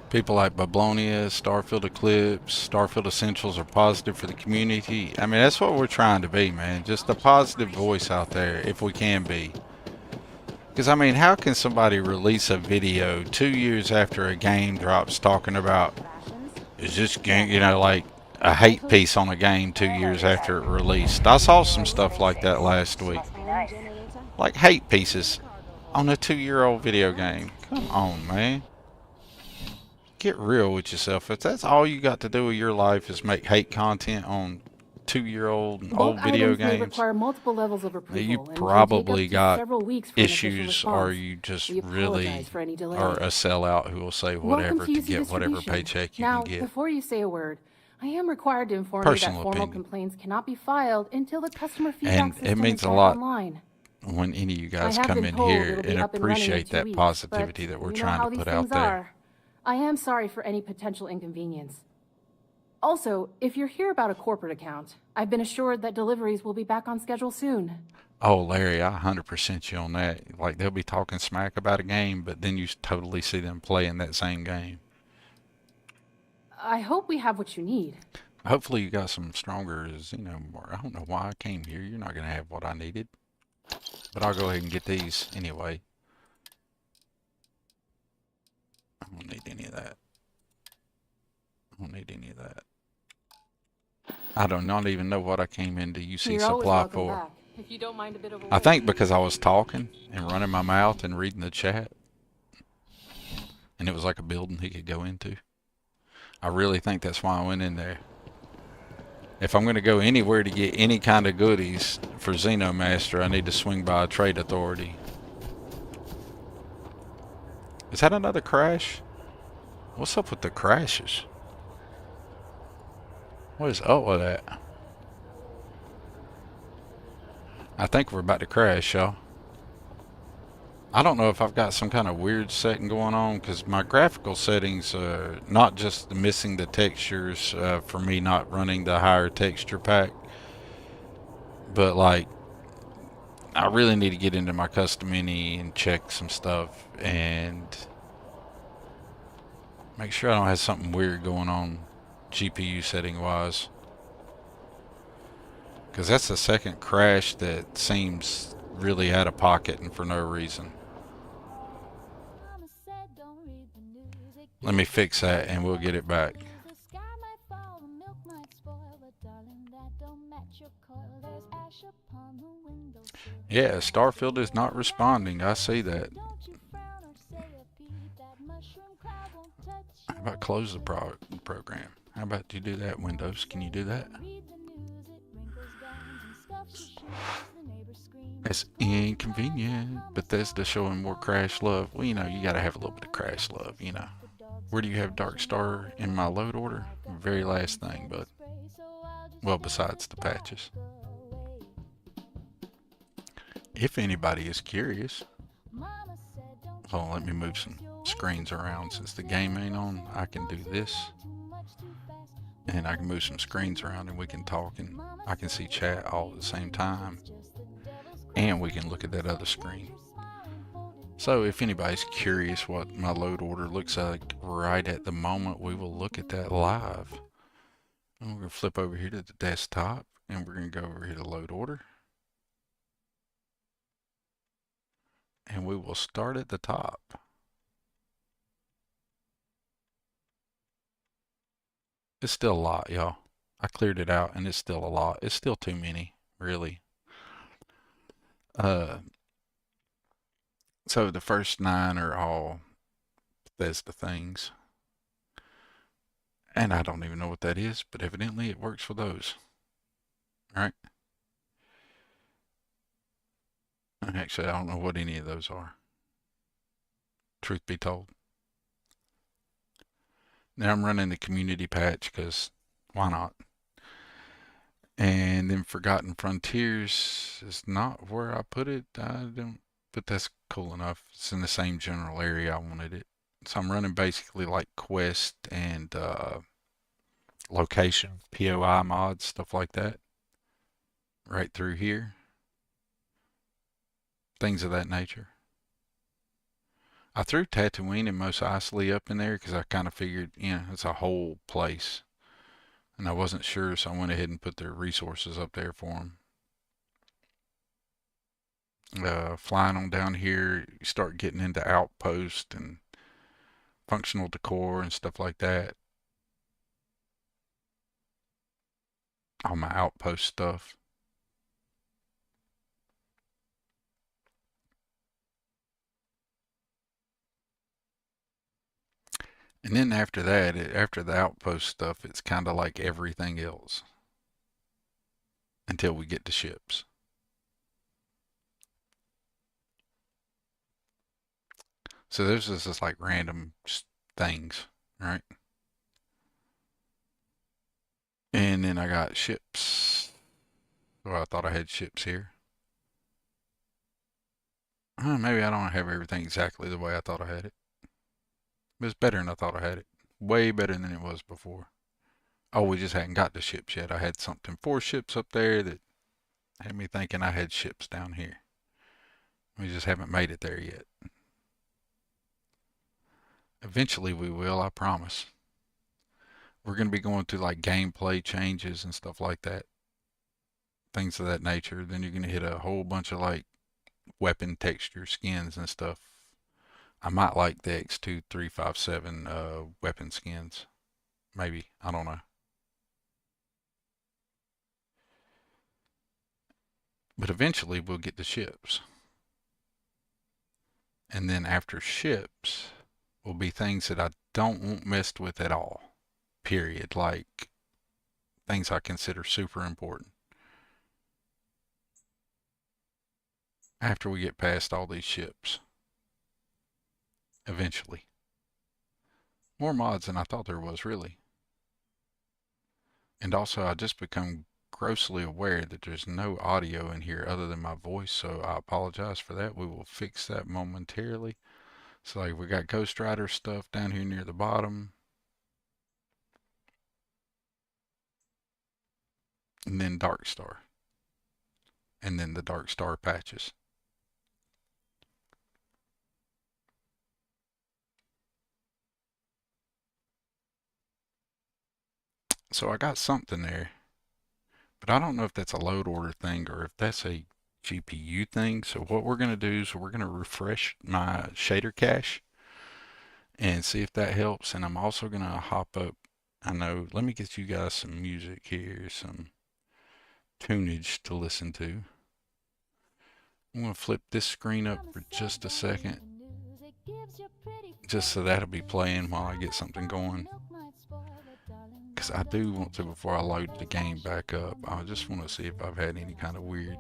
People like Bablonia, Starfield Eclipse, Starfield Essentials are positive for the community. I mean, that's what we're trying to be, man. Just a positive voice out there, if we can be. Because, I mean, how can somebody release a video 2 years after a game drops talking about, is this game, you know, like a hate piece on a game 2 years after it released? I saw some stuff like that last week. Like hate pieces on a 2-year-old video game. Come on, man. Get real with yourself. If that's all you got to do with your life is make hate content on 2-year-old and old video games, require multiple levels of approval, you probably got issues, or you just really are a sellout who will say whatever to get whatever paycheck you now, can get. Before you say a word, I am required to inform you that formal complaints cannot be filed until the customer feedback system it means is a lot online. when any of you guys come in here and appreciate that positivity that we're trying to put out there. I am sorry for any potential inconvenience. Also, if you're here about a corporate account, I've been assured that deliveries will be back on schedule soon. Oh, Larry, I 100% you on that. Like, they'll be talking smack about a game, but then you totally see them playing that same game. I hope we have what you need. Hopefully you got some stronger Xeno. I don't know why I came here. You're not going to have what I needed. But I'll go ahead and get these anyway. I don't need any of that. I don't need any of that. I do not even know what I came into UC Supply for. Back. If you don't mind a bit of I think because I was talking and running my mouth and reading the chat. And it was like a building he could go into. I really think that's why I went in there. If I'm going to go anywhere to get any kind of goodies for Xeno Master, I need to swing by a trade authority. Is that another crash? What's up with the crashes? What is up with that? I think we're about to crash, y'all. I don't know if I've got some kind of weird setting going on, because my graphical settings are not just missing the textures for me not running the higher texture pack, but like I really need to get into my custom ini and check some stuff and make sure I don't have something weird going on GPU setting wise, because that's the second crash that seems really out of pocket and for no reason. Let me fix that and we'll get it back. Yeah, Starfield is not responding. I see that. How about close the program? How about you do that, Windows? Can you do that? It's inconvenient. Bethesda showing more crash love. Well, you know, you gotta have a little bit of crash love, you know. Where do you have Darkstar in my load order? Very last thing, but well, besides the patches. If anybody is curious. Hold on, let me move some screens around. Since the game ain't on, I can do this. And I can move some screens around and we can talk and I can see chat all at the same time. And we can look at that other screen. So if anybody's curious what my load order looks like right at the moment, we will look at that live. And we're going to flip over here to the desktop and we're going to go over here to load order. And we will start at the top. It's still a lot, y'all. I cleared it out and it's still a lot. It's still too many, really. So the first 9 are all Bethesda things. And I don't even know what that is, but evidently it works for those. All right. Actually, I don't know what any of those are. Truth be told. Now I'm running the community patch because why not? And then Forgotten Frontiers is not where I put it. I don't, but that's cool enough. It's in the same general area I wanted it. So I'm running basically like quest and location, POI mods, stuff like that. Right through here. Things of that nature. I threw Tatooine and Mos Eisley up in there because I kind of figured, you know, it's a whole place. And I wasn't sure, so I went ahead and put their resources up there for them. Flying on down here, you start getting into outpost and functional decor and stuff like that. All my outpost stuff. And then after that, after the outpost stuff, it's kind of like everything else. Until we get to ships. So there's just like random things, right? And then I got ships. Well, I thought I had ships here. Maybe I don't have everything exactly the way I thought I had it. But it's better than I thought I had it. Way better than it was before. Oh, we just hadn't got the ships yet. I had something 4 ships up there that had me thinking I had ships down here. We just haven't made it there yet. Eventually we will, I promise. We're going to be going through like gameplay changes and stuff like that. Things of that nature. Then you're going to hit a whole bunch of like weapon texture skins and stuff. I might like the X2357 weapon skins. Maybe. I don't know. But eventually we'll get the ships. And then after ships will be things that I don't want messed with at all. Period. Like things I consider super important. After we get past all these ships. Eventually. More mods than I thought there was, really. And also I just become grossly aware that there's no audio in here other than my voice, so I apologize for that. We will fix that momentarily. So like we got Ghost Rider stuff down here near the bottom. And then Darkstar. And then the Darkstar patches. So I got something there. But I don't know if that's a load order thing or if that's a GPU thing. So what we're going to do is we're going to refresh my shader cache and see if that helps. And I'm also going to hop up. I know, let me get you guys some music here, some tunage to listen to. I'm going to flip this screen up for just a second. Just so that'll be playing while I get something going. Because I do want to, before I load the game back up, I just want to see if I've had any kind of weird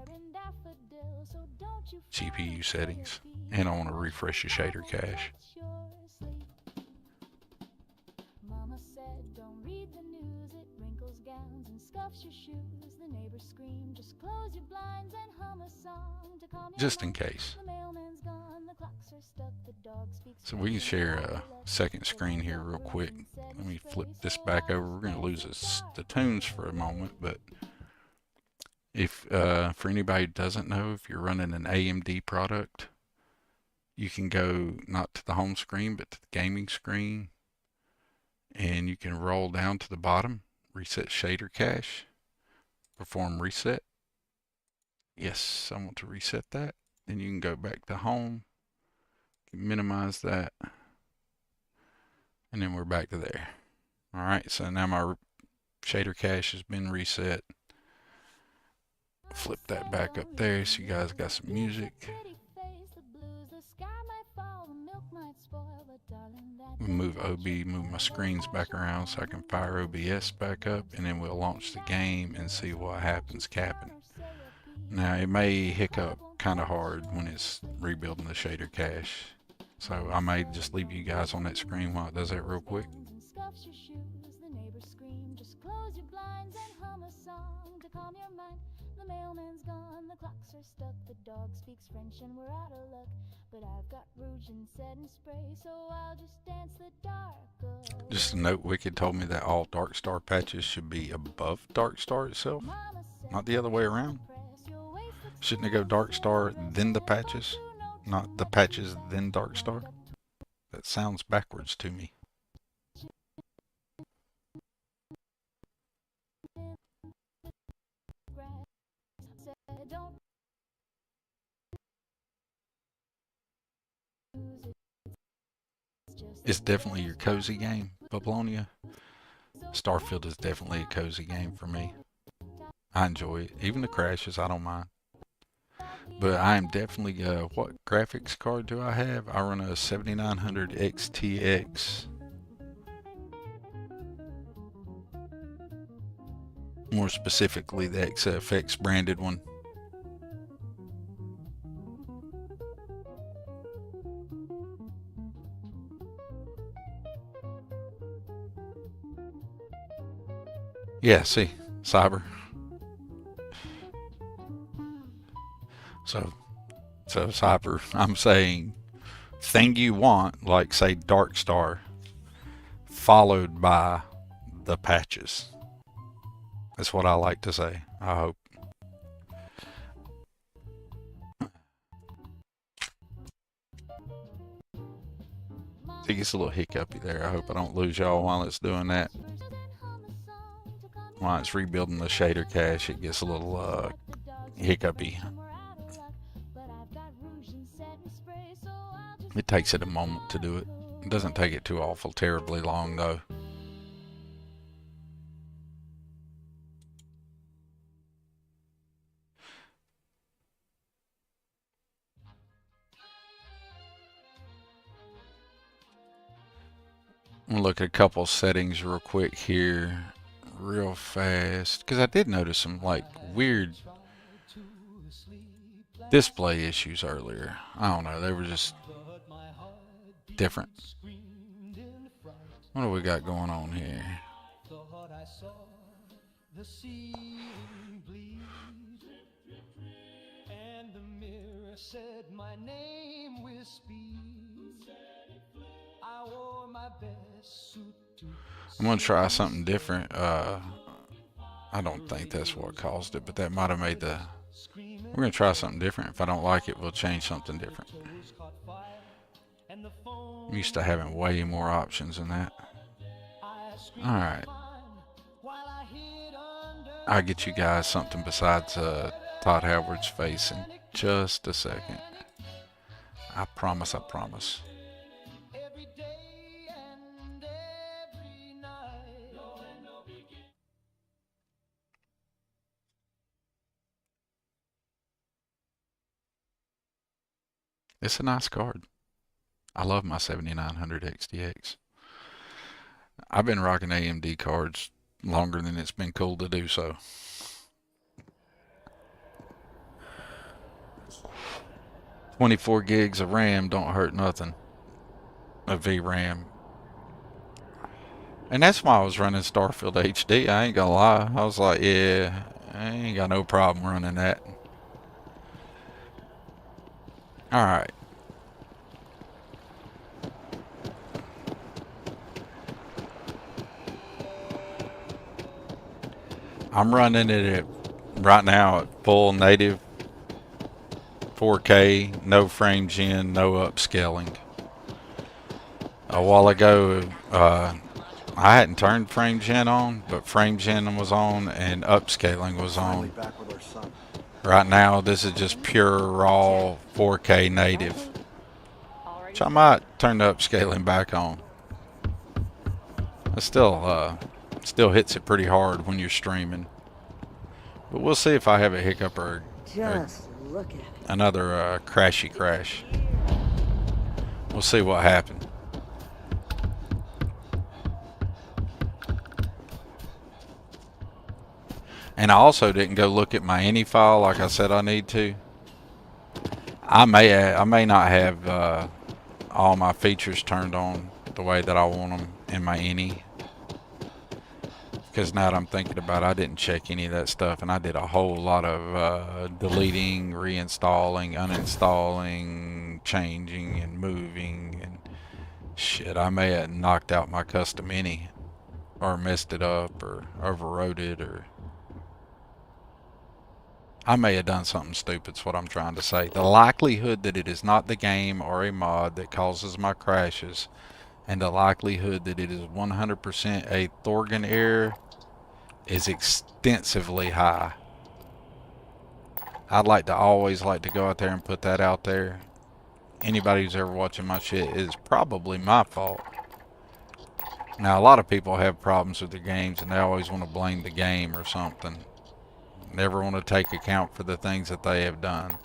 GPU settings. And I want to refresh the shader cache. Just in case. So we can share a second screen here real quick. Let me flip this back over. We're going to lose the tunes for a moment, but if for anybody who doesn't know, if you're running an AMD product, you can go not to the home screen but to the gaming screen, and you can roll down to the bottom, reset shader cache, perform reset. Yes, I want to reset that. Then you can go back to home, minimize that, and then we're back to there. Alright, so now my shader cache has been reset. Flip that back up there so you guys got some music. Move my screens back around so I can fire OBS back up, and then we'll launch the game and see what happens capping. Now it may hiccup kind of hard when it's rebuilding the shader cache, so I may just leave you guys on that screen while it does that real quick. Just a note, Wicked told me that all Darkstar patches should be above Darkstar itself, not the other way around. Shouldn't it go Darkstar then the patches, not the patches then Darkstar? That sounds backwards to me. It's definitely your cozy game, Bablonia. Starfield is definitely a cozy game for me. I enjoy it. Even the crashes, I don't mind. But I am definitely, what graphics card do I have? I run a 7900 XTX. More specifically, the XFX branded one. Yeah, see, Cyber. So Cyber, I'm saying thing you want, like say Darkstar, followed by the patches. That's what I like to say. I hope. It gets a little hiccupy there. I hope I don't lose y'all while it's doing that. While it's rebuilding the shader cache, it gets a little hiccupy. It takes it a moment to do it. It doesn't take it too awful terribly long though. I'm gonna look at a couple settings real quick here, real fast, because I did notice some like weird display issues earlier. I don't know, they were just different. What do we got going on here? I'm gonna try something different. I don't think that's what caused it, but that might have made the... We're gonna try something different. If I don't like it, we'll change something different. I'm used to having way more options than that. Alright. I'll get you guys something besides Todd Howard's face in just a second. I promise, I promise. It's a nice card. I love my 7900 XTX. I've been rocking AMD cards longer than it's been cool to do so. $24 gigs of RAM don't hurt nothing. A VRAM. And that's why I was running Starfield HD. I ain't gonna lie. I was like, yeah, I ain't got no problem running that. Alright. I'm running it at, right now at full native 4K, no frame gen, no upscaling. A while ago, I hadn't turned frame gen on, but frame gen was on and upscaling was on. Right now, this is just pure raw 4K native. So I might turn the upscaling back on. It still hits it pretty hard when you're streaming. But we'll see if I have a hiccup or another crashy crash. We'll see what happened. And I also didn't go look at my any file like I said I need to. I may not have all my features turned on the way that I want them in my any. Because now that I'm thinking about it, I didn't check any of that stuff, and I did a whole lot of deleting, reinstalling, uninstalling, changing, and moving, and shit. I may have knocked out my custom any, or messed it up, or overwrote it, or I may have done something stupid, is what I'm trying to say. The likelihood that it is not the game or a mod that causes my crashes, and the likelihood that it is 100% a Thorgan error is extensively high. I'd always like to go out there and put that out there. Anybody who's ever watching my shit, is probably my fault. Now, a lot of people have problems with their games and they always want to blame the game or something. Never want to take account for the things that they have done.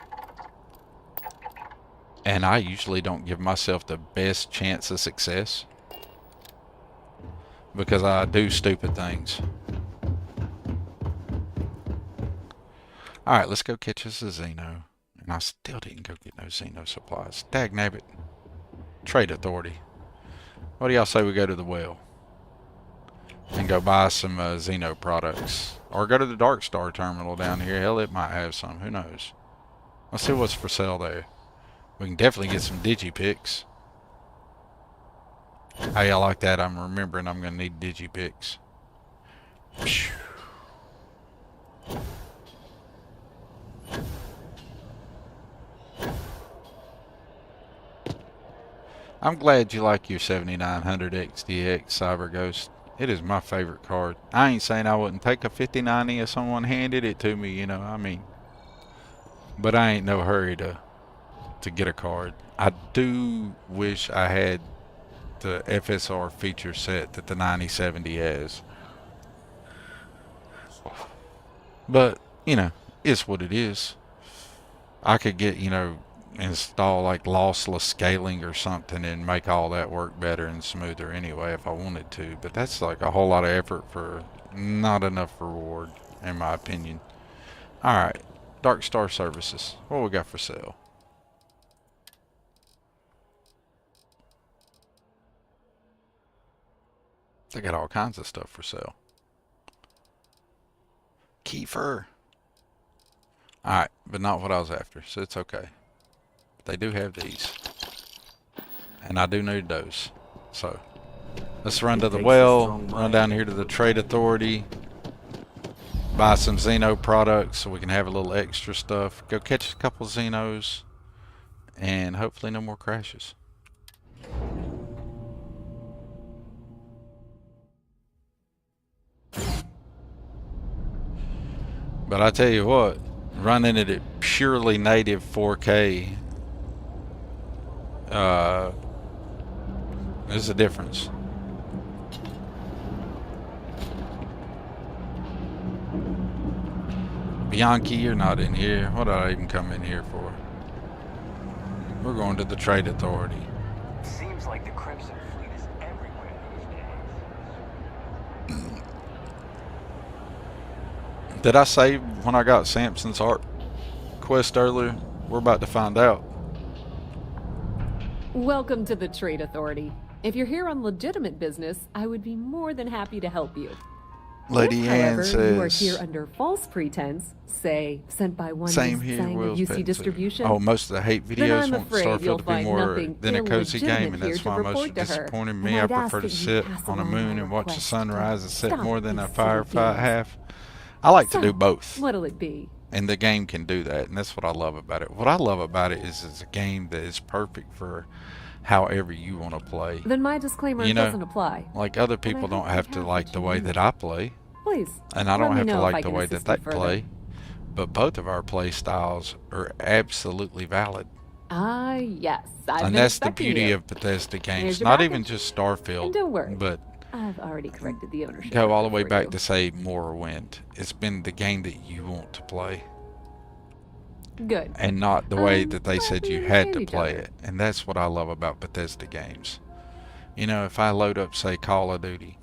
And I usually don't give myself the best chance of success, because I do stupid things. Alright, let's go catch us a Xeno. And I still didn't go get no Xeno supplies. Dagnabbit. Trade Authority. What do y'all say we go to the well? And go buy some Xeno products. Or go to the Darkstar terminal down here. Hell, it might have some. Who knows? Let's see what's for sale there. We can definitely get some Digipicks. How y'all like that? I'm remembering I'm going to need Digipicks. I'm glad you like your 7900 XTX Cyber Ghost. It is my favorite card. I ain't saying I wouldn't take a 5090 if someone handed it to me, you know, I mean. But I ain't no hurry to get a card. I do wish I had the FSR feature set that the 9070 has. But, you know, it's what it is. I could get, you know, install like lossless scaling or something and make all that work better and smoother anyway if I wanted to. But that's like a whole lot of effort for not enough reward, in my opinion. Alright, Darkstar Services. What we got for sale? They got all kinds of stuff for sale. Kiefer. Alright, but not what I was after, so it's okay. They do have these. And I do need those. So, let's run to the well, run down here to the Trade Authority, buy some Xeno products so we can have a little extra stuff. Go catch a couple Xenos, and hopefully no more crashes. But I tell you what, running it at purely native 4K, there's a difference. Bianchi, you're not in here. What did I even come in here for? We're going to the Trade Authority. Seems like the Crimson Fleet is everywhere these days. Did I say when I got Samson's art quest earlier? We're about to find out. Welcome to the Trade Authority. If you're here on legitimate business, I would be more than happy to help you. Lady Ann says, however, you are here under false pretense, say, sent by one same here, saying of UC distribution. Oh, most of the hate videos want Starfield to be more nothing than a cozy game, and that's here why to most are report to her. disappointing me. And I I'd ask prefer to that you sit pass on a along moon my and watch the request. sunrise and sit Stop more than a these silly firefight games. half. I like to So, do both. What'll it be? And the game can do that, and that's what I love about it. What I love about it is it's a game that is perfect for however you want to play. Then my disclaimer You know, doesn't apply. like other people don't have to like the way that I play. Please. And I let don't me have to know if I like the can way that assist they you further. play. But both of our play styles are absolutely valid. Ah, yes. I've And been that's the expecting beauty you. of Bethesda games. Here's your Not package. even just Starfield, And don't worry. but I've already corrected the ownership. go all the way for back you. to say Morrowind. It's been the game that you want to play. Good. And not the way that they glad said we you had to understand each play other. it. And that's what I love about Bethesda games. You know, if I load up, say, Call of Duty,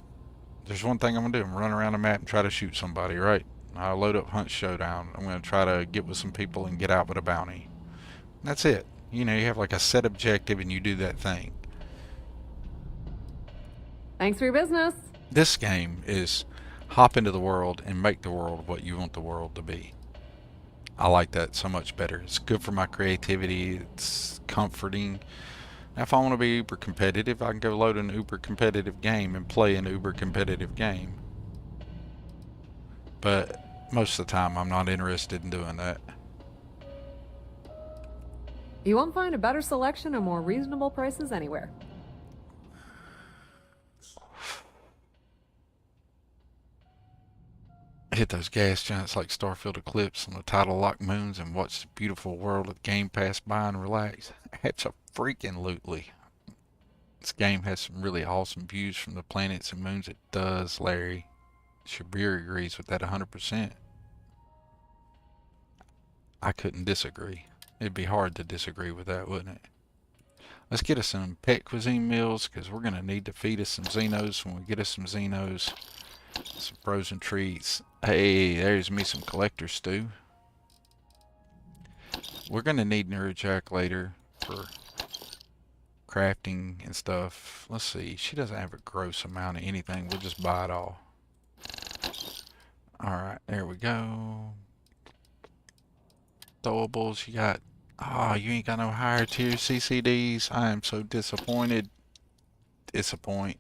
there's one thing I'm going to do. I'm going to run around the map and try to shoot somebody, right? I'll load up Hunt Showdown. I'm going to try to get with some people and get out with a bounty. That's it. You know, you have like a set objective and you do that thing. Thanks for your business. This game is hop into the world and make the world what you want the world to be. I like that so much better. It's good for my creativity. It's comforting. Now, if I want to be uber competitive, I can go load an uber competitive game and play an uber competitive game. But most of the time, I'm not interested in doing that. You won't find a better selection or more reasonable prices anywhere. Hit those gas giants like Starfield Eclipse on the tidal lock moons and watch the beautiful world of the game pass by and relax. Abso-freaking-lutely. This game has some really awesome views from the planets and moons. It does, Larry. Shabir agrees with that 100%. I couldn't disagree. It'd be hard to disagree with that, wouldn't it? Let's get us some pet cuisine meals, because we're going to need to feed us some Xenos when we get us some Xenos. Some frozen treats. Hey, there's me some collector stew. We're going to need Neurojack later for crafting and stuff. Let's see. She doesn't have a gross amount of anything. We'll just buy it all. Alright, there we go. Throwables, you got... Oh, you ain't got no higher tier CCDs. I am so disappointed. Disappoint.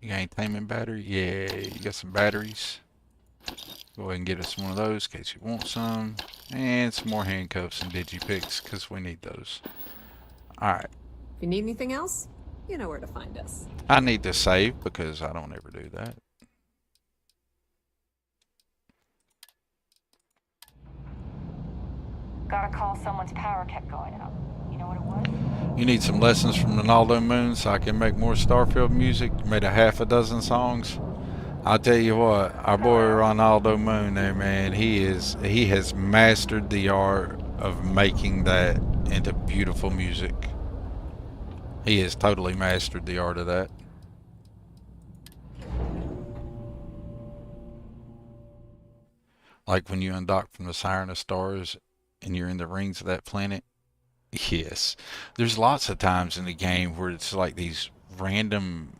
You got any taming battery? Yeah, you got some batteries. Go ahead and get us one of those in case you want some. And some more handcuffs and digipicks because we need those. Alright. If you need anything else, you know where to find us. I need to save because I don't ever do that. Got a call someone's power kept going out. You know what it was? You need some lessons from Ronaldo Moon so I can make more Starfield music. Made a half a dozen songs. I'll tell you what, our boy Ronaldo Moon there, man, he has mastered the art of making that into beautiful music. He has totally mastered the art of that. Like when you undock from the Siren of Stars and you're in the rings of that planet. Yes. There's lots of times in the game where it's like these random,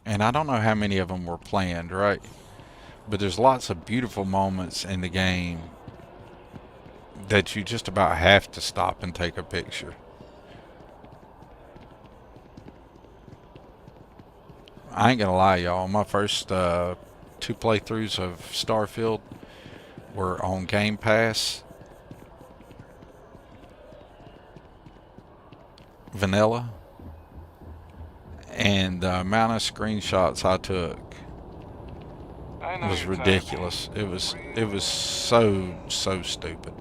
and I don't know how many of them were planned, right? But there's lots of beautiful moments in the game that you just about have to stop and take a picture. I ain't gonna lie, y'all. My first 2 playthroughs of Starfield were on Game Pass. Vanilla. And the amount of screenshots I took was ridiculous. It was so stupid.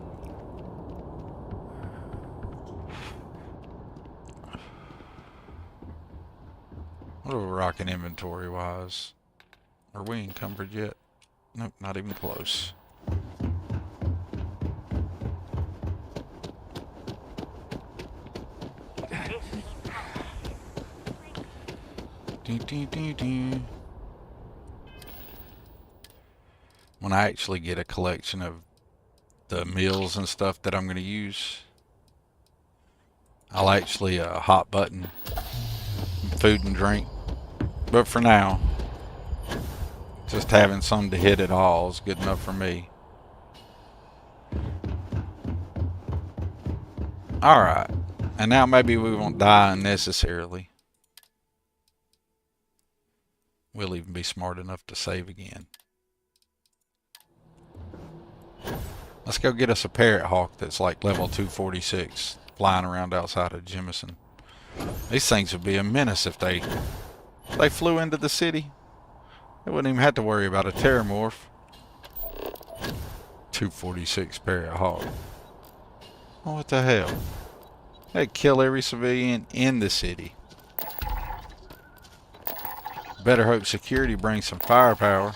What are we rocking inventory wise? Are we encumbered yet? Nope, not even close. When I actually get a collection of the meals and stuff that I'm going to use, I'll actually hot button food and drink. But for now, just having some to hit it all is good enough for me. Alright, and now maybe we won't die unnecessarily. We'll even be smart enough to save again. Let's go get us a parrot hawk that's like level 246, flying around outside of Jemison. These things would be a menace if they flew into the city. They wouldn't even have to worry about a terramorph. 246 parrot hawk. Oh, what the hell? They'd kill every civilian in the city. Better hope security brings some firepower.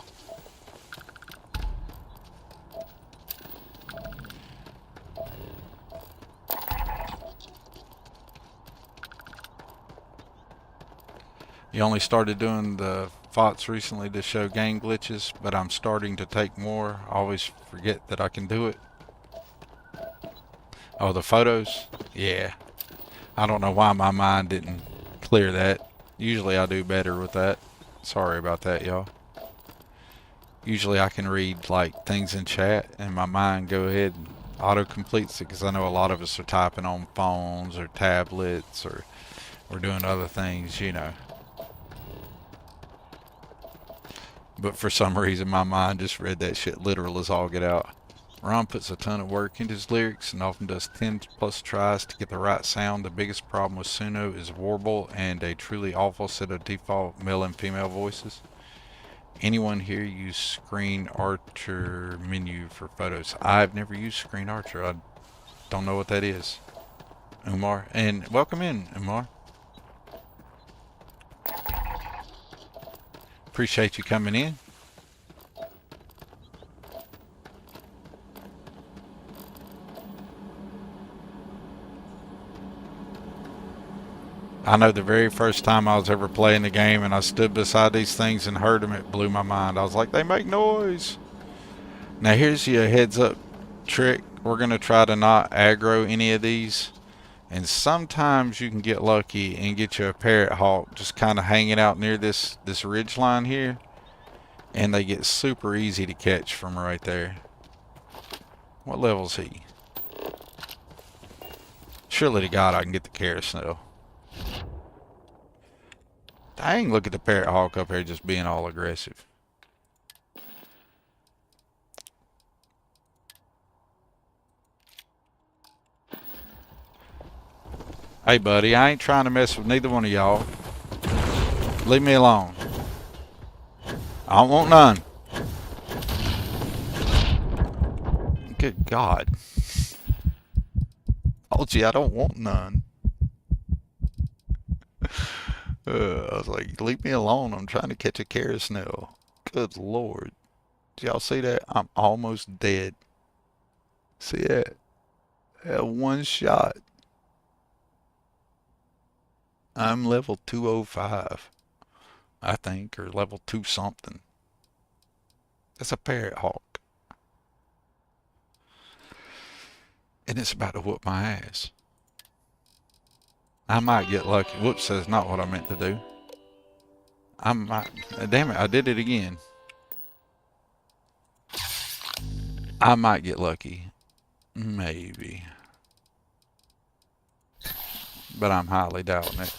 You only started doing the FOTS recently to show game glitches, but I'm starting to take more. I always forget that I can do it. Oh, the photos? Yeah. I don't know why my mind didn't clear that. Usually I do better with that. Sorry about that, y'all. Usually I can read like things in chat and my mind go ahead and auto completes it because I know a lot of us are typing on phones or tablets or we're doing other things, you know. But for some reason my mind just read that shit literal as all get out. Ron puts a ton of work into his lyrics and often does 10+ tries to get the right sound. The biggest problem with Suno is warble and a truly awful set of default male and female voices. Anyone here use Screen Archer menu for photos? I've never used Screen Archer. I don't know what that is. Umar. And welcome in, Umar. Appreciate you coming in. I know the very first time I was ever playing the game and I stood beside these things and heard them, it blew my mind. I was like, they make noise. Now here's your heads up trick. We're going to try to not aggro any of these. And sometimes you can get lucky and get you a parrot hawk just kind of hanging out near this ridge line here. And they get super easy to catch from right there. What level is he? Surely to God I can get the carousel. Dang, look at the parrot hawk up here just being all aggressive. Hey, buddy, I ain't trying to mess with neither one of y'all. Leave me alone. I don't want none. Good God. Told you I don't want none. I was like, leave me alone. I'm trying to catch a carousel. Good Lord. Did y'all see that? I'm almost dead. See that? That one shot. I'm level 205, I think, or level 2 something. That's a parrot hawk. And it's about to whoop my ass. I might get lucky. Whoops, that's not what I meant to do. I might. Damn it, I did it again. I might get lucky. Maybe. But I'm highly doubting it.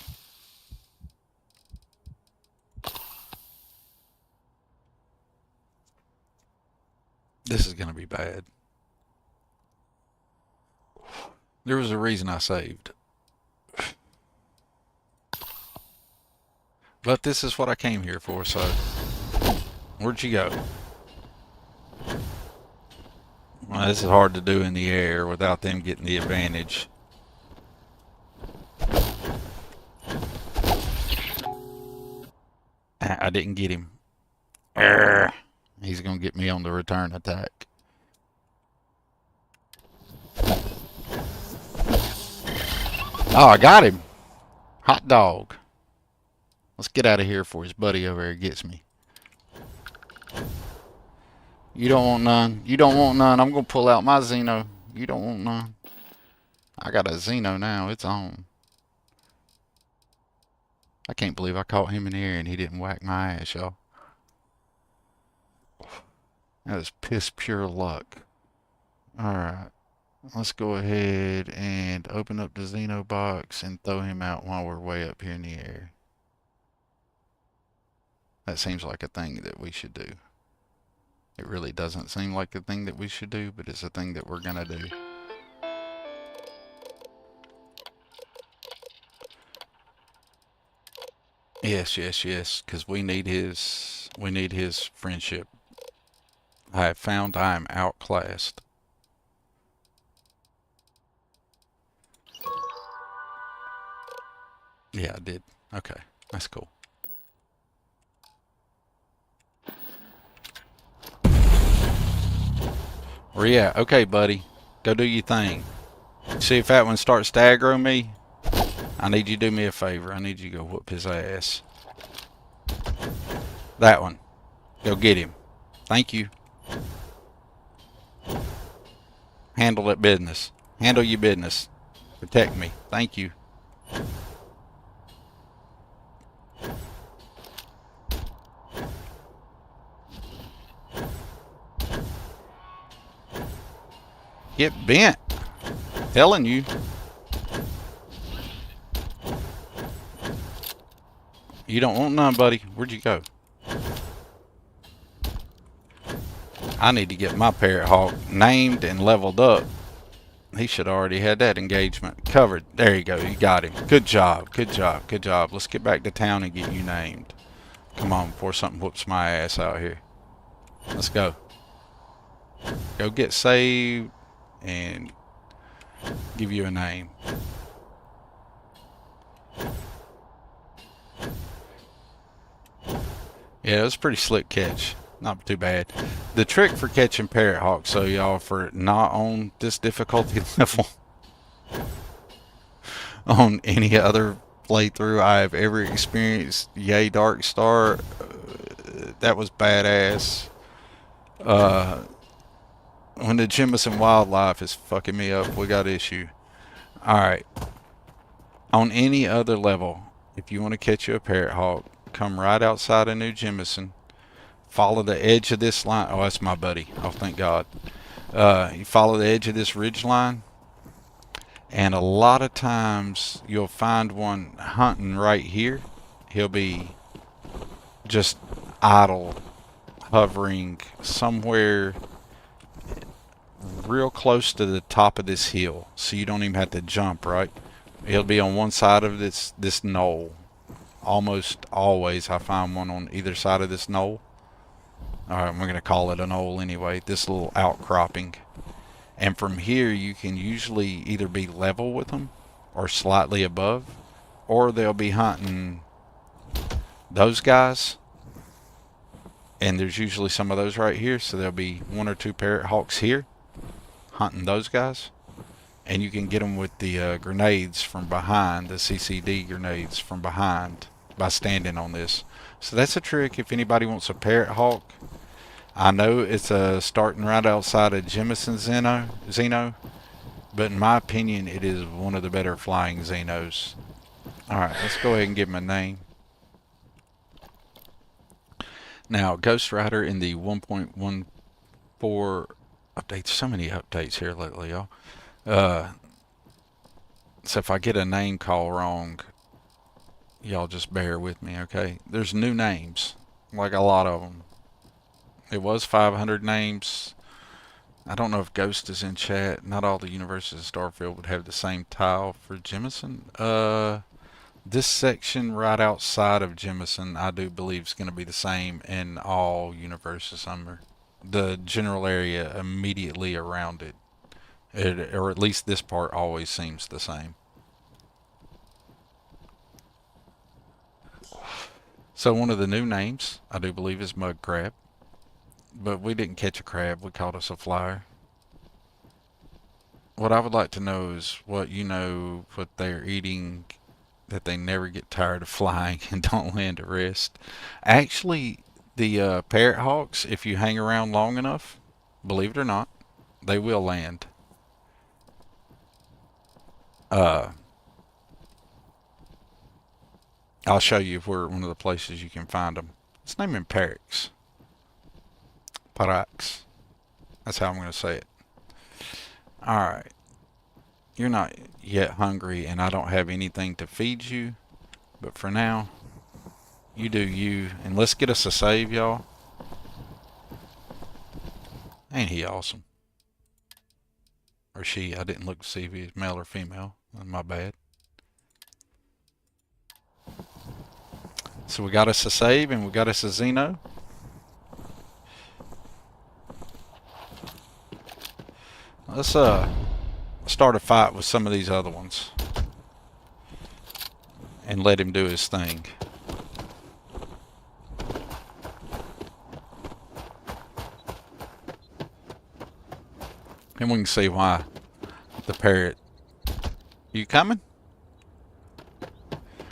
This is going to be bad. There was a reason I saved. But this is what I came here for, so... Where'd you go? Well, this is hard to do in the air without them getting the advantage. I didn't get him. He's going to get me on the return attack. Oh, I got him. Hot dog. Let's get out of here before his buddy over here gets me. You don't want none. You don't want none. I'm going to pull out my Xeno. You don't want none. I got a Xeno now. It's on. I can't believe I caught him in the air and he didn't whack my ass, y'all. That was piss pure luck. Alright. Let's go ahead and open up the Xeno box and throw him out while we're way up here in the air. That seems like a thing that we should do. It really doesn't seem like a thing that we should do, but it's a thing that we're gonna do. Yes, yes, yes, because we need his friendship. I have found I am outclassed. Yeah, I did. Okay, that's cool. Where you at? Okay, buddy. Go do your thing. See if that one starts to aggro me. I need you to do me a favor. I need you to go whoop his ass. That one. Go get him. Thank you. Handle that business. Handle your business. Protect me. Thank you. Get bent. Telling you. You don't want none, buddy. Where'd you go? I need to get my parrot hawk named and leveled up. He should already had that engagement covered. There you go. You got him. Good job. Good job. Good job. Let's get back to town and get you named. Come on before something whoops my ass out here. Let's go. Go get saved and give you a name. Yeah, it was a pretty slick catch. Not too bad. The trick for catching parrot hawks, so y'all, for not on this difficulty level, on any other playthrough I have ever experienced, yay Darkstar, that was badass. When the Jemison wildlife is fucking me up, we got issue. Alright. On any other level, if you want to catch you a parrot hawk, come right outside of New Jemison. Follow the edge of this line. Oh, that's my buddy. Oh, thank God. You follow the edge of this ridge line. And a lot of times you'll find one hunting right here. he'll be just idle, hovering somewhere real close to the top of this hill, so you don't even have to jump, right? He'll be on one side of this knoll. Almost always I find one on either side of this knoll. Alright, we're going to call it a knoll anyway, this little outcropping. And from here you can usually either be level with them or slightly above, or they'll be hunting those guys. And there's usually some of those right here, so there'll be 1 or 2 parrot hawks here hunting those guys. And you can get them with the grenades from behind, the CCD grenades from behind, by standing on this. So that's a trick if anybody wants a parrot hawk. I know it's starting right outside of Jemison Xeno, but in my opinion it is one of the better flying Xenos. Alright, let's go ahead and give him a name. Now, Ghost Rider in the 1.14 updates, so many updates here lately, y'all. So if I get a name call wrong, y'all just bear with me, okay? There's new names, like a lot of them. It was 500 names. I don't know if Ghost is in chat. Not all the universes of Starfield would have the same tile for Jemison. This section right outside of Jemison, I do believe is going to be the same in all universes. The general area immediately around it, or at least this part, always seems the same. So one of the new names, I do believe, is Mud Crab. But we didn't catch a crab, we caught us a flyer. What I would like to know is what what they're eating, that they never get tired of flying and don't land to rest. Actually, the parrot hawks, if you hang around long enough, believe it or not, they will land. I'll show you where one of the places you can find them. Let's name him Parax. Parax. That's how I'm going to say it. Alright. You're not yet hungry and I don't have anything to feed you. But for now, you do you. And let's get us a save, y'all. Ain't he awesome? Or she. I didn't look to see if he's male or female. My bad. So we got us a save and we got us a Xeno. Let's start a fight with some of these other ones and let him do his thing. And we can see why the parrot. You coming?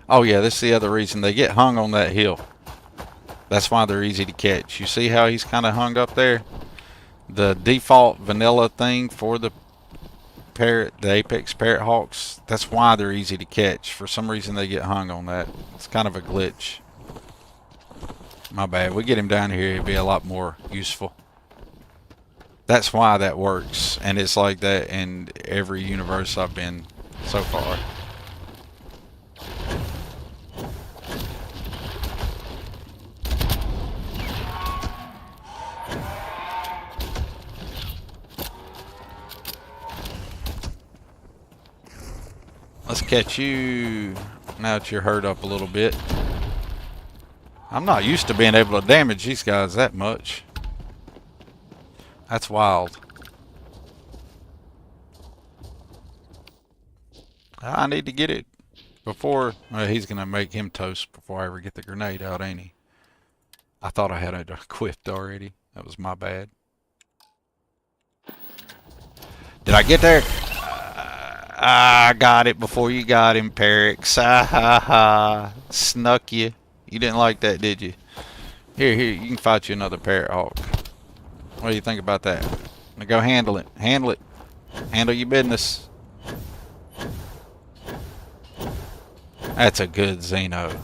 Oh yeah, this is the other reason they get hung on that hill. That's why they're easy to catch. You see how he's kind of hung up there? The default vanilla thing for the parrot, the apex parrot hawks, that's why they're easy to catch. For some reason they get hung on that. It's kind of a glitch. My bad. We get him down here, it'd be a lot more useful. That's why that works, and it's like that in every universe I've been so far. Let's catch you now that you're hurt up a little bit. I'm not used to being able to damage these guys that much. That's wild. I need to get it before he's gonna make him toast before I ever get the grenade out, ain't he? I thought I had it equipped already. That was my bad. Did I get there? I got it before you got him, Parax. Snuck you. You didn't like that, did you? Here, you can fight you another parrot hawk. What do you think about that? Now go handle it. Handle it. Handle your business. That's a good Xeno.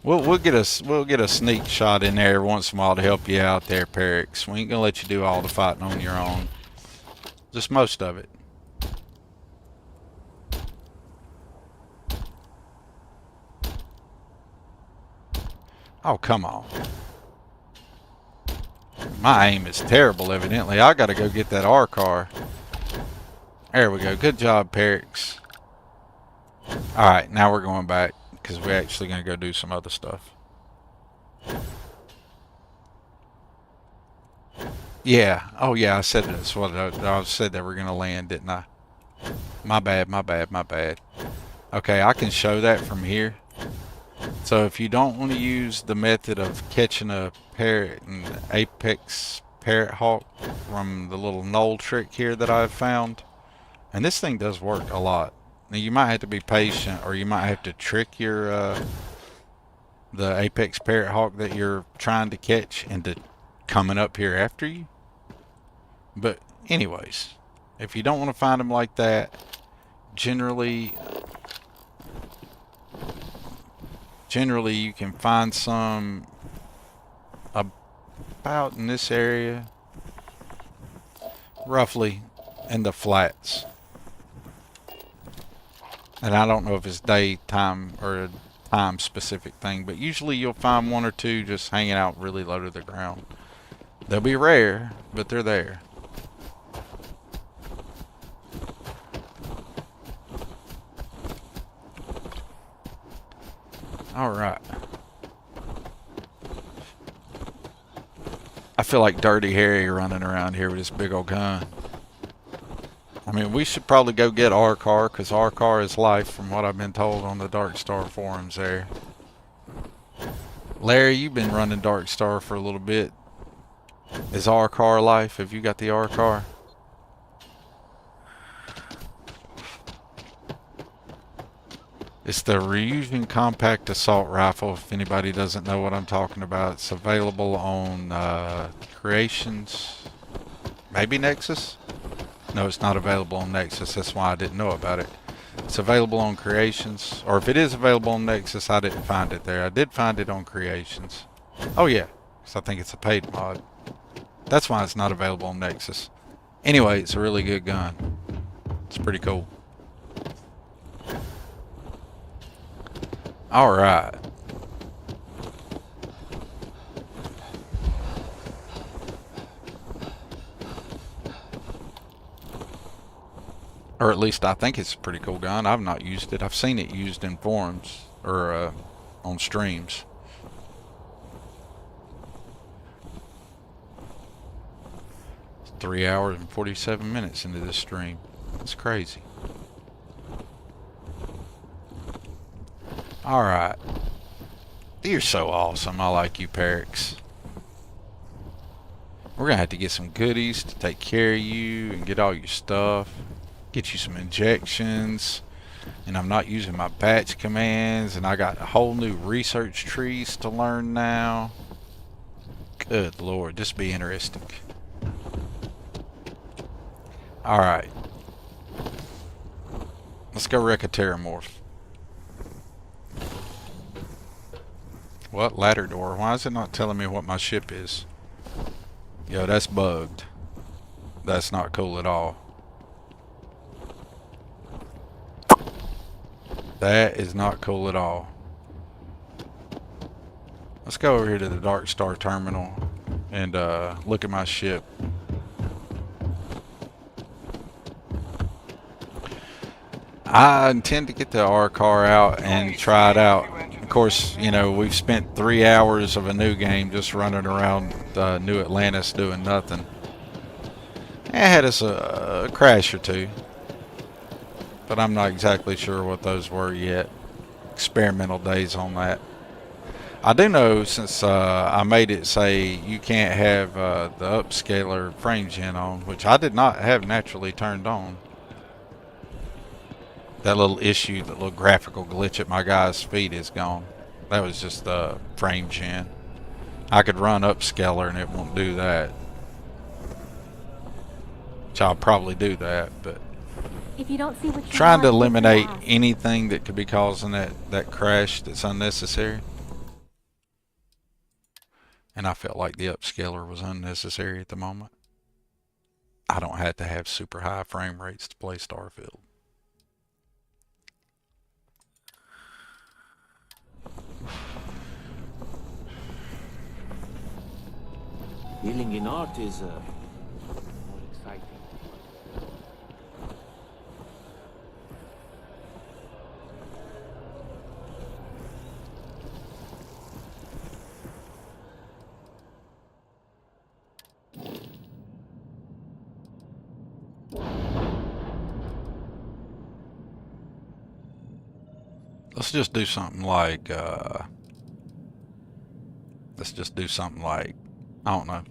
We'll get a sneak shot in there once in a while to help you out there, Parax. We ain't gonna let you do all the fighting on your own. Just most of it. Oh, come on. My aim is terrible, evidently. I gotta go get that R car. There we go. Good job, Perix. Alright, now we're going back, because we're actually gonna go do some other stuff. Yeah. Oh, yeah, I said that's what I said that we're gonna land, didn't I? My bad, my bad, my bad. Okay, I can show that from here. So if you don't want to use the method of catching a parrot and apex parrot hawk from the little knoll trick here that I've found, and this thing does work a lot. Now you might have to be patient, or you might have to trick your the apex parrot hawk that you're trying to catch into coming up here after you. But anyways, if you don't want to find them like that, generally you can find some about in this area, roughly in the flats. And I don't know if it's daytime or a time specific thing, but usually you'll find one or two just hanging out really low to the ground. They'll be rare, but they're there. Alright. I feel like Dirty Harry running around here with this big old gun. I mean, we should probably go get our car, because our car is life from what I've been told on the Darkstar forums there. Larry, you've been running Darkstar for a little bit. Is our car life? Have you got the R car? It's the Ryujin Compact Assault Rifle, if anybody doesn't know what I'm talking about. It's available on Creations, maybe Nexus? No, it's not available on Nexus, that's why I didn't know about it. It's available on Creations, or if it is available on Nexus, I didn't find it there. I did find it on Creations. Oh yeah, because I think it's a paid mod. That's why it's not available on Nexus. Anyway, it's a really good gun. It's pretty cool. Alright. Or at least I think it's a pretty cool gun. I've not used it. I've seen it used in forums or on streams. It's 3 hours and 47 minutes into this stream. It's crazy. Alright. You're so awesome. I like you, Perix. We're going to have to get some goodies to take care of you and get all your stuff. Get you some injections. And I'm not using my batch commands. And I got a whole new research trees to learn now. Good Lord. This will be interesting. Alright. Let's go wreck a Terramorph. What? Ladder door? Why is it not telling me what my ship is? Yo, that's bugged. That's not cool at all. That is not cool at all. Let's go over here to the Darkstar terminal and look at my ship. I intend to get the R car out and try it out. Of course, you know, we've spent 3 hours of a new game just running around New Atlantis doing nothing. It had us a crash or two, but I'm not exactly sure what those were yet. Experimental days on that. I do know, since I made it say you can't have the upscaler frame gen on, which I did not have naturally turned on. That little issue, that little graphical glitch at my guy's feet is gone. That was just the frame gen. I could run upscaler and it won't do that. Which I'll probably do that, but If you don't see what you trying to want, eliminate ask. anything that could be causing that crash that's unnecessary. And I felt like the upscaler was unnecessary at the moment. I don't have to have super high frame rates to play Starfield. Dealing in art is more exciting. Let's just do something like, I don't know,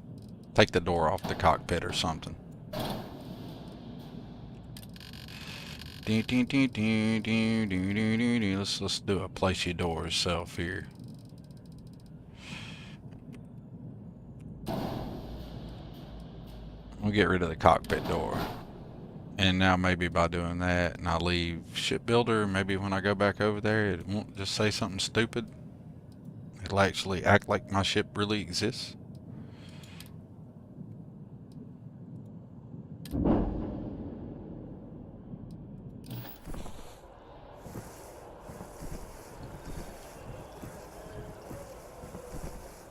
take the door off the cockpit or something. Let's do a place your door self here. We'll get rid of the cockpit door. And now maybe by doing that and I leave shipbuilder, maybe when I go back over there it won't just say something stupid. It'll actually act like my ship really exists.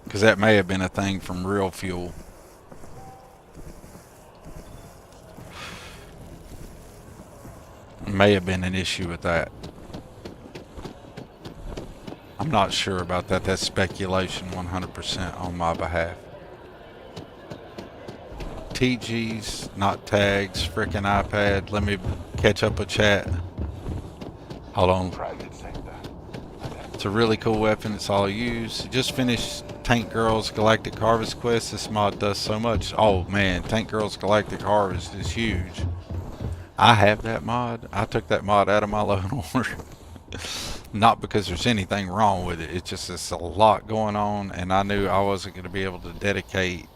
Because that may have been a thing from Real Fuel. May have been an issue with that. I'm not sure about that. That's speculation 100% on my behalf. TGs, not tags, frickin' iPad. Let me catch up a chat. Hold on. It's a really cool weapon. It's all I use. Just finished Tank Girls Galactic Harvest Quest. This mod does so much. Oh man, Tank Girls Galactic Harvest is huge. I have that mod. I took that mod out of my loan order. Not because there's anything wrong with it. It's just there's a lot going on, and I knew I wasn't going to be able to dedicate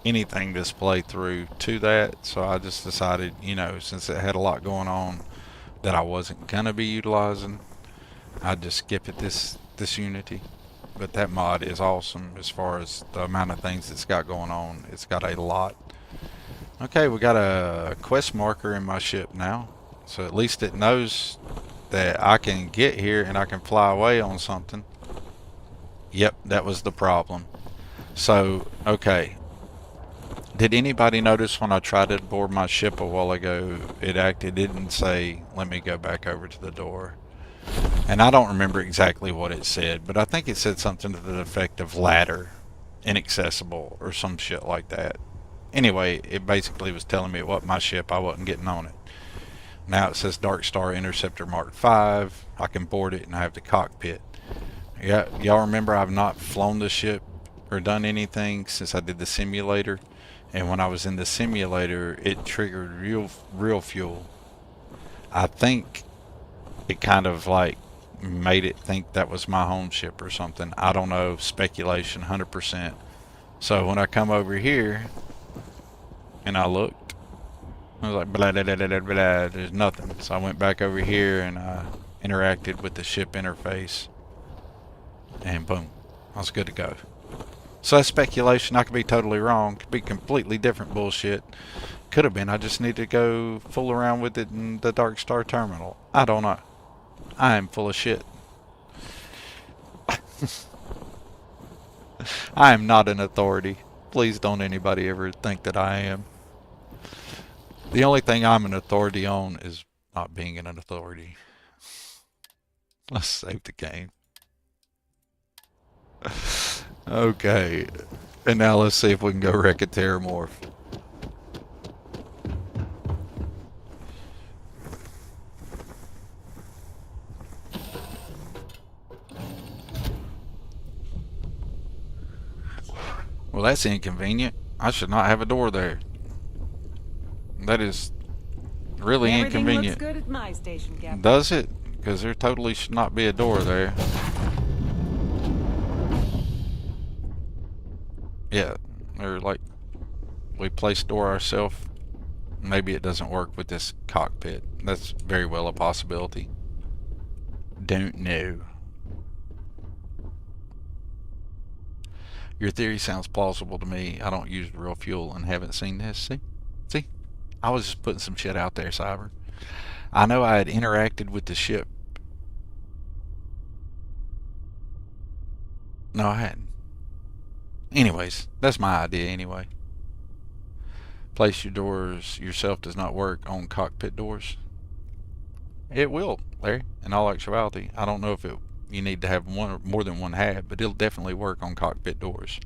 anything this playthrough to that. So I just decided, you know, since it had a lot going on that I wasn't going to be utilizing, I'd just skip it this Unity. But that mod is awesome as far as the amount of things it's got going on. It's got a lot. Okay, we got a quest marker in my ship now. So at least it knows that I can get here and I can fly away on something. Yep, that was the problem. So, okay. Did anybody notice when I tried to board my ship a while ago, it didn't say, let me go back over to the door. And I don't remember exactly what it said, but I think it said something to the effect of ladder, inaccessible, or some shit like that. Anyway, it basically was telling me it wasn't my ship, I wasn't getting on it. Now it says Darkstar Interceptor Mark 5. I can board it and I have the cockpit. Yeah, y'all remember I've not flown the ship or done anything since I did the simulator. And when I was in the simulator, it triggered real fuel. I think it kind of like made it think that was my home ship or something. I don't know, speculation 100%. So when I come over here and I looked, I was like, blah, blah, blah, blah, blah, there's nothing. So I went back over here and I interacted with the ship interface. And boom, I was good to go. So that's speculation. I could be totally wrong. Could be completely different bullshit. Could have been. I just need to go fool around with it in the Darkstar terminal. I don't know. I am full of shit. I am not an authority. Please don't anybody ever think that I am. The only thing I'm an authority on is not being an authority. Let's save the game. Okay. And now let's see if we can go wreck a Terramorph. Well, that's inconvenient. I should not have a door there. That is really inconvenient. Everything looks good at my station, Captain. Does it? Because there totally should not be a door there. Yeah, or like we place door ourselves. Maybe it doesn't work with this cockpit. That's very well a possibility. Don't know. Your theory sounds plausible to me. I don't use real fuel and haven't seen this. See? I was just putting some shit out there, Cyber. I know I had interacted with the ship. No, I hadn't. Anyways, that's my idea anyway. Place your doors yourself does not work on cockpit doors. It will, Larry. In all actuality, I don't know if you need to have one or more than one hab, but it'll definitely work on cockpit doors.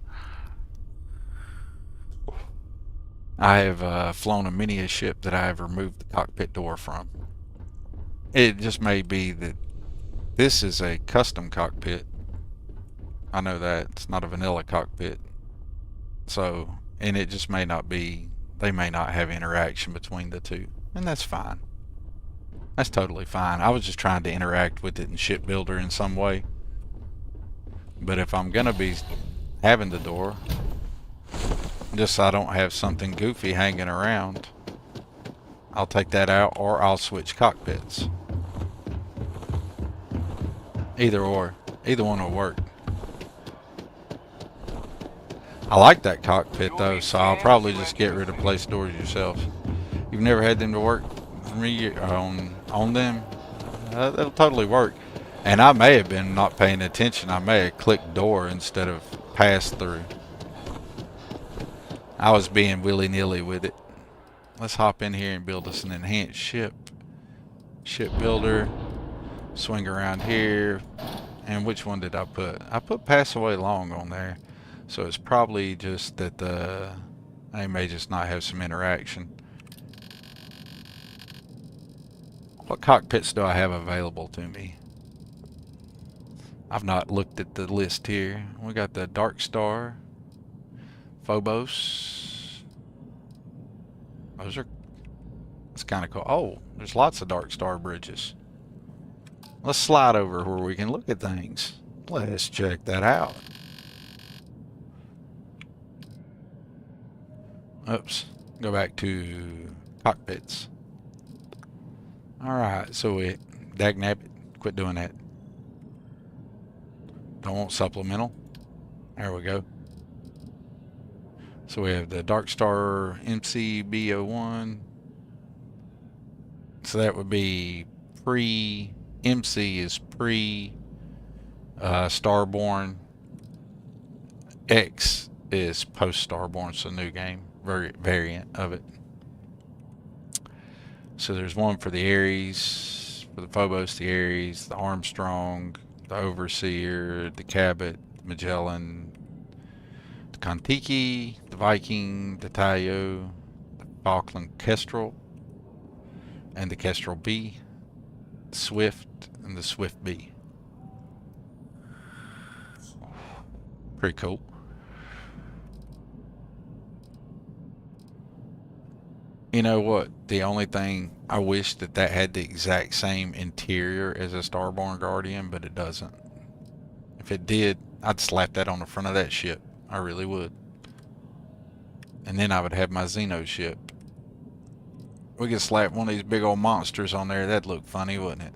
I have flown a many a ship that I have removed the cockpit door from. It just may be that this is a custom cockpit. I know that it's not a vanilla cockpit. So, and it just may not be, they may not have interaction between the two, and that's fine. That's totally fine. I was just trying to interact with it in Shipbuilder in some way. But if I'm gonna be having the door, just so I don't have something goofy hanging around, I'll take that out, or I'll switch cockpits. Either or. Either one will work. I like that cockpit though, so I'll probably just get rid of place doors yourself. You've never had them to work for me on them? That'll totally work. And I may have been not paying attention. I may have clicked door instead of pass through. I was being willy-nilly with it. Let's hop in here and build us an enhanced ship. Shipbuilder. Swing around here. And which one did I put? I put pass away long on there. So it's probably just that they may just not have some interaction. What cockpits do I have available to me? I've not looked at the list here. We got the Darkstar, Phobos. That's kind of cool. Oh, there's lots of Darkstar bridges. Let's slide over where we can look at things. Let's check that out. Oops. Go back to cockpits. Alright, so dagnap it. Quit doing that. Don't want supplemental. There we go. So we have the Darkstar MC-B01. So that would be MC is pre Starborn. X is post Starborn, so new game variant of it. So there's one for the Ares, for the Phobos, the Ares, the Armstrong, the Overseer, the Cabot, Magellan, the Kontiki, the Viking, the Tayo, the Falkland Kestrel, and the Kestrel B, the Swift, and the Swift B. Pretty cool. You know what? The only thing, I wish that had the exact same interior as a Starborn Guardian, but it doesn't. If it did, I'd slap that on the front of that ship. I really would. And then I would have my Xeno ship. We could slap one of these big old monsters on there. That'd look funny, wouldn't it?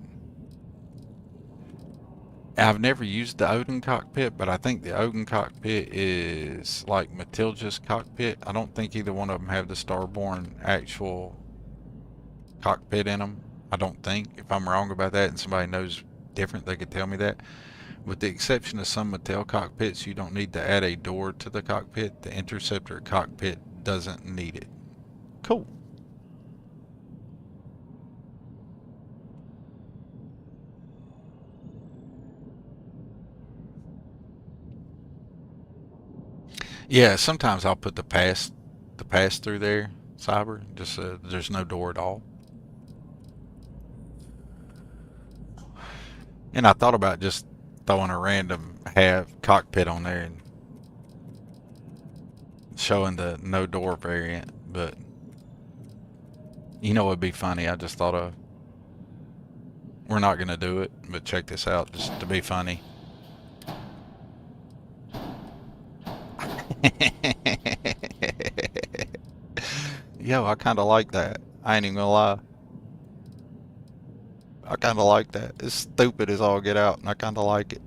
I've never used the Odin cockpit, but I think the Odin cockpit is like Matilda's cockpit. I don't think either one of them have the Starborn actual cockpit in them. I don't think. If I'm wrong about that and somebody knows different, they could tell me that. With the exception of some Mattel cockpits, you don't need to add a door to the cockpit. The Interceptor cockpit doesn't need it. Cool. Yeah, sometimes I'll put the pass through there, Cyber. Just there's no door at all. And I thought about just throwing a random cockpit on there and showing the no door variant, but you know it'd be funny. I just thought of. We're not gonna do it, but check this out, just to be funny. Yo, I kind of like that. I ain't even gonna lie. I kind of like that. It's stupid as all get out, and I kind of like it.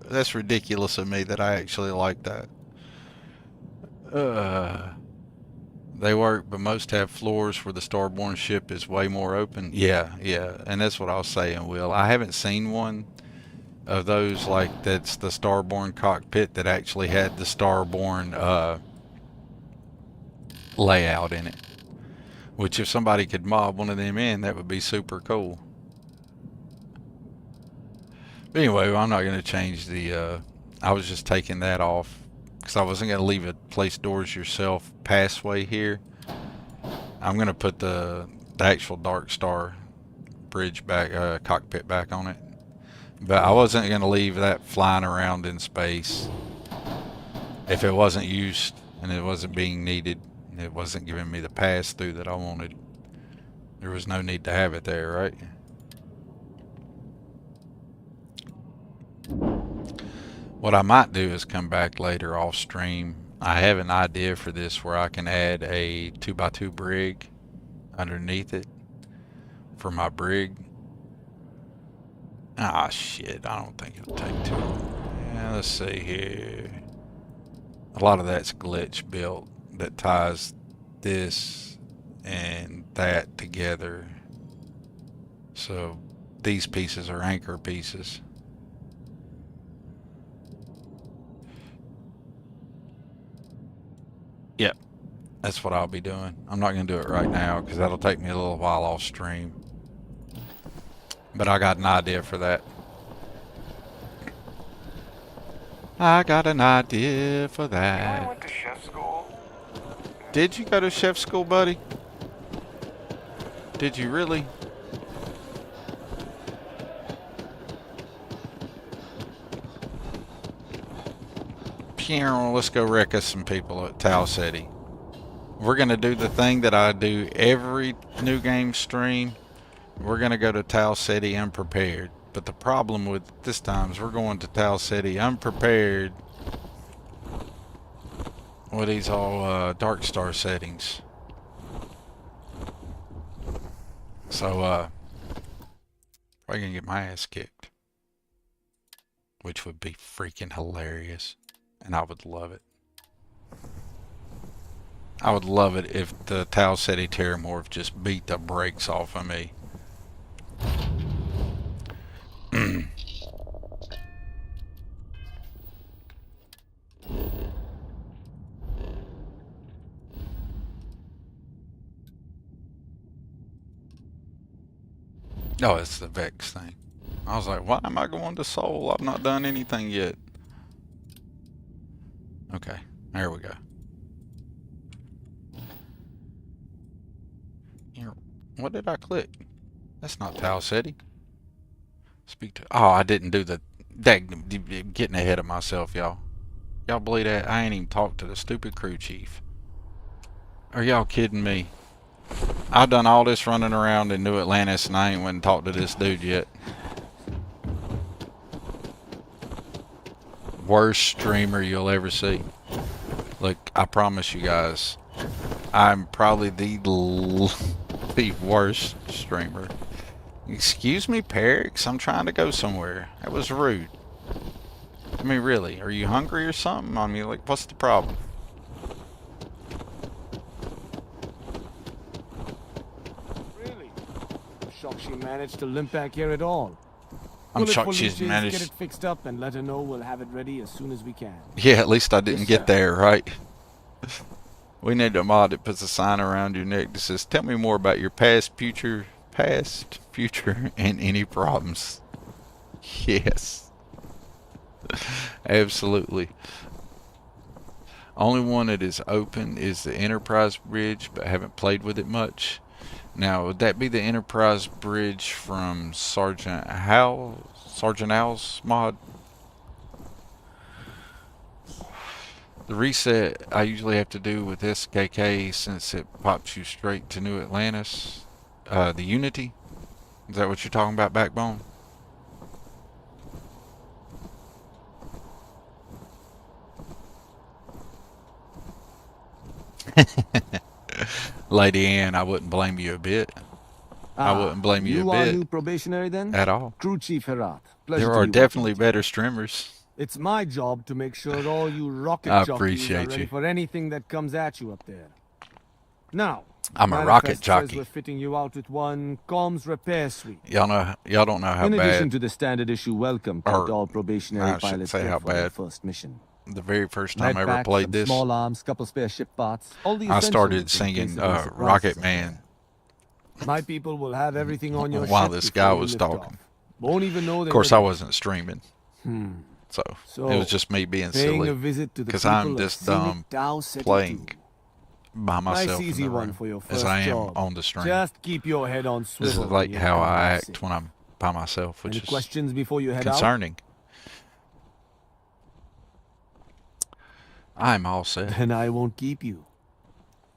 That's ridiculous of me that I actually like that. They work, but most have floors where the Starborn ship is way more open. Yeah, and that's what I was saying, Will. I haven't seen one of those, like that's the Starborn cockpit that actually had the Starborn layout in it. Which if somebody could mob one of them in, that would be super cool. But anyway, I'm not going to change the, I was just taking that off because I wasn't going to leave a place doors yourself passway here. I'm going to put the actual Darkstar bridge back, cockpit back on it. But I wasn't going to leave that flying around in space if it wasn't used and it wasn't being needed. It wasn't giving me the pass through that I wanted. There was no need to have it there, right? What I might do is come back later off stream. I have an idea for this where I can add a 2x2 brig underneath it for my brig. Ah, shit. I don't think it'll take too long. Yeah, let's see here. A lot of that's glitch built that ties this and that together. So these pieces are anchor pieces. Yep, that's what I'll be doing. I'm not going to do it right now because that'll take me a little while off stream. But I got an idea for that. I got an idea for that. I went to chef school. Did you go to chef school, buddy? Did you really? Let's go wreck us some people at Tau City. We're going to do the thing that I do every new game stream. We're going to go to Tau City unprepared. But the problem with this time is we're going to Tau City unprepared with these all Darkstar settings. So, probably going to get my ass kicked. Which would be freaking hilarious. And I would love it. I would love it if the Tau City Terramorph just beat the brakes off of me. Oh, it's the Vex thing. I was like, why am I going to Soul? I've not done anything yet. Okay, there we go. Here, what did I click? That's not Tau City. Speak to. Oh, I didn't do the. Getting ahead of myself, y'all. Y'all believe that? I ain't even talked to the stupid crew chief. Are y'all kidding me? I've done all this running around in New Atlantis and I ain't went and talked to this dude yet. Worst streamer you'll ever see. Look, I promise you guys, I'm probably the worst streamer. Excuse me, Perix, I'm trying to go somewhere. That was rude. I mean, really, are you hungry or something? I mean, like, what's the problem? Really? I'm shocked she managed to limp back here at all. I'm shocked she's managed. Get it fixed up and let her know we'll have it ready as soon as we can. Yeah, at least I didn't get there, right? We need a mod that puts a sign around your neck that says, "Tell me more about your past, future, and any problems." Yes. Absolutely. Only one that is open is the Enterprise Bridge, but I haven't played with it much. Now, would that be the Enterprise Bridge from Sergeant Owl's mod? The reset I usually have to do with SKK since it pops you straight to New Atlantis. The Unity? Is that what you're talking about, Backbone? Lady Ann, I wouldn't blame you a bit. I wouldn't blame you a bit. You are new probationary then? At all. Crew Chief Herat. There are definitely better streamers. It's my job to make sure all you rocket I jockeys appreciate are ready you. for anything that comes at you up there. Now, I'm a rocket manifest says jockey. we're fitting you out with one comms repair suite. Y'all don't know how In addition bad. to the standard issue welcome kit all probationary I shouldn't pilots say get how for their bad. first mission. The very first time I ever Med played some this, small arms, couple spare ship parts, all the I essentials started in case singing of basic Rocket processing. Man My people will have everything on your while ship this before guy you was lift talking. off. Won't even know Of course, I you're wasn't streaming, so So, it was just me being paying silly a visit to the because people I'm of this scenic dumb Tau City playing too. by myself Nice easy in the one room for your as first I am job. on the stream. Just keep your head on This swivel. is when like you're how down I in the act city. when I'm by myself, which Any is questions before you head out? concerning. I'm all set. Then I won't keep you.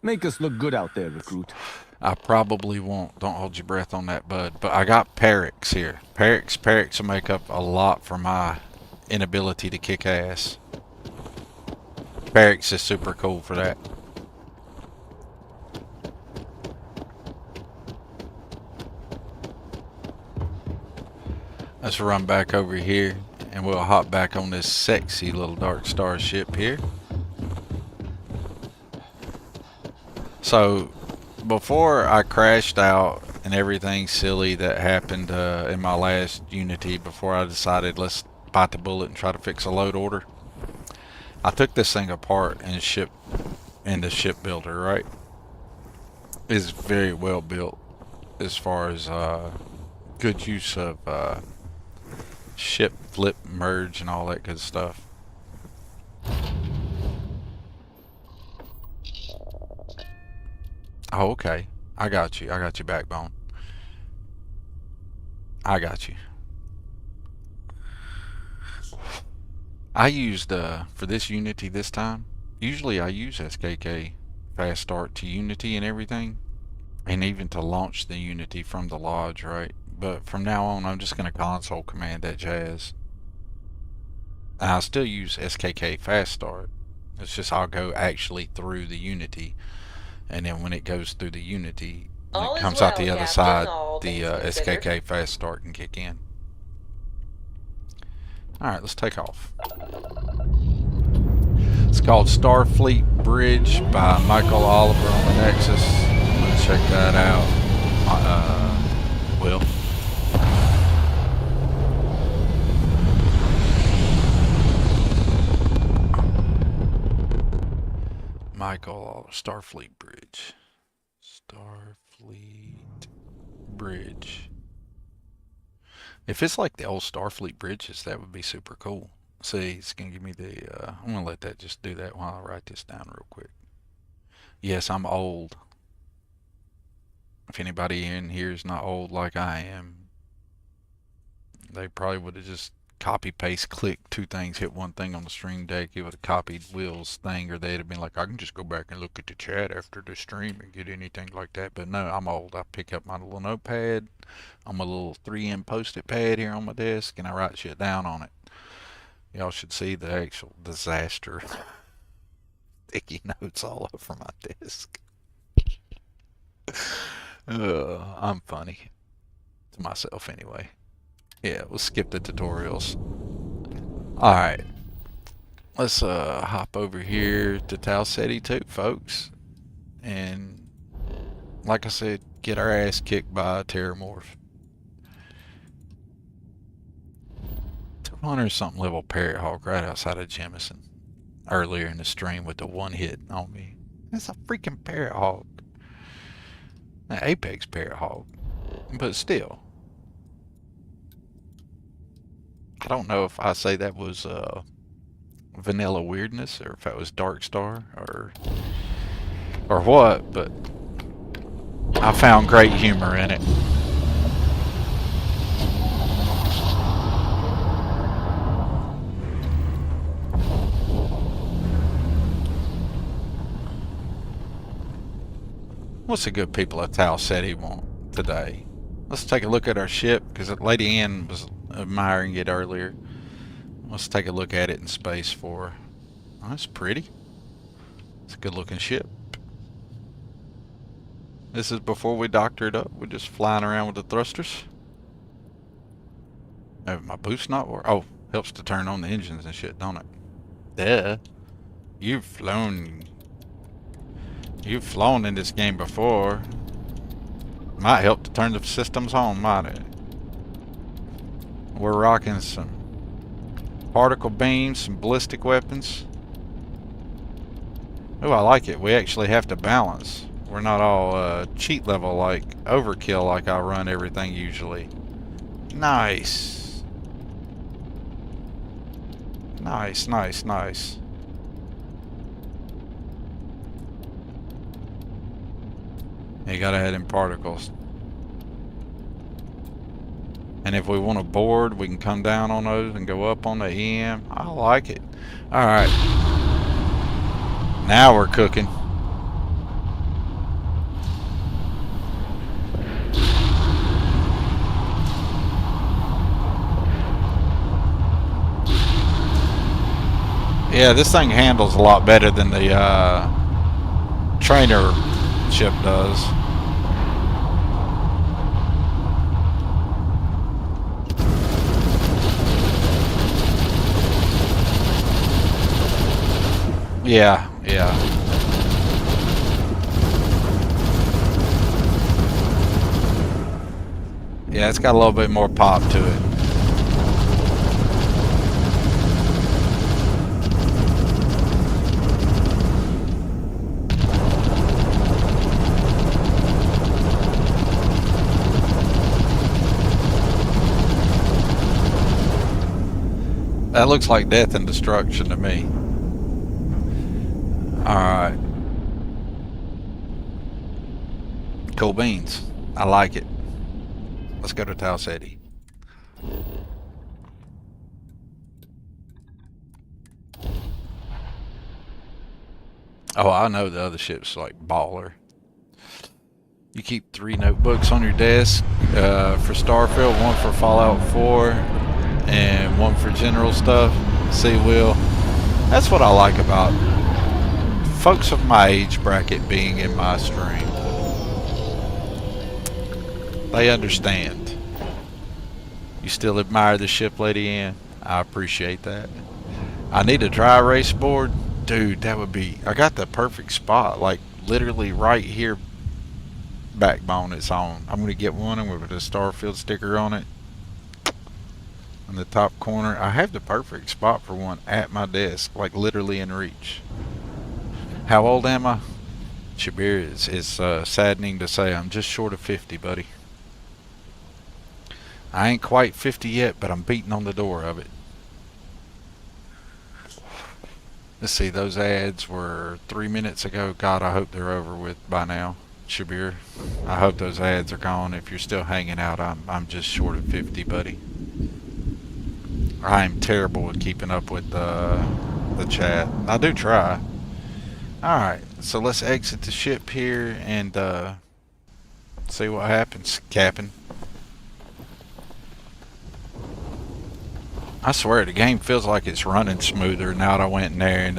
Make us look good out there, recruit. I probably won't. Don't hold your breath on that, bud. But I got Parrots here. Parrots will make up a lot for my inability to kick ass. Parrots is super cool for that. Let's run back over here and we'll hop back on this sexy little Darkstar ship here. So before I crashed out and everything silly that happened in my last Unity, before I decided let's bite the bullet and try to fix a load order, I took this thing apart and in the ship builder, right? It's very well built as far as good use of ship flip merge and all that good stuff. Oh, okay. I got you. I got you, Backbone. I got you. I used, for this Unity this time, usually I use SKK fast start to Unity and everything, and even to launch the Unity from the lodge, right? But from now on, I'm just going to console command that jazz. And I'll still use SKK fast start. It's just I'll go actually through the Unity, and then when it goes through the Unity, when it comes out the other side, the SKK fast start can kick in. Alright, let's take off. It's called Starfleet Bridge by Michael Oliver on the Nexus. Let's check that out. Will. Michael, Starfleet Bridge. Starfleet Bridge. If it's like the old Starfleet bridges, that would be super cool. See, it's going to give me the, I'm going to let that just do that while I write this down real quick. Yes, I'm old. If anybody in here is not old like I am, they probably would have just copy, paste, click two things, hit one thing on the stream deck. It would have copied Will's thing, or they'd have been like, I can just go back and look at the chat after the stream and get anything like that. But no, I'm old. I pick up my little notepad on my little 3M post-it pad here on my desk, and I write shit down on it. Y'all should see the actual disaster. Sticky notes all over my desk. I'm funny. To myself anyway. Yeah, we'll skip the tutorials. Alright. Let's hop over here to Tau Ceti 2, folks. And like I said, get our ass kicked by a Terramorph. 200 something level Parrot Hawk right outside of Jemison earlier in the stream with the one hit on me. It's a freaking Parrot Hawk. An Apex Parrot Hawk. But still. I don't know if I say that was vanilla weirdness or if that was Darkstar or what, but I found great humor in it. What's the good people of Tau Ceti want today? Let's take a look at our ship, because Lady Ann was admiring it earlier. Let's take a look at it in space for her. Oh, that's pretty. It's a good looking ship. This is before we doctor it up. We're just flying around with the thrusters. Oh, my boost not work. Oh, helps to turn on the engines and shit, don't it? Duh. You've flown. You've flown in this game before. Might help to turn the systems on, might it? We're rocking some particle beams, some ballistic weapons. Oh, I like it. We actually have to balance. We're not all cheat level like overkill like I run everything usually. Nice. Nice, nice, nice. You gotta head in particles. And if we want to board, we can come down on those and go up on the EM. I like it. Alright. Now we're cooking. Yeah, this thing handles a lot better than the trainer ship does. Yeah, yeah. Yeah, it's got a little bit more pop to it. That looks like death and destruction to me. Alright. Cool beans. I like it. Let's go to Tau City. Oh, I know the other ship's like baller. You keep 3 notebooks on your desk for Starfield, 1 for Fallout 4, and 1 for general stuff. See, Will, that's what I like about folks of my age bracket being in my stream. They understand. You still admire the ship, Lady Ann? I appreciate that. I need a dry erase board. Dude, that would be... I got the perfect spot. Like, literally right here. Backbone it's on. I'm going to get one. I'm going to put a Starfield sticker on it. In the top corner. I have the perfect spot for one at my desk. Like, literally in reach. How old am I? Shabir, it's saddening to say I'm just short of 50, buddy. I ain't quite 50 yet, but I'm beating on the door of it. Let's see, those ads were 3 minutes ago. God, I hope they're over with by now. Shabir, I hope those ads are gone. If you're still hanging out, I'm just short of 50, buddy. I am terrible at keeping up with the chat. I do try. Alright, so let's exit the ship here and see what happens, Captain. I swear the game feels like it's running smoother now that I went in there and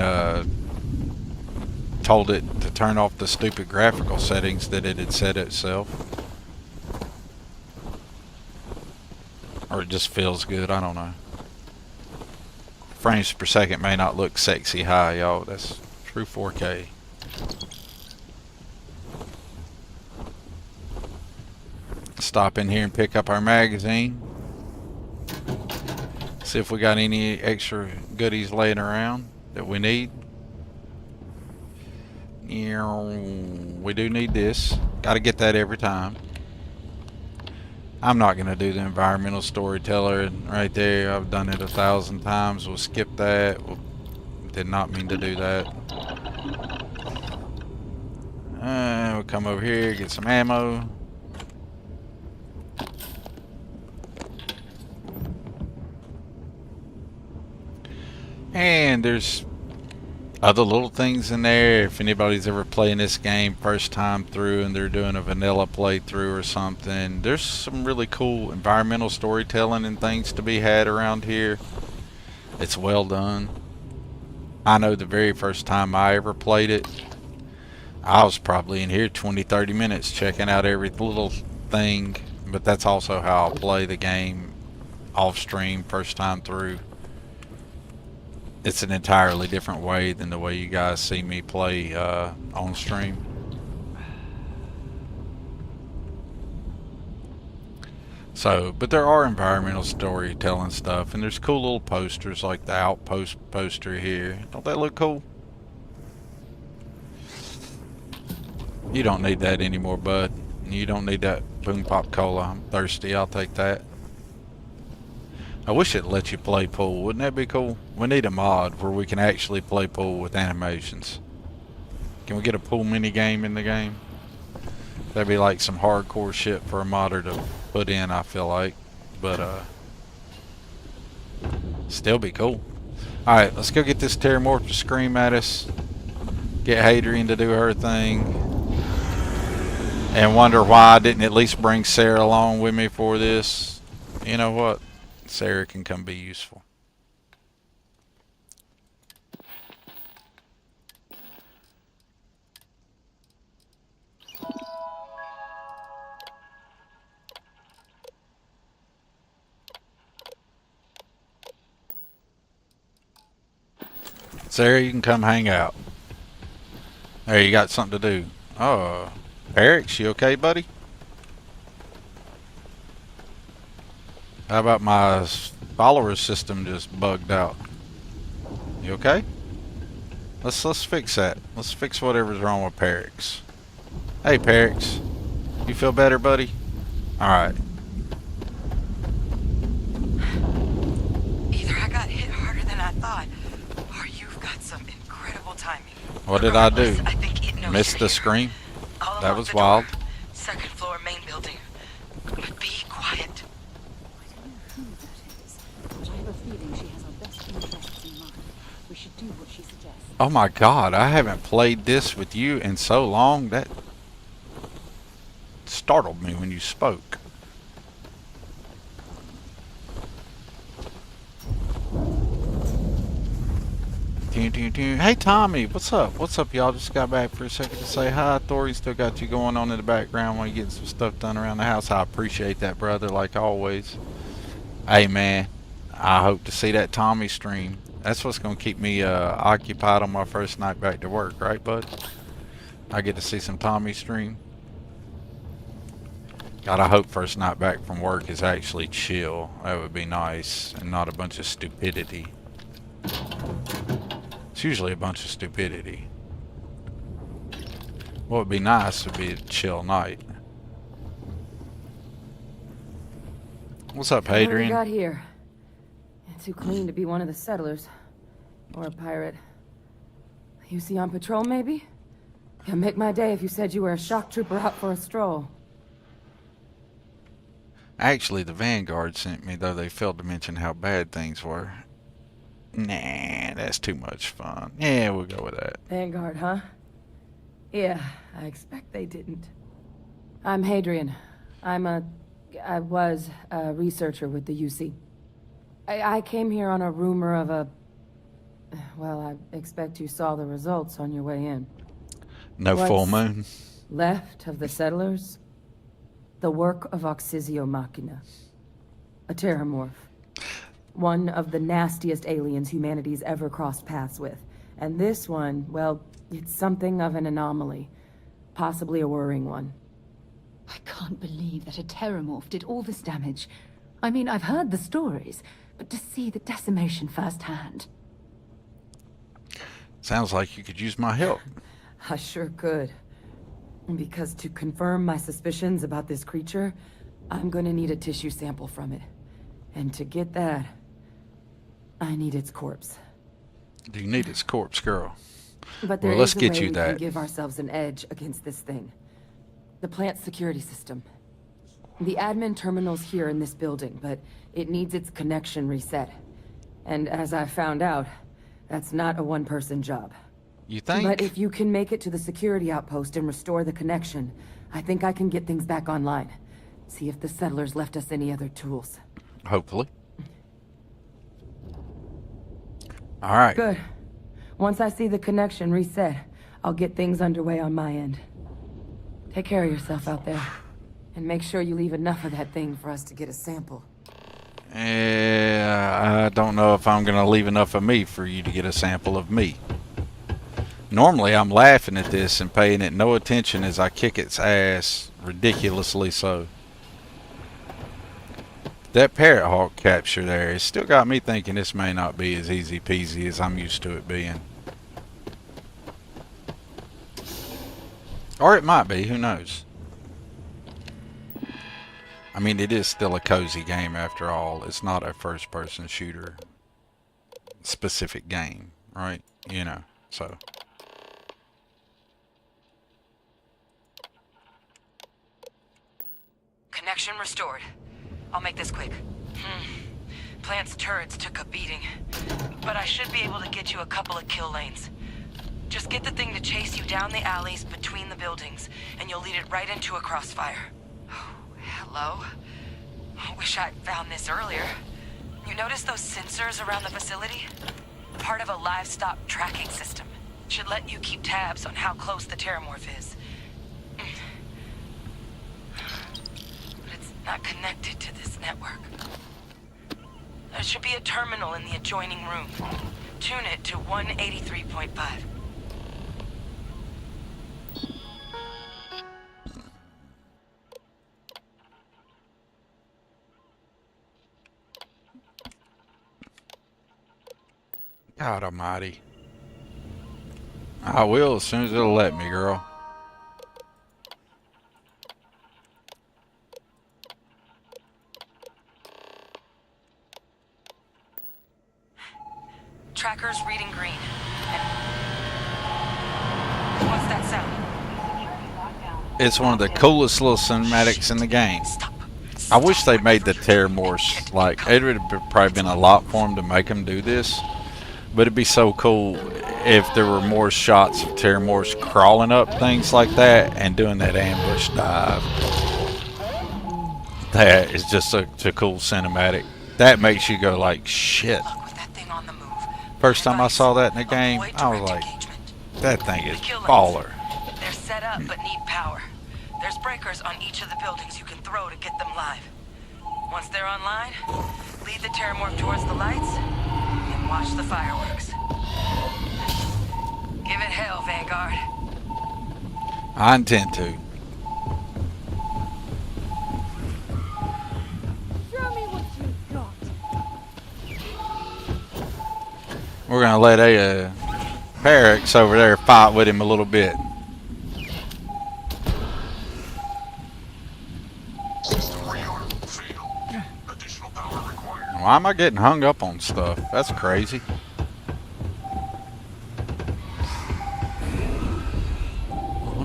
told it to turn off the stupid graphical settings that it had set itself. Or it just feels good, I don't know. Frames per second may not look sexy high, y'all. That's through 4K. Stop in here and pick up our magazine. See if we got any extra goodies laying around that we need. We do need this. Got to get that every time. I'm not going to do the environmental storyteller right there. I've done it 1,000 times. We'll skip that. Did not mean to do that. We'll come over here, get some ammo. And there's other little things in there. If anybody's ever playing this game first time through and they're doing a vanilla playthrough or something, there's some really cool environmental storytelling and things to be had around here. It's well done. I know the very first time I ever played it, I was probably in here 20-30 minutes checking out every little thing, but that's also how I'll play the game off stream first time through. It's an entirely different way than the way you guys see me play on stream. So, but there are environmental storytelling stuff, and there's cool little posters like the Outpost poster here. Don't that look cool? You don't need that anymore, bud. You don't need that Boom Pop Cola. I'm thirsty. I'll take that. I wish it let you play pool. Wouldn't that be cool? We need a mod where we can actually play pool with animations. Can we get a pool mini game in the game? That'd be like some hardcore shit for a modder to put in, I feel like. But, still be cool. Alright, let's go get this Terramorph to scream at us. Get Hadrian to do her thing. And wonder why I didn't at least bring Sarah along with me for this. You know what? Sarah can come be useful. Sarah, you can come hang out. There, you got something to do. Oh, Eric, you okay, buddy? How about my follower system just bugged out? You okay? Let's fix that. Let's fix whatever's wrong with Perix. Hey, Perix. You feel better, buddy? Alright. Either I got hit harder than I thought, or you've got some incredible timing. What did I do? I think it knows Missed the scream? All That along was the wild. door. Second floor, main building. But be quiet. But I have a feeling she has our best interests in mind. We should do what she suggests. Oh my god, I haven't played this with you in so long. That startled me when you spoke. Hey Tommy, what's up? What's up, y'all? Just got back for a second to say hi. Thorny still got you going on in the background while you getting some stuff done around the house. I appreciate that, brother, like always. Hey man, I hope to see that Tommy stream. That's what's gonna keep me occupied on my first night back to work, right, bud? I get to see some Tommy stream. God, I hope first night back from work is actually chill. That would be nice, and not a bunch of stupidity. It's usually a bunch of stupidity. What would be nice would be a chill night. What's up, What do we Hadrian? got here? Too clean to be one of the settlers. Or a pirate. You see on patrol, maybe? It'd make my day if you said you were a shock trooper out for a stroll. Actually, the Vanguard sent me, though they failed to mention how bad things were. Nah, that's too much fun. Yeah, we'll go with that. Vanguard, huh? Yeah, I expect they didn't. I'm Hadrian. I was a researcher with the UC. I came here on a rumor of a... Well, I expect you saw the results on your way in. No What's full moon. left of the settlers? The work of Oxysio Machina. A terramorph. One of the nastiest aliens humanity's ever crossed paths with. And this one, well, it's something of an anomaly. Possibly a worrying one. I can't believe that a terramorph did all this damage. I mean, I've heard the stories, but to see the decimation firsthand. Sounds like you could use my help. I sure could. Because to confirm my suspicions about this creature, I'm gonna need a tissue sample from it. And to get that, I need its corpse. Do you need its corpse, girl? But there Well, let's is a get way you we that. can give ourselves an edge against this thing. The plant's security system. The admin terminal's here in this building, but it needs its connection reset. And as I found out, that's not a one-person job. You think? But if you can make it to the security outpost and restore the connection, I think I can get things back online. See if the settlers left us any other tools. Hopefully. All right. Good. Once I see the connection reset, I'll get things underway on my end. Take care of yourself out there. And make sure you leave enough of that thing for us to get a sample. I don't know if I'm going to leave enough of me for you to get a sample of me. Normally, I'm laughing at this and paying it no attention as I kick its ass, ridiculously so. That parrot hawk capture there, it's still got me thinking this may not be as easy peasy as I'm used to it being. Or it might be, who knows? I mean, it is still a cozy game after all. It's not a first-person shooter specific game, right? You know, so. Connection restored. I'll make this quick. Plant's turrets took a beating, but I should be able to get you a couple of kill lanes. Just get the thing to chase you down the alleys between the buildings, and you'll lead it right into a crossfire. Oh, hello? I wish I'd found this earlier. You notice those sensors around the facility? Part of a livestock tracking system. Should let you keep tabs on how close the terramorph is. But it's not connected to this network. There should be a terminal in the adjoining room. Tune it to 183.5. God almighty. I will as soon as it'll let me, girl. Tracker's reading green. What's that sound? It's one of the coolest little cinematics in the game. I wish they made the terramorphs, like, it would have probably been a lot for them to make them do this. But it'd be so cool if there were more shots of terramorphs crawling up things like that and doing that ambush dive. That is just such a cool cinematic. That makes you go like, shit. First time I saw that in the game, I was like, that thing is baller. They're set up but need power. There's breakers on each of the buildings you can throw to get them live. Once they're online, lead the terramorph towards the lights and watch the fireworks. Give it hell, Vanguard. I intend to. Show me what you got. We're gonna let a Parix over there fight with him a little bit. Why am I getting hung up on stuff? That's crazy.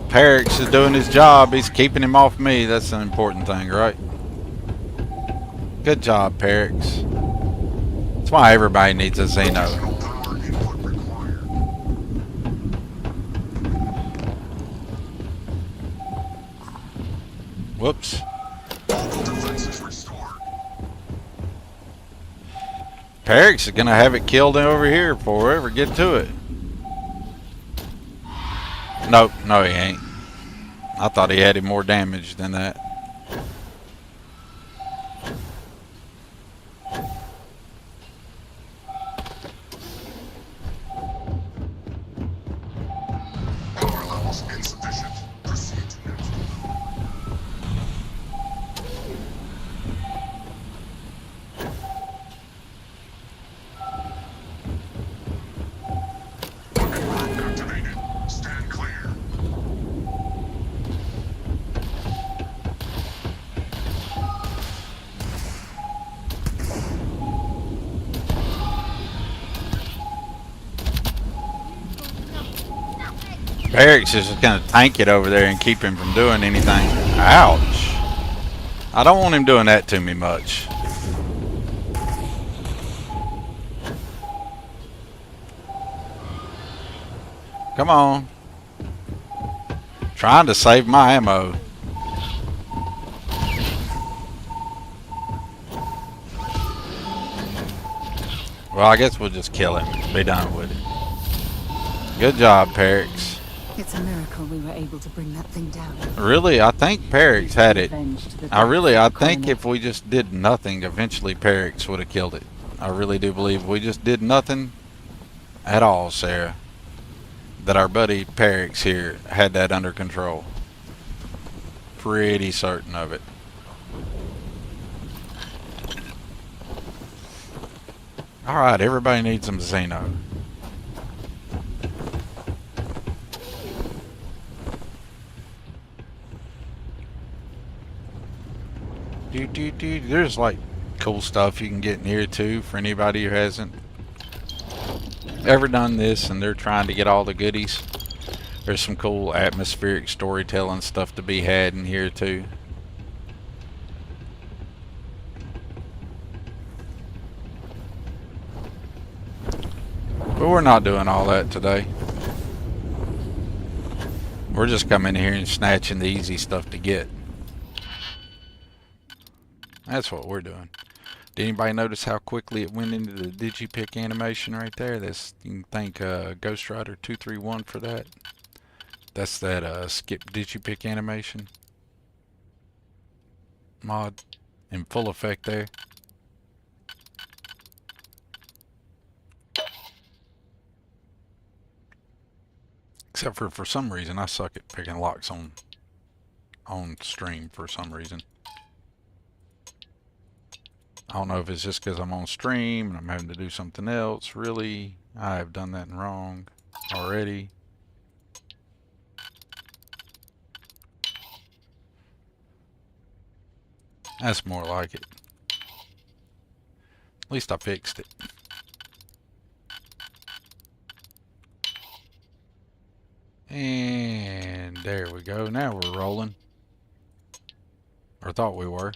Parix is doing his job. He's keeping him off me. That's an important thing, right? Good job, Parix. That's why everybody needs a Xeno. Whoops. Parix is gonna have it killed over here before we ever get to it. Nope, no he ain't. I thought he had him more damage than that. Power levels insufficient. Proceed to next. Activated. Stand clear. Parix is just gonna tank it over there and keep him from doing anything. Ouch. I don't want him doing that to me much. Come on. Trying to save my ammo. Well, I guess we'll just kill him. Be done with it. Good job, Parix. It's a miracle we were able to bring that thing down. Really, I think Parix had it. I think if we just did nothing, eventually Parix would have killed it. I really do believe we just did nothing at all, Sarah, that our buddy Parix here had that under control. Pretty certain of it. Alright, everybody needs some Xeno. There's like cool stuff you can get near too for anybody who hasn't ever done this and they're trying to get all the goodies. There's some cool atmospheric storytelling stuff to be had in here too. But we're not doing all that today. We're just coming in here and snatching the easy stuff to get. That's what we're doing. Did anybody notice how quickly it went into the digipick animation right there? That's, you can thank Ghost Rider 231 for that. That's that skip digipick animation mod in full effect there. Except for some reason I suck at picking locks on stream for some reason. I don't know if it's just because I'm on stream and I'm having to do something else. Really, I have done that wrong already. That's more like it. At least I fixed it. And there we go. Now we're rolling. Or thought we were.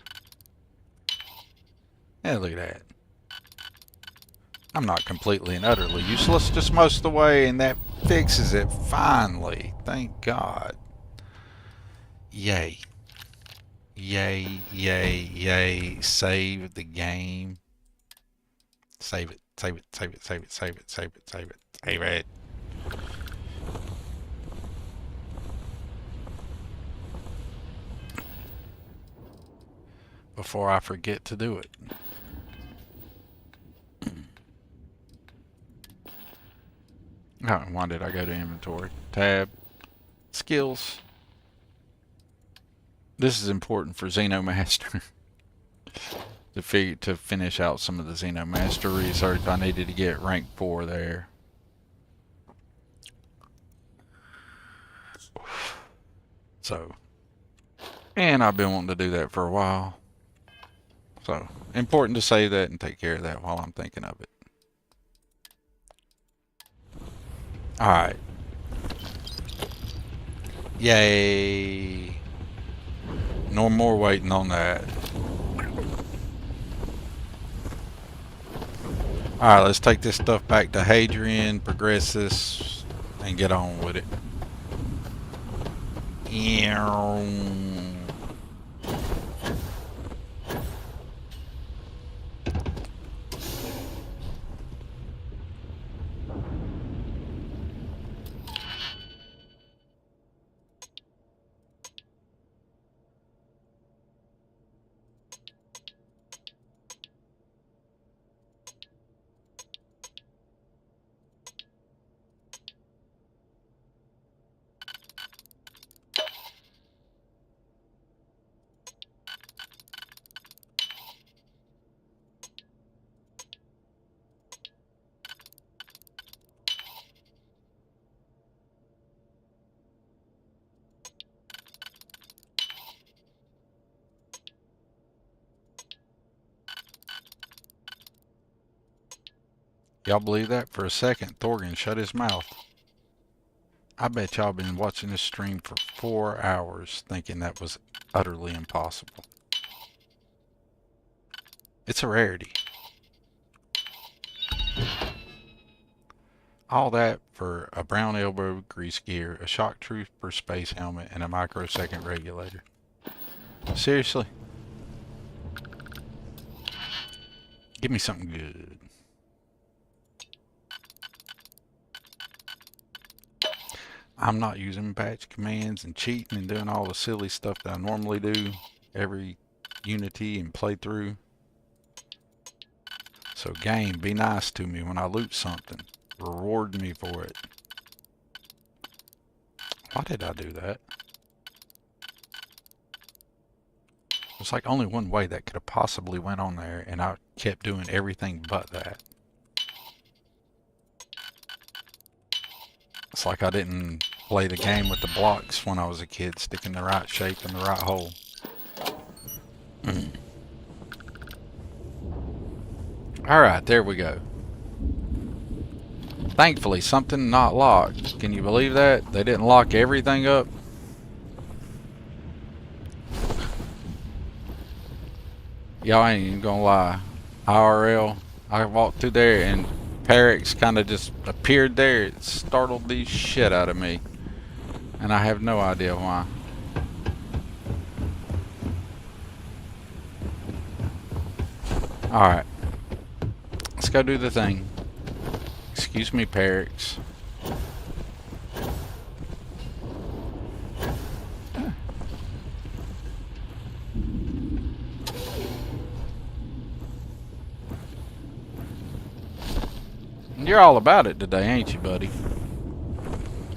Yeah, look at that. I'm not completely and utterly useless, just most of the way, and that fixes it finally. Thank God. Yay. Yay, yay, yay. Save the game. Save it, save it, save it, save it, save it, save it, save it, save it. Before I forget to do it. Oh, why did I go to inventory? Tab. Skills. This is important for Xeno Master. to finish out some of the Xeno Master research, I needed to get rank 4 there. So, and I've been wanting to do that for a while. So, important to say that and take care of that while I'm thinking of it. Alright. Yay. No more waiting on that. Alright, let's take this stuff back to Hadrian, progress this, and get on with it. Y'all believe that? For a second, Thorgan shut his mouth. I bet y'all been watching this stream for 4 hours thinking that was utterly impossible. It's a rarity. All that for a brown elbow grease gear, a shock trooper space helmet, and a microsecond regulator. Seriously? Give me something good. I'm not using patch commands and cheating and doing all the silly stuff that I normally do every Unity and playthrough. So game, be nice to me when I loot something. Reward me for it. Why did I do that? There's like only one way that could have possibly went on there, and I kept doing everything but that. It's like I didn't play the game with the blocks when I was a kid, sticking the right shape in the right hole. Alright, there we go. Thankfully, something not locked. Can you believe that? They didn't lock everything up. Y'all ain't even gonna lie. IRL, I walked through there and Parrots kind of just appeared there. It startled the shit out of me. And I have no idea why. Alright. Let's go do the thing. Excuse me, Parrots. You're all about it today, ain't you, buddy?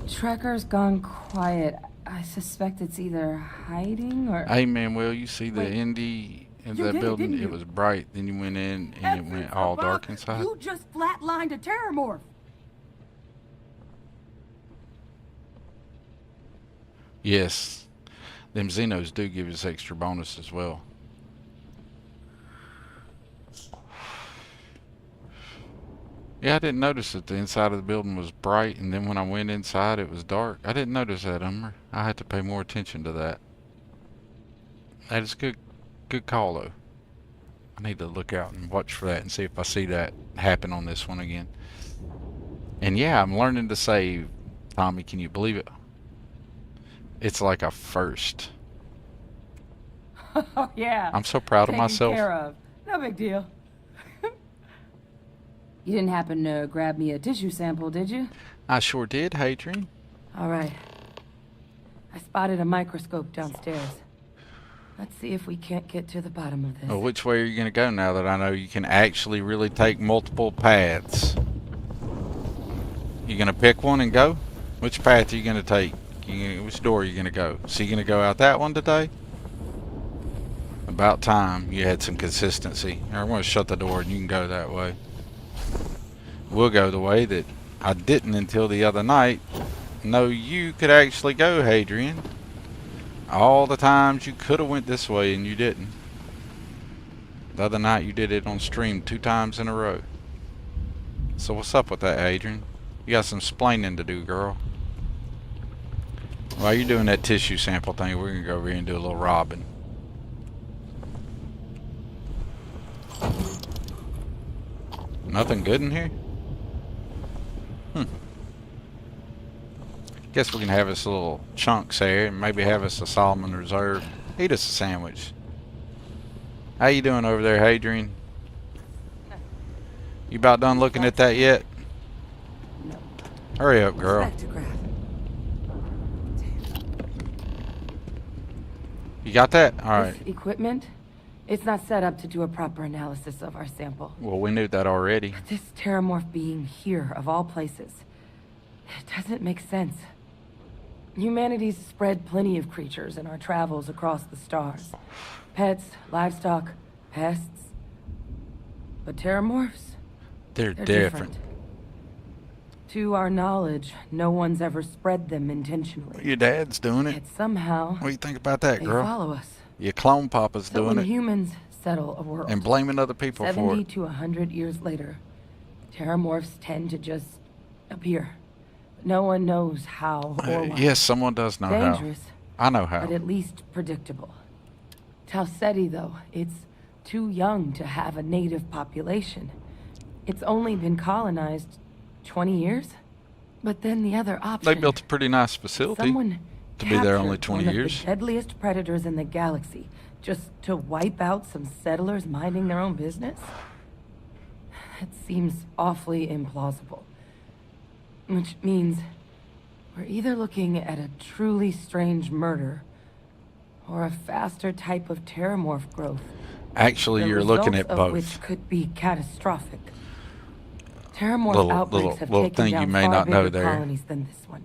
Trekker's gone quiet. I suspect it's either hiding or... Hey, Manuel, you see the ND in that building? It was bright, then you went in and it went all dark inside. You just flatlined a terramorph. Yes. Them Xenos do give us extra bonus as well. Yeah, I didn't notice that the inside of the building was bright, and then when I went inside, it was dark. I didn't notice that, Umber. I had to pay more attention to that. That is good call, though. I need to look out and watch for that and see if I see that happen on this one again. And yeah, I'm learning to save. Tommy, can you believe it? It's like a first. Oh, yeah. I'm so proud of myself. Taken care of. No big deal. You didn't happen to grab me a tissue sample, did you? I sure did, Hadrian. All right. I spotted a microscope downstairs. Let's see if we can't get to the bottom of this. Well, which way are you going to go now that I know you can actually really take multiple paths? You going to pick one and go? Which path are you going to take? Which door are you going to go? So you going to go out that one today? About time you had some consistency. I'm going to shut the door and you can go that way. We'll go the way that I didn't until the other night know you could actually go, Hadrian. All the times you could have went this way and you didn't. The other night you did it on stream 2 times in a row. So what's up with that, Hadrian? You got some splaining to do, girl. While you're doing that tissue sample thing, we're gonna go over here and do a little robbing. Nothing good in here? Guess we can have us a little chunks there and maybe have us a Solomon Reserve. Eat us a sandwich. How you doing over there, Hadrian? You about done looking at that yet? No. Hurry up, girl. You got that? All right. This equipment, it's not set up to do a proper analysis of our sample. Well, we knew that already. This terramorph being here, of all places, it doesn't make sense. Humanity's spread plenty of creatures in our travels across the stars. Pets, livestock, pests. But terramorphs? They're different. To our knowledge, no one's ever spread them intentionally. Your dad's doing it. Yet somehow, What do you think about that, they girl? follow us. Your clone papa's So doing when it. humans settle a world, And blaming other people for 70 it. to 100 years later, terramorphs tend to just appear. No one knows how or why. Yes, someone does know Dangerous, how. I know how. but at least predictable. Talseti, though, it's too young to have a native population. It's only been colonized 20 years. But then the other option. They built a pretty nice facility Someone to be there only captured 20 one of years. the deadliest predators in the galaxy, just to wipe out some settlers minding their own business? That seems awfully implausible. Which means we're either looking at a truly strange murder or a faster type of terramorph growth. Actually, the you're looking results at of both. which could be catastrophic. Terramorph Little- outbreaks little- have little taken thing down you may far not know bigger there. colonies than this one.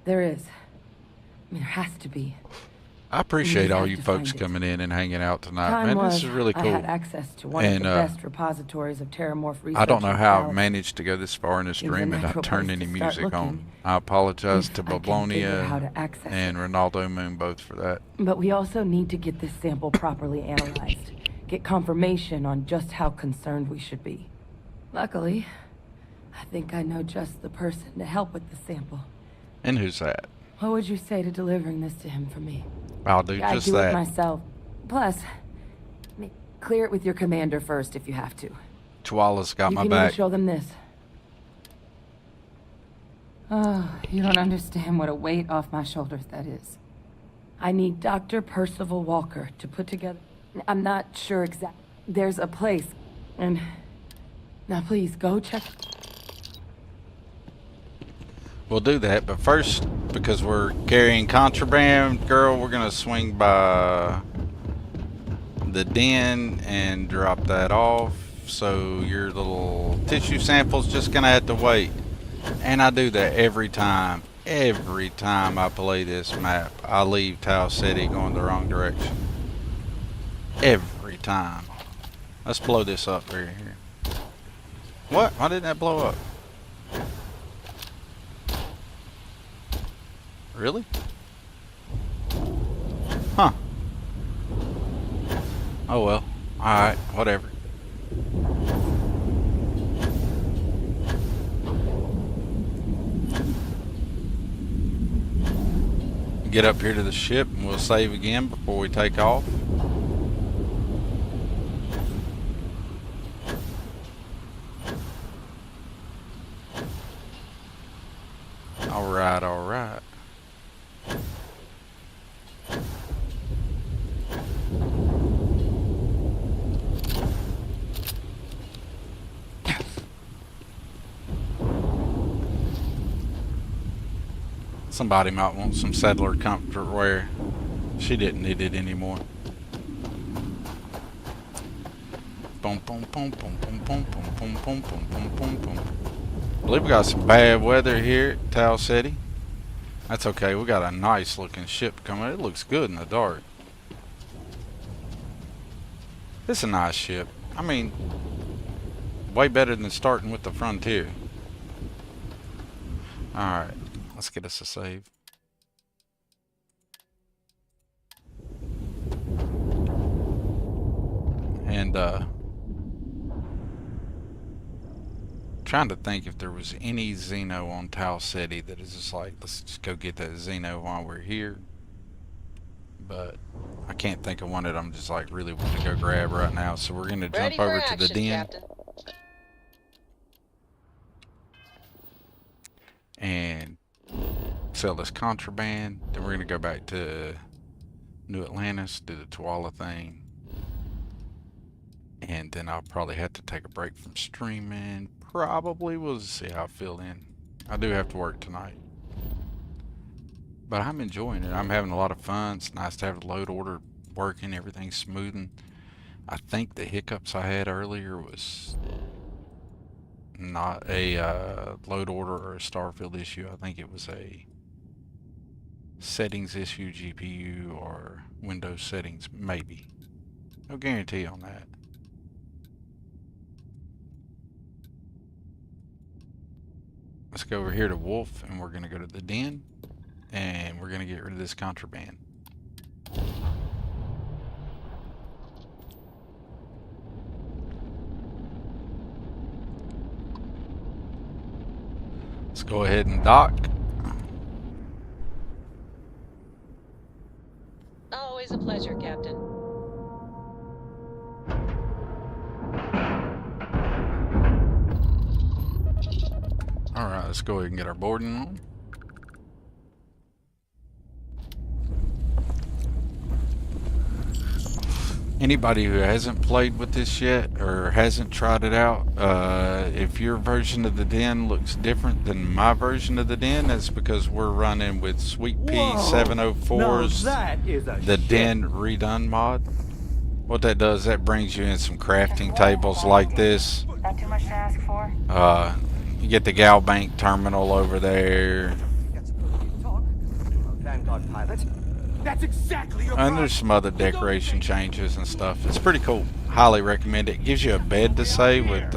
There is. I mean, there has to be. I appreciate We all have you to folks find it. coming in and hanging out tonight, Time man. was, This is really I cool. had access to one And of the best repositories of terramorph research. I don't know in the how I've galaxy. managed to go this far in the It was a stream and not natural turn place any to start music on. looking. I apologize If to I can figure out how Bablonia to access and Ronaldo Moon both for that. But we also need to get this sample properly analyzed. Get confirmation on just how concerned we should be. Luckily, I think I know just the person to help with the sample. And who's that? What would you say to delivering this to him for me? I'll do I'd just do it that. myself. Plus, clear it with your commander first if you have to. Tuala's got You my can back. even show them this. Oh, you don't understand what a weight off my shoulders that is. I need Dr. Percival Walker to put together... I'm not sure exactly. There's a place, and... Now please, go check... We'll do that, but first, because we're carrying contraband, girl, we're gonna swing by the den and drop that off. So your little tissue sample's just gonna have to wait. And I do that every time. Every time I play this map, I leave Tau City going the wrong direction. Every time. Let's blow this up right here. What? Why didn't that blow up? Really? Huh. Oh well. Alright, whatever. Get up here to the ship and we'll save again before we take off. Alright, alright. Somebody might want some settler comfort wear. She didn't need it anymore. Boom, boom, boom, boom, boom, boom, boom, boom, boom, boom, boom, boom, boom. I believe we got some bad weather here at Tau City. That's okay. We got a nice looking ship coming. It looks good in the dark. It's a nice ship. I mean, way better than starting with the Frontier. Alright. Let's get us a save. And trying to think if there was any Xeno on Tau City that is just like, let's just go get that Xeno while we're here. But I can't think of one that I'm just like really want to go grab right now. So we're gonna jump over to the den. Captain. And sell this contraband. Then we're gonna go back to New Atlantis, do the Tuala thing, and then I'll probably have to take a break from streaming. Probably we'll see how I feel then. I do have to work tonight, but I'm enjoying it. I'm having a lot of fun. It's nice to have the load order working, everything's smoothing. I think the hiccups I had earlier was not a load order or a Starfield issue. I think it was a settings issue, GPU or Windows settings, maybe. No guarantee on that. Let's go over here to Wolf and we're gonna go to the den and we're gonna get rid of this contraband. Let's go ahead and dock. Always a pleasure, Captain. Alright, let's go ahead and get our boarding on. Anybody who hasn't played with this yet or hasn't tried it out, if your version of the den looks different than my version of the den, that's because we're running with Sweet Pea 704's the Den Redone mod. What that does, that brings you in some crafting tables like this. That too much to ask for? You get the Galbank terminal over there. Vanguard pilot. That's exactly your And there's some other decoration changes and stuff. It's pretty cool. Highly recommend it. It gives you a bed to stay with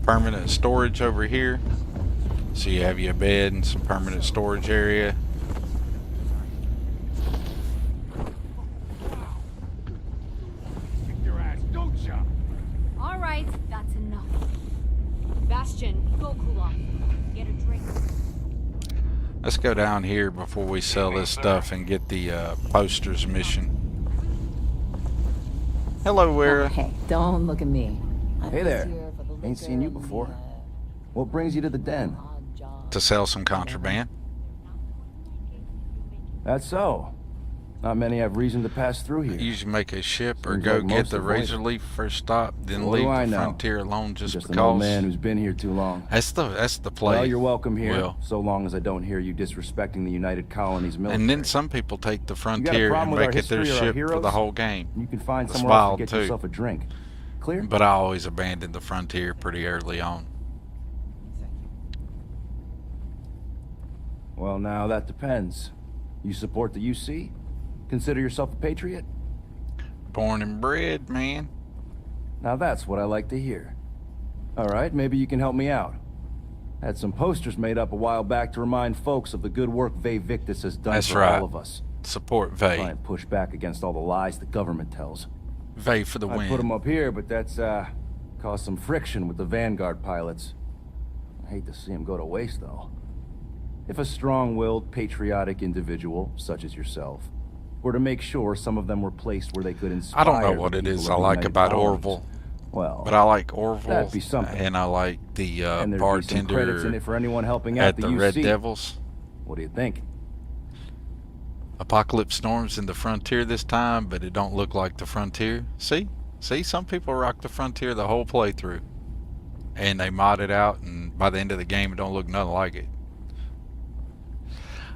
permanent storage over here. So you have your bed and some permanent storage area. All right, that's enough. Bastion, go cool off. Get a drink. Let's go down here before we sell this stuff and get the posters mission. Hello, Wera. Hey, don't look at me. Hey there. Ain't seen you before. What brings you to the den? To sell some contraband. That's so. Not many have reason to pass through here. Usually make a ship or Seems go like get most the avoid razor it. leaf first stop, then What leave do I the know? frontier alone just an old because. man who's been here too long. That's the play. Well, you're welcome here, Will. so long as I don't hear you disrespecting the United Colonies military. And then some people take the You got a frontier problem and with our make it their history or our ship for the heroes? whole game. You can find That's somewhere else to wild get too. yourself a drink. Clear? But I always abandoned the frontier pretty early on. Well, now that depends. You support the UC? Consider yourself a patriot? Born and bred, man. Now that's what I like to hear. All right, maybe you can help me out. Had some posters made up a while back to remind folks of the good work Ve Victus has done That's for right. all of us. Support Try Ve. and push back against all the lies the government tells. Ve for the I win. put them up here, but that's caused some friction with the Vanguard pilots. I hate to see them go to waste, though. If a strong-willed, patriotic individual, such as yourself, were to make sure some of them were placed where they could inspire I don't know the what it people is of I the like United about Colonies, Orville. well, But I like Orville, that'd be something. and I like the and there'd be some credits in bartender it for anyone helping out at the UC. Red Devils. What do you think? Apocalypse Storm's in the frontier this time, but it don't look like the frontier. See, some people rock the frontier the whole playthrough, and they mod it out, and by the end of the game, it don't look nothing like it.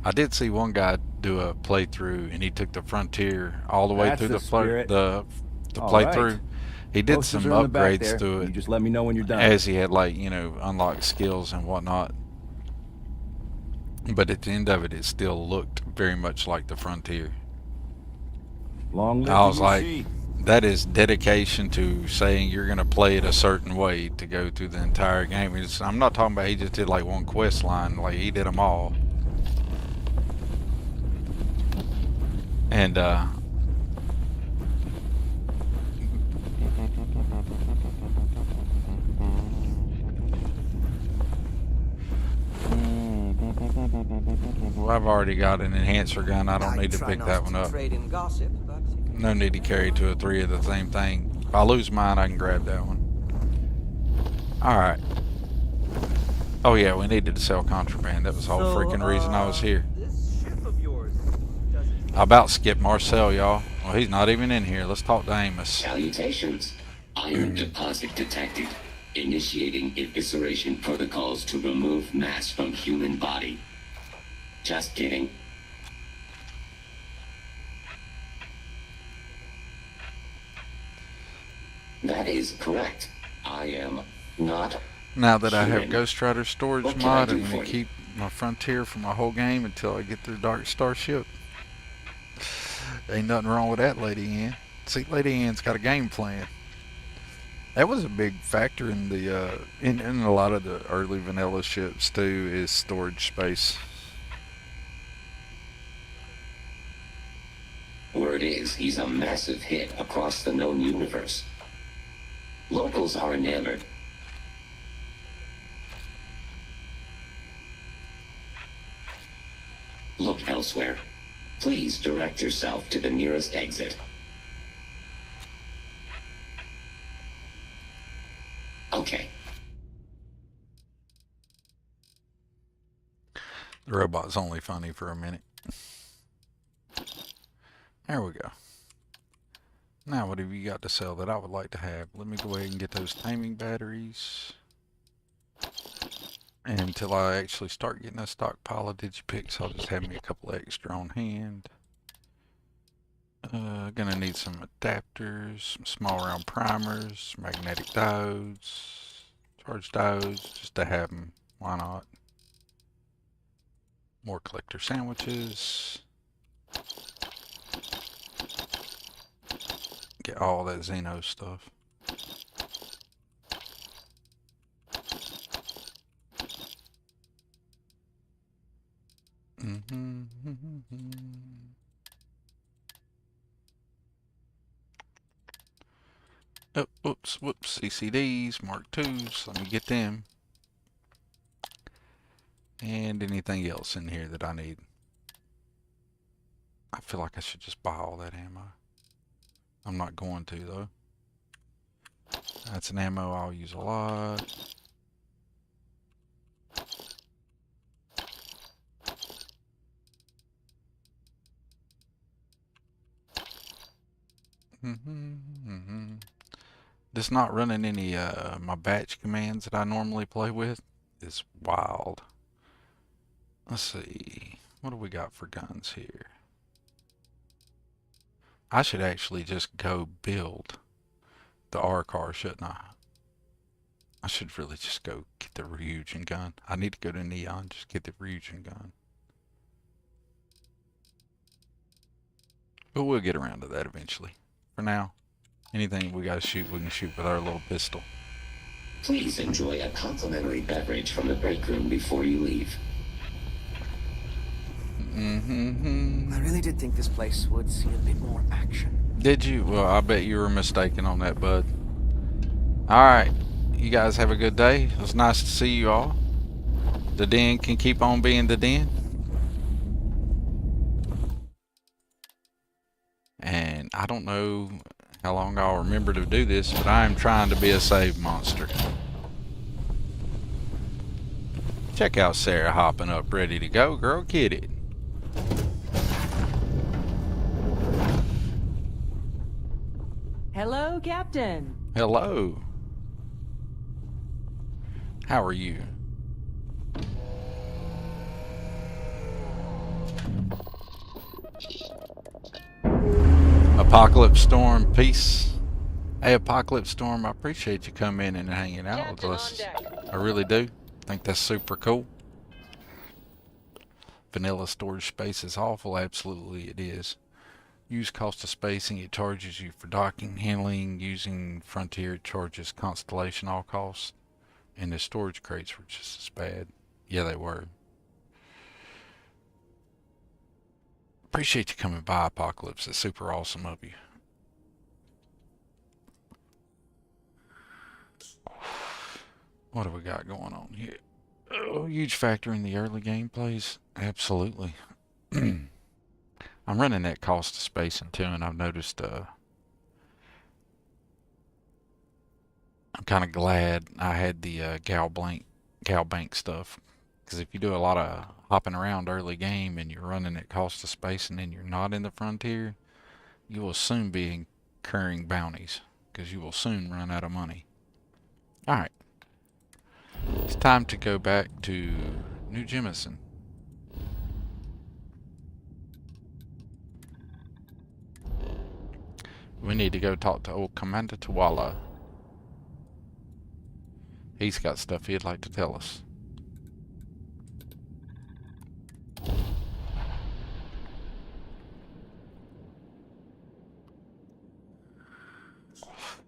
I did see one guy do a playthrough, and he took the frontier all the way That's through the the spirit. the All playthrough. right. He did Posters some are in the back upgrades there. to You it, just let me know when you're done. as he had, like, you know, unlocked skills and whatnot. But at the end of it, it still looked very much like the frontier. Long live I was the like, UC. that is dedication to saying you're going to play it a certain way to go through the entire game. I'm not talking about he just did like one quest line, like he did them all. And well, I've already got an enhancer gun. I don't need to pick that one up. Trade in gossip, but No need to carry two or three of the same thing. If I lose mine, I can grab that one. Alright. Oh yeah, we needed to sell contraband. That was the whole freaking reason I was here. this ship of yours, does it I about skipped Marcel, y'all. Well, he's not even in here. Let's talk to Amos. Salutations. Iron deposit detected. Initiating evisceration protocols to remove mass from human body. Just kidding. That is correct. I am not. Now that I have human. Ghost Rider storage What can I mod, do I'm for going to you? keep my frontier for my whole game until I get through Darkstar ship. Ain't nothing wrong with that, Lady Ann. See, Lady Ann's got a game plan. That was a big factor in the in a lot of the early vanilla ships too, is storage space. Word is, he's a massive hit across the known universe. Locals are enamored. Look elsewhere. Please direct yourself to the nearest exit. Okay. The robot's only funny for a minute. There we go. Now what have you got to sell that I would like to have? Let me go ahead and get those timing batteries. And until I actually start getting a stockpile of digipicks, I'll just have me a couple extra on hand. Gonna need some adapters, some small round primers, magnetic diodes, charge diodes, just to have them. Why not? More collector sandwiches. at all that Xeno stuff. Oh, whoops, CCDs, Mark IIs, let me get them. And anything else in here that I need. I feel like I should just buy all that ammo. I'm not going to though. That's an ammo I'll use a lot. Just not running any my batch commands that I normally play with is wild. Let's see, what do we got for guns here? I should actually just go build the R car, shouldn't I? I should really just go get the Ryujin gun. I need to go to Neon, just get the Ryujin gun. But we'll get around to that eventually. For now, anything we gotta shoot, we can shoot with our little pistol. Please enjoy a complimentary beverage from the break room before you leave. I really did think this place would see a bit more action. Did you? Well, I bet you were mistaken on that, bud. Alright, you guys have a good day. It was nice to see you all. The den can keep on being the den. And I don't know how long I'll remember to do this, but I am trying to be a save monster. Check out Sarah hopping up ready to go. Girl, get it. Hello, Captain. Hello. How are you? Apocalypse Storm, peace. Hey, Apocalypse Storm, I appreciate you coming in and hanging out with us. I really do. Think that's super cool. Vanilla storage space is awful. Absolutely it is. Use cost of spacing. It charges you for docking, handling, using Frontier. It charges Constellation all costs. And the storage crates were just as bad. Yeah, they were. Appreciate you coming by, Apocalypse. It's super awesome of you. What have we got going on here? Oh, huge factor in the early gameplays. Absolutely. I'm running that cost of spacing too, and I've noticed I'm kind of glad I had the gal bank stuff, because if you do a lot of hopping around early game and you're running at cost of spacing and you're not in the Frontier, you will soon be incurring bounties, because you will soon run out of money. Alright. It's time to go back to New Jemison. We need to go talk to old Commander Tawala. He's got stuff he'd like to tell us.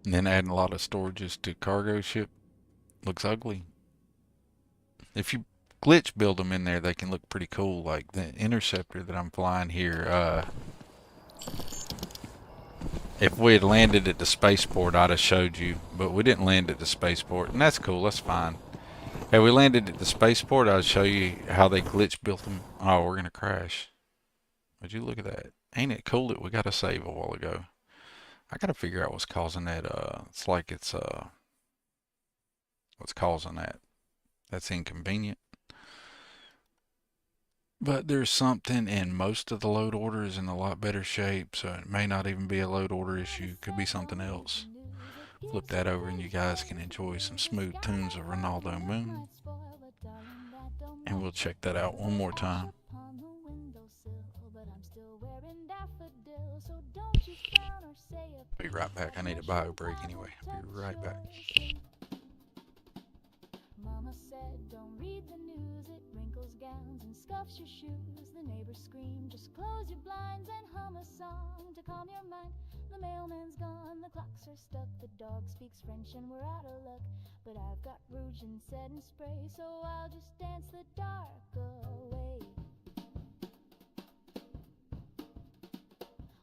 And then adding a lot of storages to cargo ship looks ugly. If you glitch build them in there, they can look pretty cool. Like the interceptor that I'm flying here, if we had landed at the spaceport, I'd have showed you, but we didn't land at the spaceport, and that's cool, that's fine. Had we landed at the spaceport, I'd show you how they glitch built them. Oh, we're gonna crash. Would you look at that? Ain't it cool that we got a save a while ago? I gotta figure out what's causing that. It's like it's what's causing that. That's inconvenient. But there's something, and most of the load order is in a lot better shape, so it may not even be a load order issue. Could be something else. Flip that over and you guys can enjoy some smooth tunes of Ronaldo Moon. And we'll check that out one more time. Be right back. I need a bio break anyway. Be right back. Mama said, don't read the news, it wrinkles gowns and scuffs your shoes. The neighbors scream, just close your blinds and hum a song to calm your mind. The mailman's gone, the clocks are stuck, the dog speaks French and we're out of luck. But I've got rouge and set and spray, so I'll just dance the dark away.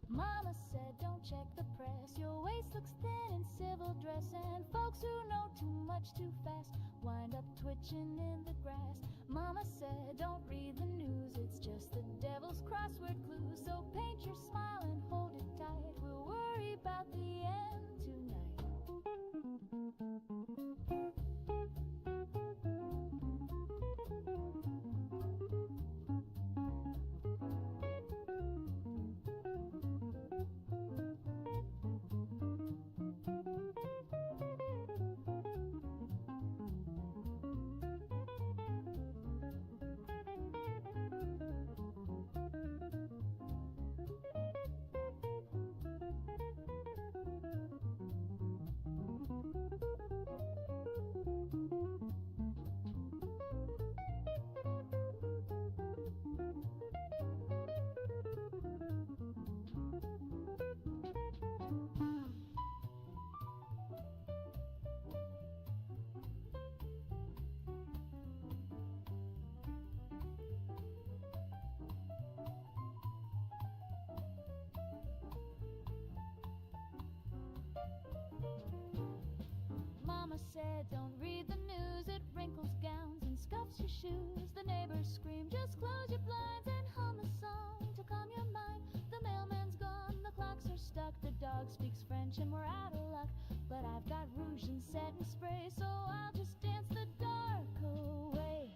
Mama said, don't check the press, your waist looks thin in civil dress, and folks who know too much too fast wind up twitching in the grass. Mama said, don't read the news, it's just the devil's crossword clues. So paint your smile and hold it tight, we'll worry about the end tonight. Said, don't read the news, it wrinkles gowns and scuffs your shoes. The neighbors scream, just close your blinds and hum a song to calm your mind. The mailman's gone, the clocks are stuck, the dog speaks French and we're out of luck. But I've got rouge and set and spray, so I'll just dance the dark away.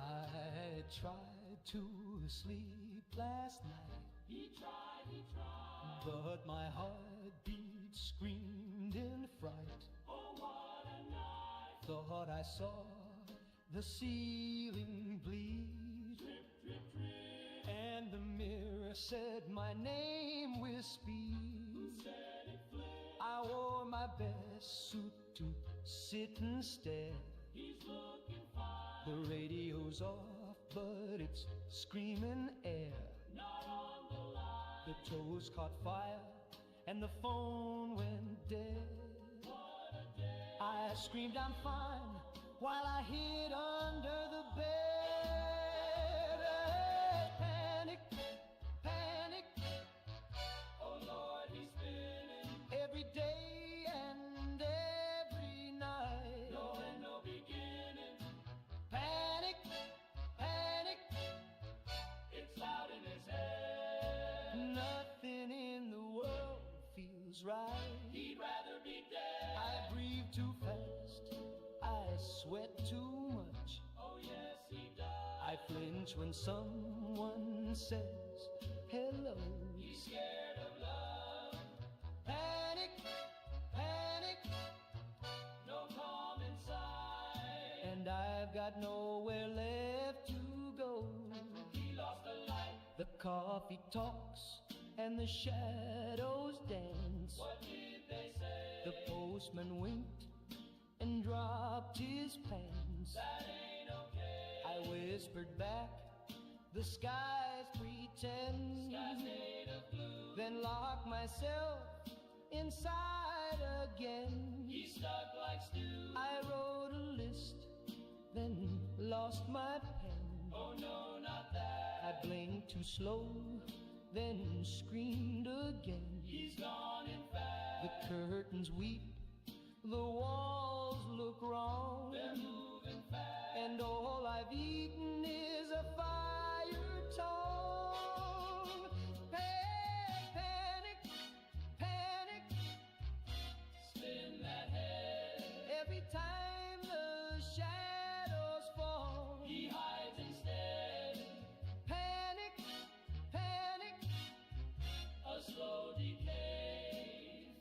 I tried to sleep last night. He tried. But my heartbeat screamed in fright. Oh, what a night. Thought I saw the ceiling bleed. Drip, drip, drip. And the mirror said my name with speed. Who said it flipped? I wore my best suit to sit and stare. He's looking fine. The radio's off, but it's screaming air. Not on the line. The toast caught fire, and the phone went dead. What a day. I screamed, I'm fine, while I hid under the bed. Panic, panic. Oh Lord, he's spinning. Every day and every night. No end, no beginning. Panic, panic, it's loud in his head. Nothing in the world feels right. He'd rather be dead. I breathe too fast, I sweat too much. Oh yes, he does. I flinch when someone says hello. He's scared of love. Panic, panic, no calm inside. And I've got nowhere left to go. He lost a light. The coffee talks and the shadows dance. What did they say? The postman winked and dropped his pants. That ain't okay. I whispered back, the sky's pretend. Sky's made of blue. Then locked myself inside again. He's stuck like stew. I wrote a list, then lost my pen. Oh no, not that. I blinked too slow, then screamed again. He's gone in fact. The curtains weep, the walls look wrong. They're moving fast. And all I've eaten is a fire tongue. Panic, panic, spin that head. Every time the shadows fall, he hides instead. Panic, panic, a slow decay.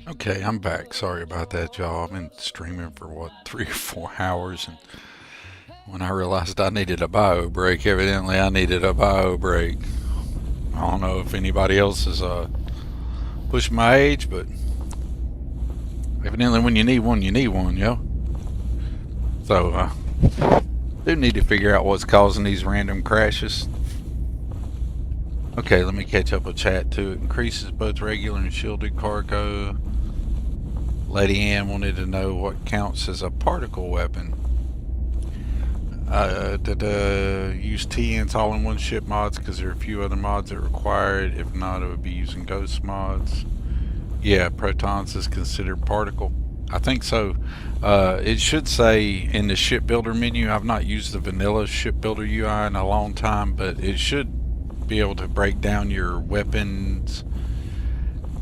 Okay, I'm back. Sorry about that, y'all. I've been streaming for what, 3 or 4 hours, and when I realized I needed a bio break, evidently I needed a bio break. I don't know if anybody else is pushing my age, but evidently when you need one, yo. So, do need to figure out what's causing these random crashes. Okay, let me catch up with chat too. It increases both regular and shielded cargo. Lady Ann wanted to know what counts as a particle weapon. Use TN's all-in-one ship mods because there are a few other mods that are required. If not, it would be using ghost mods. Yeah, protons is considered particle. I think so. It should say in the shipbuilder menu. I've not used the vanilla shipbuilder UI in a long time, but it should be able to break down your weapons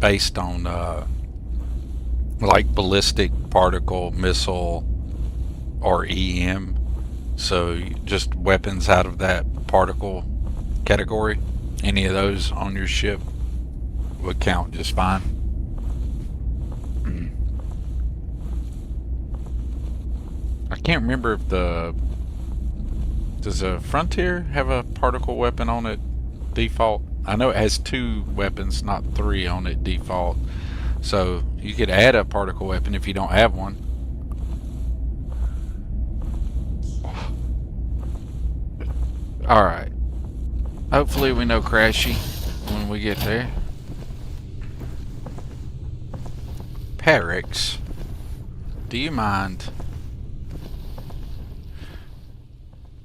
based on like ballistic, particle, missile, or EM. So just weapons out of that particle category, any of those on your ship would count just fine. I can't remember if does a Frontier have a particle weapon on it default? I know it has 2 weapons, not 3 on it default. So you could add a particle weapon if you don't have one. Alright. Hopefully we know Crashy when we get there. Perix, do you mind?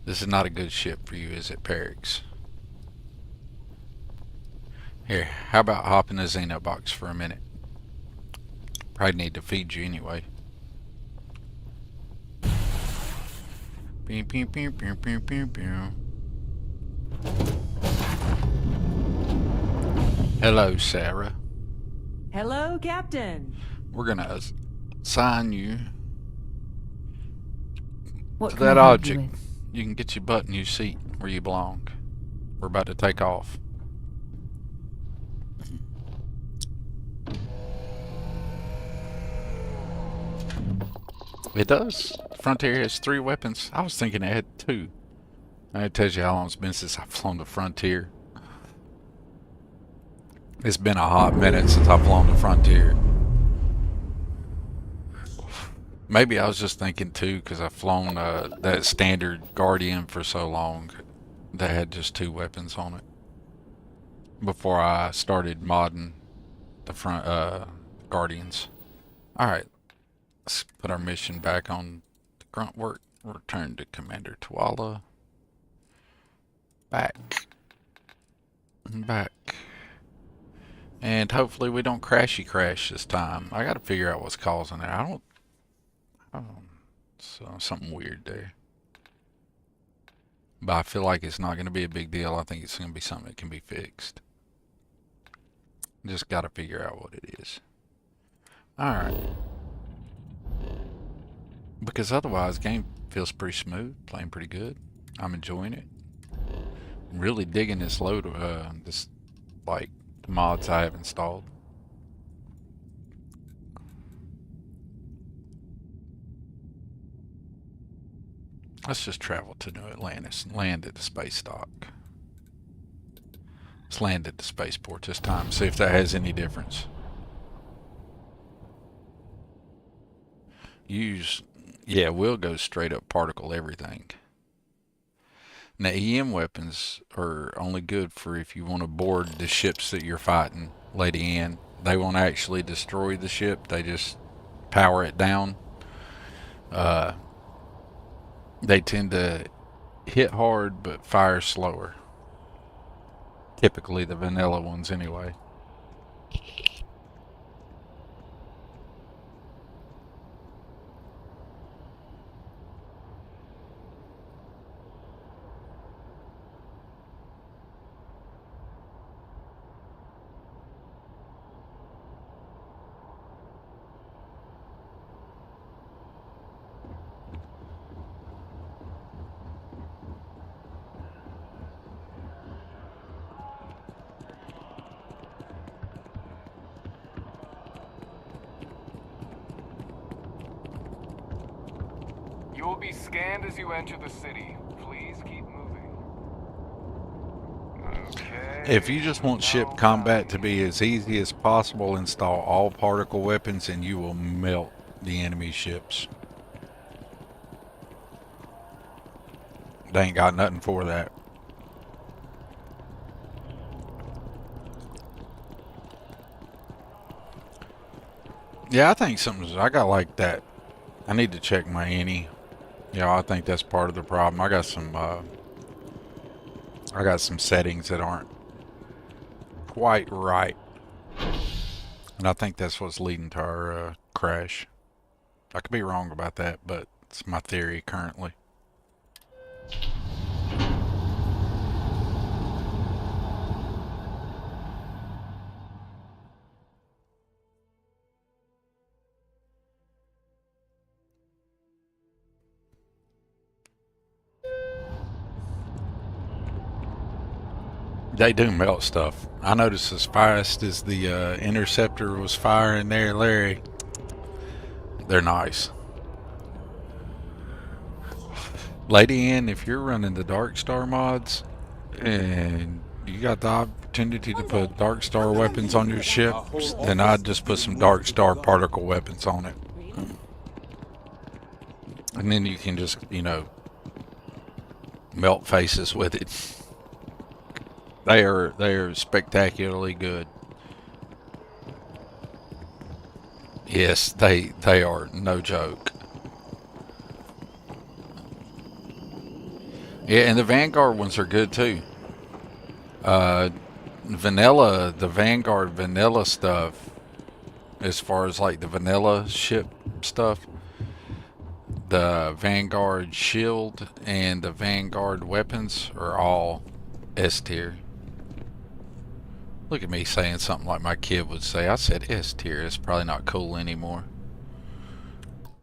This is not a good ship for you, is it, Perix? Here, how about hopping a Xeno box for a minute? Probably need to feed you anyway. Pew, pew, pew, pew, pew, pew, pew. Hello, Sarah. Hello, Captain. We're gonna assign you What to can that I help object. you with? You can get your butt in your seat where you belong. We're about to take off. It does. Frontier has 3 weapons. I was thinking it had 2. And it tells you how long it's been since I've flown the Frontier. It's been a hot minute since I've flown the Frontier. Maybe I was just thinking too, because I've flown that standard Guardian for so long that had just 2 weapons on it. Before I started modding the front Guardians. Alright. Let's put our mission back on the grunt work. Return to Commander Tuala. Back. And back. And hopefully we don't crash this time. I gotta figure out what's causing it. I don't so something weird there. But I feel like it's not gonna be a big deal. I think it's gonna be something that can be fixed. Just gotta figure out what it is. Alright. Because otherwise, game feels pretty smooth, playing pretty good. I'm enjoying it. I'm really digging this load of this, like, the mods I have installed. Let's just travel to New Atlantis and land at the space dock. Let's land at the spaceport this time, see if that has any difference. Yeah, we'll go straight up particle everything. Now, EM weapons are only good for if you want to board the ships that you're fighting, Lady Ann. They won't actually destroy the ship, they just power it down. They tend to hit hard but fire slower. Typically the vanilla ones anyway. You will be scanned as you enter the city. Please keep moving. Okay. If you just want ship combat to be as easy as possible, install all particle weapons and you will melt the enemy ships. They ain't got nothing for that. Yeah, I think I got like that. I need to check my any. Yeah, I think that's part of the problem. I got some settings that aren't quite right. And I think that's what's leading to our crash. I could be wrong about that, but it's my theory currently. They do melt stuff. I noticed as fast as the interceptor was firing there, Larry, they're nice. Lady Ann, if you're running the Darkstar mods and you got the opportunity to put Darkstar weapons on your ships, then I'd just put some Darkstar particle weapons on it. And then you can just, you know, melt faces with it. They are spectacularly good. Yes, they are no joke. Yeah, and the Vanguard ones are good too. The Vanguard vanilla stuff, as far as like the vanilla ship stuff, the Vanguard shield and the Vanguard weapons are all S tier. Look at me saying something like my kid would say. I said S tier. It's probably not cool anymore.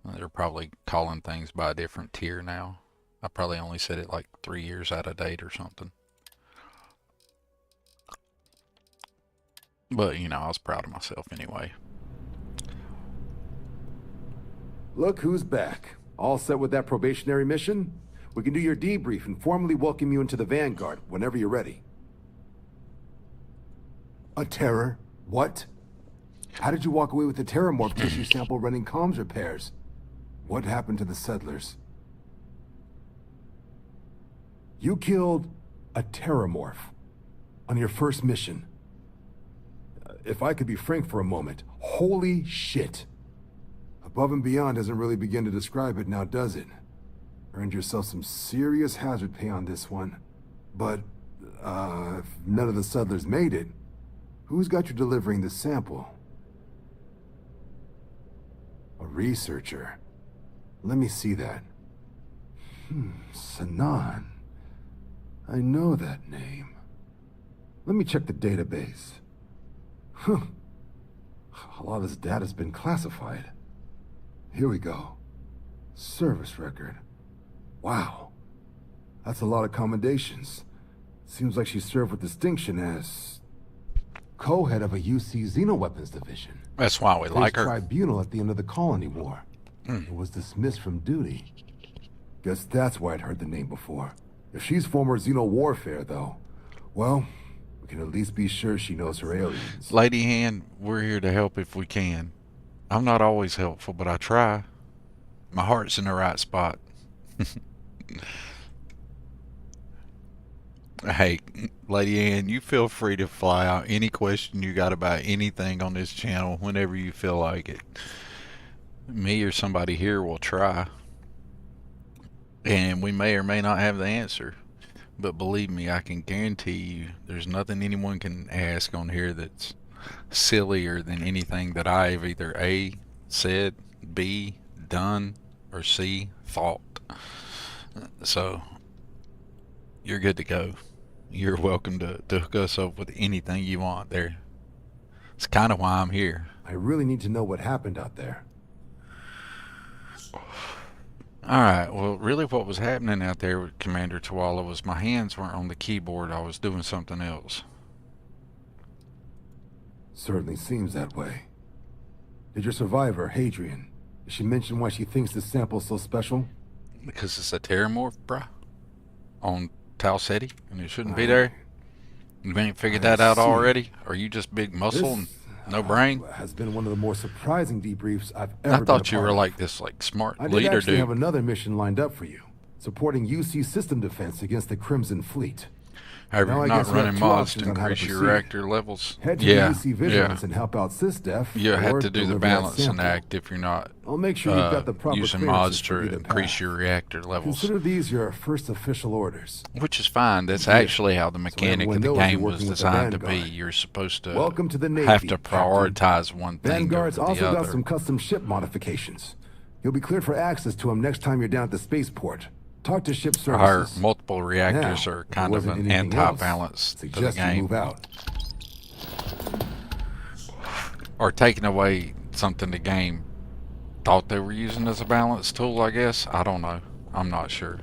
They're probably calling things by a different tier now. I probably only said it like 3 years out of date or something. But, you know, I was proud of myself anyway. Look who's back. All set with that probationary mission? We can do your debrief and formally welcome you into the Vanguard whenever you're ready. A terror? What? How did you walk away with the terramorph tissue sample running comms repairs? What happened to the settlers? You killed a terramorph on your first mission. If I could be frank for a moment, holy shit. Above and beyond doesn't really begin to describe it now, does it? Earned yourself some serious hazard pay on this one. But, if none of the settlers made it, who's got you delivering the sample? A researcher. Let me see that. Sanan. I know that name. Let me check the database. A lot of this data's been classified. Here we go. Service record. Wow. That's a lot of commendations. Seems like she served with distinction as co-head of a UC Xenoweapons division. That's why we like her. Tribunal at the end of the Colony War. It was dismissed from duty. Guess that's why I'd heard the name before. If she's former Xeno warfare, though, well, we can at least be sure she knows her aliens. Lady Hand, we're here to help if we can. I'm not always helpful, but I try. My heart's in the right spot. Hey, Lady Ann, you feel free to fly out any question you got about anything on this channel whenever you feel like it. Me or somebody here will try. And we may or may not have the answer. But believe me, I can guarantee you there's nothing anyone can ask on here that's sillier than anything that I've either A, said, B, done, or C, thought. So, you're good to go. You're welcome to hook us up with anything you want there. It's kind of why I'm here. I really need to know what happened out there. Alright, well, really what was happening out there with Commander Tuala was my hands weren't on the keyboard. I was doing something else. Certainly seems that way. Did your survivor, Hadrian, did she mention why she thinks this sample's so special? Because it's a terramorph, bruh. On Tau Ceti, and it shouldn't be there. You ain't figured that out already? Or you just big muscle and no brain? Has been one of the more surprising debriefs I've ever I thought you were like this smart I leader did actually dude. have another mission lined up for you, supporting UC system defense against the Crimson Fleet. However, Now you're I not guess we have running two mods options to on how to increase your proceed. reactor levels. Head to Yeah, UC Vigilance and help out SysDef. You have or to do the deliver that balancing sample. act if you're not I'll make sure you've got the proper using clearances mods for to either increase path. your reactor levels. Consider these your first official orders. Which is fine. That's Yeah. actually how the mechanic everyone of the knows you're game was working with the designed to be. Vanguard. You're supposed to Welcome to the Navy, have to Captain. prioritize one thing Vanguard's over the also other. got some custom ship modifications. You'll be cleared for access to them next time you're down at the spaceport. Talk to ship Our services. multiple reactors Now, are if kind there of wasn't an anything else, anti-balance to the suggest you game. move out. Or taking away something the game thought they were using as a balance tool, I guess. I don't know. I'm not sure.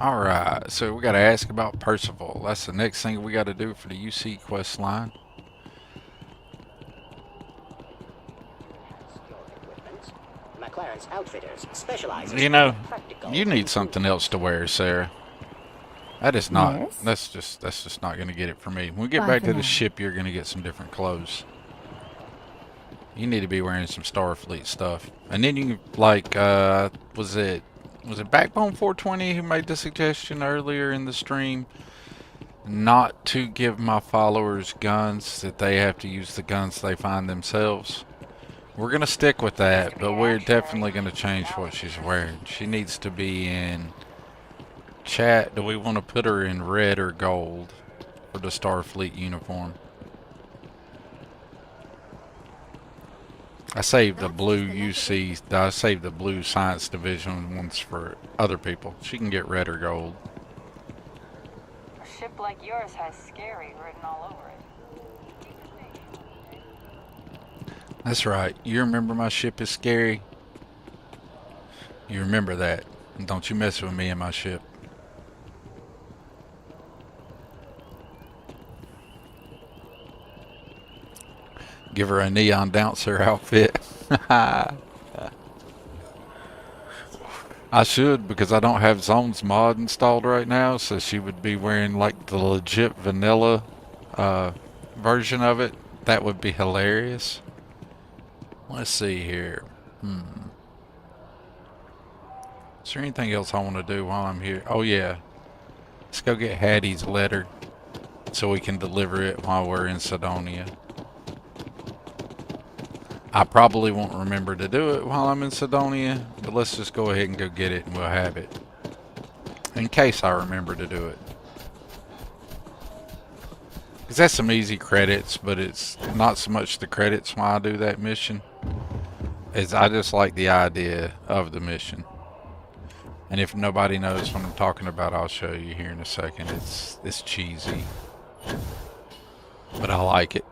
Alright, so we gotta ask about Percival. That's the next thing we gotta do for the UC quest line. McLaren's outfitters specialize You know, you need something else to wear, Sarah. That is not. Yes? That's just not going to get it for me. When we get Bye back for to the now. ship, you're going to get some different clothes. You need to be wearing some Starfleet stuff, and then you like was it Backbone 420 who made the suggestion earlier in the stream not to give my followers guns, that they have to use the guns they find themselves. We're going to stick with that, but we're definitely going to change what she's wearing. She needs to be in chat. Do we want to put her in red or gold for the Starfleet uniform? I saved the blue UC, I saved the blue Science Division ones for other people. She can get red or gold. A ship like yours has scary written all over it. That's right. You remember my ship is scary? You remember that. And don't you mess with me and my ship. Give her a neon dancer outfit. I should, because I don't have Zones mod installed right now, so she would be wearing like the legit vanilla version of it. That would be hilarious. Let's see here. Is there anything else I want to do while I'm here? Oh yeah. Let's go get Hattie's letter so we can deliver it while we're in Sidonia. I probably won't remember to do it while I'm in Sidonia, but let's just go ahead and go get it and we'll have it. In case I remember to do it. Because that's some easy credits, but it's not so much the credits why I do that mission. Is I just like the idea of the mission. And if nobody knows what I'm talking about, I'll show you here in a second. It's cheesy. But I like it.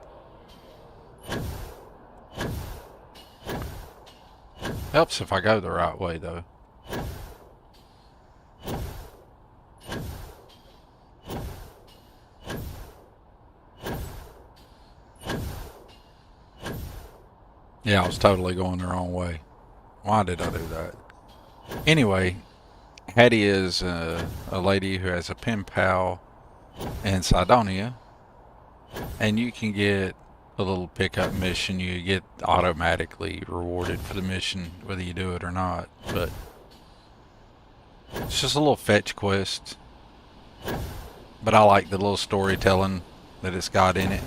Helps if I go the right way, though. Yeah, I was totally going the wrong way. Why did I do that? Anyway, Hattie is a lady who has a pen pal in Sidonia. And you can get a little pickup mission. You get automatically rewarded for the mission, whether you do it or not. But it's just a little fetch quest. But I like the little storytelling that it's got in it.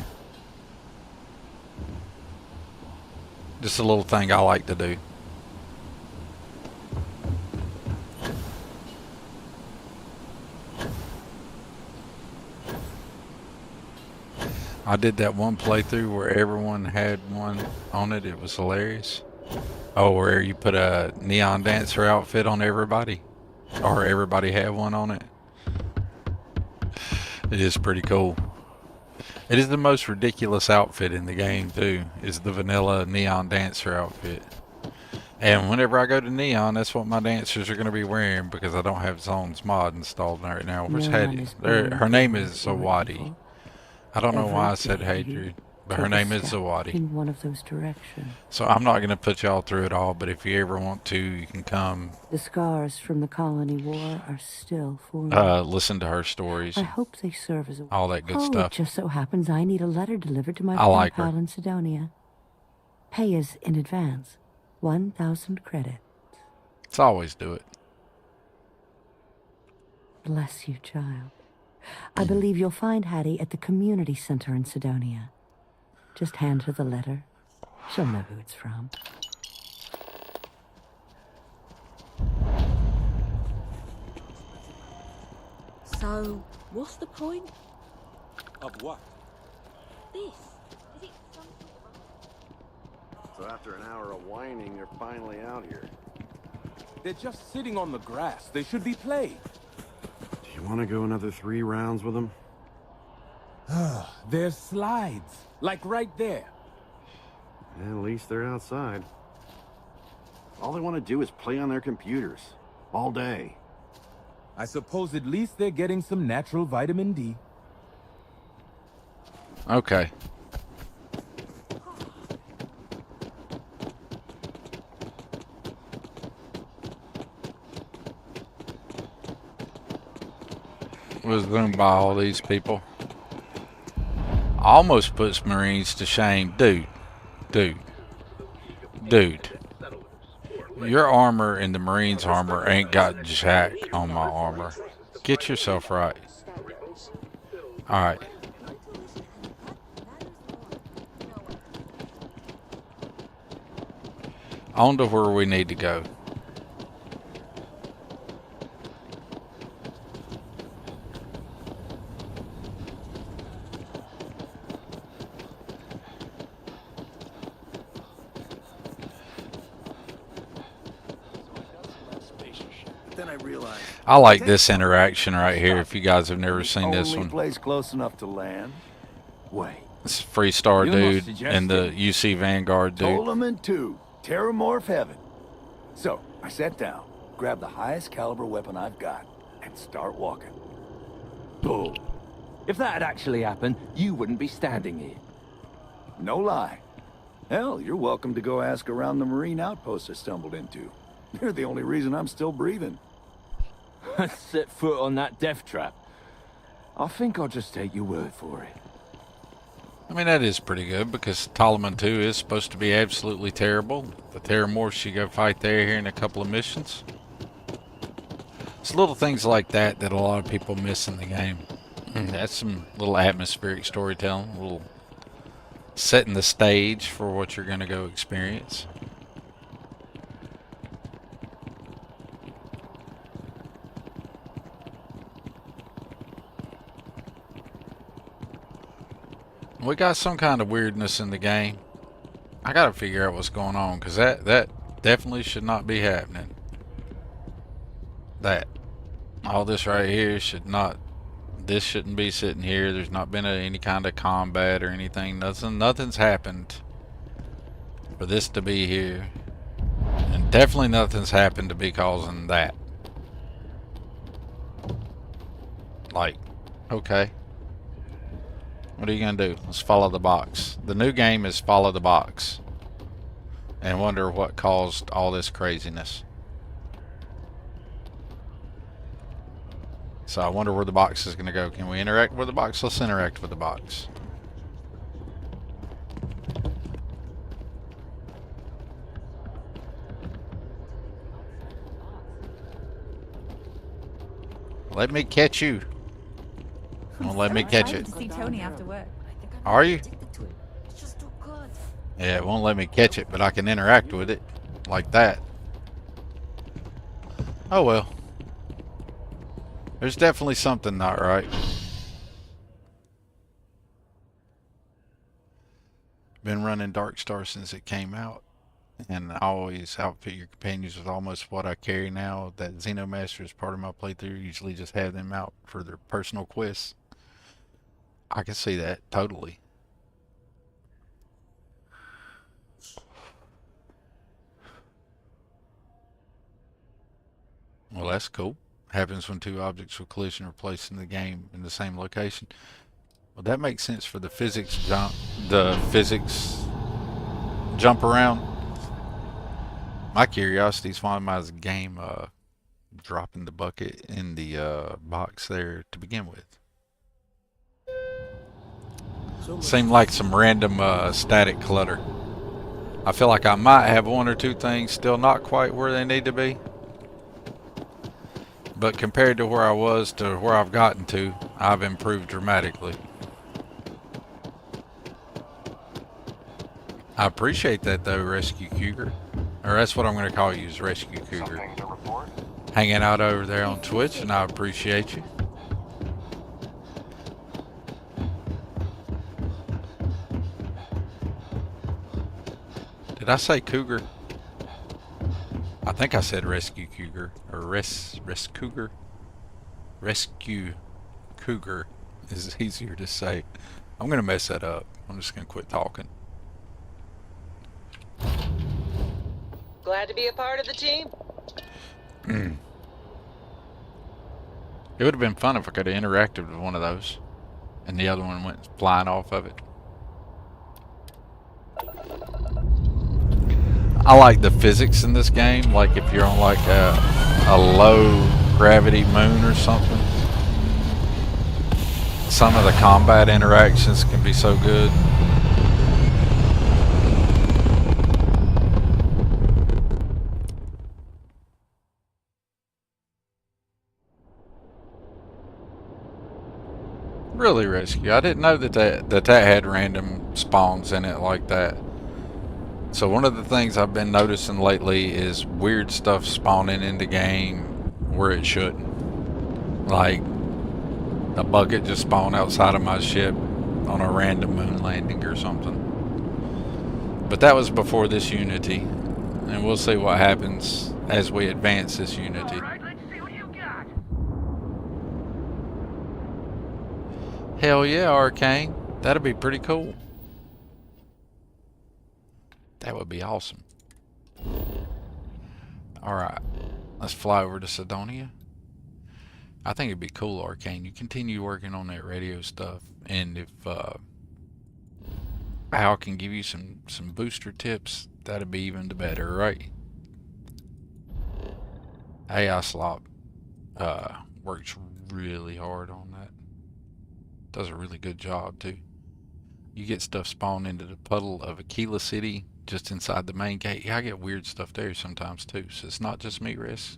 Just a little thing I like to do. I did that one playthrough where everyone had one on it. It was hilarious. Oh, where you put a neon dancer outfit on everybody. Or everybody had one on it. It is pretty cool. It is the most ridiculous outfit in the game too, is the vanilla neon dancer outfit. And whenever I go to Neon, that's what my dancers are going to be wearing because I don't have Zones mod installed right now. Where's Hattie? Her name is Zawadi. I don't know why I said Hadrian. But her name is Zawadi. In one of those directions. So I'm not going to put y'all through it all, but if you ever want to, you can come. The scars from the colony war are still forming. Listen to her stories. I hope they serve as a... all that good stuff. It just so happens I need a letter delivered to my I like pal her. in Sidonia. Pay is in advance. 1,000 credits. Let's always do it. Bless you, child. I believe you'll find Hattie at the community center in Sidonia. Just hand her the letter. She'll know who it's from. So, what's the point? Of what? This. Is it some So after an hour of whining, you're finally out here. They're just sitting on the grass. They should be played. Do you want to go another 3 rounds with them? There's slides. Like right there. At least they're outside. All they want to do is play on their computers. All day. I suppose at least they're getting some natural vitamin D. Okay. Was going by all these people. Almost puts Marines to shame. Dude. Your armor and the Marines' armor ain't got jack on my armor. Get yourself right. Alright. On to where we need to go. I like this interaction right here. If you guys have never seen this one, place close enough to land. Wait. It's Freestar dude and the UC Vanguard dude. Toleman 2, Terramorph Heaven. So, I sat down, grabbed the highest caliber weapon I've got, and start walking. Boom. If that had actually happened, you wouldn't be standing here. No lie. Hell, you're welcome to go ask around the Marine outpost I stumbled into. They're the only reason I'm still breathing. Set foot on that death trap. I think I'll just take your word for it. I mean, that is pretty good because Ptolemy 2 is supposed to be absolutely terrible. The Terramorphs, you go fight there here in a couple of missions. It's little things like that that a lot of people miss in the game. That's some little atmospheric storytelling, a little setting the stage for what you're going to go experience. We got some kind of weirdness in the game. I gotta figure out what's going on, because that definitely should not be happening. All this right here should not, this shouldn't be sitting here. There's not been any kind of combat or anything. Nothing's happened for this to be here. And definitely nothing's happened to be causing that. Like, okay. What are you going to do? Let's follow the box. The new game is follow the box. And wonder what caused all this craziness. So I wonder where the box is going to go. Can we interact with the box? Let's interact with the box. Let me catch you. Don't let me catch it. To see Tony after work. Are you? It's just too good. Yeah, it won't let me catch it, but I can interact with it like that. Oh well. There's definitely something not right. Been running Darkstar since it came out, and I always outfit your companions with almost what I carry now. That Xeno Master is part of my playthrough. Usually just have them out for their personal quests. I can see that totally. Well, that's cool. Happens when two objects with collision are placed in the game in the same location. Well, that makes sense for the physics jump. The physics jump around. My curiosity is why my game dropping the bucket in the box there to begin with. Seemed like some random static clutter. I feel like I might have one or two things still not quite where they need to be. But compared to where I was to where I've gotten to, I've improved dramatically. I appreciate that though, Rescue Cougar. Or that's what I'm going to call you, is Rescue Cougar. Hanging out over there on Twitch, and I appreciate you. Did I say Cougar? I think I said Rescue Cougar. Or Cougar. Rescue Cougar is easier to say. I'm going to mess that up. I'm just going to quit talking. Glad to be a part of the team? It would have been fun if I could have interacted with one of those and the other one went flying off of it. I like the physics in this game, like if you're on like a low gravity moon or something. Some of the combat interactions can be so good. Really, Rescue? I didn't know that had random spawns in it like that. So one of the things I've been noticing lately is weird stuff spawning in the game where it shouldn't. Like a bucket just spawned outside of my ship on a random moon landing or something. But that was before this Unity, and we'll see what happens as we advance this Unity. Hell yeah, Arcane. That'd be pretty cool. That would be awesome. Alright, let's fly over to Sidonia. I think it'd be cool, Arcane. You continue working on that radio stuff, and if Al can give you some booster tips, that'd be even the better, right? AI Slop works really hard on that. Does a really good job too. You get stuff spawned into the puddle of Aquila City just inside the main gate. Yeah, I get weird stuff there sometimes too, so it's not just me, Riss.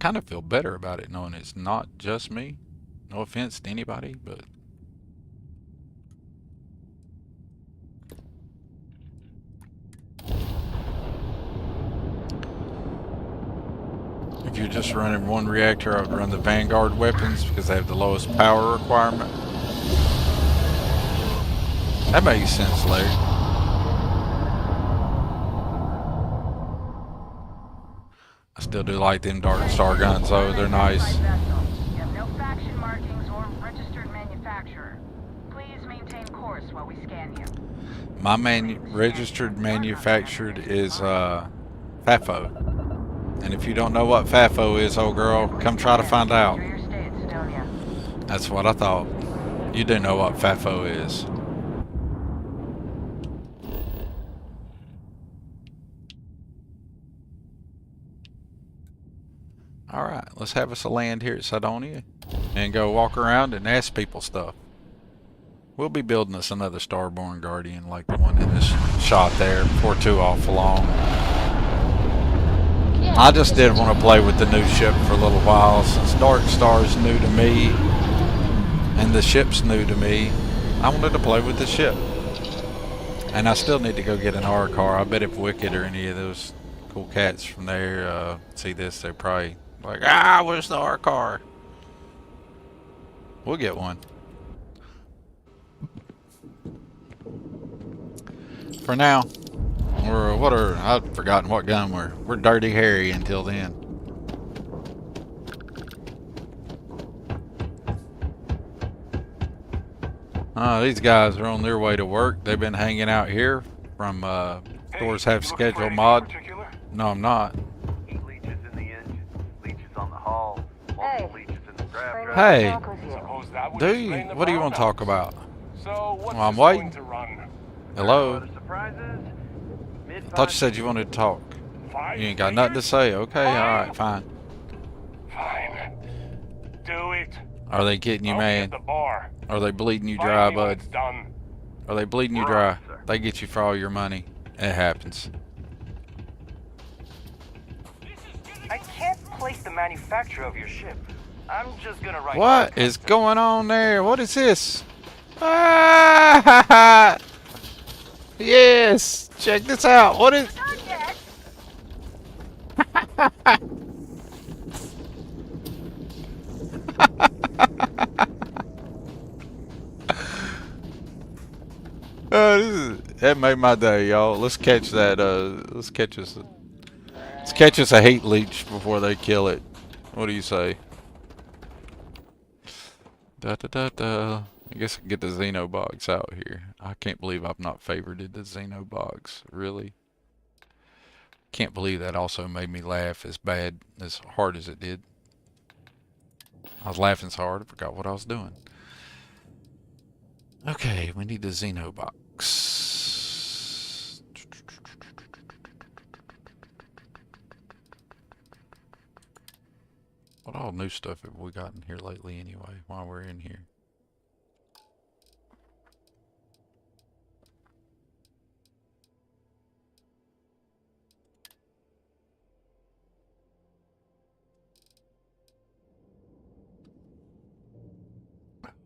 Kind of feel better about it knowing it's not just me. No offense to anybody, but if you're just running one reactor, I would run the Vanguard weapons because they have the lowest power requirement. That makes sense, Larry. I still do like them Darkstar guns though, they're nice. You have no faction markings or registered manufacturer. Please maintain course while we scan you. My registered manufactured is FAFO. And if you don't know what FAFO is, old girl, come try to find out. That's what I thought. You do know what FAFO is. Alright, let's have us a land here at Sidonia and go walk around and ask people stuff. We'll be building us another Starborn Guardian like the one in this shot there before too awful long. I just did want to play with the new ship for a little while since Darkstar's new to me and the ship's new to me. I wanted to play with the ship. And I still need to go get an R car. I bet if Wicked or any of those cool cats from there see this, they're probably like, where's the R car? We'll get one. For now, I've forgotten what gun we're Dirty Harry until then. These guys are on their way to work. They've been hanging out here from Doors Have Schedule mod. No, I'm not. Hey. Hey. Suppose that Do you? What do you want to talk about? So what's Well, I'm this going waiting. to run? Hello? I thought you said you wanted to talk. You ain't got nothing to say. Okay, alright, fine. Fine. Do it. Are they getting you, I'll be man? at the bar. Are they bleeding you Find dry, me when bud? it's done. Are they bleeding you dry? They get you for all your money. It happens. I can't place the manufacturer of your ship. I'm just gonna write. What is going on there? What is this? Ah! Yes! Check this out. What is... That made my day, y'all. Let's catch that. Let's catch us a heat leech before they kill it. What do you say? Da da da da. I guess I can get the Xeno box out here. I can't believe I've not favorited the Xeno box. Really? Can't believe that also made me laugh as hard as it did. I was laughing so hard I forgot what I was doing. Okay, we need the Xeno box. What all new stuff have we gotten here lately anyway, while we're in here?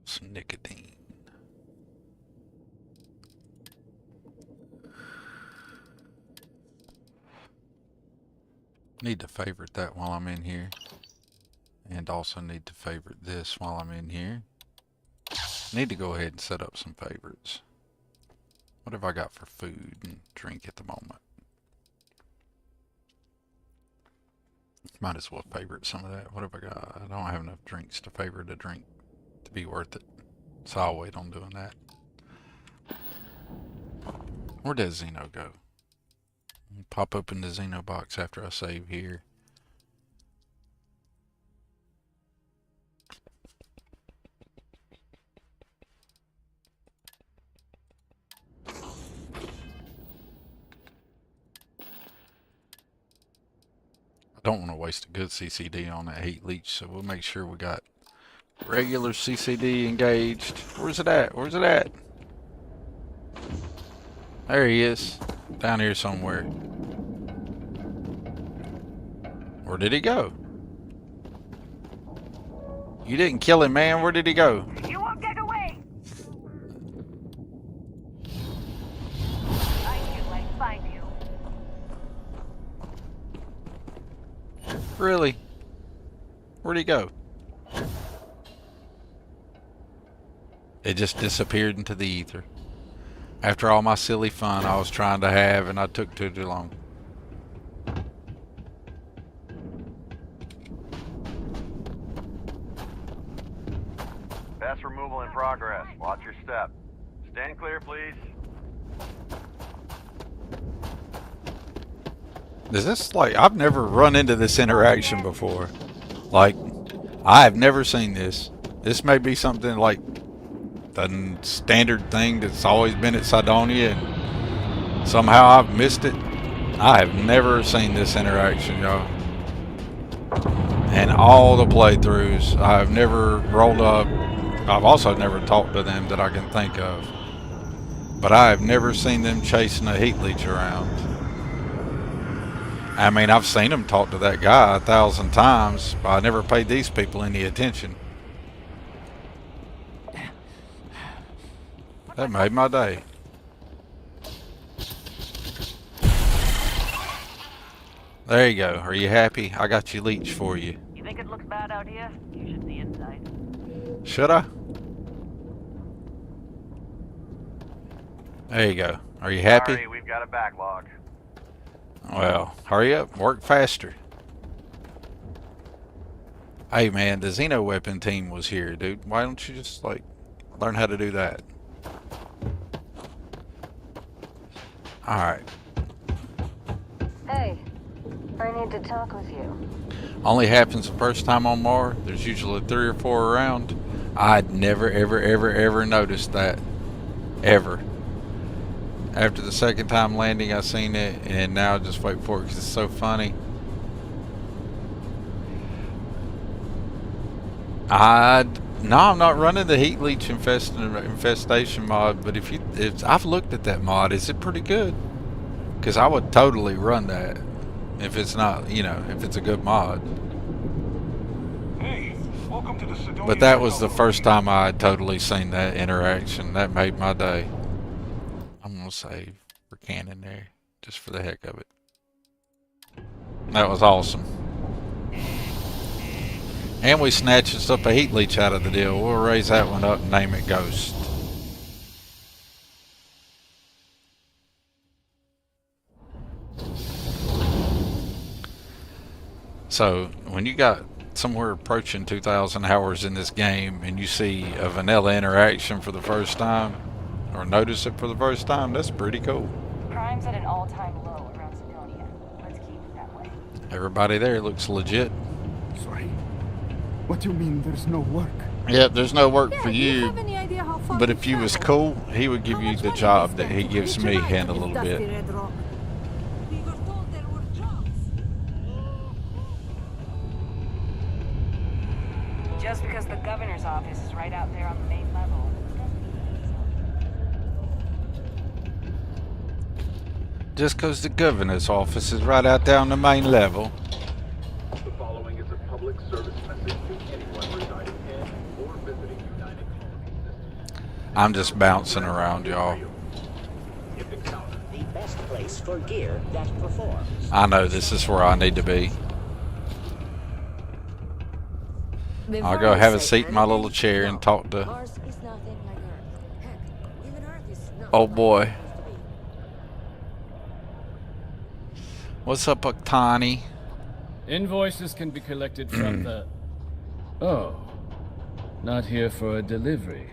Some nicotine. Need to favorite that while I'm in here. And also need to favorite this while I'm in here. Need to go ahead and set up some favorites. What have I got for food and drink at the moment? Might as well favorite some of that. What have I got? I don't have enough drinks to favorite a drink to be worth it. So I'll wait on doing that. Where does Xeno go? Pop open the Xeno box after I save here. I don't want to waste a good CCD on that heat leech, so we'll make sure we got regular CCD engaged. Where's it at? Where's it at? There he is. Down here somewhere. Where did he go? You didn't kill him, man. Where did he go? You won't get away! I knew I'd find you. Really? Where'd he go? It just disappeared into the ether. After all my silly fun I was trying to have, and I took too long. Pass removal in progress. Watch your step. Stand clear, please. Is this like, I've never run into this interaction before. Like, I have never seen this. This may be something like the standard thing that's always been at Cydonia, and somehow I've missed it. I have never seen this interaction, y'all. And all the playthroughs, I've never rolled up. I've also never talked to them that I can think of. But I have never seen them chasing a heat leech around. I mean, I've seen them talk to that guy 1,000 times, but I never paid these people any attention. That made my day. There you go. Are you happy? I got your leech for you. You think it looks bad out here? You should see inside. Should I? There you go. Are you happy? Sorry, we've got a backlog. Well, hurry up. Work faster. Hey, man, the Xeno weapon team was here, dude. Why don't you just, like, learn how to do that? Alright. Hey, I need to talk with you. Only happens the first time on Mars. There's usually 3 or 4 around. I'd never, ever, ever, ever noticed that. Ever. After the second time landing, I seen it, and now I just wait for it because it's so funny. No, I'm not running the heat leech infestation mod, but if I've looked at that mod, is it pretty good? Because I would totally run that if it's not, you know, if it's a good mod. Hey, welcome to the Sidonia. But that was the first time I had totally seen that interaction. That made my day. I'm gonna save for canon there, just for the heck of it. That was awesome. And we snatched us up a heat leech out of the deal. We'll raise that one up and name it Ghost. So, when you got somewhere approaching 2,000 hours in this game and you see a vanilla interaction for the first time, or notice it for the first time, that's pretty cool. Crime's at an all-time low around Sidonia. Let's keep it that way. Everybody there looks legit. Sorry. What do you mean there's no work? Yeah, there's no work for you. Have any idea how far But if you was cool, he would give you the job that he gives me hand a little bit. Just because the governor's office is right out there on the main level. Just because the governor's office is right out there on the main level. The following is a public service message to anyone residing in or visiting United Colonies. I'm just bouncing around, y'all. The best place for gear that performs. I know this is where I need to be. I'll go have a seat in my little chair and talk to oh boy. What's up, Octani? Invoices can be collected from the... Oh. Not here for a delivery,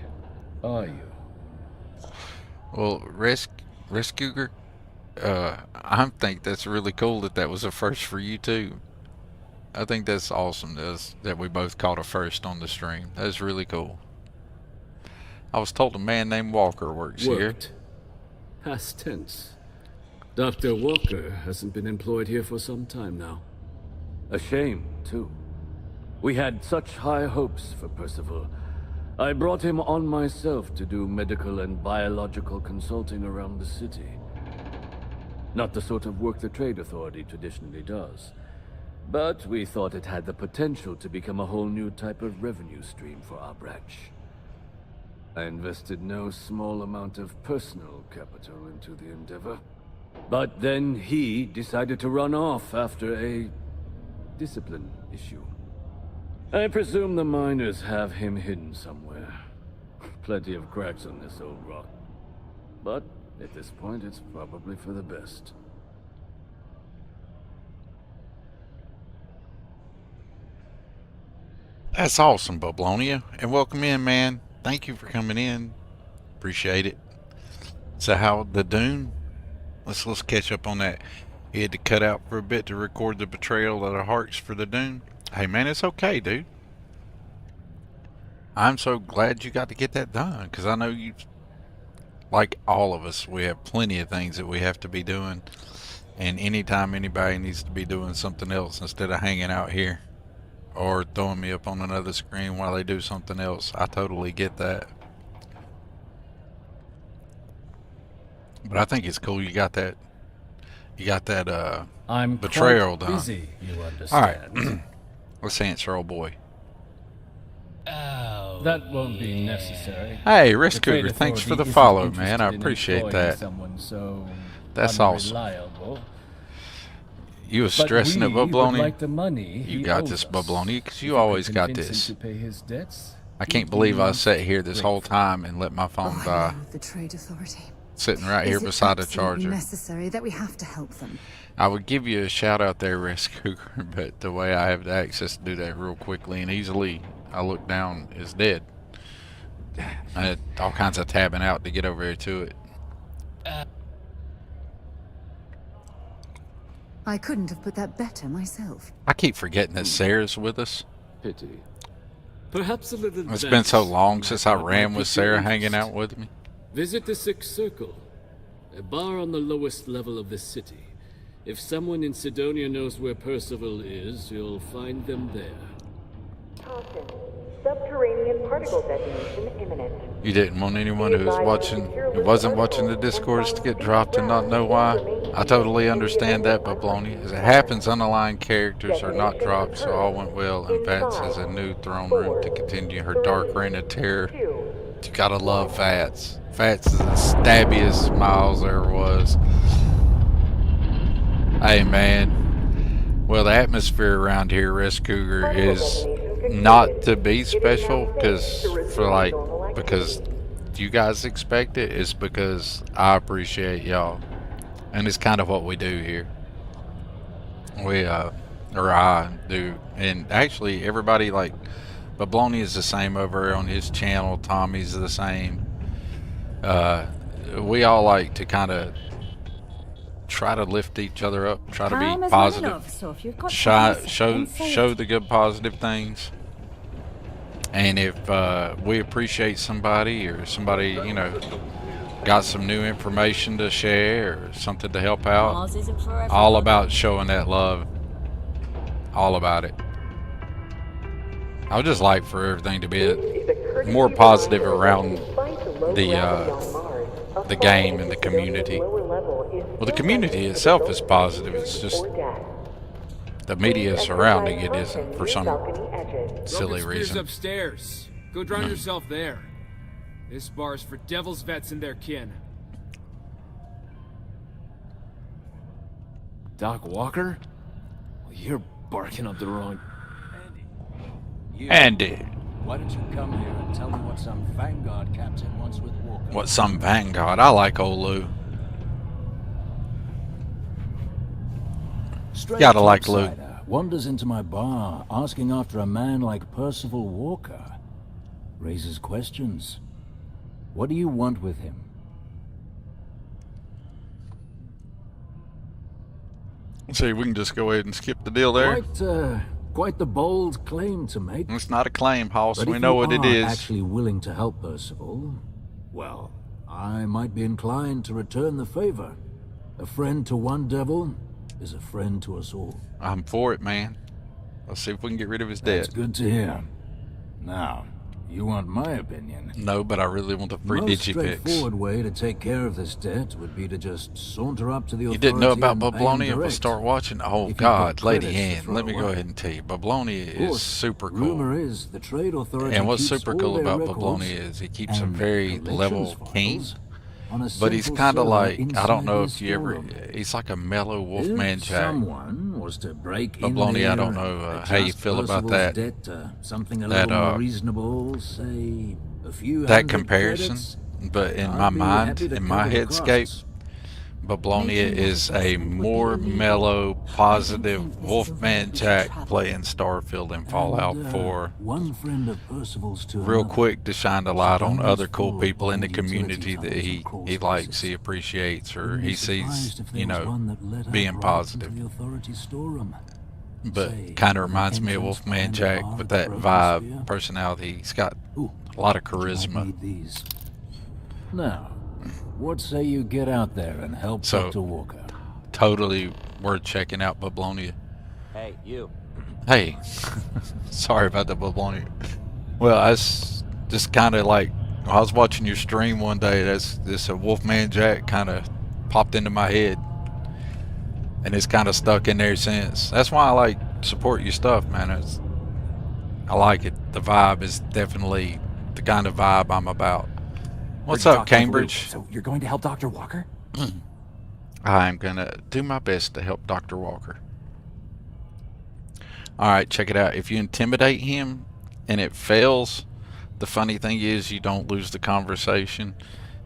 are you? Well, Rescuer, I think that's really cool that was a first for you too. I think that's awesome that we both caught a first on the stream. That's really cool. I was told a man named Walker works here. Past tense. Dr. Walker hasn't been employed here for some time now. A shame, too. We had such high hopes for Percival. I brought him on myself to do medical and biological consulting around the city. Not the sort of work the Trade Authority traditionally does. But we thought it had the potential to become a whole new type of revenue stream for our branch. I invested no small amount of personal capital into the endeavor. But then he decided to run off after a discipline issue. I presume the miners have him hidden somewhere. Plenty of cracks on this old rock. But at this point, it's probably for the best. That's awesome, Boblonia. And welcome in, man. Thank you for coming in. Appreciate it. So how the Dune? Let's catch up on that. He had to cut out for a bit to record the betrayal of the hearts for the Dune. Hey man, it's okay, dude. I'm so glad you got to get that done, because I know you, like all of us, we have plenty of things that we have to be doing. And anytime anybody needs to be doing something else instead of hanging out here or throwing me up on another screen while they do something else, I totally get that. But I think it's cool you got that. You got that I'm betrayal quite done. busy, you understand. All right, let's answer, old boy. Oh, that won't be necessary. Hey, The Risk Trade Cougar, thanks for Authority the follow, isn't man. I interested in appreciate employing that. someone so That's awesome. unreliable. You was But stressing it, we would Bubbloni. like the money You he got owes this, us. Bubbloni, because If you we always can got convince this. him to pay his debts, I can't he'd believe I be sat here this whole grateful. time and let my phone die. The Trade Authority. Sitting right Is here it beside the absolutely charger. necessary that we have to help them? I would give you a shout out there, Risk Cougar, but the way I have the access to do that real quickly and easily, I look down, is dead. I had all kinds of tabbing out to get over here to it. I couldn't have put that better myself. I keep forgetting that Sarah's with us. Pity. Perhaps a little It's been so dance long since I might ran with pique your Sarah hanging interest. out with me. Visit the Sixth Circle, a bar on the lowest level of the city. If someone in Sidonia knows where Percival is, you'll find them there. Caution. Subterranean particle detonation imminent. You didn't want anyone who wasn't watching the discourse to get dropped and not know why. I totally understand that, Babloni. As it happens, underlying characters are not dropped, so all went well, and Vats has a new throne room to continue her dark reign of terror. You gotta love Vats. Vats is the stabbiest Miles there was. Hey, man. Well, the atmosphere around here, Rest Cougar, is not to be special because you guys expect it. It's because I appreciate y'all, and it's kind of what we do here. I do, and actually everybody, like Babloni is the same over on his channel. Tommy's the same. We all like to kind of try to lift each other up, try to be positive, show the good positive things. And if we appreciate somebody, or somebody, you know, got some new information to share or something to help out, all about showing that love, all about it. I would just like for everything to be more positive around the game and the community. Well, the community itself is positive. It's just the media surrounding it isn't, for some silly reason. Upstairs. Go drown yourself there. This bar's for devil's vets and their kin. Doc Walker? Well, you're barking up the wrong... Andy. Why don't you come here and tell me what some Vanguard captain wants with Walker? What some Vanguard? I like old Lou. Gotta like Lou. Wanders into my bar, asking after a man like Percival Walker. Raises questions. What do you want with him? See, we can just go ahead and skip the deal there. Quite the bold claim to make. It's not a claim, Hoss. But We if know you what it are is. actually willing to help Percival, well, I might be inclined to return the favor. A friend to one devil is a friend to us all. I'm for it, man. Let's see if we can get rid of his debt. That's good to hear. Now, you want my opinion? No, but I really want the free Most digipix. straightforward way to take care of this debt would be to just saunter up to the authority. You didn't know about and pay him Babloni? We'll direct. start watching. Oh, If you've God, got Lady credits to Ann, throw let me go away. ahead and tell you. Babloni Of is course, super cool. Rumor is the trade authority And what's keeps super all cool their about records Babloni is he keeps a and very collections level files king. on a But he's simple kind of server like, I don't know inside if you ever, his he's like a mellow Wolfman If Jack. someone was to break in Babloni, I there don't and know how you adjust feel about Percival's that. debt to something a That, little more reasonable, say a few that hundred comparison, credits, but in I'd my be mind, happy to in my cover the headscape, costs. Bablonia is a more mellow, positive Wolfman Jack playing Starfield and Fallout 4. One friend of Percival's to Real another. quick to shine the light on Saddam's other cool full people in the of utility community that he likes, he appreciates, or Wouldn't be he sees, surprised if there you was know, one that led up being right into positive. the authority storeroom. But kind of reminds me of Wolfman Jack with that vibe, personality. He's got a lot of charisma. Now, what say you get out there and help So, Dr. Walker? totally worth checking out Bablonia. Hey, you. Hey, sorry about the Bablonia. Well, I just kind of like, I was watching your stream one day, this Wolfman Jack kind of popped into my head. And it's kind of stuck in there since. That's why I like support your stuff, man. I like it. The vibe is definitely the kind of vibe I'm about. What's up, Cambridge? So you're going to help Dr. Walker? I'm gonna do my best to help Dr. Walker. Alright, check it out. If you intimidate him and it fails, the funny thing is you don't lose the conversation.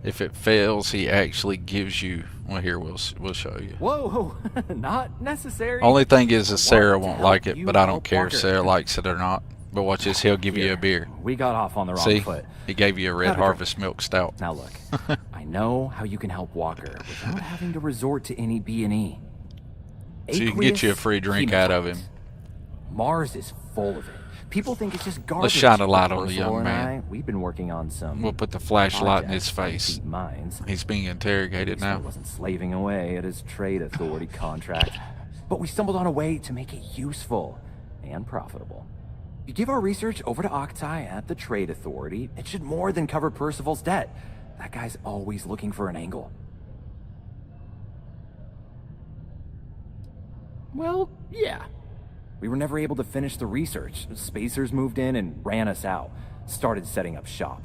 If it fails, he actually gives you, well, here, we'll show you. Whoa, not necessary. Only thing is that Sarah Want won't to like help it, you but I don't help care if Walker. Sarah likes it or not. But watch this, he'll give you a beer. We got off on the wrong See? foot. He gave you a Red Have a Harvest Milk Stout. Now look, I know how you can help Walker without having to resort to any B&E. So you can get you a free drink out of him. Mars is full of it. People think it's just garbage. Let's shine a light but on the Percival young and man. we've been working on some. We'll put the flashlight in his projects face. to keep minds. He's being interrogated now. He wasn't slaving away at his trade authority contract, but we stumbled on a way to make it useful and profitable. You give our research over to Octai at the trade authority, it should more than cover Percival's debt. That guy's always looking for an angle. Well, yeah. We were never able to finish the research. Spacers moved in and ran us out. Started setting up shop.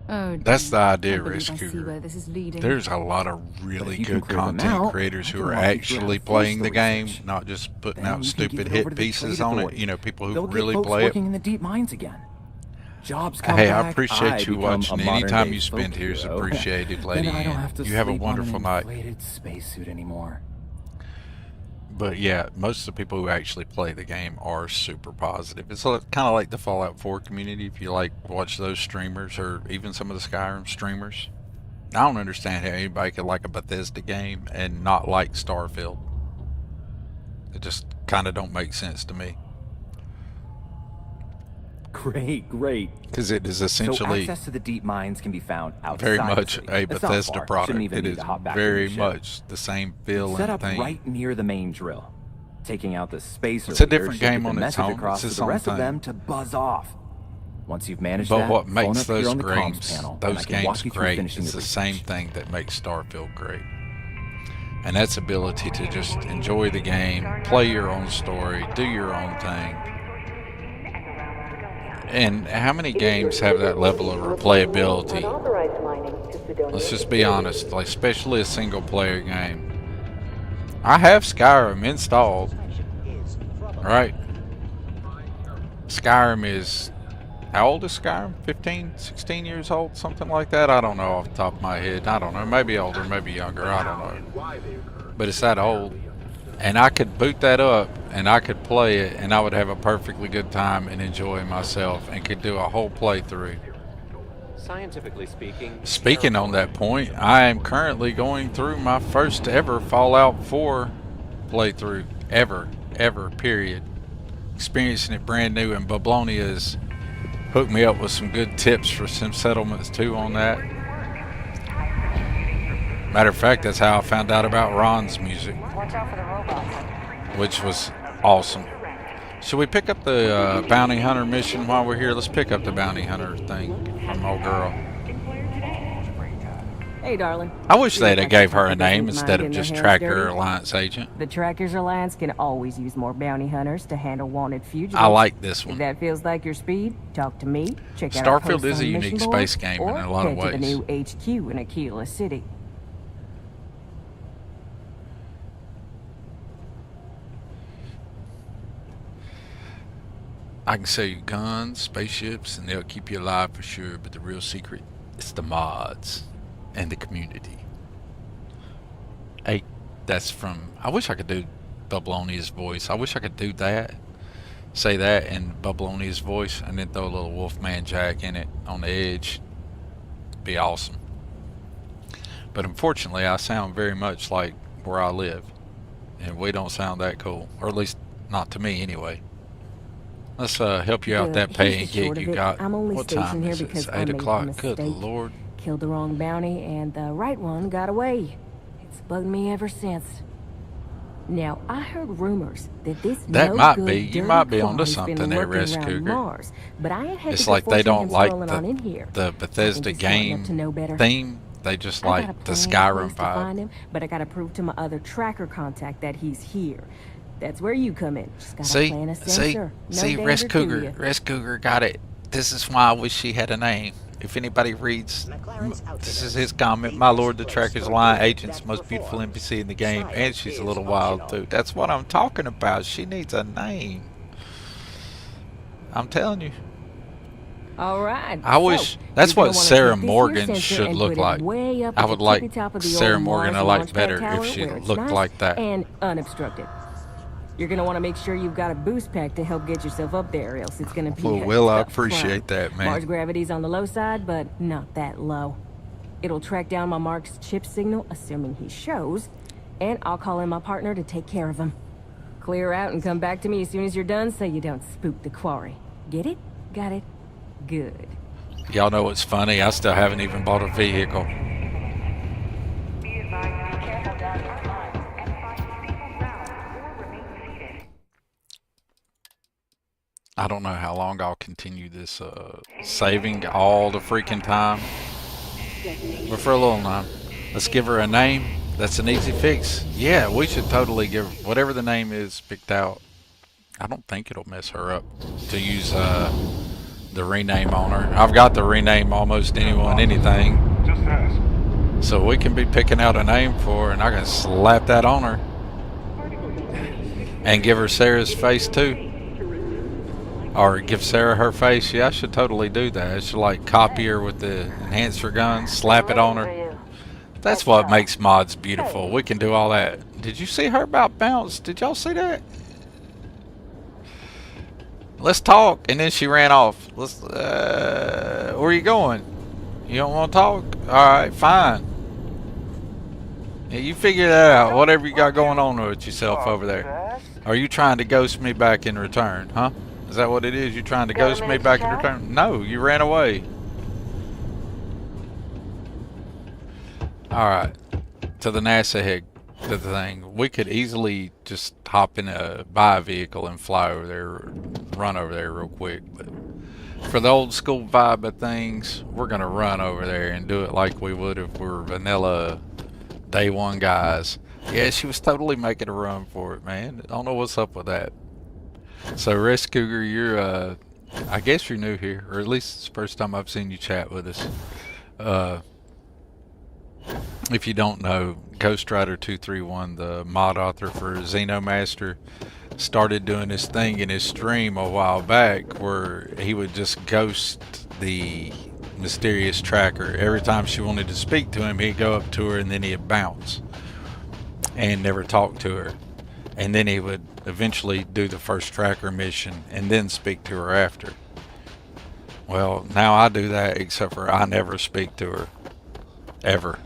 Oh, That's the idea, I believe Risk I see Cougar. where this is leading. There's a lot of really you can good clear them content out, creators I who can are walk you through how to actually finish playing the the game, research. not just putting Then out you can give stupid it over hit to the pieces trade on it. authority. You know, people who They'll get really folks play it. working in the deep mines again. Jobs come Hey, back, I appreciate you become watching. a Anytime modern-day you spend folk here is hero. appreciated, lady. Then I don't have to And you have a sleep on wonderful an night. inflated spacesuit anymore. But yeah, most of the people who actually play the game are super positive. It's kind of like the Fallout 4 community. If you like watch those streamers or even some of the Skyrim streamers, I don't understand how anybody could like a Bethesda game and not like Starfield. It just kind of don't make sense to me. Great. Because it is So essentially access to the deep mines can be found outside very the much city. a It's not Bethesda far. product. Shouldn't even It need is to hop back in very the ship. much the same feel Set and up thing. right near the main drill. Taking out the spacer It's a layer different should get game the on its message own. across It's to its the own rest of thing. them to buzz off. Once you've managed But that, what phone makes up here those on the comms games, panel, and I those can walk games you through great, finishing is the research. same thing that makes Starfield great. And that's ability to just enjoy the game, play your own story, do your own thing. And how many games have that level of replayability? Unauthorized mining to Sidonia. Let's just be honest, like especially a single player game. I have Skyrim installed, right? Skyrim is, how old is Skyrim? 15, 16 years old, something like that? I don't know off the top of my head. I don't know, maybe older, maybe younger, I don't know. But it's that old. And I could boot that up and I could play it and I would have a perfectly good time and enjoy myself and could do a whole playthrough. Scientifically speaking. Speaking on that point, I am currently going through my first ever Fallout 4 playthrough ever, period. Experiencing it brand new, and Bablonia has hooked me up with some good tips for some settlements too on that. Matter of fact, that's how I found out about Ron's music, Watch out for the robots. which was awesome. Should we pick up the bounty hunter mission while we're here? Let's pick up the bounty hunter thing from old girl. Hey, darling. I wish they'd have Like gave her a doesn't name mind instead of getting their just hands Tracker dirty. Alliance Agent. The Trackers Alliance can always use more bounty hunters to handle wanted fugitives. I like this If one. that feels like your speed, talk to me. Check out our Starfield posts is a on unique Mission Board, space game or in a lot of head to the ways. new HQ in Aquila City. I can sell you guns, spaceships, and they'll keep you alive for sure, but the real secret is the mods and the community. Hey, that's from, I wish I could do Bublonia's voice. I wish I could do that. Say that in Bublonia's voice and then throw a little Wolfman Jack in it on the edge. Be awesome. But unfortunately, I sound very much like where I live. And we don't sound that cool. Or at least, not to me anyway. Let's help you out that pay and gig you got. I'm only What stationed time here is it? because It's I 8 made a o'clock. mistake. Good Lord. Killed the wrong bounty, and the right one got away. It's bugged me ever since. Now, I heard rumors that this That might no-good be. You dirty might be claw onto has been something there, lurking Res around Cougar. Mars, but I ain't had It's the like they good fortune don't him like strolling on in here. the Bethesda he's smart enough game to know better. theme. They just I got like a the plan Skyrim place to find vibe. him, but I gotta prove to my other tracker contact that he's here. That's where you come in. Just gotta See, plan a sensor. No see, Res danger to Cougar, you. Res Cougar got it. This is why I wish she had a name. If anybody reads, this is his comment. My lord, the Tracker's Alliance agent's most beautiful NPC in the game, and she's a little wild too. That's what I'm talking about. She needs a name. I'm telling you. All right. I wish that's you're what gonna wanna Sarah take this here Morgan sensor should and look put it like. way up I at would the like tippy-top of the Sarah old Morgan. Mars I like launch better pad if tower she where it's looked nice like that. and unobstructed. You're gonna want to make sure you've got a boost pack to help get yourself up there, or else it's gonna be Well, a Will, I tough appreciate climb. that, man. Mars gravity's on the low side, but not that low. It'll track down my Mark's chip signal, assuming he shows, and I'll call in my partner to take care of him. Clear out and come back to me as soon as you're done so you don't spook the quarry. Get it? Got it? Good. Y'all know what's funny? I still haven't even bought a vehicle. I don't know how long I'll continue this saving all the freaking time. But for a little time, let's give her a name. That's an easy fix. Yeah, we should totally give whatever the name is picked out. I don't think it'll mess her up to use the rename on her. I've got the rename almost anyone, anything. Just ask. So we can be picking out a name for her, and I can slap that on her. And give her Sarah's face too. Or give Sarah her face. Yeah, I should totally do that. I should like copy her with the enhancer gun, slap it on her. That's what makes mods beautiful. We can do all that. Did you see her about bounce? Did y'all see that? Let's talk. And then she ran off. Let's. Where are you going? You don't want to talk? Alright, fine. Yeah, you figure that out. Whatever you got going on with yourself over there. Are you trying to ghost me back in return, huh? Is that what it is? You trying to ghost me back in return? No, you ran away. Alright. To the NASA head, to the thing. We could easily just hop in buy a vehicle and fly over there, run over there real quick. But for the old school vibe of things, we're going to run over there and do it like we would if we were vanilla day one guys. Yeah, she was totally making a run for it, man. I don't know what's up with that. So, Rest Cougar, you're, I guess you're new here, or at least it's the first time I've seen you chat with us. If you don't know, Ghost Rider 231, the mod author for Xeno Master, started doing this thing in his stream a while back where he would just ghost the mysterious tracker. Every time she wanted to speak to him, he'd go up to her and then he'd bounce and never talk to her. And then he would eventually do the first tracker mission and then speak to her after. Well, now I do that, except for I never speak to her. Ever.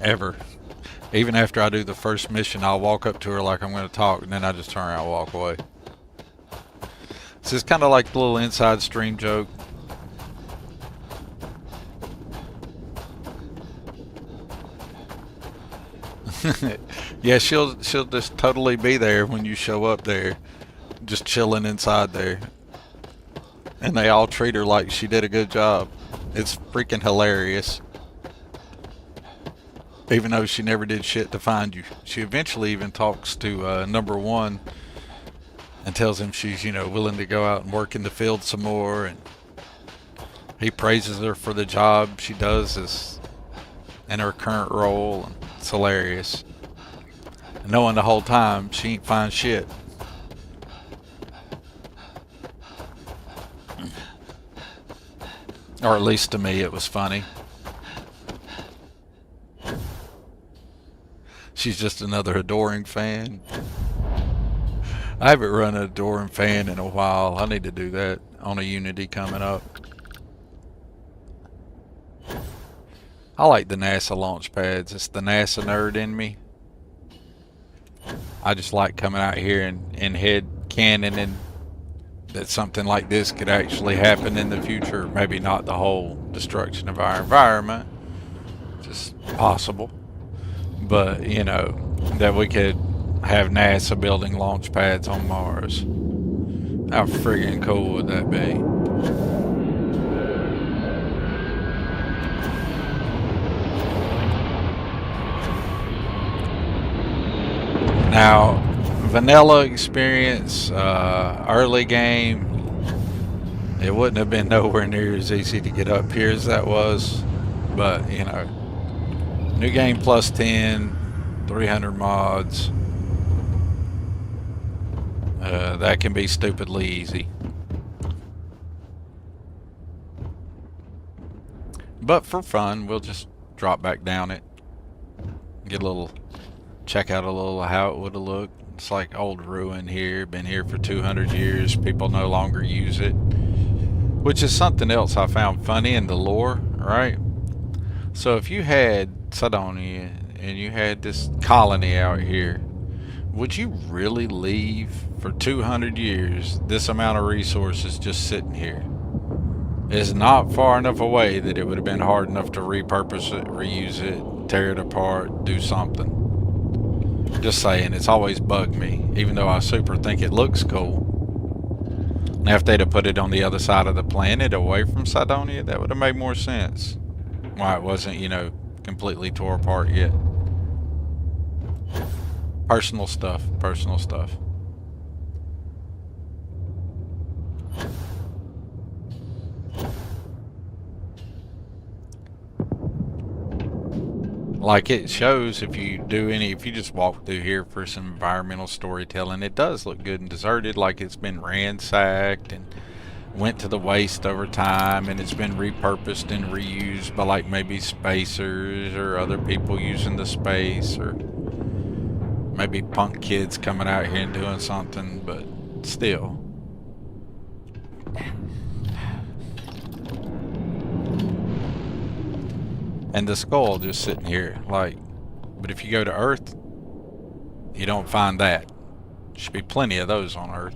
Ever. Even after I do the first mission, I'll walk up to her like I'm going to talk, and then I just turn around and walk away. So it's kind of like the little inside stream joke. Yeah, she'll just totally be there when you show up there, just chilling inside there, and they all treat her like she did a good job. It's freaking hilarious. Even though she never did shit to find you, she eventually even talks to number one and tells him she's, you know, willing to go out and work in the field some more, and he praises her for the job she does in her current role, and it's hilarious. And knowing the whole time she ain't find shit. Or at least to me it was funny. She's just another adoring fan. I haven't run an adoring fan in a while. I need to do that on a Unity coming up. I like the NASA launch pads. It's the NASA nerd in me. I just like coming out here and head canoning that something like this could actually happen in the future. Maybe not the whole destruction of our environment. Just possible. But, you know, that we could have NASA building launch pads on Mars. How friggin' cool would that be? Now, vanilla experience, early game, it wouldn't have been nowhere near as easy to get up here as that was. But, you know, new game plus 10, 300 mods. That can be stupidly easy. But for fun, we'll just drop back down it. Get a little, check out a little how it would have looked. It's like old ruin here, been here for 200 years. People no longer use it. Which is something else I found funny in the lore, right? So if you had Sidonia and you had this colony out here would you really leave for 200 years this amount of resources just sitting here? It's not far enough away that it would have been hard enough to repurpose it, reuse it, tear it apart, do something. Just saying, it's always bugged me, even though I super think it looks cool. Now, if they'd have put it on the other side of the planet, away from Cydonia, that would have made more sense. Why it wasn't, you know, completely tore apart yet. Personal stuff, personal stuff. Like it shows if you just walk through here for some environmental storytelling, it does look good and deserted, like it's been ransacked and went to the waste over time, and it's been repurposed and reused by like maybe spacers or other people using the space, or maybe punk kids coming out here and doing something, but still. And the skull just sitting here, like, but if you go to Earth, you don't find that. There should be plenty of those on Earth.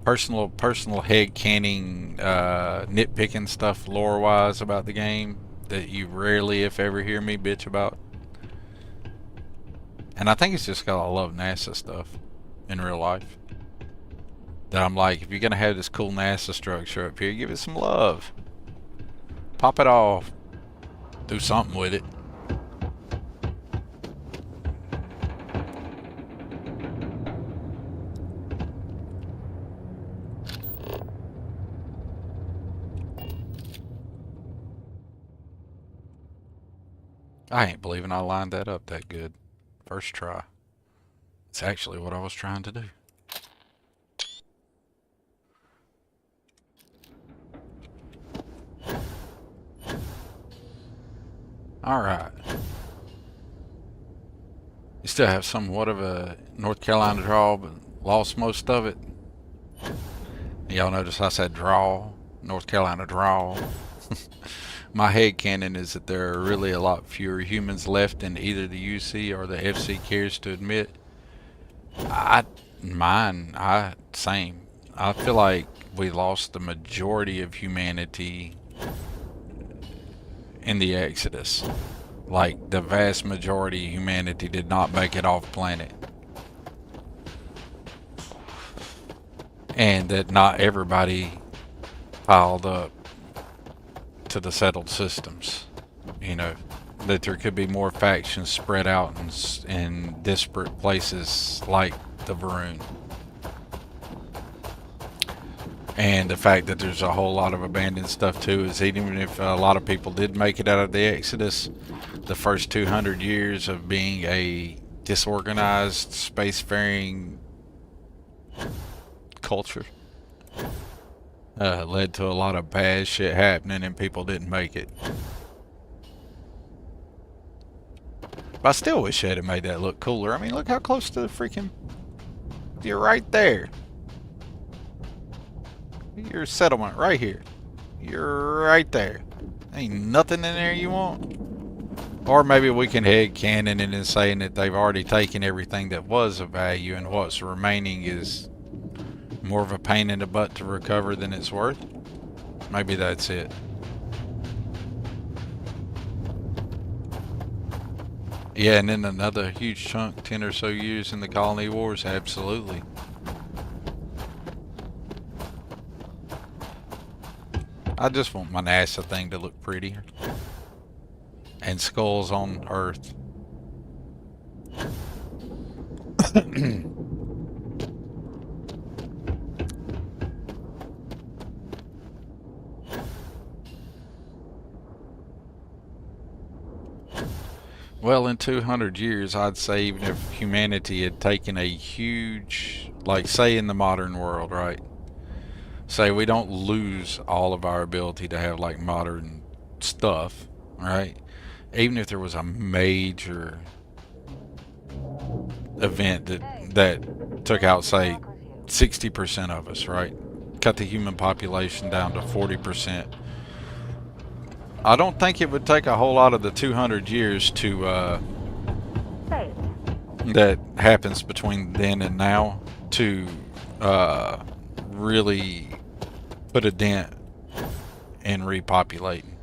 Personal head canning, nitpicking stuff lore-wise about the game that you rarely, if ever, hear me bitch about. And I think it's just because I love NASA stuff in real life. That I'm like, if you're gonna have this cool NASA structure up here, give it some love. Pop it off. Do something with it. I ain't believing I lined that up that good. First try. It's actually what I was trying to do. Alright. You still have somewhat of a North Carolina drawl, but lost most of it. Y'all notice I said drawl, North Carolina drawl. My headcanon is that there are really a lot fewer humans left than either the UC or the FC cares to admit. Same. I feel like we lost the majority of humanity in the Exodus. Like, the vast majority of humanity did not make it off planet. And that not everybody piled up to the settled systems. You know, that there could be more factions spread out in disparate places like the Varun. And the fact that there's a whole lot of abandoned stuff too is even if a lot of people did make it out of the Exodus, the first 200 years of being a disorganized spacefaring culture led to a lot of bad shit happening and people didn't make it. But I still wish they'd have made that look cooler. I mean, look how close to the freaking... You're right there. Your settlement right here. You're right there. Ain't nothing in there you want. Or maybe we can head canon in and saying that they've already taken everything that was of value and what's remaining is more of a pain in the butt to recover than it's worth. Maybe that's it. Yeah, and then another huge chunk, 10 or so years in the colony wars, absolutely. I just want my NASA thing to look prettier. And skulls on Earth. Well, in 200 years, I'd say even if humanity had taken a huge, like say in the modern world, right? Say we don't lose all of our ability to have like modern stuff, right? Even if there was a major event that took out, say, 60% of us, right? Cut the human population down to 40%. I don't think it would take a whole lot of the 200 years to that happens between then and now to really put a dent in repopulating.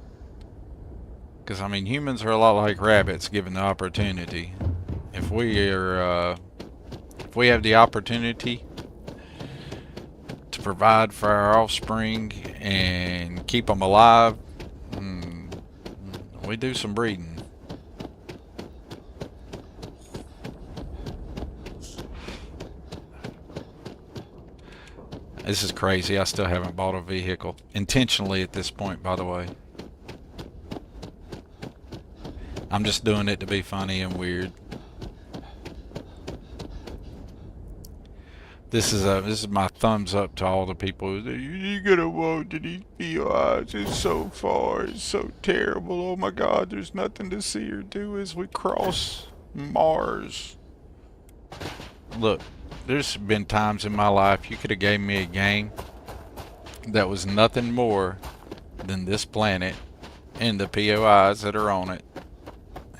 Because I mean, humans are a lot like rabbits given the opportunity. If we have the opportunity to provide for our offspring and keep them alive, we do some breeding. This is crazy. I still haven't bought a vehicle. Intentionally at this point, by the way. I'm just doing it to be funny and weird. This is my thumbs up to all the people. You gotta walk to these POIs. It's so far. It's so terrible. Oh my God, there's nothing to see or do as we cross Mars. Look, there's been times in my life you could have gave me a game that was nothing more than this planet and the POIs that are on it,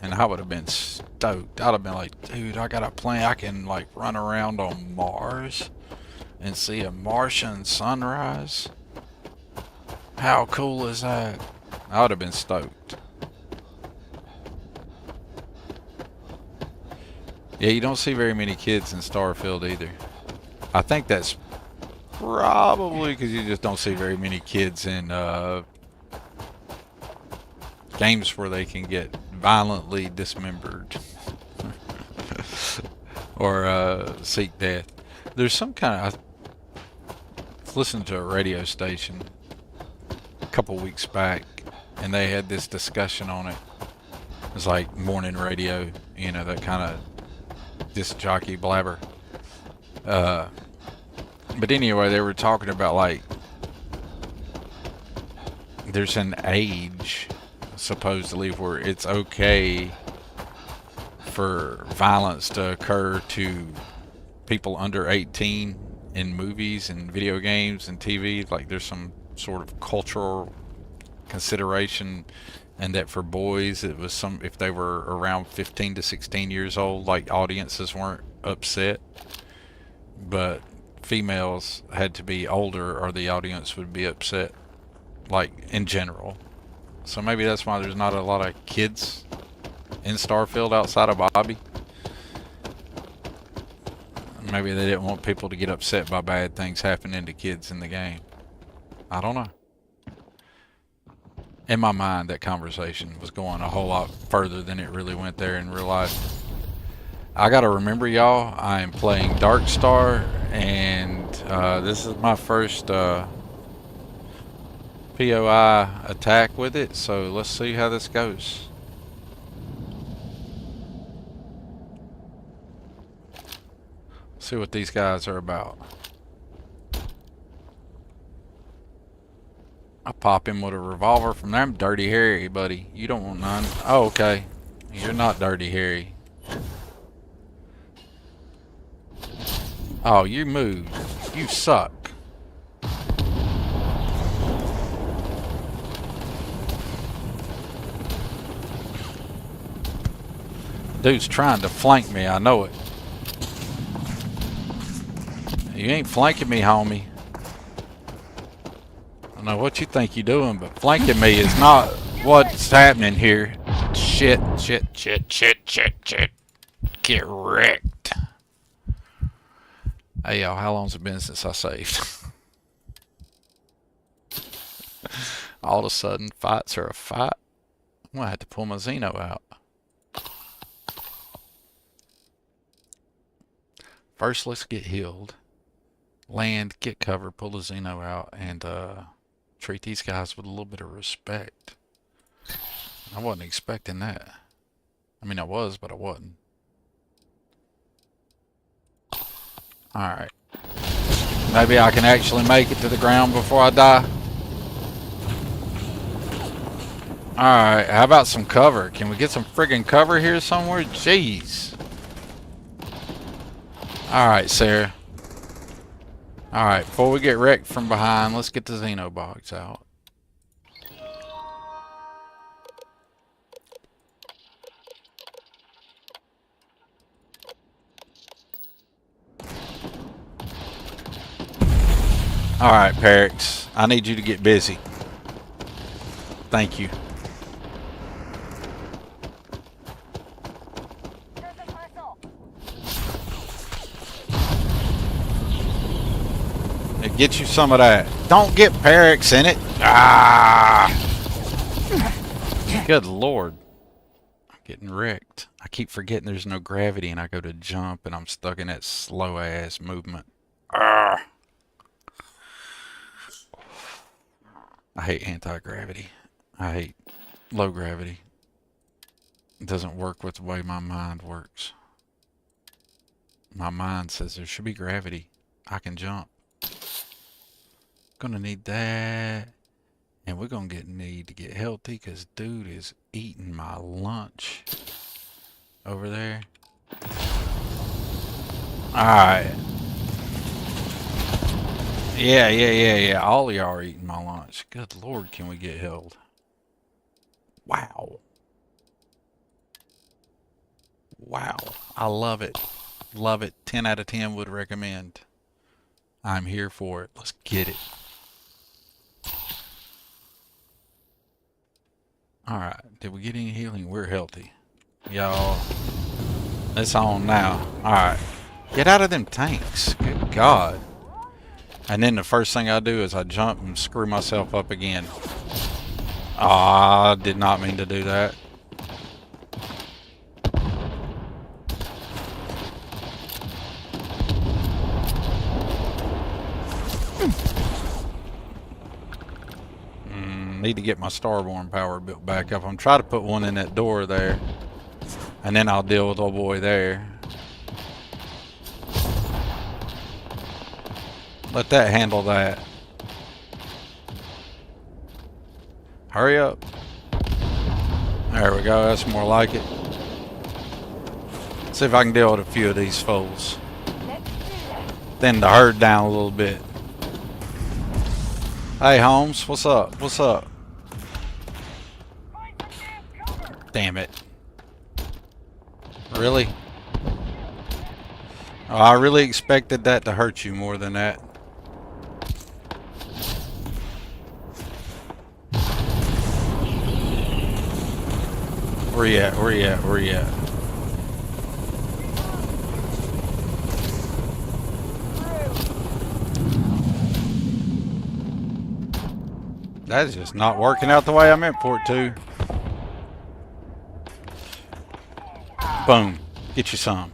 and I would have been stoked. I'd have been like, dude, I got a plane. I can like run around on Mars and see a Martian sunrise. How cool is that? I would have been stoked. Yeah, you don't see very many kids in Starfield either. I think that's probably because you just don't see very many kids in games where they can get violently dismembered or seek death. There's some kind of... I listened to a radio station a couple weeks back, and they had this discussion on it. It was like morning radio, you know, that kind of disc jockey blabber. But anyway, they were talking about like there's an age supposedly where it's okay for violence to occur to people under 18 in movies and video games and TV. Like there's some sort of cultural consideration, and that for boys it was some, if they were around 15 to 16 years old, like audiences weren't upset, but females had to be older or the audience would be upset, like in general. So maybe that's why there's not a lot of kids in Starfield outside of Bobby. Maybe they didn't want people to get upset by bad things happening to kids in the game. I don't know. In my mind, that conversation was going a whole lot further than it really went there in real life. I gotta remember, y'all, I am playing Darkstar, and this is my first POI attack with it, so let's see how this goes. See what these guys are about. I pop him with a revolver from there. I'm Dirty Harry, buddy. You don't want none. Oh, okay. You're not Dirty Harry. Oh, you moved. You suck. Dude's trying to flank me, I know it. You ain't flanking me, homie. I don't know what you think you're doing, but flanking me is not what's happening here. Shit. Get wrecked. Hey, y'all, how long's it been since I saved? All of a sudden, fights are a fight. I'm gonna have to pull my Xeno out. First, let's get healed. Land, get cover, pull the Xeno out, and treat these guys with a little bit of respect. I wasn't expecting that. I mean, I was, but I wasn't. Alright. Maybe I can actually make it to the ground before I die. Alright, how about some cover? Can we get some friggin' cover here somewhere? Jeez. Alright, Sarah. Alright, before we get wrecked from behind, let's get the Xeno box out. Alright, Perix. I need you to get busy. Thank you. It gets you some of that. Don't get Perix in it. Ah! Good lord. I'm getting wrecked. I keep forgetting there's no gravity and I go to jump and I'm stuck in that slow ass movement. Ah! I hate anti-gravity. I hate low gravity. It doesn't work with the way my mind works. My mind says there should be gravity. I can jump. Gonna need that. And we're gonna need to get healthy because dude is eating my lunch over there. Alright. Yeah. All of y'all are eating my lunch. Good lord, can we get held? Wow. Wow. I love it. Love it. 10 out of 10 would recommend. I'm here for it. Let's get it. Alright. Did we get any healing? We're healthy. Y'all. It's on now. Alright. Get out of them tanks. Good God. And then the first thing I do is I jump and screw myself up again. Ah, I did not mean to do that. Need to get my Starborn power built back up. I'm trying to put one in that door there. And then I'll deal with old boy there. Let that handle that. Hurry up. There we go. That's more like it. See if I can deal with a few of these foes. Thin the herd down a little bit. Hey Holmes, what's up? What's up? Damn it. Really? Oh, I really expected that to hurt you more than that. Where you at? Where you at? Where you at? That is just not working out the way I meant for it to. Boom. Get you some.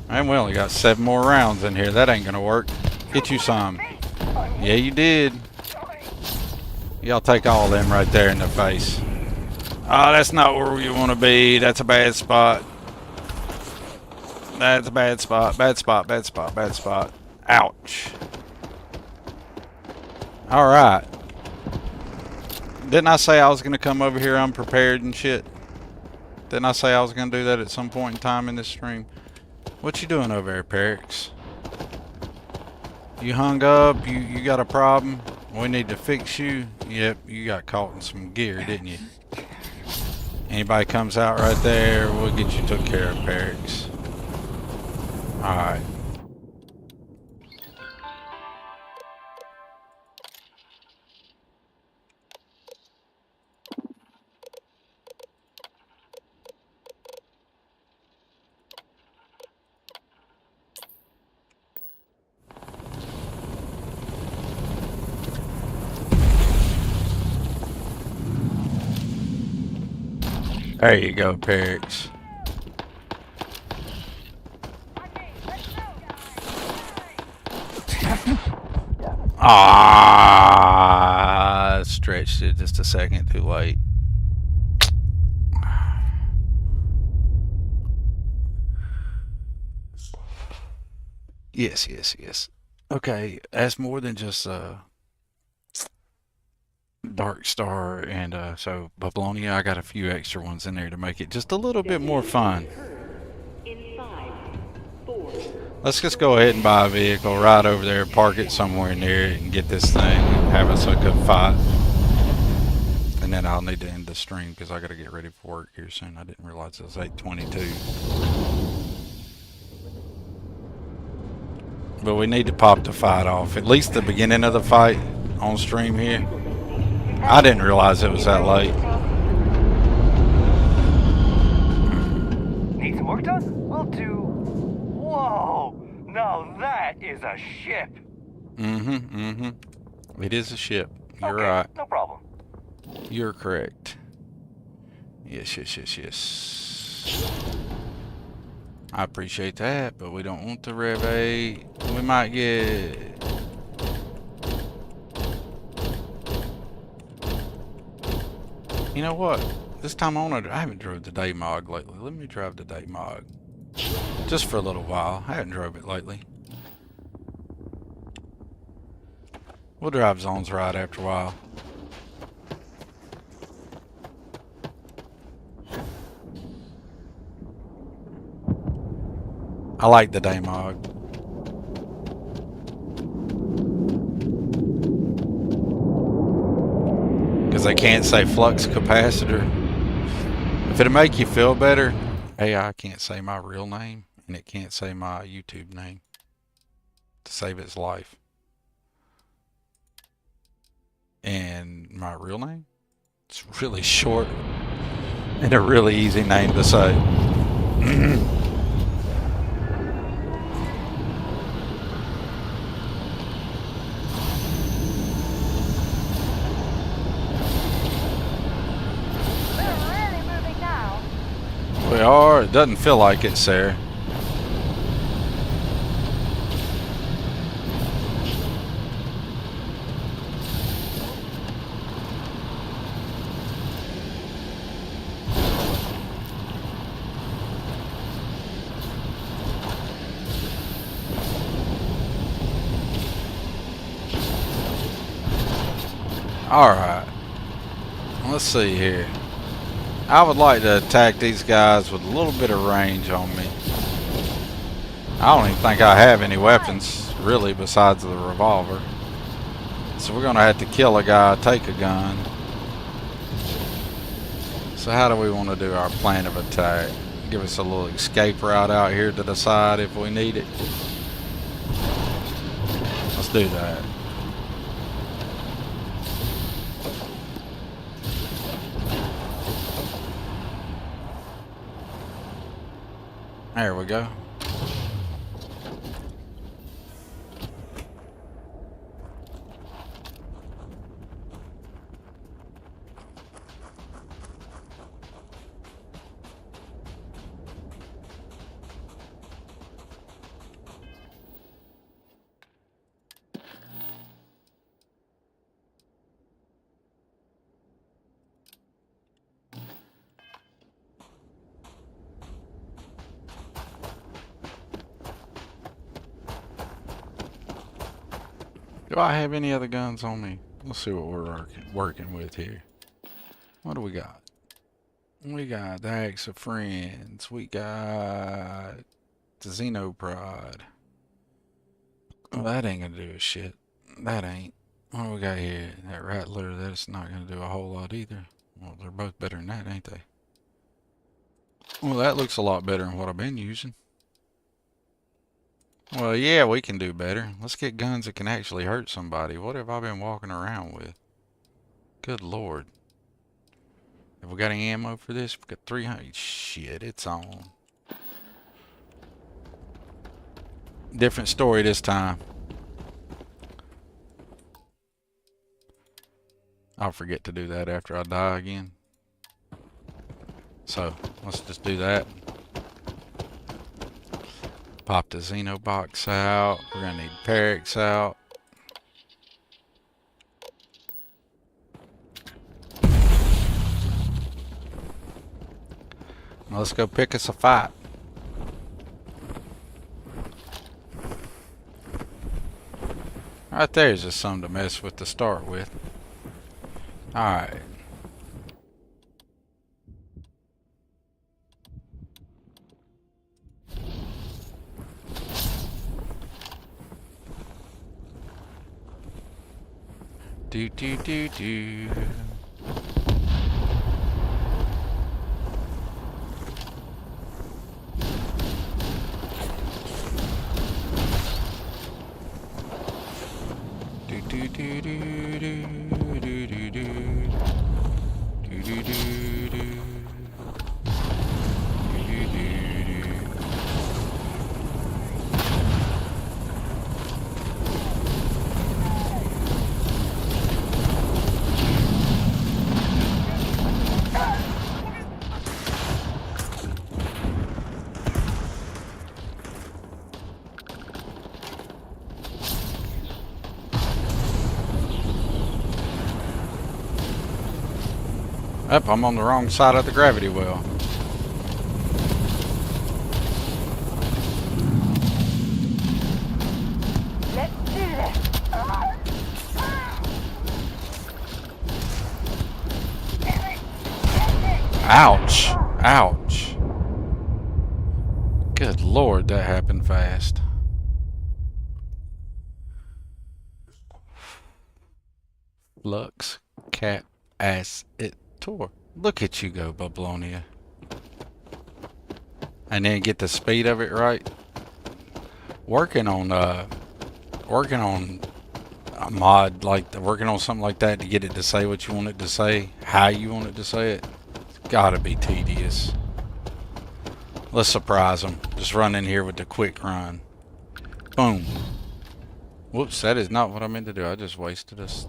And we only got 7 more rounds in here. That ain't gonna work. Get you some. Yeah, you did. Y'all take all of them right there in the face. Oh, that's not where you want to be. That's a bad spot. That's a bad spot. Bad spot. Bad spot. Bad spot. Ouch. Alright. Didn't I say I was going to come over here unprepared and shit? Didn't I say I was going to do that at some point in time in this stream? What you doing over there, Perix? You hung up? You got a problem? We need to fix you? Yep, you got caught in some gear, didn't you? Anybody comes out right there, we'll get you took care of, Perix. Alright. There you go, Perix. Ah, stretched it just a second too late. Yes. Okay, that's more than just Darkstar and so Babylonia. I got a few extra ones in there to make it just a little bit more fun. Let's just go ahead and buy a vehicle, ride over there, park it somewhere near it, and get this thing and have us a good fight. And then I'll need to end the stream because I got to get ready for work here soon. I didn't realize it was 8:22. But we need to pop the fight off. At least the beginning of the fight on stream here. I didn't realize it was that late. Need some work done? We'll do... Whoa! Now that is a ship! It is a ship. You're okay, right. No problem. You're correct. Yes. I appreciate that, but we don't want the Rev 8. We might get... You know what? This time I haven't drove the day mod lately. Let me drive the day mod. Just for a little while. I haven't drove it lately. We'll drive Zones right after a while. I like the day mod. Because they can't say flux capacitor. If it'll make you feel better, AI can't say my real name, and it can't say my YouTube name to save its life. And my real name? It's really short and a really easy name to say. We are. It doesn't feel like it, Sarah. Alright. Let's see here. I would like to attack these guys with a little bit of range on me. I don't even think I have any weapons, really, besides the revolver. So we're going to have to kill a guy, take a gun. So how do we want to do our plan of attack? Give us a little escape route out here to the side if we need it. Let's do that. There we go. Do I have any other guns on me? Let's see what we're working with here. What do we got? We got the Axe of Friends. We got the Xenoprod. Well, that ain't gonna do a shit. That ain't. What do we got here? That Rattler, that's not gonna do a whole lot either. Well, they're both better than that, ain't they? Well, that looks a lot better than what I've been using. Well, yeah, we can do better. Let's get guns that can actually hurt somebody. What have I been walking around with? Good lord. Have we got any ammo for this? We got 300. Shit, it's on. Different story this time. I'll forget to do that after I die again. So, let's just do that. Pop the Xeno box out. We're gonna need Perix out. Now let's go pick us a fight. Right there's just something to mess with to start with. Alright. Do do do do. Yep, I'm on the wrong side of the gravity well. Let's do this. Ouch. Ouch. Good lord, that happened fast. Lux, cap, ass, it tore. Look at you go, Bablonia. And then get the speed of it right. Working on a mod, like working on something like that to get it to say what you want it to say, how you want it to say it. It's gotta be tedious. Let's surprise them. Just run in here with the quick run. Boom. Whoops, that is not what I meant to do. I just wasted us.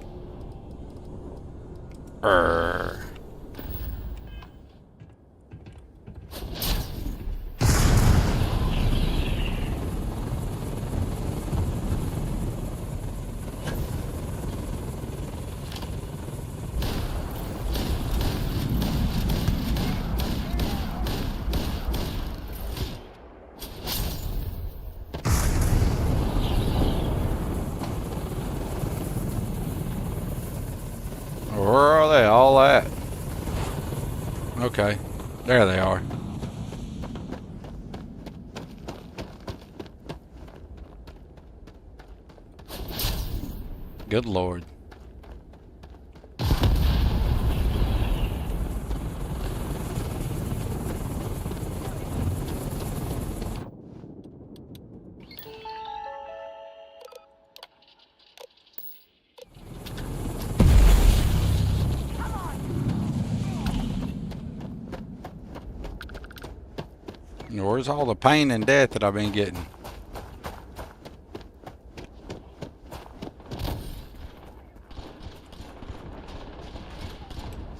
Where are they all at? Okay, there they are. Good lord. Where's all the pain and death that I've been getting?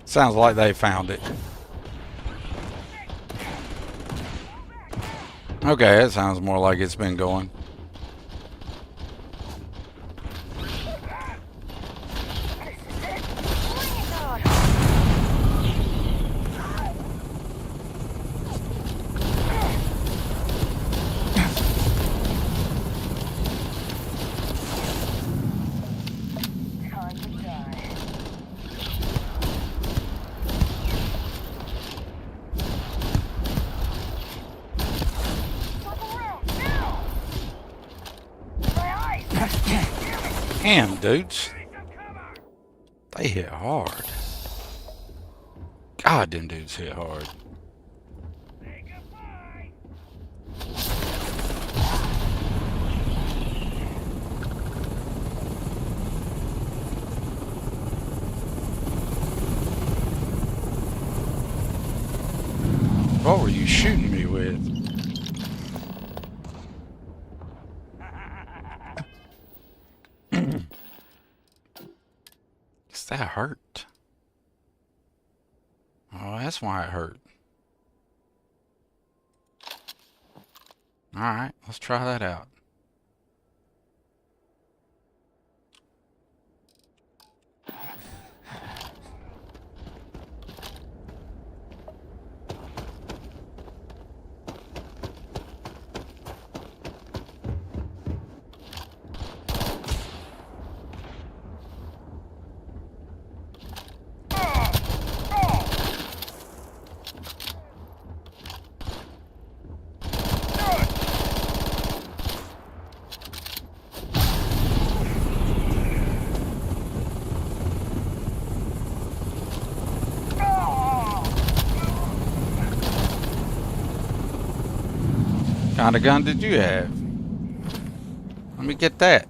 Sounds like they found it. Okay, that sounds more like it's been going. Damn, dudes. They hit hard. God, them dudes hit hard. What were you shooting me with? That hurt. Oh, that's why it hurt. Alright, let's try that out. What kind of gun did you have? Let me get that.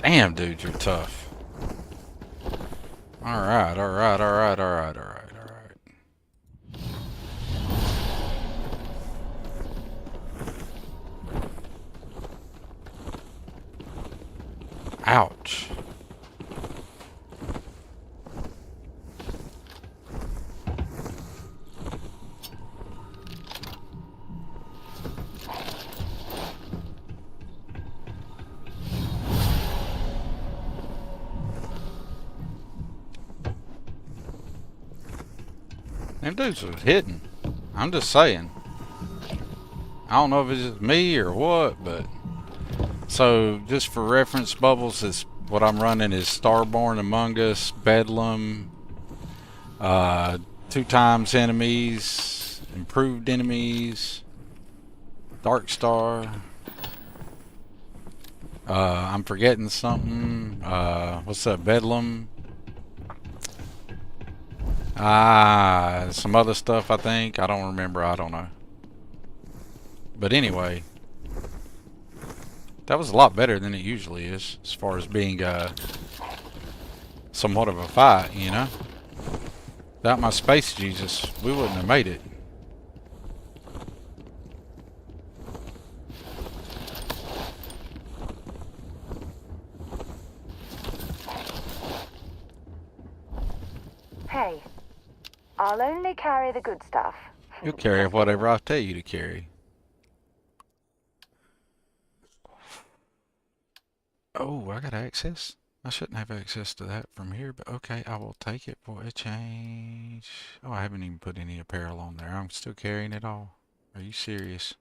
Damn, dude, you're tough. Alright, alright, alright, alright, alright, alright. Ouch. Them dudes was hitting. I'm just saying. I don't know if it's just me or what, but... So, just for reference, Bubbles, is what I'm running is Starborn, Among Us, Bedlam, 2 times enemies, improved enemies, Darkstar. I'm forgetting something. What's that? Bedlam. Some other stuff, I think. I don't remember. I don't know. But anyway, that was a lot better than it usually is, as far as being somewhat of a fight, you know? Without my Space Jesus, we wouldn't have made it. Hey, I'll only carry the good stuff. You'll carry whatever I tell you to carry. Oh, I got access? I shouldn't have access to that from here, but okay, I will take it for a change. Oh, I haven't even put any apparel on there. I'm still carrying it all. Are you serious?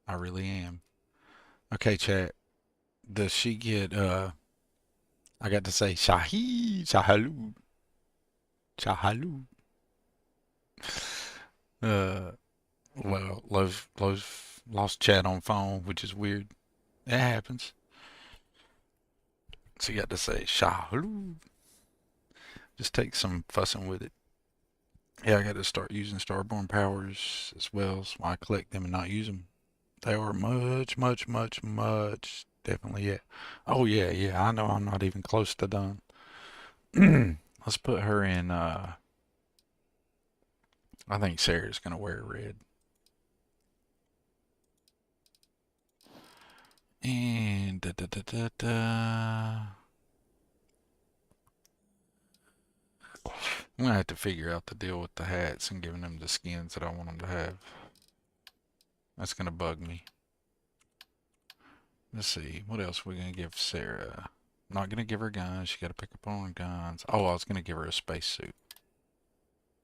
I really am. Okay, chat. Does she get, I got to say, Shahi, Shahalu. Shahalu. Well, lost chat on phone, which is weird. It happens. So you got to say Shahalu. Just take some fussing with it. Yeah, I got to start using Starborn powers as well, so I collect them and not use them. They are much, definitely, yeah. Oh, yeah, I know I'm not even close to done. Let's put her in, I think Sarah's going to wear red. And I'm going to have to figure out the deal with the hats and giving them the skins that I want them to have. That's going to bug me. Let's see, what else are we going to give Sarah? I'm not going to give her guns. She got to pick up on guns. Oh, I was going to give her a spacesuit.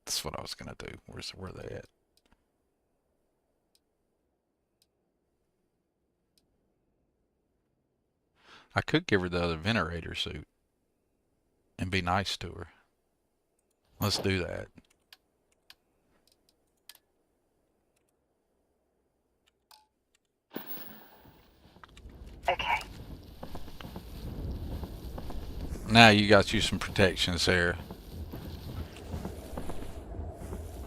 That's what I was going to do. Where they at? I could give her the other Venerator suit and be nice to her. Let's do that. Okay. Now you got you some protection, Sarah.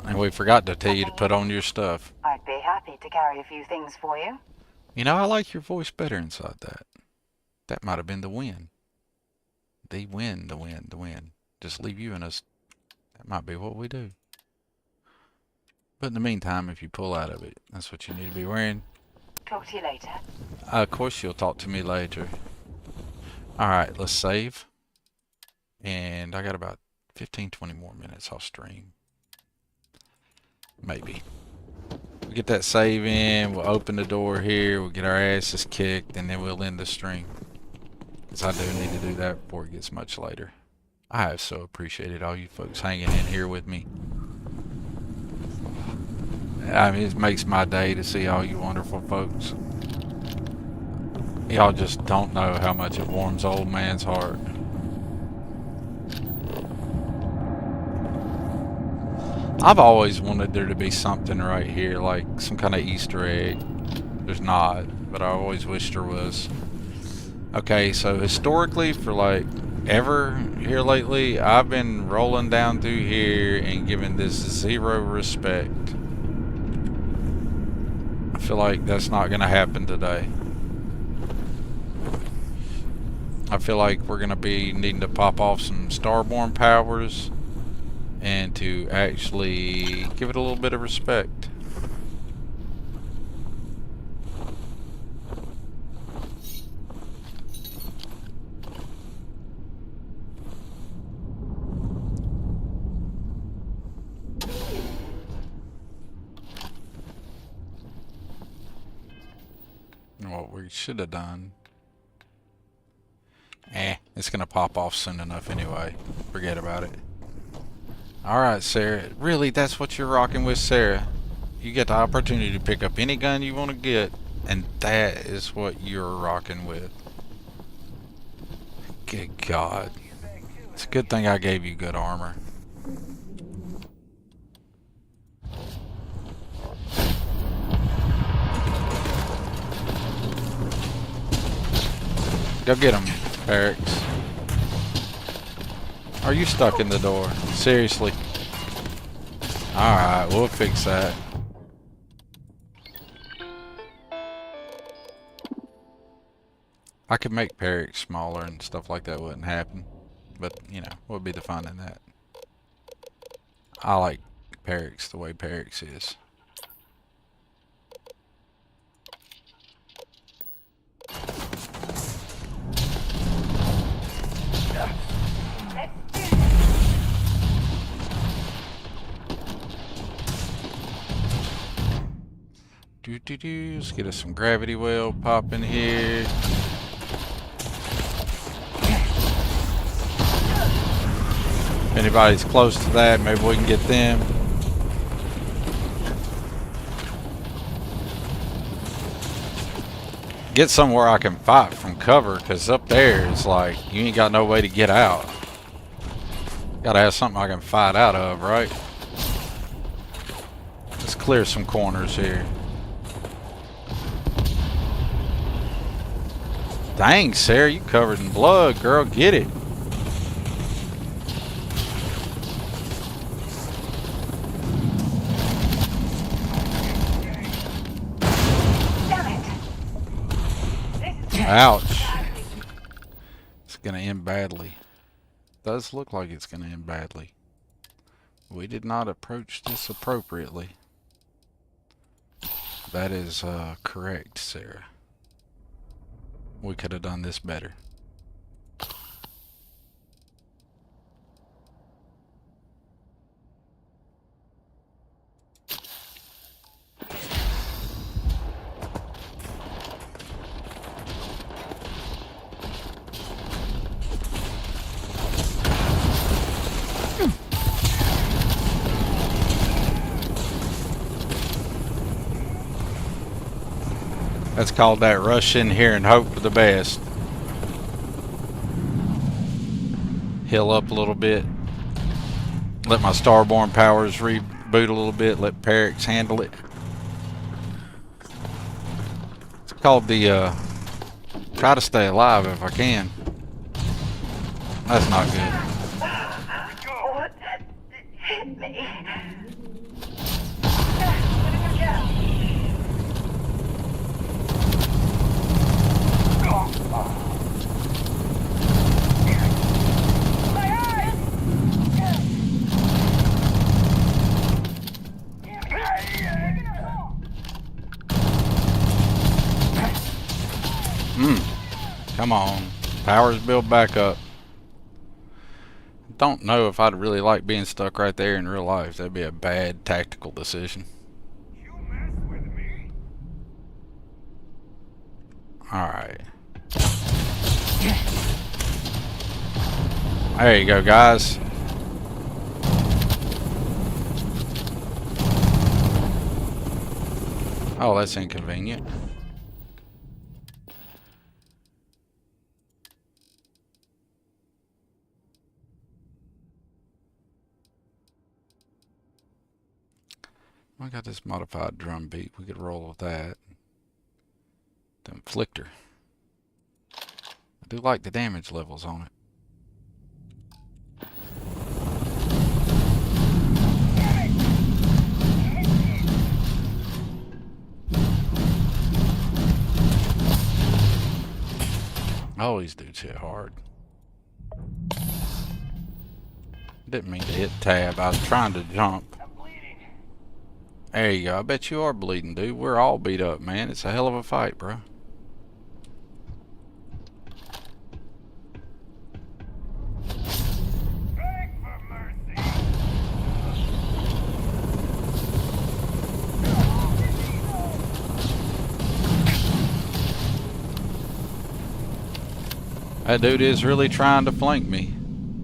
And we forgot to tell you to put on your stuff. I'd be happy to carry a few things for you. You know, I like your voice better inside that. That might have been the win. The win. Just leave you in us. That might be what we do. But in the meantime, if you pull out of it, that's what you need to be wearing. Talk to you later. Of course you'll talk to me later. Alright, let's save. And I got about 15-20 more minutes I'll stream. Maybe. We'll get that save in, we'll open the door here, we'll get our asses kicked, and then we'll end the stream. Because I do need to do that before it gets much later. I have so appreciated all you folks hanging in here with me. I mean, it makes my day to see all you wonderful folks. Y'all just don't know how much it warms old man's heart. I've always wanted there to be something right here, like some kind of Easter egg. There's not, but I always wished there was. Okay, so historically, for like ever here lately, I've been rolling down through here and giving this zero respect. I feel like that's not going to happen today. I feel like we're going to be needing to pop off some starborn powers and to actually give it a little bit of respect. What we should have done. It's gonna pop off soon enough anyway. Forget about it. Alright, Sarah. Really, that's what you're rocking with, Sarah. You get the opportunity to pick up any gun you want to get, and that is what you're rocking with. Good God. It's a good thing I gave you good armor. Go get him, Barracks. Are you stuck in the door? Seriously? Alright, we'll fix that. I could make Barracks smaller and stuff like that wouldn't happen. But, you know, what would be the fun in that? I like Barracks the way Barracks is. Let's get us some gravity well popping here. If anybody's close to that, maybe we can get them. Get somewhere I can fight from cover, because up there it's like you ain't got no way to get out. Gotta have something I can fight out of, right? Let's clear some corners here. Dang, Sarah, you covered in blood, girl. Get it. Ouch. It's gonna end badly. Does look like it's gonna end badly. We did not approach this appropriately. That is correct, Sarah. We could have done this better. That's called that rush in here and hope for the best. Heal up a little bit. Let my starborn powers reboot a little bit. Let Barracks handle it. It's called the try to stay alive if I can. That's not good. What hit me? Come on. Powers build back up. Don't know if I'd really like being stuck right there in real life. That'd be a bad tactical decision. Alright. There you go, guys. Oh, that's inconvenient. I got this modified drum beat. We could roll with that. The inflictor. I do like the damage levels on it. I always do shit hard. Didn't mean to hit tab. I was trying to jump. There you go. I bet you are bleeding, dude. We're all beat up, man. It's a hell of a fight, bro. That dude is really trying to flank me.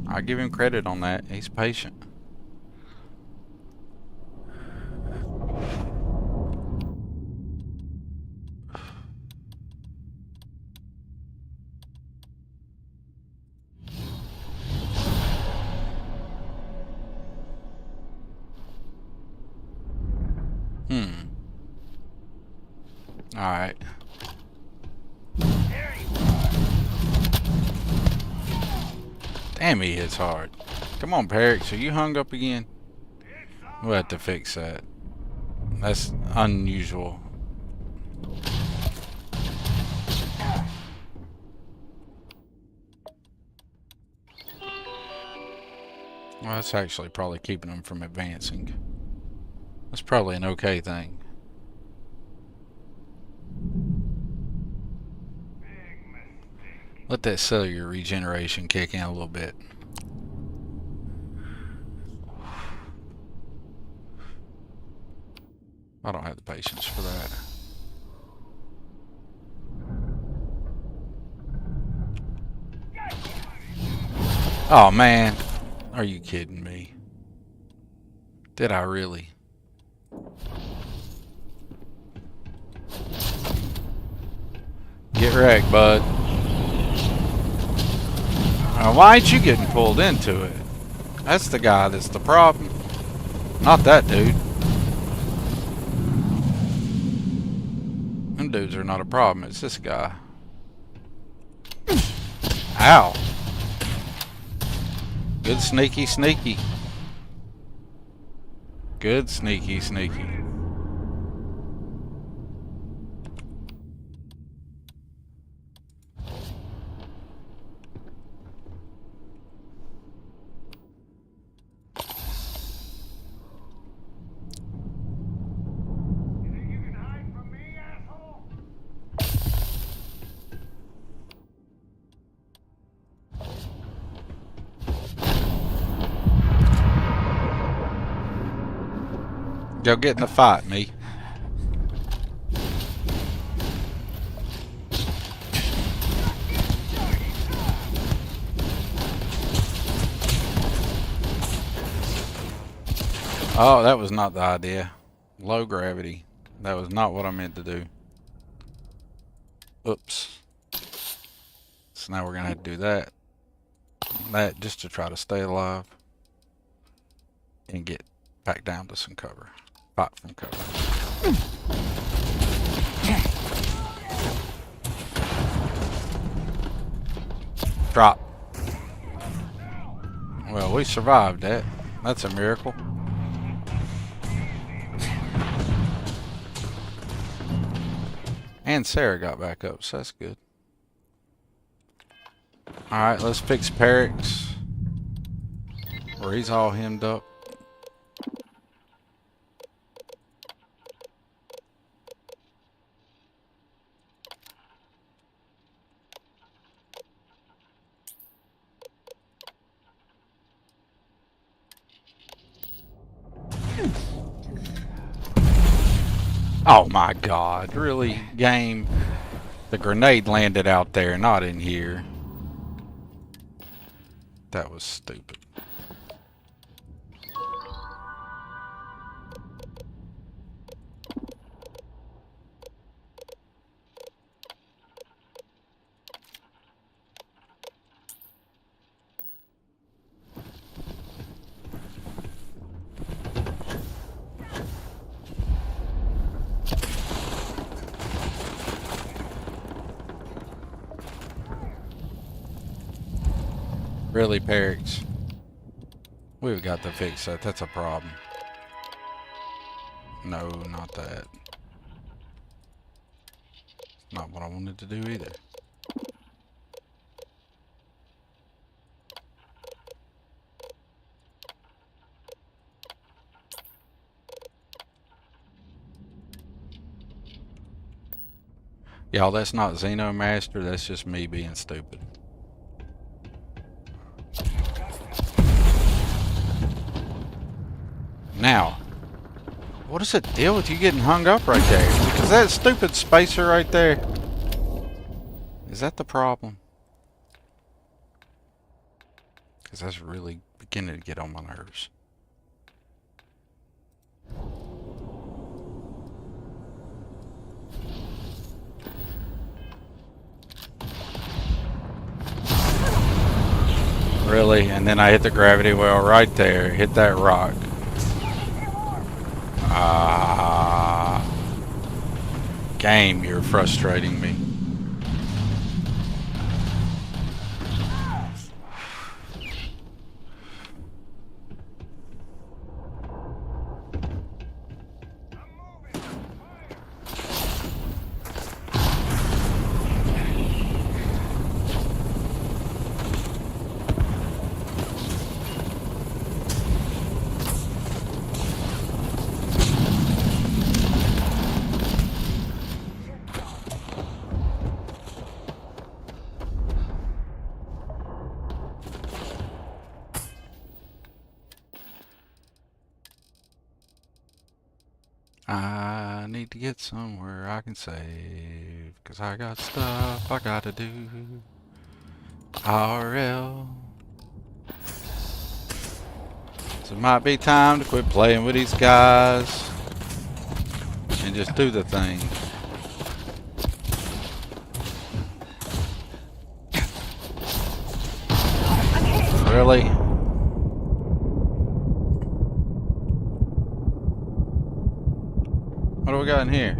I give him credit on that. He's patient. Alright. Damn, he hits hard. Come on, Perix, are you hung up again? We'll have to fix that. That's unusual. Well, that's actually probably keeping them from advancing. That's probably an okay thing. Let that cellular regeneration kick in a little bit. I don't have the patience for that. Oh man, are you kidding me? Did I really? Get wrecked, bud. Why ain't you getting pulled into it? That's the guy that's the problem. Not that dude. Them dudes are not a problem. It's this guy. Ow. Good sneaky sneaky. Good sneaky sneaky. Go get in the fight, me. Oh, that was not the idea. Low gravity. That was not what I meant to do. Oops. So now we're gonna have to do that. That just to try to stay alive. And get back down to some cover. Fight from cover. Drop. Well, we survived that. That's a miracle. And Sarah got back up, so that's good. Alright, let's fix Perix. Where he's all hemmed up. Oh my god, really? Game? The grenade landed out there, not in here. That was stupid. Really, Perix? We've got to fix that. That's a problem. No, not that. Not what I wanted to do either. Y'all, that's not Xeno Master, that's just me being stupid. Now, what is the deal with you getting hung up right there? Because that stupid spacer right there. Is that the problem? Because that's really beginning to get on my nerves. Really? And then I hit the gravity well right there. Hit that rock. Game, you're frustrating me. I need to get somewhere I can save, 'cause I got stuff I gotta do. RL. So it might be time to quit playing with these guys and just do the thing. Really? What do we got in here?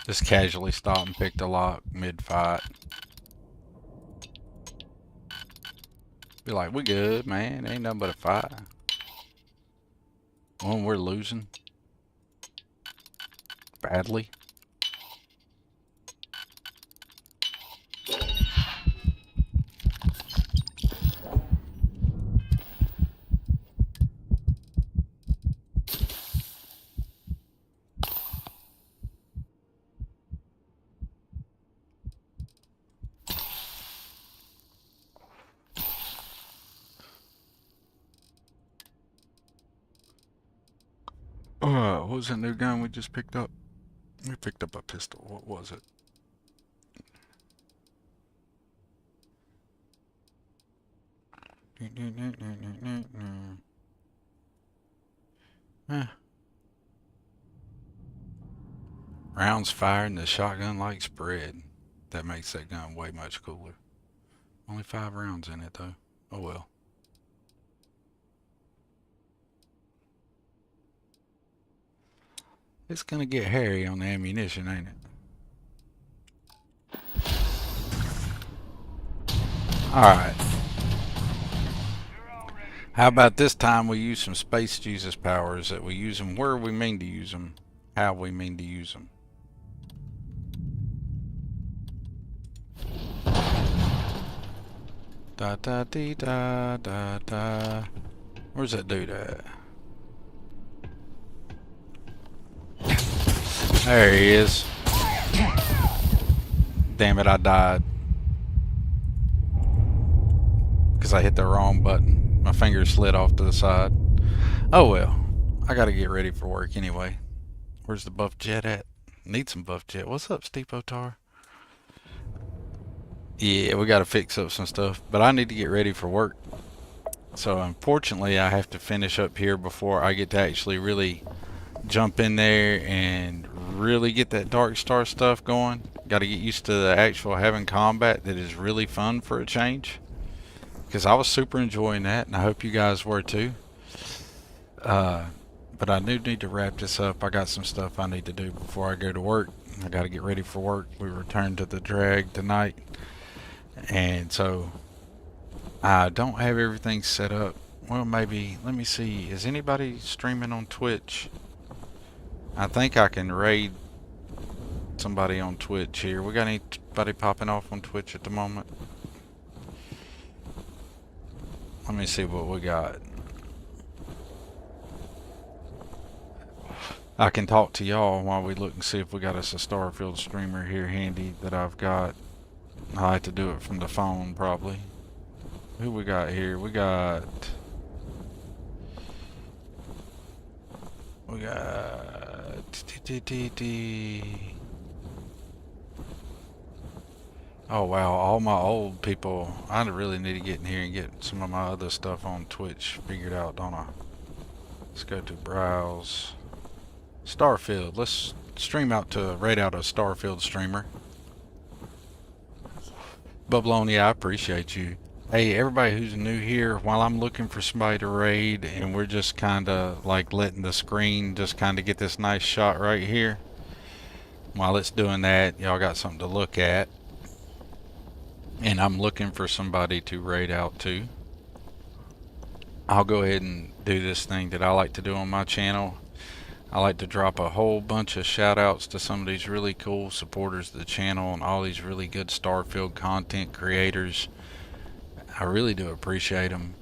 Just casually stopped and picked a lock mid-fight. Be like, we good, man. Ain't nothing but a fight. One we're losing. Badly. What was that new gun we just picked up? We picked up a pistol. What was it? Rounds fired and the shotgun like spread. That makes that gun way much cooler. Only 5 rounds in it though. Oh well. It's gonna get hairy on the ammunition, ain't it? Alright. How about this time we use some Space Jesus powers, that we use them where we mean to use them, how we mean to use them. Da da dee da da da. Where's that dude at? There he is. Damn it, I died. Because I hit the wrong button. My finger slid off to the side. Oh well. I gotta get ready for work anyway. Where's the buff jet at? Need some buff jet. What's up, Steve Otar? Yeah, we gotta fix up some stuff. But I need to get ready for work. So unfortunately, I have to finish up here before I get to actually really jump in there and really get that Darkstar stuff going. Got to get used to the actual having combat that is really fun for a change, because I was super enjoying that, and I hope you guys were too. But I do need to wrap this up. I got some stuff I need to do before I go to work. I got to get ready for work. We return to the drag tonight, and so I don't have everything set up. Well, maybe, let me see, is anybody streaming on Twitch? I think I can raid somebody on Twitch here. We got anybody popping off on Twitch at the moment? Let me see what we got. I can talk to y'all while we look and see if we got us a Starfield streamer here handy that I've got. I like to do it from the phone probably. Who we got here? We got oh wow, all my old people. I really need to get in here and get some of my other stuff on Twitch figured out, don't I? Let's go to browse. Starfield. Let's stream out to raid out a Starfield streamer. Bubbloni, I appreciate you. Hey, everybody who's new here, while I'm looking for somebody to raid and we're just kind of like letting the screen just kind of get this nice shot right here. While it's doing that, y'all got something to look at. And I'm looking for somebody to raid out to. I'll go ahead and do this thing that I like to do on my channel. I like to drop a whole bunch of shout outs to some of these really cool supporters of the channel and all these really good Starfield content creators. I really do appreciate them.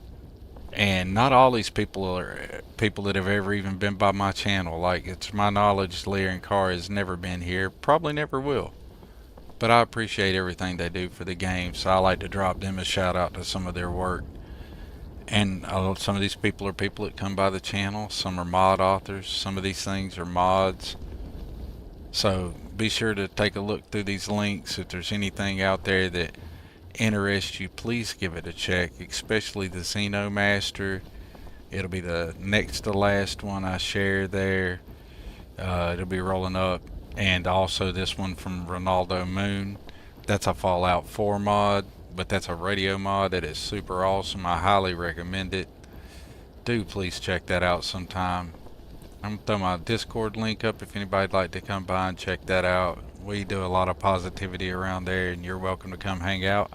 And not all these people are people that have ever even been by my channel. Like, it's my knowledge Lear and Carr has never been here, probably never will. But I appreciate everything they do for the game, so I like to drop them a shout out to some of their work. And some of these people are people that come by the channel. Some are mod authors. Some of these things are mods. So be sure to take a look through these links. If there's anything out there that interests you, please give it a check, especially the Xeno Master. It'll be the next to last one I share there. It'll be rolling up. And also this one from Ronaldo Moon. That's a Fallout 4 mod. But that's a radio mod that is super awesome. I highly recommend it. Do please check that out sometime. I'm going to throw my Discord link up if anybody'd like to come by and check that out. We do a lot of positivity around there, and you're welcome to come hang out.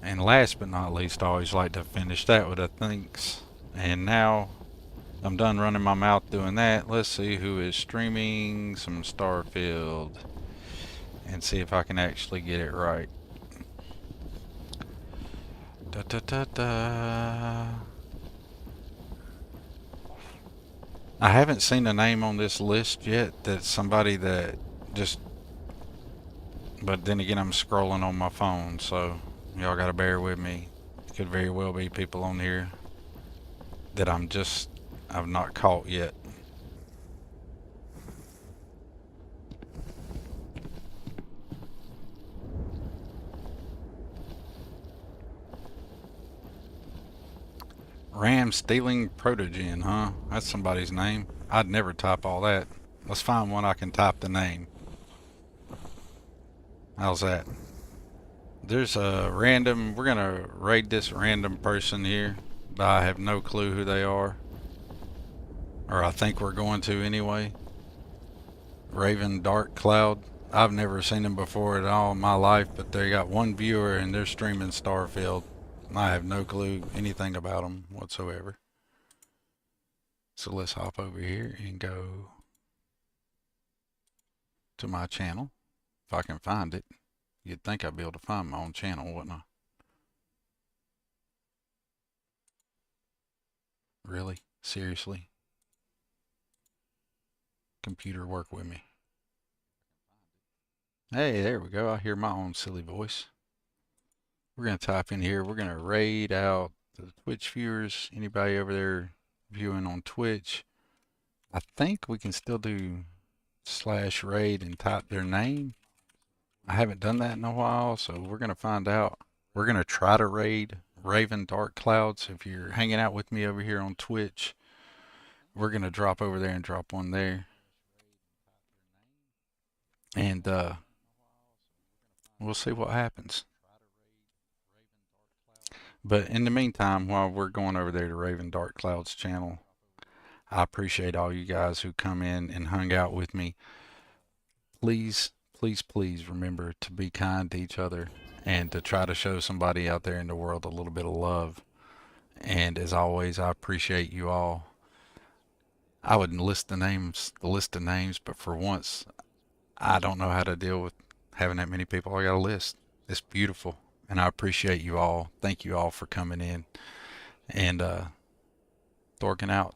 And last but not least, I always like to finish that with a thanks. And now I'm done running my mouth doing that. Let's see who is streaming some Starfield and see if I can actually get it right. Da, da, da, da. I haven't seen a name on this list yet that's somebody that just, but then again I'm scrolling on my phone, so y'all gotta bear with me. Could very well be people on here that I've not caught yet. Ram stealing protogen, huh? That's somebody's name. I'd never type all that. Let's find one I can type the name. How's that? There's a random, we're gonna raid this random person here, but I have no clue who they are. Or I think we're going to anyway. Raven Dark Cloud. I've never seen them before at all in my life, but they got one viewer and they're streaming Starfield. I have no clue anything about them whatsoever. So let's hop over here and go to my channel. If I can find it. You'd think I'd be able to find my own channel, wouldn't I? Really? Seriously? Computer, work with me. Hey, there we go. I hear my own silly voice. We're going to type in here. We're going to raid out the Twitch viewers. Anybody over there viewing on Twitch? I think we can still do /raid and type their name. I haven't done that in a while, so we're going to find out. We're going to try to raid Raven Dark Clouds. If you're hanging out with me over here on Twitch, we're going to drop over there and drop one there. And we'll see what happens. But in the meantime, while we're going over there to Raven Dark Cloud's channel, I appreciate all you guys who come in and hung out with me. Please, please, please remember to be kind to each other and to try to show somebody out there in the world a little bit of love. And as always, I appreciate you all. I would list the list of names, but for once, I don't know how to deal with having that many people I got a list. It's beautiful. and I appreciate you all. Thank you all for coming in and Thorkin out.